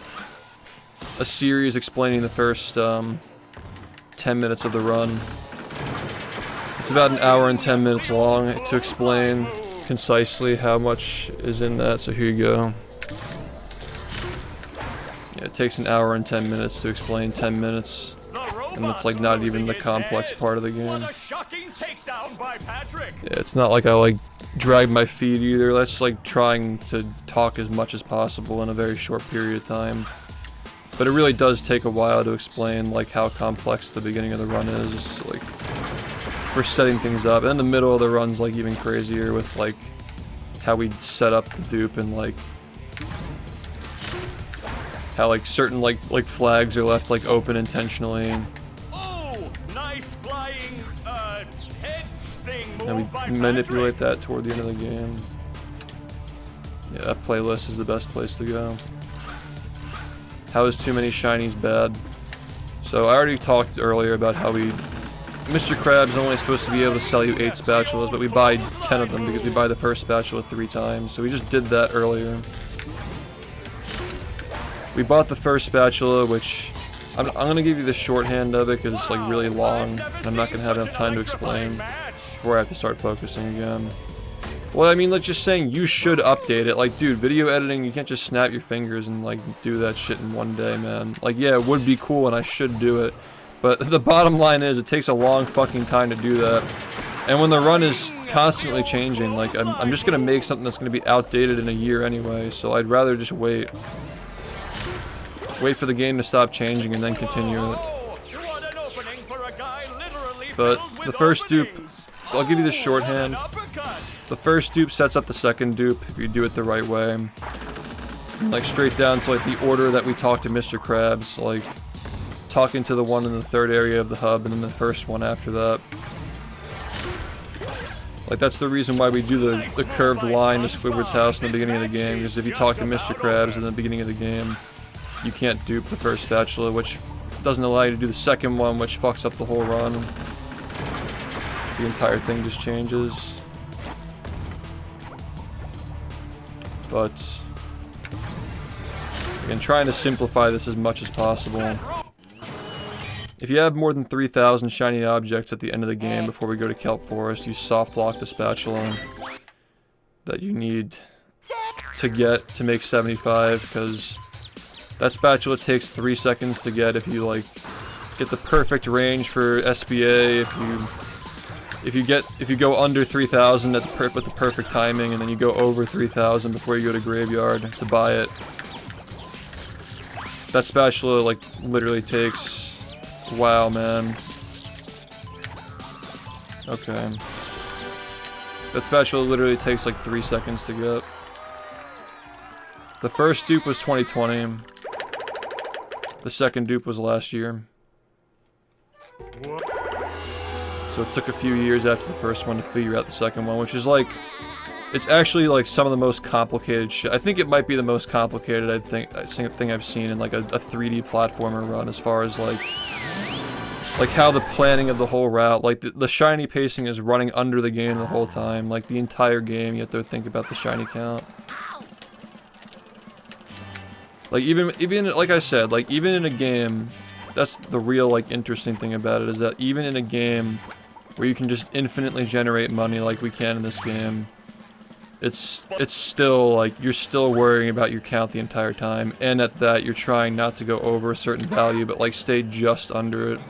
series explaining the first 10 minutes of the run. It's about an hour and 10 minutes long to explain concisely how much is in that, so here you go. Yeah, it takes an hour and 10 minutes to explain 10 minutes. And that's like not even the complex part of the game. Yeah, it's not like I like drag my feet either. That's like trying to talk as much as possible in a very short period of time. But it really does take a while to explain like how complex the beginning of the run is, like for setting things up. And then the middle of the run's like even crazier with like how we set up the dupe, and like how like certain like flags are left like open intentionally. And we manipulate that toward the end of the game. Yeah, that playlist is the best place to go. How is too many shinies bad? So I already talked earlier about how Mr. Krabs only supposed to be able to sell you 8 spatulas, but we buy 10 of them because we buy the first spatula 3 times. So we just did that earlier. We bought the first spatula, which I'm gonna give you the shorthand of it because it's like really long, and I'm not gonna have enough time to explain before I have to start focusing again. Well, I mean, like, just saying you should update it. Like, dude, video editing, you can't just snap your fingers and like do that shit in one day, man. Like, yeah, it would be cool and I should do it, but the bottom line is it takes a long fucking time to do that. And when the run is constantly changing, like, I'm just gonna make something that's gonna be outdated in a year anyway, so I'd rather just wait. Wait for the game to stop changing and then continue it. But the first dupe, I'll give you the shorthand. The first dupe sets up the second dupe if you do it the right way. And like straight down to like the order that we talk to Mr. Krabs, like talking to the one in the third area of the hub and then the first one after that. Like, that's the reason why we do the curved line to Squidward's house in the beginning of the game, because if you talk to Mr. Krabs in the beginning of the game, you can't dupe the first spatula, which doesn't allow you to do the second one, which fucks up the whole run. The entire thing just changes. But again, trying to simplify this as much as possible. If you have more than 3,000 shiny objects at the end of the game before we go to Kelp Forest, you soft lock the spatula that you need to get to make 75, because that spatula takes 3 seconds to get if you like get the perfect range for SBA. If you go under 3,000 with the perfect timing, and then you go over 3,000 before you go to Graveyard to buy it. That spatula like literally takes. Wow, man. Okay. That spatula literally takes like 3 seconds to get. The first dupe was 2020. The second dupe was last year. So it took a few years after the first one to figure out the second one, which is like... It's actually like some of the most complicated shit. I think it might be the most complicated thing I've seen in like a 3D platformer run, as far as like how the planning of the whole route, like the shiny pacing is running under the game the whole time, like the entire game you have to think about the shiny count. Like even like I said, like even in a game, that's the real like interesting thing about it, is that even in a game where you can just infinitely generate money like we can in this game, it's still like you're still worrying about your count the entire time, and at that you're trying not to go over a certain value but like stay just under it.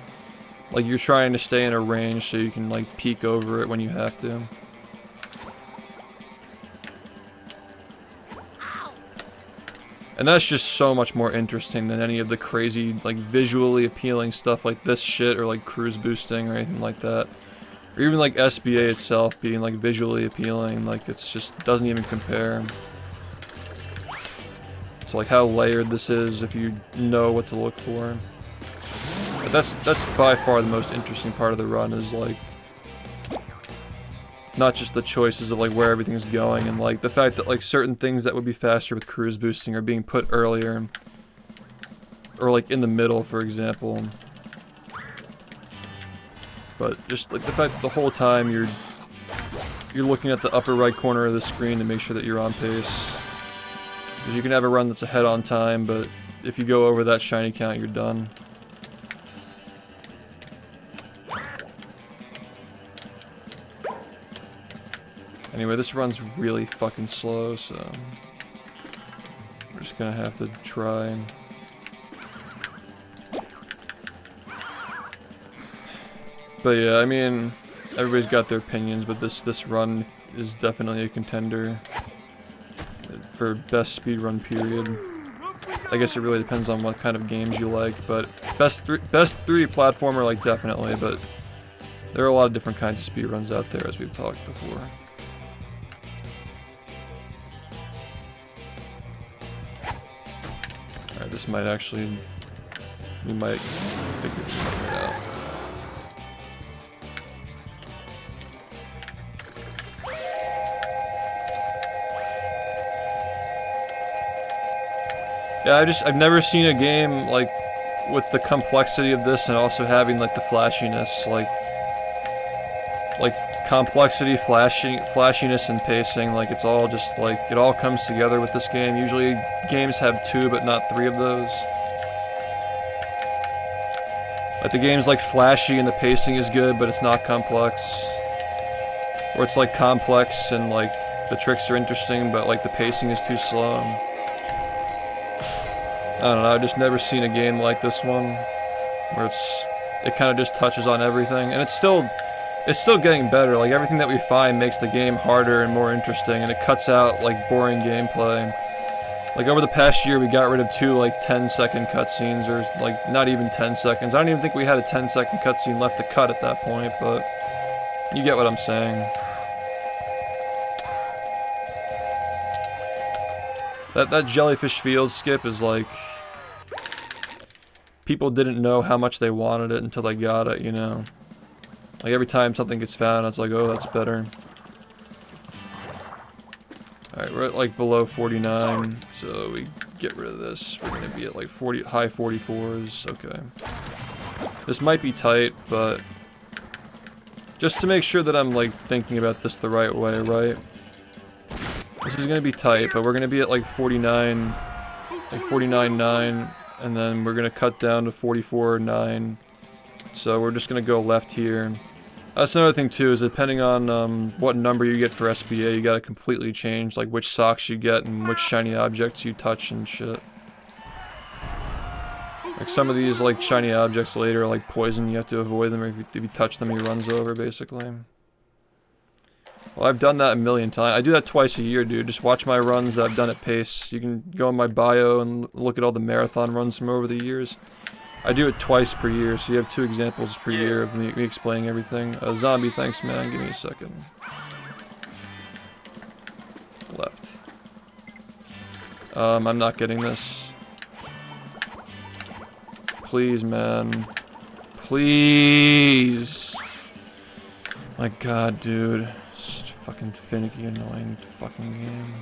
Like you're trying to stay in a range so you can like peek over it when you have to. And that's just so much more interesting than any of the crazy like visually appealing stuff like this shit, or like cruise boosting or anything like that. Or even like SBA itself being like visually appealing, like it's just doesn't even compare. So like how layered this is if you know what to look for. But that's by far the most interesting part of the run, is like not just the choices of like where everything's going, and like the fact that like certain things that would be faster with cruise boosting are being put earlier, or like in the middle, for example. But just like the fact that the whole time you're looking at the upper right corner of the screen to make sure that you're on pace. Because you can have a run that's ahead on time, but if you go over that shiny count, you're done. Anyway, this run's really fucking slow, so we're just gonna have to try and... But yeah, I mean, everybody's got their opinions, but this run is definitely a contender for best speedrun period. I guess it really depends on what kind of games you like, but best 3D platformer, like, definitely, but there are a lot of different kinds of speedruns out there, as we've talked before. Alright, this might actually... we might figure it out. Yeah, I've never seen a game, like, with the complexity of this and also having, like, the flashiness, like complexity, flashiness, and pacing, like, it's all just, like, it all comes together with this game. Usually, games have 2, but not 3 of those. Like, the game's, like, flashy and the pacing is good, but it's not complex. Or it's, like, complex and, like, the tricks are interesting, but, like, the pacing is too slow. I don't know, I've just never seen a game like this one, where it kind of just touches on everything, and it's still getting better. Like, everything that we find makes the game harder and more interesting, and it cuts out, like, boring gameplay. Like, over the past year, we got rid of 2, like, 10-second cutscenes, or, like, not even 10 seconds. I don't even think we had a 10-second cutscene left to cut at that point, but you get what I'm saying. That Jellyfish Field skip is, like... people didn't know how much they wanted it until they got it, you know? Like, every time something gets found, it's like, oh, that's better. Alright, we're at like below 49, so we get rid of this. We're gonna be at like high 44s. Okay. This might be tight, but just to make sure that I'm like thinking about this the right way, right? This is gonna be tight, but we're gonna be at like 49, like 49.9, and then we're gonna cut down to 44.9. So we're just gonna go left here. That's another thing too, is depending on what number you get for SBA, you gotta completely change like which socks you get and which shiny objects you touch and shit. Like some of these like shiny objects later are like poison, you have to avoid them, or if you touch them he runs over basically. Well, I've done that a million times. I do that twice a year, dude. Just watch my runs that I've done at pace. You can go in my bio and look at all the marathon runs from over the years. I do it twice per year, so you have 2 examples per year of me explaining everything. Zombie, thanks man, give me a second. Left. I'm not getting this. Please, man. Please! My god, dude. Such a fucking finicky, annoying fucking game.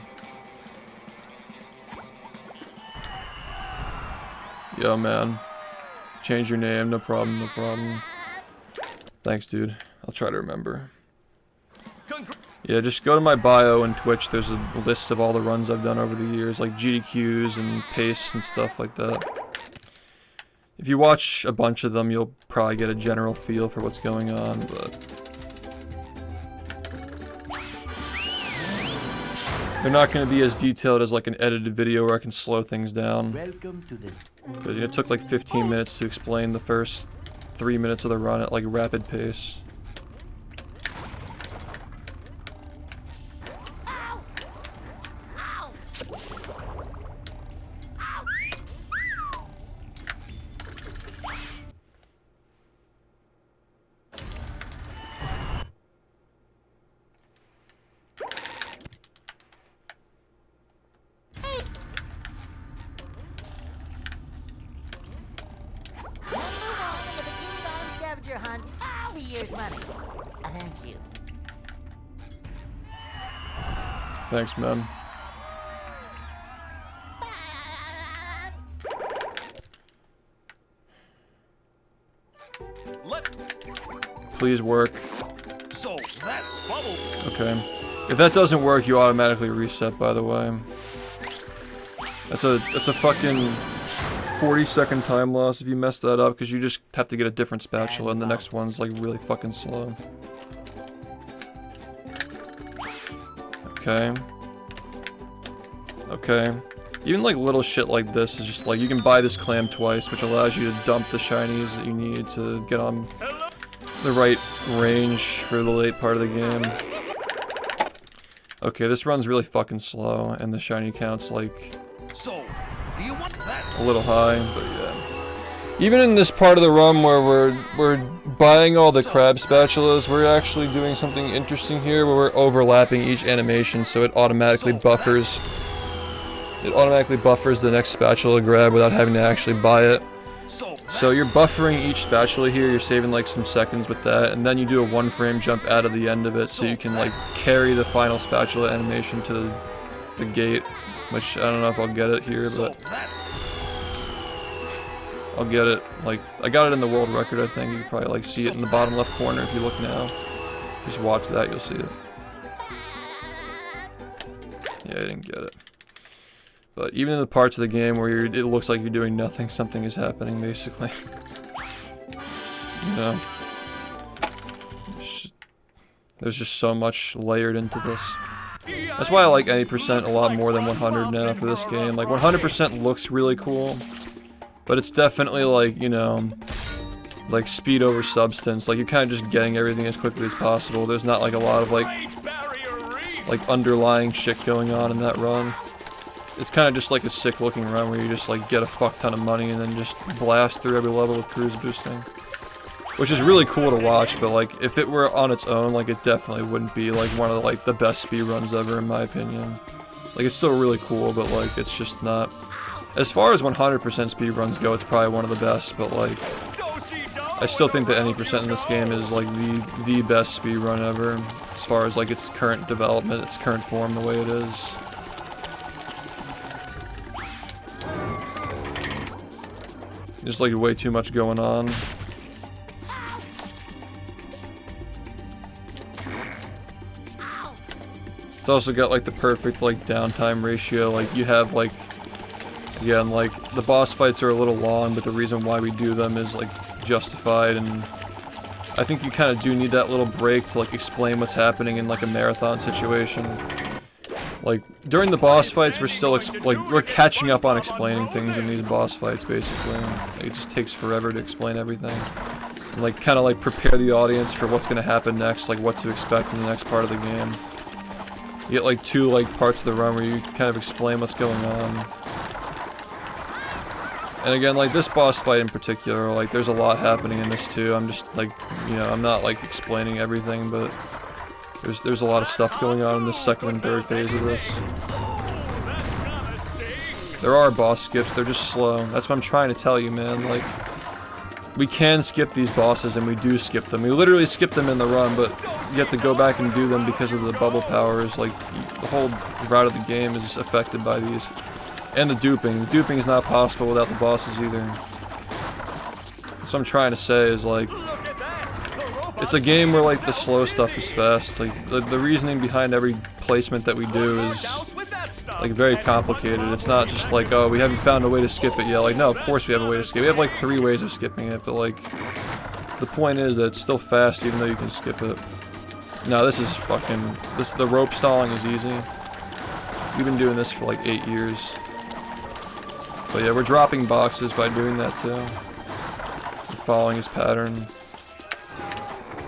Yo, man. Change your name, no problem, no problem. Thanks, dude. I'll try to remember. Yeah, just go to my bio and Twitch. There's a list of all the runs I've done over the years, like GDQs and pace and stuff like that. If you watch a bunch of them, you'll probably get a general feel for what's going on, but they're not going to be as detailed as like an edited video where I can slow things down. Welcome to the Because it took like 15 minutes to explain the first 3 minutes of the run at like rapid pace. Hunt. I'll be yours money. Thank you. Thanks, man. Please work. So that's bubble. Okay. If that doesn't work, you automatically reset, by the way. That's a fucking 40-second time loss if you mess that up, because you just have to get a different spatula, and the next one's like really fucking slow. Okay. Okay. Even like little shit like this is just like, you can buy this clam twice, which allows you to dump the shinies that you need to get on the right range for the late part of the game. Okay, this run's really fucking slow, and the shiny count's like So, do you want that? a little high, but yeah. Even in this part of the run where we're buying all the crab spatulas, we're actually doing something interesting here where we're overlapping each animation, so it automatically buffers. It automatically buffers the next spatula grab without having to actually buy it. So you're buffering each spatula here, you're saving like some seconds with that, and then you do a 1-frame jump out of the end of it so you can like carry the final spatula animation to the gate, which I don't know if I'll get it here, but I'll get it. Like, I got it in the world record, I think. You can probably like see it in the bottom left corner if you look now. Just watch that, you'll see it. Yeah, I didn't get it. But even in the parts of the game where it looks like you're doing nothing, something is happening, basically. You know? There's just so much layered into this. That's why I like 80% a lot more than 100 now for this game. Like, 100% looks really cool, but it's definitely like, you know, like speed over substance. Like, you're kind of just getting everything as quickly as possible. There's not like a lot of like underlying shit going on in that run. It's kind of just like a sick looking run where you just like get a fuck ton of money and then just blast through every level with cruise boosting. Which is really cool to watch, but like if it were on its own, like it definitely wouldn't be like one of the best speedruns ever in my opinion. Like it's still really cool, but like it's just not. As far as 100% speedruns go, it's probably one of the best, but like I still think that any percent in this game is like the best speedrun ever, as far as like its current development, its current form, the way it is. There's like way too much going on. It's also got like the perfect like downtime ratio. Like you have like, again, like the boss fights are a little long, but the reason why we do them is like justified, and I think you kind of do need that little break to like explain what's happening in like a marathon situation. Like during the boss fights, we're still we're catching up on explaining things in these boss fights. Basically, it just takes forever to explain everything. And, like kind of like prepare the audience for what's gonna happen next, like what to expect in the next part of the game. You get like 2 like parts of the run where you kind of explain what's going on. And again, like this boss fight in particular, like there's a lot happening in this too. I'm just like, you know, I'm not like explaining everything, but there's a lot of stuff going on in this second and third phase of this. There are boss skips, they're just slow. That's what I'm trying to tell you, man. Like, we can skip these bosses, and we do skip them. We literally skip them in the run, but you have to go back and do them because of the bubble powers. Like, the whole route of the game is affected by these. And the duping. The duping is not possible without the bosses either. So I'm trying to say is like, it's a game where like the slow stuff is fast. Like the reasoning behind every placement that we do is like very complicated. It's not just like, oh, we haven't found a way to skip it yet. Like, no, of course we have a way to skip it. We have like 3 ways of skipping it, but like the point is that it's still fast even though you can skip it. No, this is fucking, the rope stalling is easy. We've been doing this for like 8 years. But yeah, we're dropping boxes by doing that too. We're following his pattern.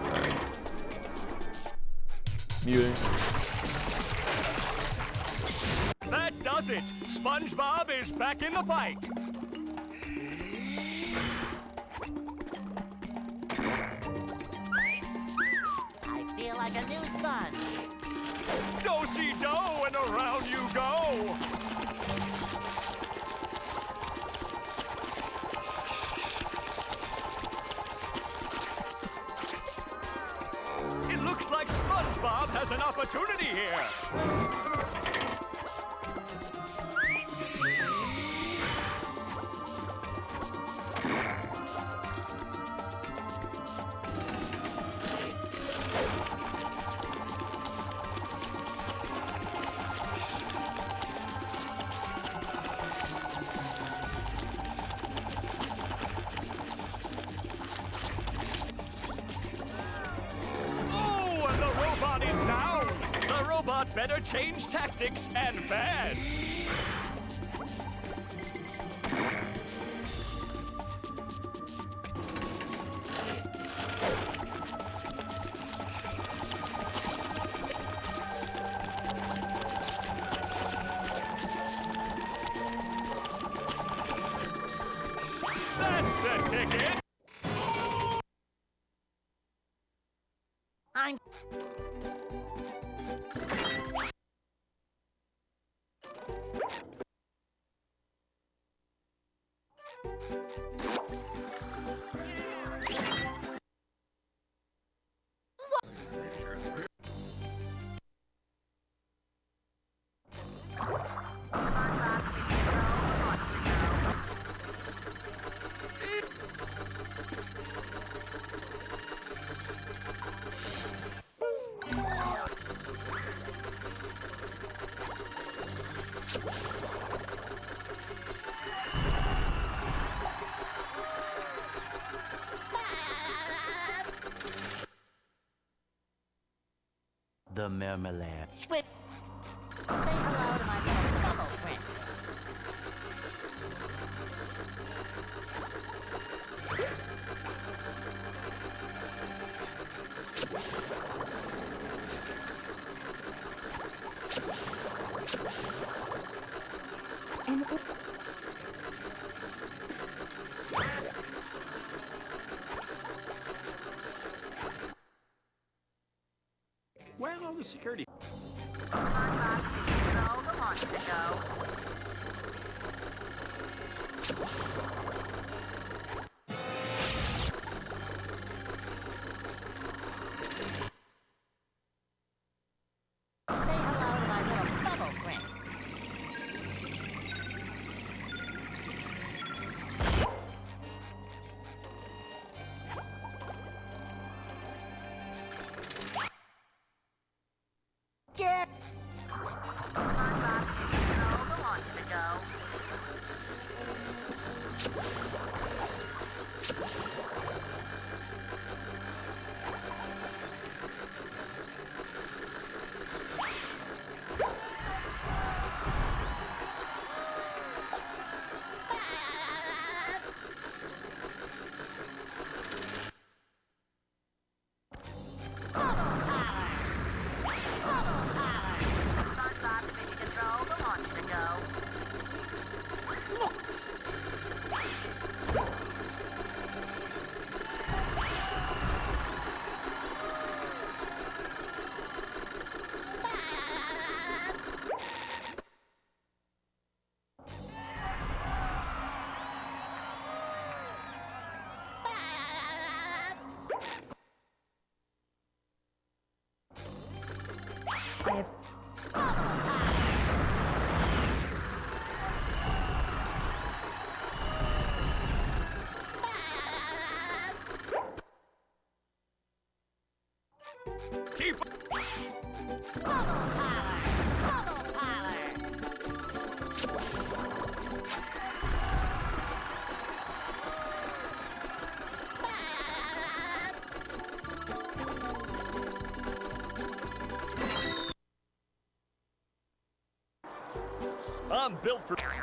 Alright. Muting. That does it! SpongeBob is back in the fight! I feel like a new sponge. Do-si-do and around you go! It looks like SpongeBob has an opportunity here! Better change tactics and fast. That's the ticket. I'm... The marmalade. Squid. Say hello to my little bubble friend. Where are all the security? I'm built for... Say hello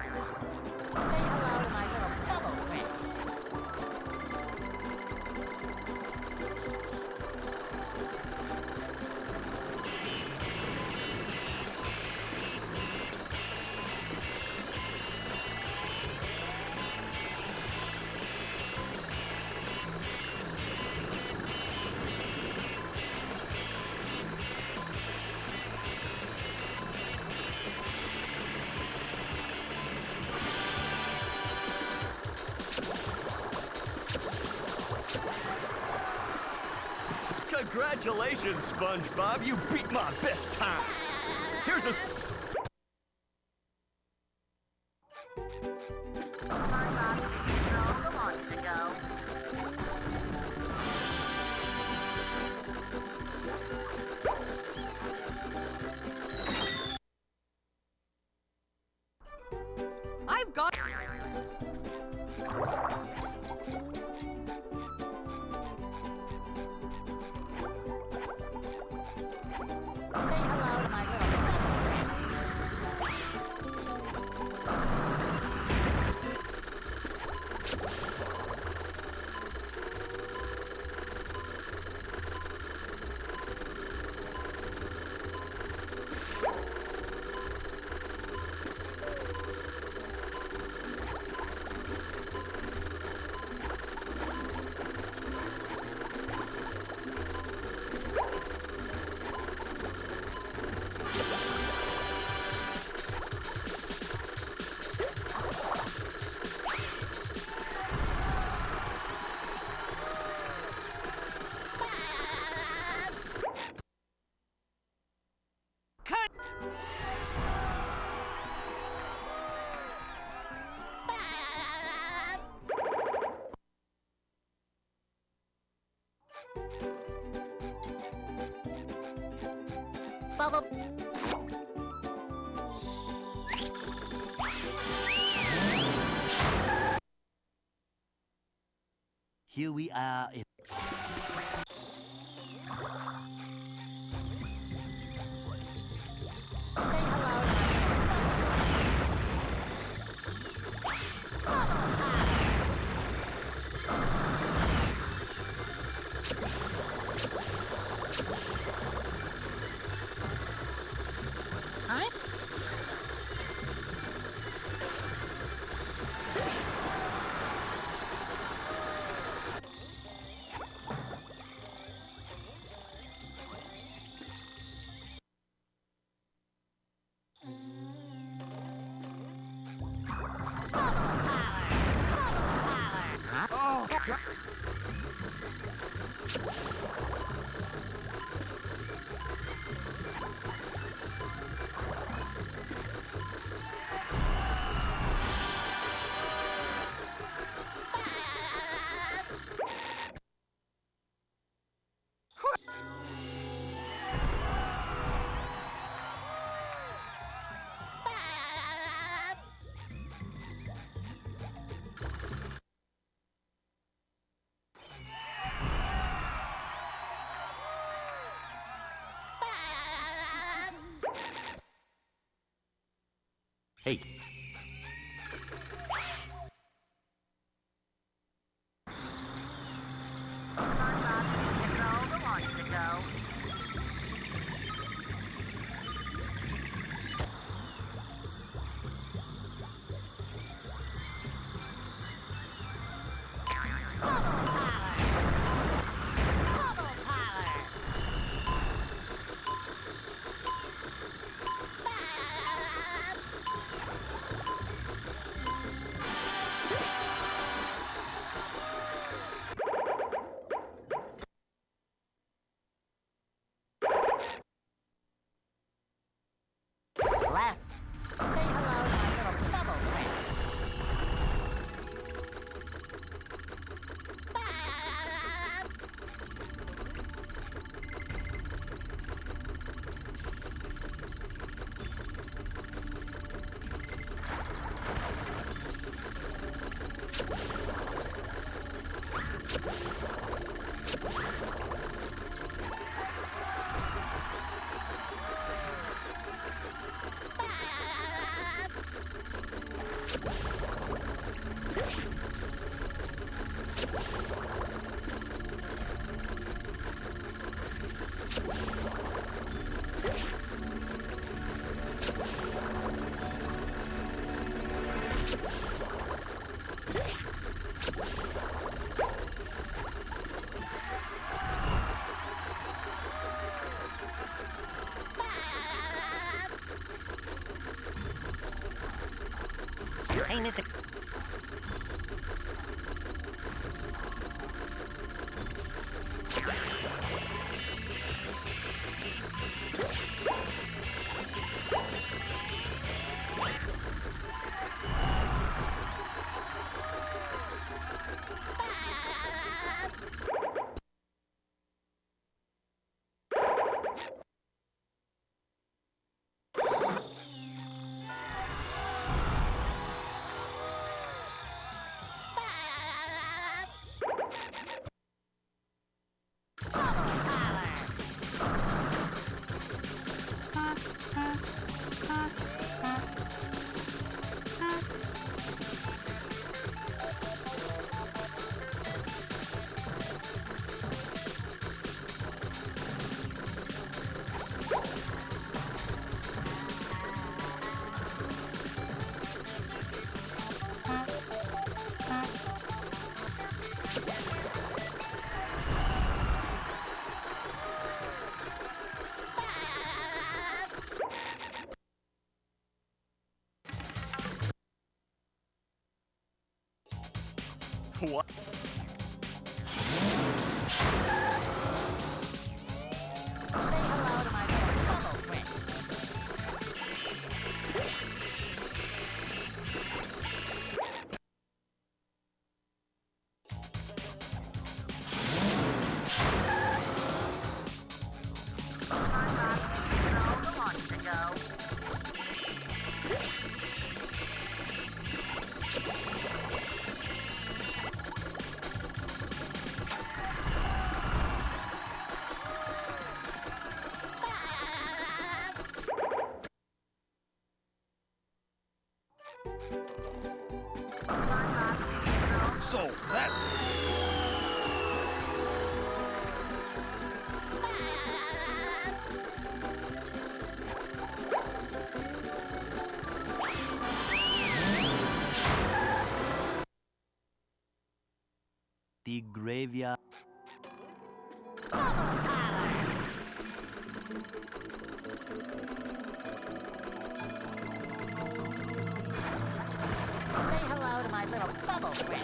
to my little bubble friend. Congratulations, SpongeBob. You beat my best time. Here's a... I've got... Bubble. Here we are in... Hey. Left. Say hello to my little bubble friend. Hey, Mr. What? Say hello to my little bubble friend. So that's The graveyard. Say hello to my little bubble friend.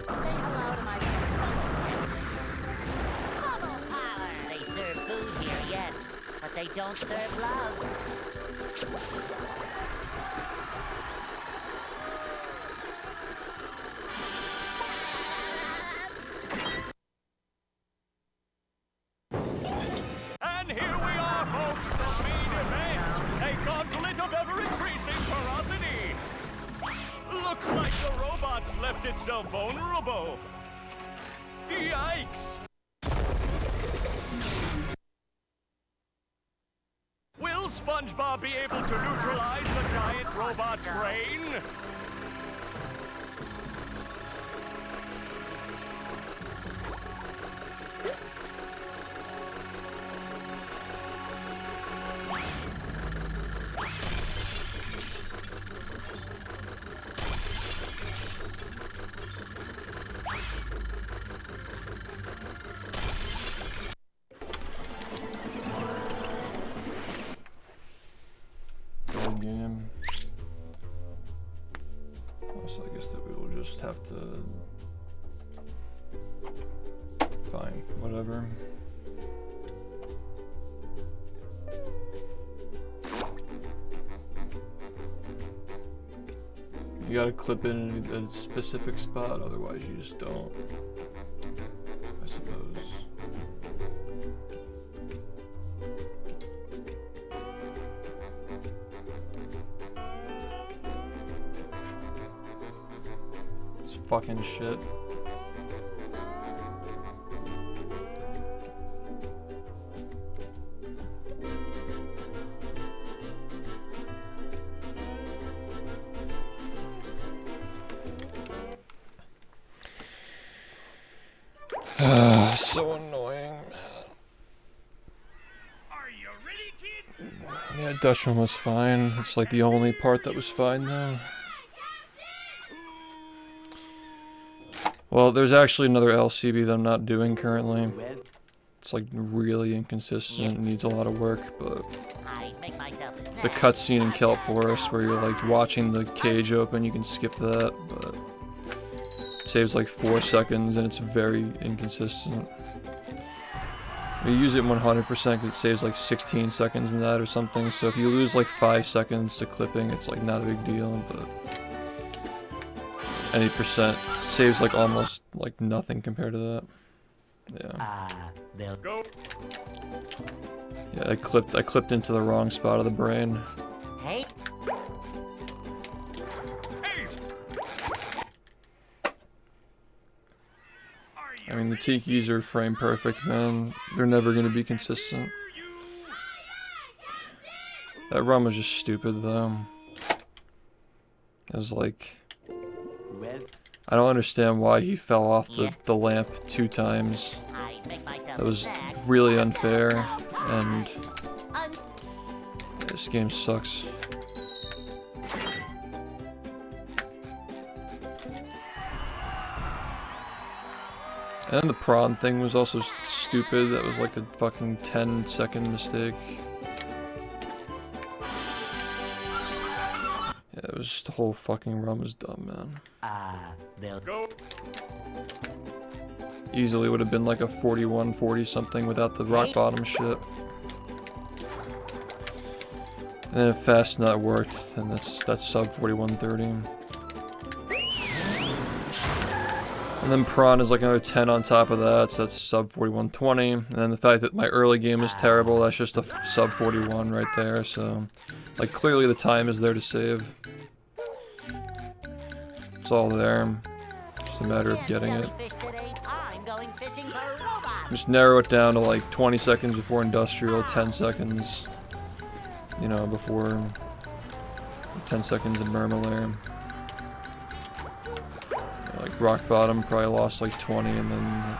hello to my Bubble power. They serve food here, yes, but they don't serve love. And here we are, folks, the main event. A gauntlet of ever-increasing ferocity. Looks like the robot's left itself vulnerable. Yikes! Will SpongeBob be able to neutralize the giant robot's brain? Game. Also, I guess that we will just have to. Fine, whatever. You gotta clip in a specific spot, otherwise you just don't. I suppose. Fucking shit. So annoying, man. Are you ready, kids? Yeah, Dutchman was fine. It's like the only part that was fine though. Well, there's actually another LCB that I'm not doing currently. It's like really inconsistent, needs a lot of work, but the cutscene in Kelp Forest where you're like watching the cage open, you can skip that, but it saves like 4 seconds and it's very inconsistent. You use it 100% because it saves like 16 seconds in that or something, so if you lose like 5 seconds to clipping, it's like not a big deal, but any percent saves like almost like nothing compared to that. Yeah. Go. Yeah, I clipped into the wrong spot of the brain. Hey. I mean, the Tikis are frame perfect, man. They're never gonna be consistent. That run was just stupid, though. It was like... I don't understand why he fell off the lamp 2 times. That was really unfair, and... this game sucks. And the prawn thing was also stupid. That was like a fucking 10-second mistake. Yeah, it was, the whole fucking run was dumb, man. Go. Easily would have been like a 41-40 something without the rock bottom shit. And then if fast nut worked, then that's sub 41-30. And then prawn is like another 10 on top of that, so that's sub 41-20. And then the fact that my early game is terrible, that's just a sub 41 right there, so... like, clearly the time is there to save. It's all there. Just a matter of getting it. Just narrow it down to like 20 seconds before industrial, 10 seconds, you know, before 10 seconds in Murmur. Like rock bottom probably lost like 20, and then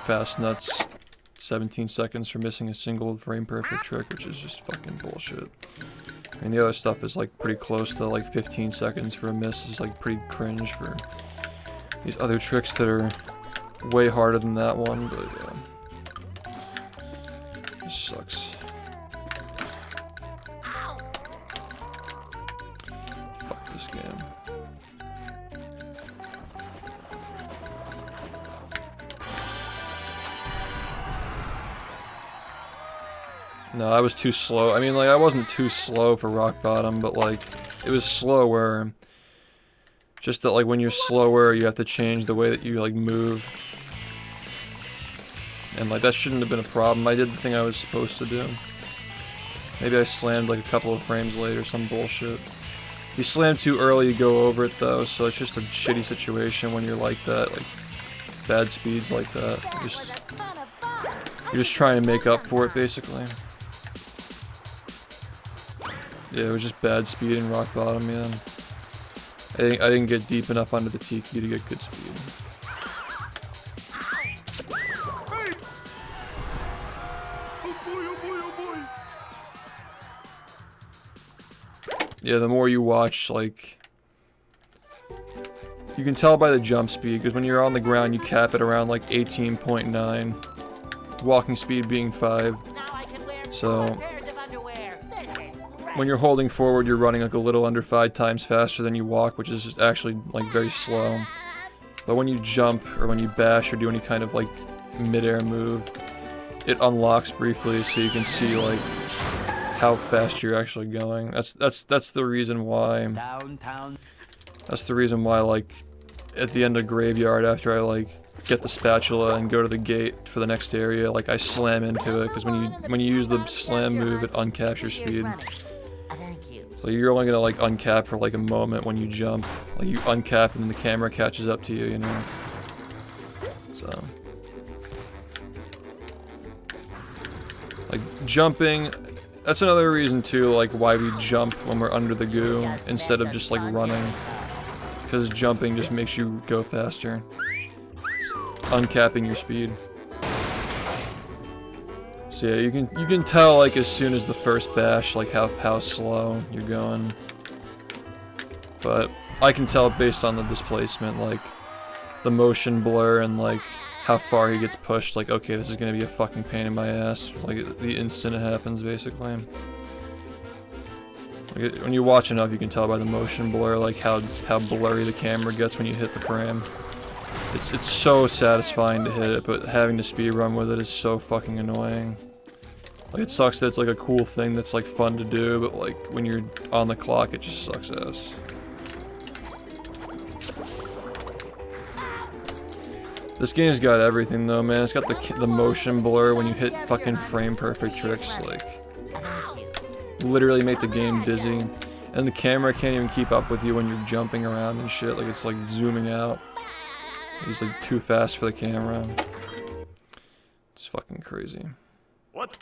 fast nuts 17 seconds for missing a single frame perfect trick, which is just fucking bullshit. I mean, the other stuff is like pretty close to like 15 seconds for a miss is like pretty cringe for these other tricks that are way harder than that one, but yeah. It sucks. No, I was too slow. I mean, like, I wasn't too slow for rock bottom, but, like, it was slower. Just that, like, when you're slower, you have to change the way that you, like, move. And, like, that shouldn't have been a problem. I did the thing I was supposed to do. Maybe I slammed, like, a couple of frames late or some bullshit. If you slam too early, you go over it, though, so it's just a shitty situation when you're like that, like, bad speeds like that. You're just trying to make up for it, basically. Yeah, it was just bad speed in rock bottom, yeah. I didn't get deep enough under the tiki to get good speed. Yeah, the more you watch, like, you can tell by the jump speed, because when you're on the ground, you cap it around, like, 18.9. Walking speed being 5. So, when you're holding forward, you're running, like, a little under 5 times faster than you walk, which is actually, like, very slow. But when you jump, or when you bash, or do any kind of, like, mid-air move, it unlocks briefly, so you can see, like, how fast you're actually going. That's the reason why. That's the reason why, like, at the end of Graveyard, after I, like, get the spatula and go to the gate for the next area, like, I slam into it, because when you use the slam move, it uncaps your speed. So you're only gonna, like, uncap for, like, a moment when you jump. Like, you uncap and then the camera catches up to you, you know? So. Like, jumping... That's another reason, too, like, why we jump when we're under the goo, instead of just, like, running. Because jumping just makes you go faster. It's uncapping your speed. So yeah, you can tell, like, as soon as the first bash, like, how slow you're going. But I can tell based on the displacement, like, the motion blur and, like, how far he gets pushed, like, okay, this is gonna be a fucking pain in my ass, like, the instant it happens, basically. Like, when you watch enough, you can tell by the motion blur, like, how blurry the camera gets when you hit the frame. It's so satisfying to hit it, but having to speedrun with it is so fucking annoying. Like, it sucks that it's, like, a cool thing that's, like, fun to do, but, like, when you're on the clock, it just sucks ass. This game's got everything though, man. It's got the motion blur when you hit fucking frame perfect tricks, like, literally make the game dizzy. And the camera can't even keep up with you when you're jumping around and shit, like, it's like zooming out. It's like too fast for the camera. It's fucking crazy. What?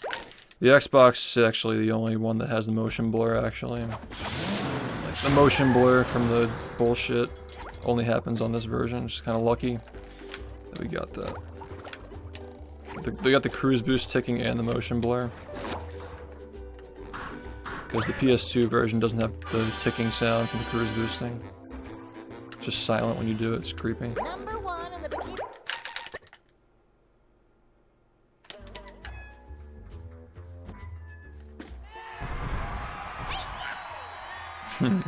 The Xbox is actually the only one that has the motion blur, actually. Like, the motion blur from the bullshit only happens on this version, which is kind of lucky. We got that. They got the cruise boost ticking and the motion blur. Because the PS2 version doesn't have the ticking sound from the cruise boosting. It's just silent when you do it, it's creepy. Number 1 in the bikini.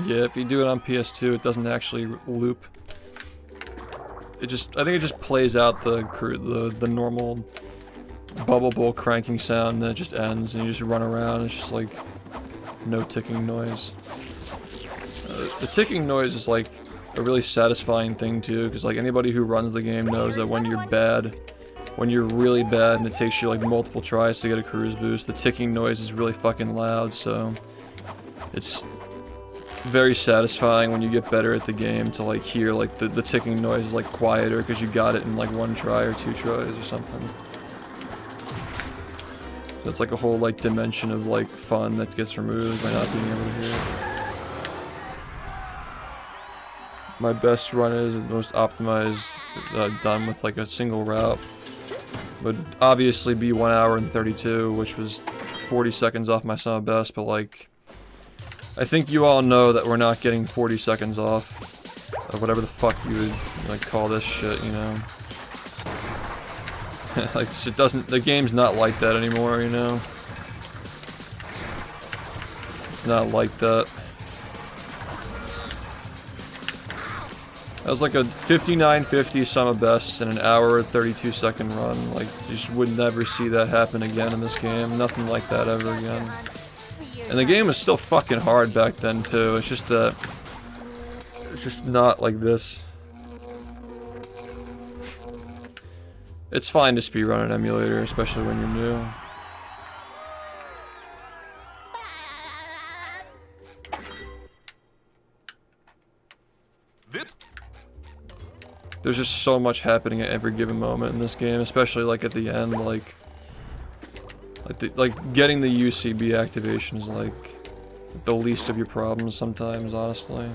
Yeah, if you do it on PS2, it doesn't actually loop. I think it just plays out the normal bubble bowl cranking sound, and then it just ends, and you just run around. It's just like no ticking noise. The ticking noise is like a really satisfying thing too, because like anybody who runs the game knows that when you're bad, when you're really bad, and it takes you like multiple tries to get a cruise boost, the ticking noise is really fucking loud. So it's very satisfying when you get better at the game to like hear like the ticking noise is like quieter because you got it in like 1 try or 2 tries or something. That's like a whole like dimension of like fun that gets removed by not being able to hear it. My best run is the most optimized done with like a single route would obviously be 1 hour and 32, which was 40 seconds off my summer best, but like I think you all know that we're not getting 40 seconds off of whatever the fuck you would like call this shit, you know. Like it doesn't, the game's not like that anymore, you know. It's not like that. That was like a 59.50 sum of bests in an hour 32-second run. Like, you just would never see that happen again in this game. Nothing like that ever again. And the game was still fucking hard back then too. It's just that it's just not like this. It's fine to speedrun an emulator, especially when you're new. There's just so much happening at every given moment in this game, especially like at the end, like getting the UCB activation is like the least of your problems sometimes, honestly.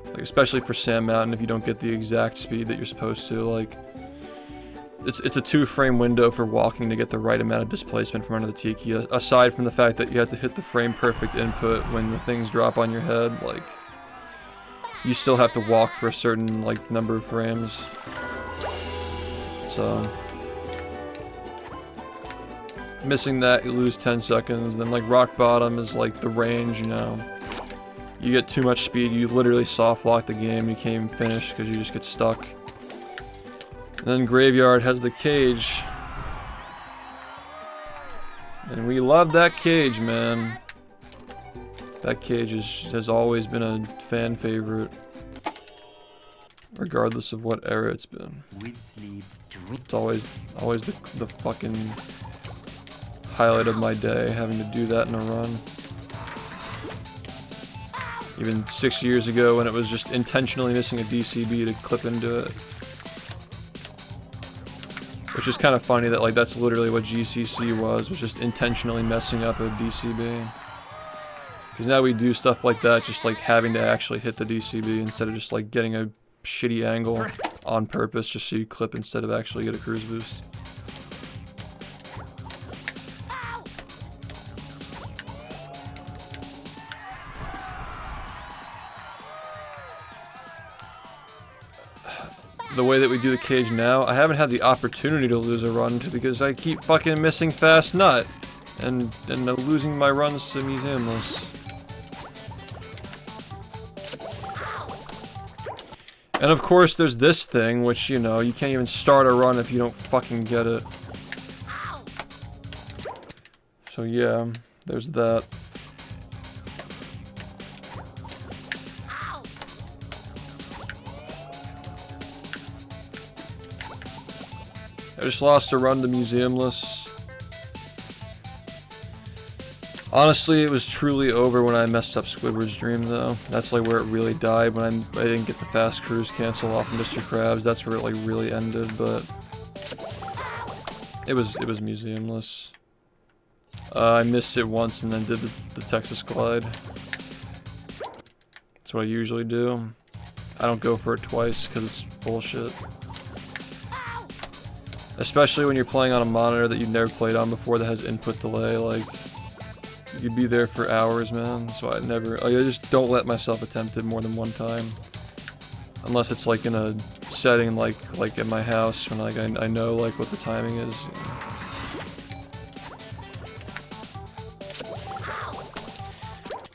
Like especially for Sand Mountain, if you don't get the exact speed that you're supposed to, like it's a 2-frame window for walking to get the right amount of displacement from under the tiki, aside from the fact that you have to hit the frame perfect input when the things drop on your head. Like, you still have to walk for a certain like number of frames. So missing that, you lose 10 seconds. Then like rock bottom is like the range, you know. You get too much speed, you literally soft lock the game, you can't even finish because you just get stuck. And then Graveyard has the cage. And we love that cage, man. That cage has always been a fan favorite. Regardless of what era it's been. It's always the fucking highlight of my day, having to do that in a run. Even 6 years ago when it was just intentionally missing a DCB to clip into it. Which is kind of funny that like that's literally what GCC was just intentionally messing up a DCB. Because now we do stuff like that, just like having to actually hit the DCB instead of just like getting a shitty angle on purpose just so you clip instead of actually get a cruise boost. The way that we do the cage now, I haven't had the opportunity to lose a run because I keep fucking missing Fast Nut and losing my runs to Museumless. And of course there's this thing, which, you know, you can't even start a run if you don't fucking get it. So yeah, there's that. I just lost a run to Museumless. Honestly, it was truly over when I messed up Squidward's Dream, though. That's like where it really died, when I didn't get the fast cruise cancel off of Mr. Krabs. That's where it like really ended, but it was Museumless. I missed it once and then did the Texas Glide. That's what I usually do. I don't go for it twice because it's bullshit. Especially when you're playing on a monitor that you've never played on before that has input delay, like, you'd be there for hours, man. So I just don't let myself attempt it more than one time. Unless it's like in a setting like at my house when like I know like what the timing is. You know.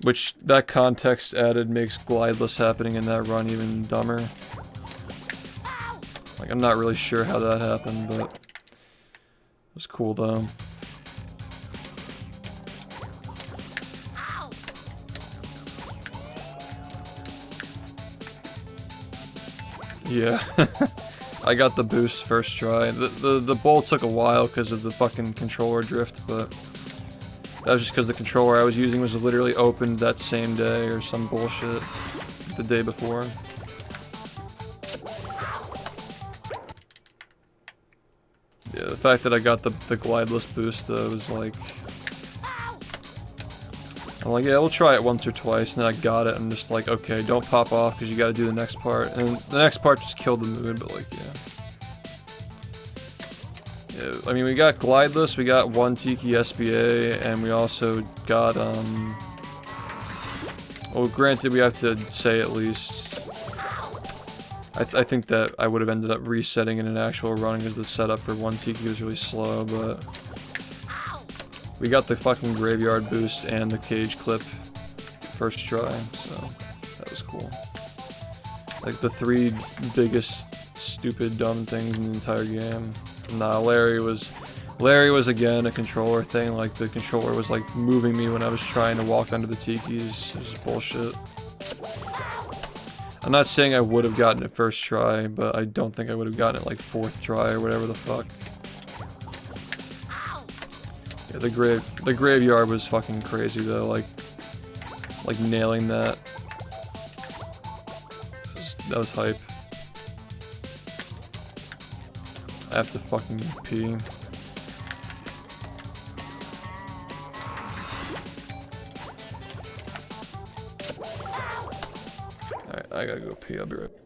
Which that context added makes glideless happening in that run even dumber. Like, I'm not really sure how that happened, but it was cool though. Yeah, I got the boost first try. The bowl took a while because of the fucking controller drift, but that was just because the controller I was using was literally opened that same day or some bullshit the day before. Yeah, the fact that I got the glideless boost though was like... I'm like, yeah, we'll try it once or twice, and then I got it, I'm just like, okay, don't pop off because you gotta do the next part. And the next part just killed the mood, but like, yeah. I mean, we got glideless, we got 1 Tiki SBA, and we also got, well, granted, we have to say at least... I think that I would have ended up resetting in an actual run because the setup for 1 Tiki was really slow, but... We got the fucking graveyard boost and the cage clip first try, so that was cool. Like the 3 biggest stupid dumb things in the entire game. Nah, Larry was again a controller thing. Like the controller was like moving me when I was trying to walk under the tikis. It was bullshit. I'm not saying I would have gotten it first try, but I don't think I would have gotten it like 4th try or whatever the fuck. Yeah, the graveyard was fucking crazy though, like nailing that. That was hype. I have to fucking pee. Alright, I gotta go pee, I'll be right back.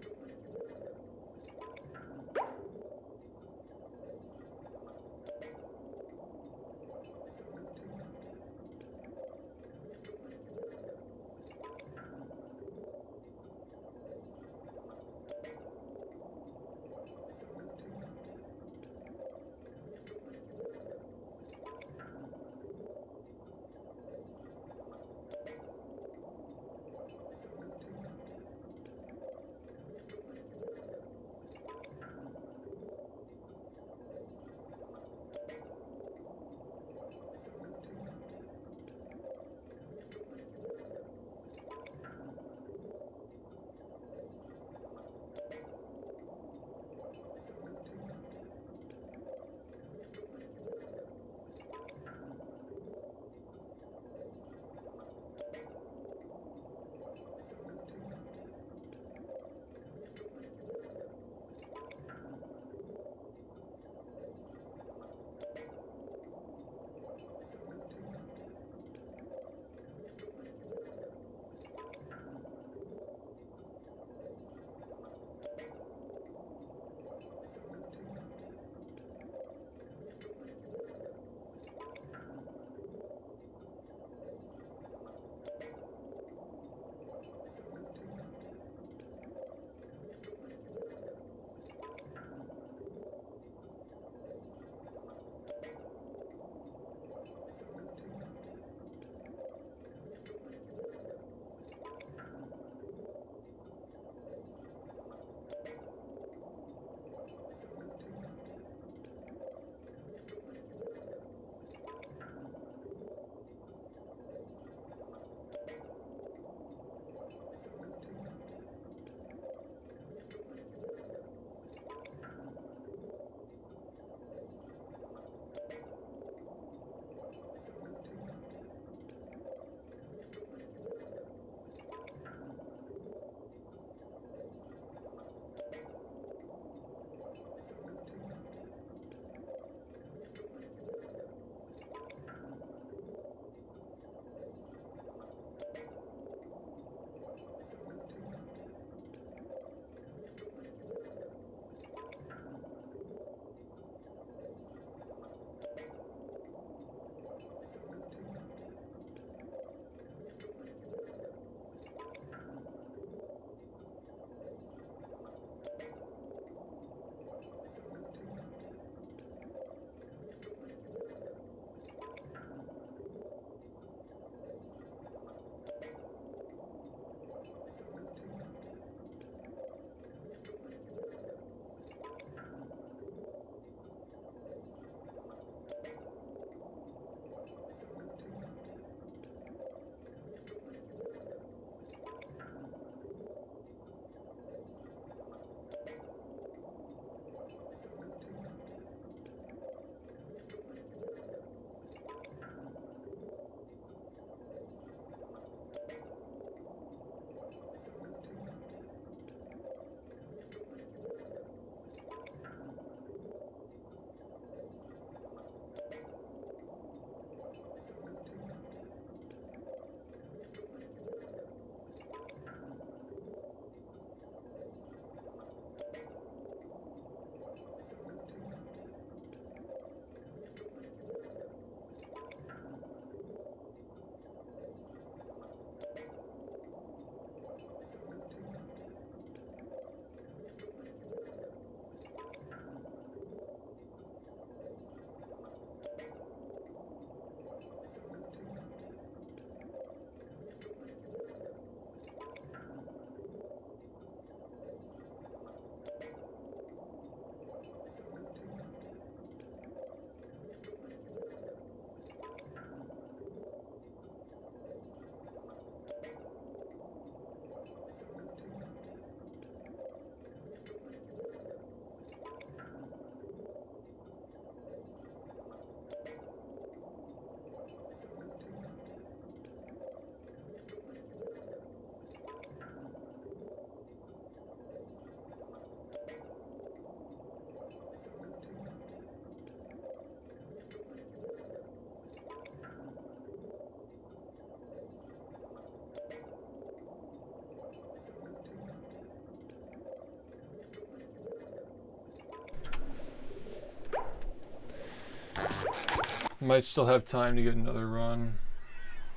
Might still have time to get another run.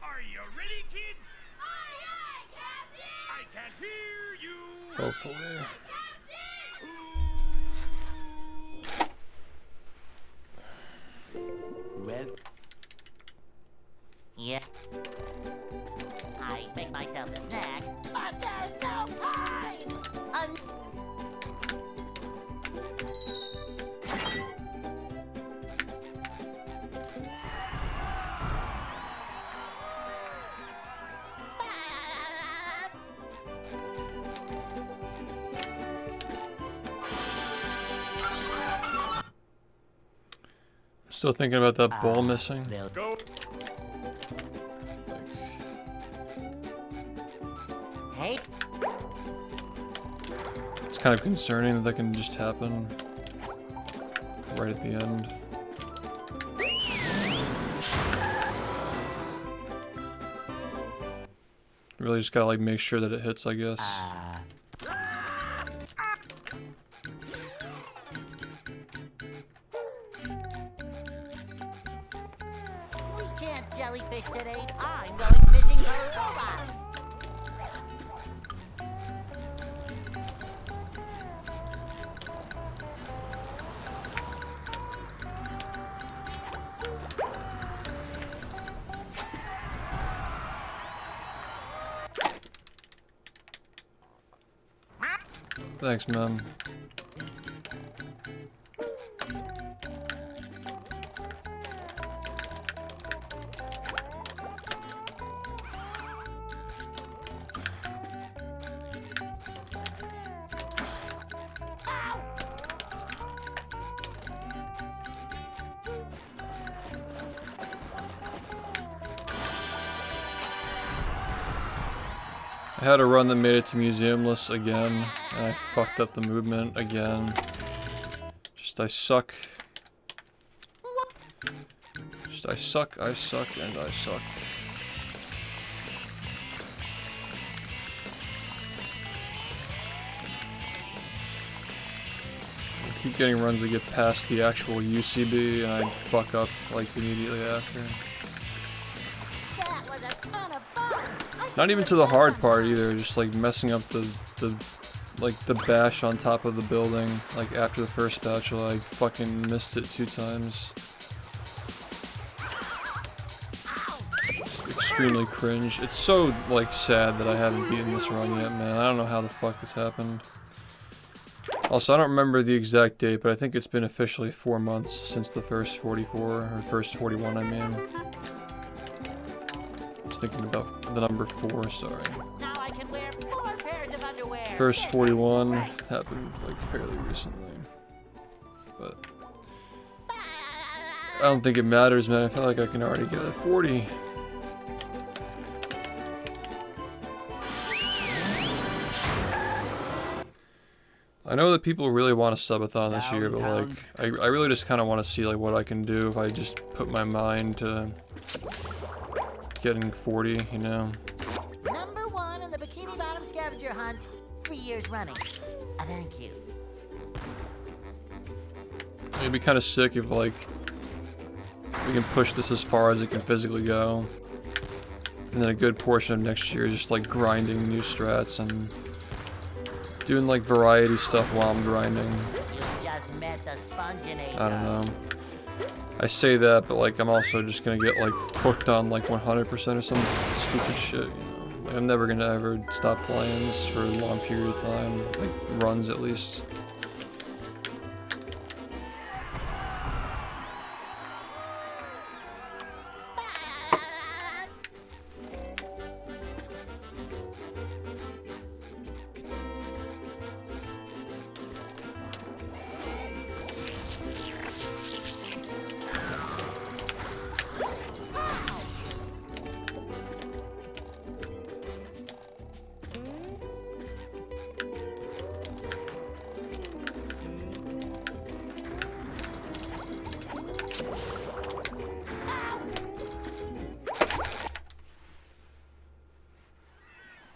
Are you ready, kids? Aye, aye, Captain! I can't hear you! Hopefully. Well, Yeah. I make myself a snack, but there's no time! Still thinking about that ball missing. they'll Go. Hey, It's kind of concerning that can just happen right at the end. Really just gotta like make sure that it hits, I guess. we can't jellyfish today. I'm going fishing for robots. Thanks, man. I had a run that made it to museum lists again, and I fucked up the movement again. Just I suck. Just I suck, and I suck. I keep getting runs that get past the actual UCB, and I fuck up like immediately after. That was a ton of fun. I should Not even do to the it hard sometime. part either, just like messing up the like the bash on top of the building. Like after the first spatula, I fucking missed it 2 times. Extremely cringe. It's so like sad that I haven't beaten this run yet, man. I don't know how the fuck this happened. Also, I don't remember the exact date, but I think it's been officially 4 months since the first 44, or first 41, I mean. Thinking about the number 4, sorry. Now I can wear 4 pairs of underwear. First This is 41 great. happened like fairly recently. But I don't think it matters, man. I feel like I can already get a 40. I know that people really want a subathon this year, but like I really just kind of want to see like what I can do if I just put my mind to getting 40, you know. Number 1 in the Bikini Bottom scavenger hunt, 3 years running. Thank you. It'd be kind of sick if like we can push this as far as it can physically go, and then a good portion of next year just like grinding new strats and doing like variety stuff while I'm grinding. You just met the sponginator. I don't know. I say that, but like I'm also just gonna get like hooked on like 100% or some stupid shit, you know. Like, I'm never gonna ever stop playing this for a long period of time, like runs at least.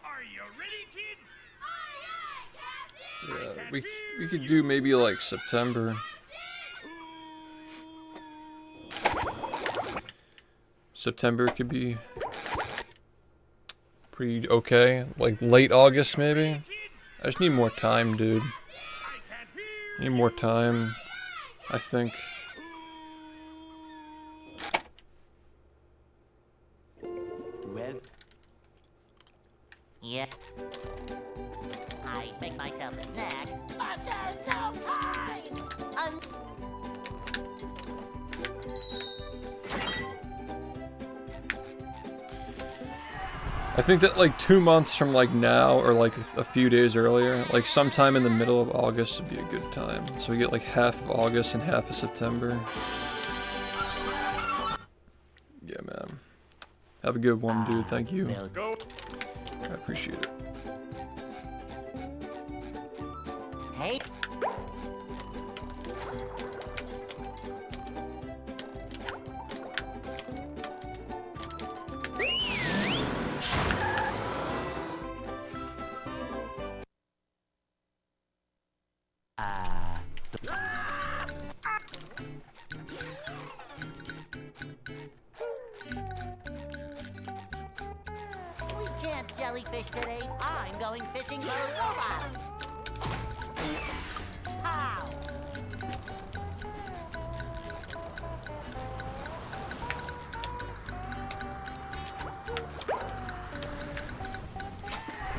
Are you ready, kids? Yeah, we could do maybe like September. September could be pretty okay. Like late August maybe. I just need more time, dude. Need more time, I think. Well, Yeah. I make myself a snack, but there's no time! I think that like 2 months from like now, or like a few days earlier, like sometime in the middle of August would be a good time. So we get like half of August and half of September. Yeah, man. Have a good one, dude. Thank you. Go. I appreciate it. Hey, we can't jellyfish today. I'm going fishing for robots. How?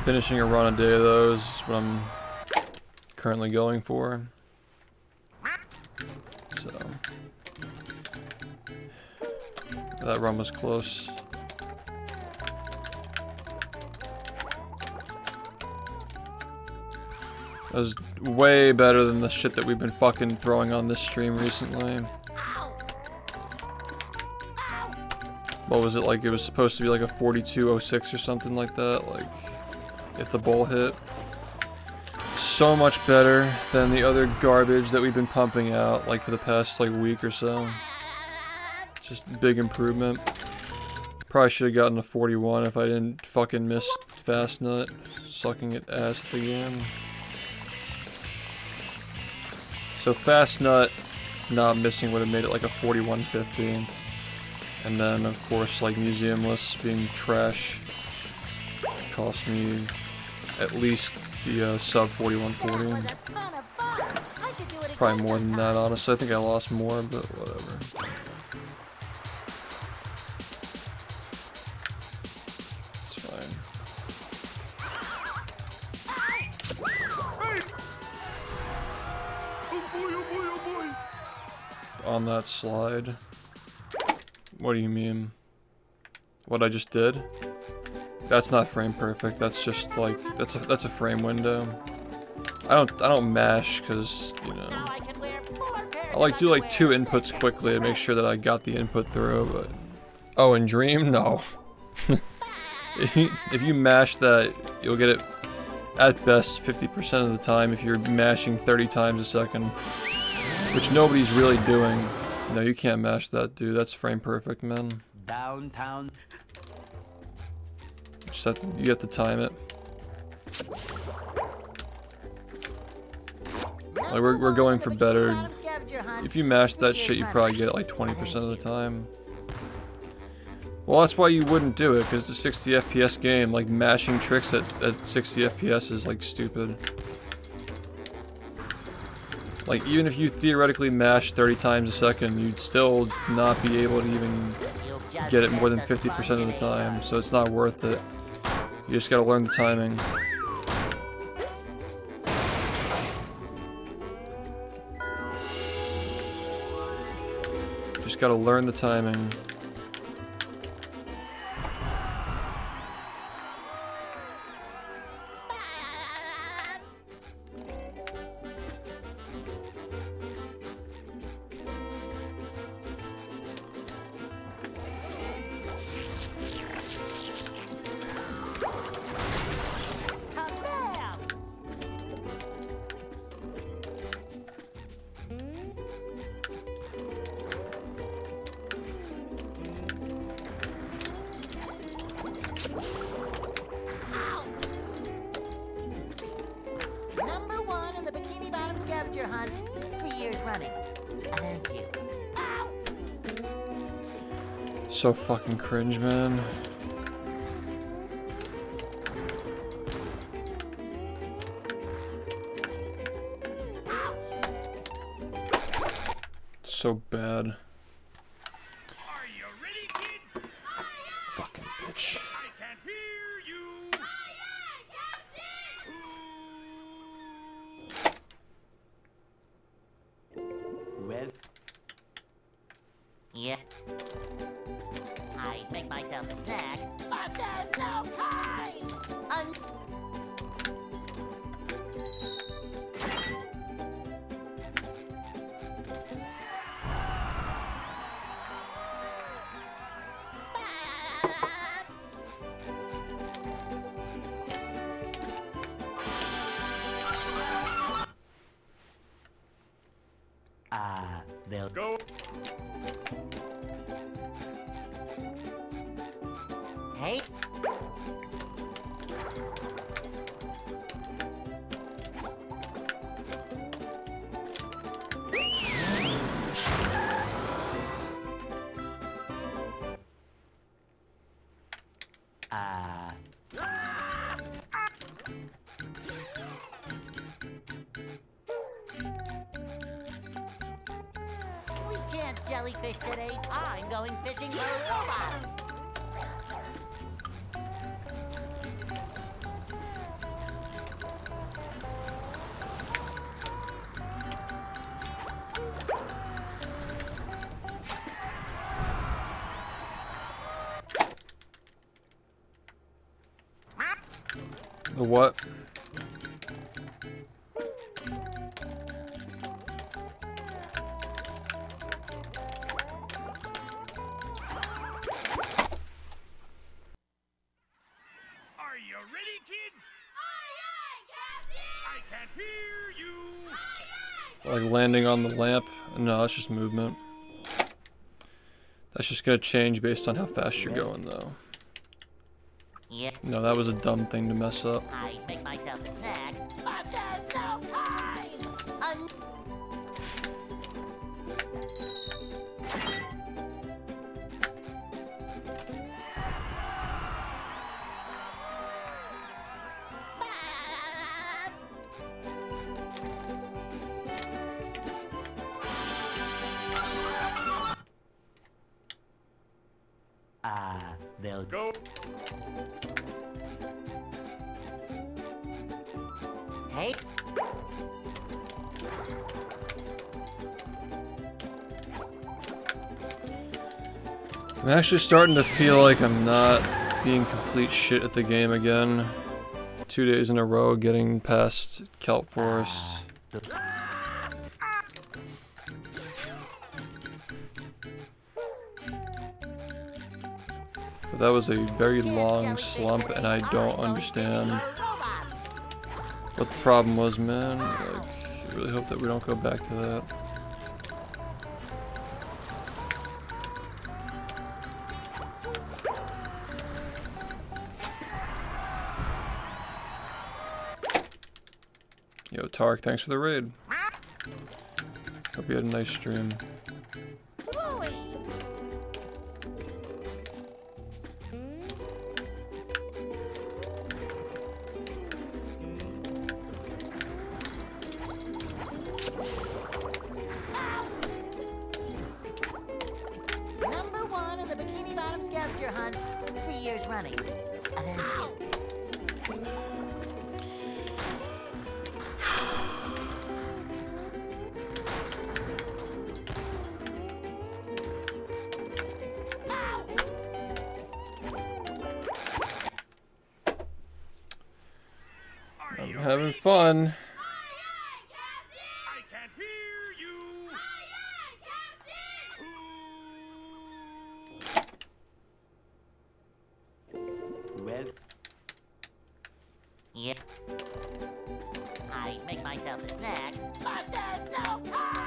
Finishing a run a day of those is what I'm currently going for. So that run was close. That was way better than the shit that we've been fucking throwing on this stream recently. What was it like? It was supposed to be like a 42.06 or something like that. Like, if the bowl hit. So much better than the other garbage that we've been pumping out, like for the past like week or so. Just big improvement. Probably should have gotten a 41 if I didn't fucking miss Fast Nut sucking at ass at the game. So Fast Nut not missing would have made it like a 41.50. And then of course like Museum Lists being trash cost me at least the sub 41.40. Probably more than that, honestly. I think I lost more, but whatever. It's fine. On that slide. What do you mean? What I just did? That's not frame perfect. That's just like that's a frame window. I don't mash because, you know, I like do like 2 inputs quickly to make sure that I got the input through. But oh, in Dream, no. If you mash that, you'll get it at best 50% of the time if you're mashing 30 times a second, which nobody's really doing. No, you can't mash that, dude. That's frame perfect, man. downtown. Just have to, you have to time it. Like we're going for better. If you mash that shit, you probably get it like 20% of the time. Well, that's why you wouldn't do it, because it's a 60 FPS game. Like mashing tricks at 60 FPS is like stupid. Like even if you theoretically mash 30 times a second, you'd still not be able to even get it more than 50% of the time. So it's not worth it. You just gotta learn the timing. Just gotta learn the timing. So fucking cringe, man. So bad. Are you ready, kids? Fucking bitch. I can hear you. Well, Yeah. I'd make myself a snack, but there's no time! they'll Go. Hey? We can't jellyfish today. I'm going fishing for robots. The what? Are you ready, kids? I can hear you. Like landing on the lamp? No, that's just movement. That's just gonna change based on how fast you're going, though. Yep. No, that was a dumb thing to mess up. I'd make myself a snack, but there's no time! they'll Go. Hey? I'm actually starting to feel like I'm not being complete shit at the game again. 2 days in a row getting past kelp forests. But that was a very long slump and I don't understand what the problem was, man. Like, I really hope that we don't go back to that. Yo, Tark, thanks for the raid. Hope you had a nice stream. Number 1 in the Bikini Bottom scavenger hunt, 3 years running. I'm having fun. I can hear you. well, Yep. I'd make myself a snack, but there's no time!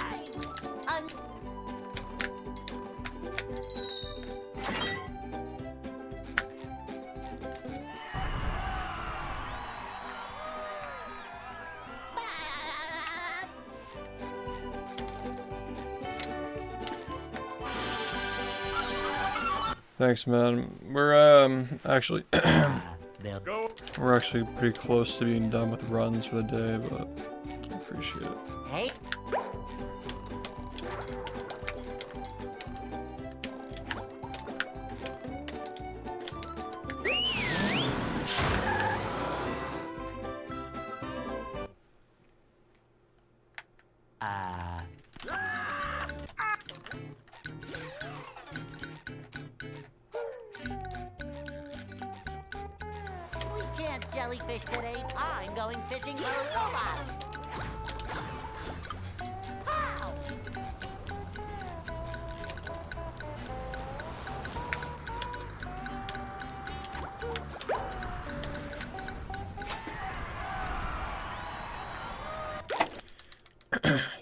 Thanks, man. We're actually Go. we're actually pretty close to being done with runs for the day, but I appreciate it. Hey, we can't jellyfish today. I'm going fishing for robots. Pow!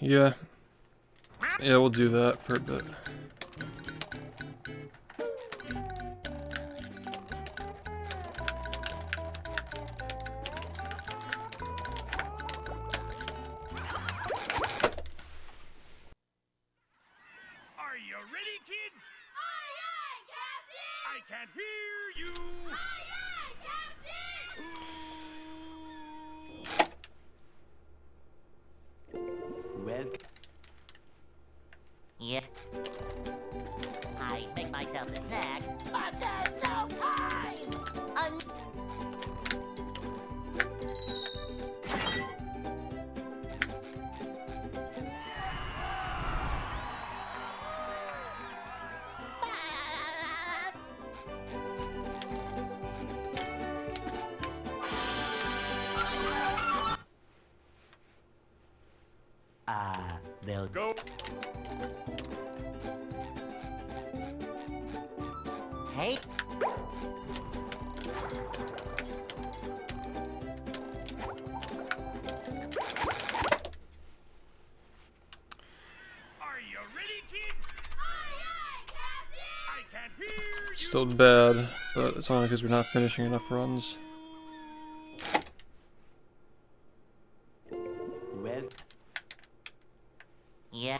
Yeah. Yeah, we'll do that for a bit. Are you ready, kids? Aye, aye, Captain! I can't hear you. Aye, aye, Captain! Well, Yeah. I make myself a snack, but there's no time. they'll Go. Hey, Are you ready, kids? Aye, aye, Captain! I can't hear you. Still bad, but it's only because we're not finishing enough runs. well, yeah.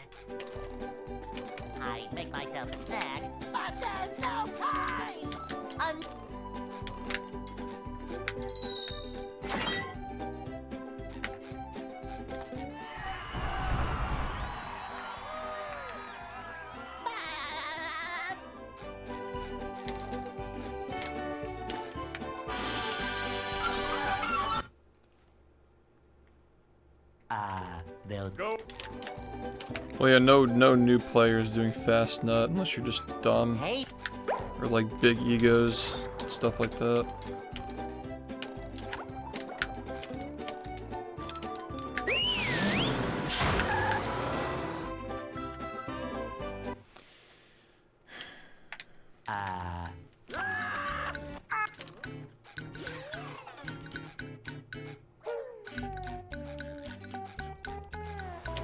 I make myself a snack, but there's no time. they'll Go. Well, yeah, no new players doing fast nut unless you're just dumb Hey, or like big egos, stuff like that.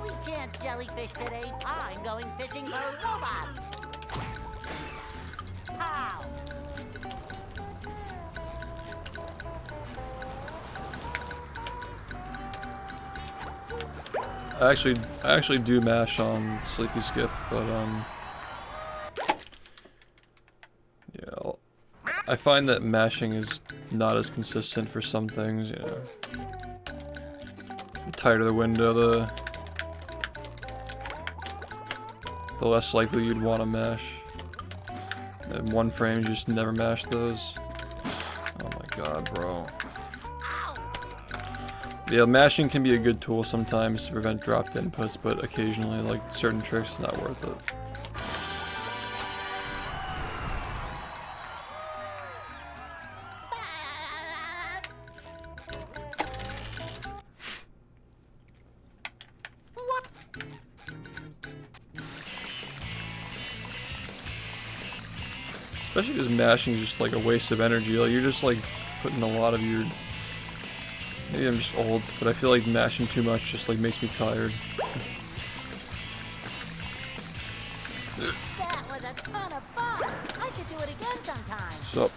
we can't jellyfish today. I'm going fishing for robots. Pow! I actually do mash on Sleepy Skip, but yeah, I find that mashing is not as consistent for some things. You know, the tighter the window, the less likely you'd want to mash. In one frame, you just never mash those. Oh my god, bro. Yeah, mashing can be a good tool sometimes to prevent dropped inputs, but occasionally, like certain tricks, it's not worth it. Especially because mashing is just like a waste of energy. Like you're just like putting a lot of your. Maybe I'm just old, but I feel like mashing too much just like makes me tired. That was a ton of fun. I should do it again sometime. What's up?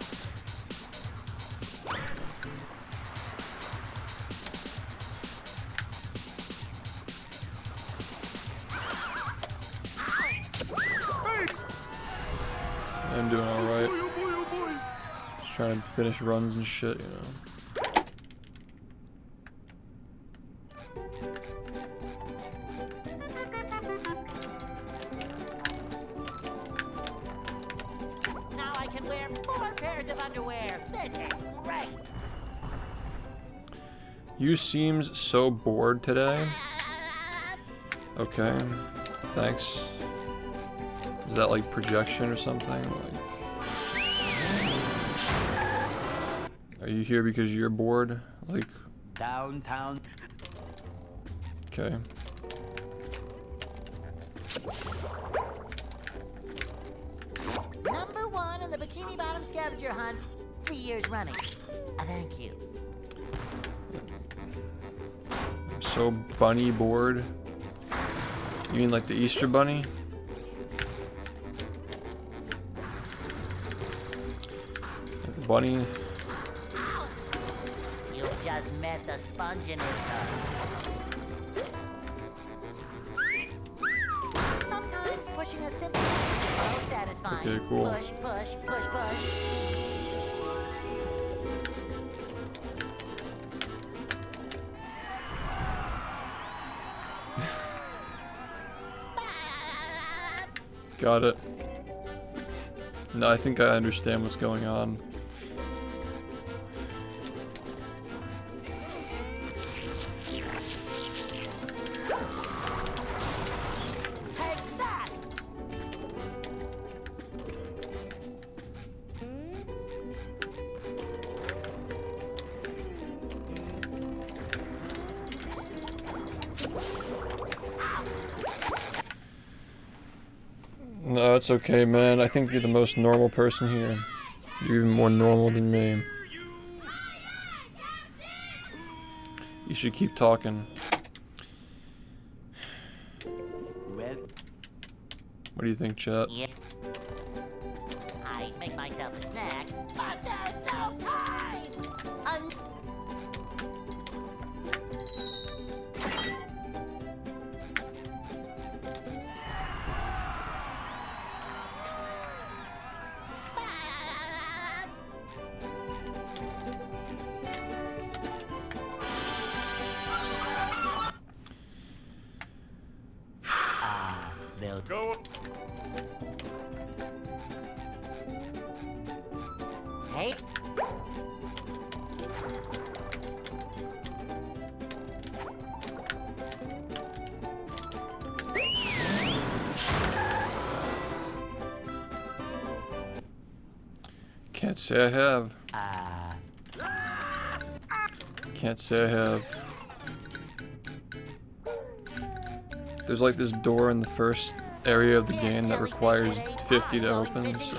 I'm doing alright. trying to finish runs and shit, you know. Now I can wear 4 pairs of underwear. This is great. You seems so bored today. Okay, thanks. Is that like projection or something? Like, are you here because you're bored? Like, Downtown. okay. Number 1 in the Bikini Bottom scavenger hunt, 3 years running. Thank you. I'm so bunny bored. You mean like the Easter bunny? Like the bunny? You just met the spongebob. Sometimes pushing a simple is most satisfying. Okay, cool. Push, push, push, push. Got it. No, I think I understand what's going on. Take that! No, it's okay, man. I think you're the most normal person here. You're even more normal than me. You should keep talking. Well, What do you think, chat? Yeah. I make myself a snack, but there's no time! they'll Go. Hey, Can't say I have. Can't say I have. There's like this door in the first area of the game that requires 50 to open, so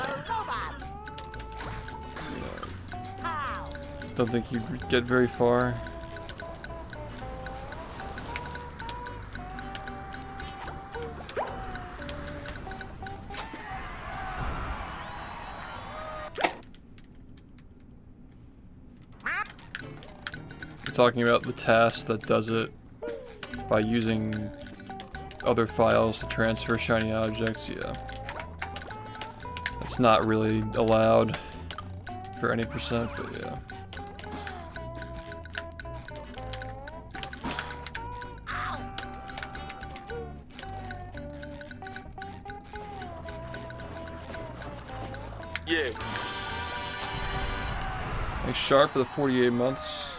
don't think you'd get very far. You're talking about the task that does it by using other files to transfer shiny objects, yeah. That's not really allowed for any percent, but yeah. Yeah. Thanks, Sharp, for the 48 months.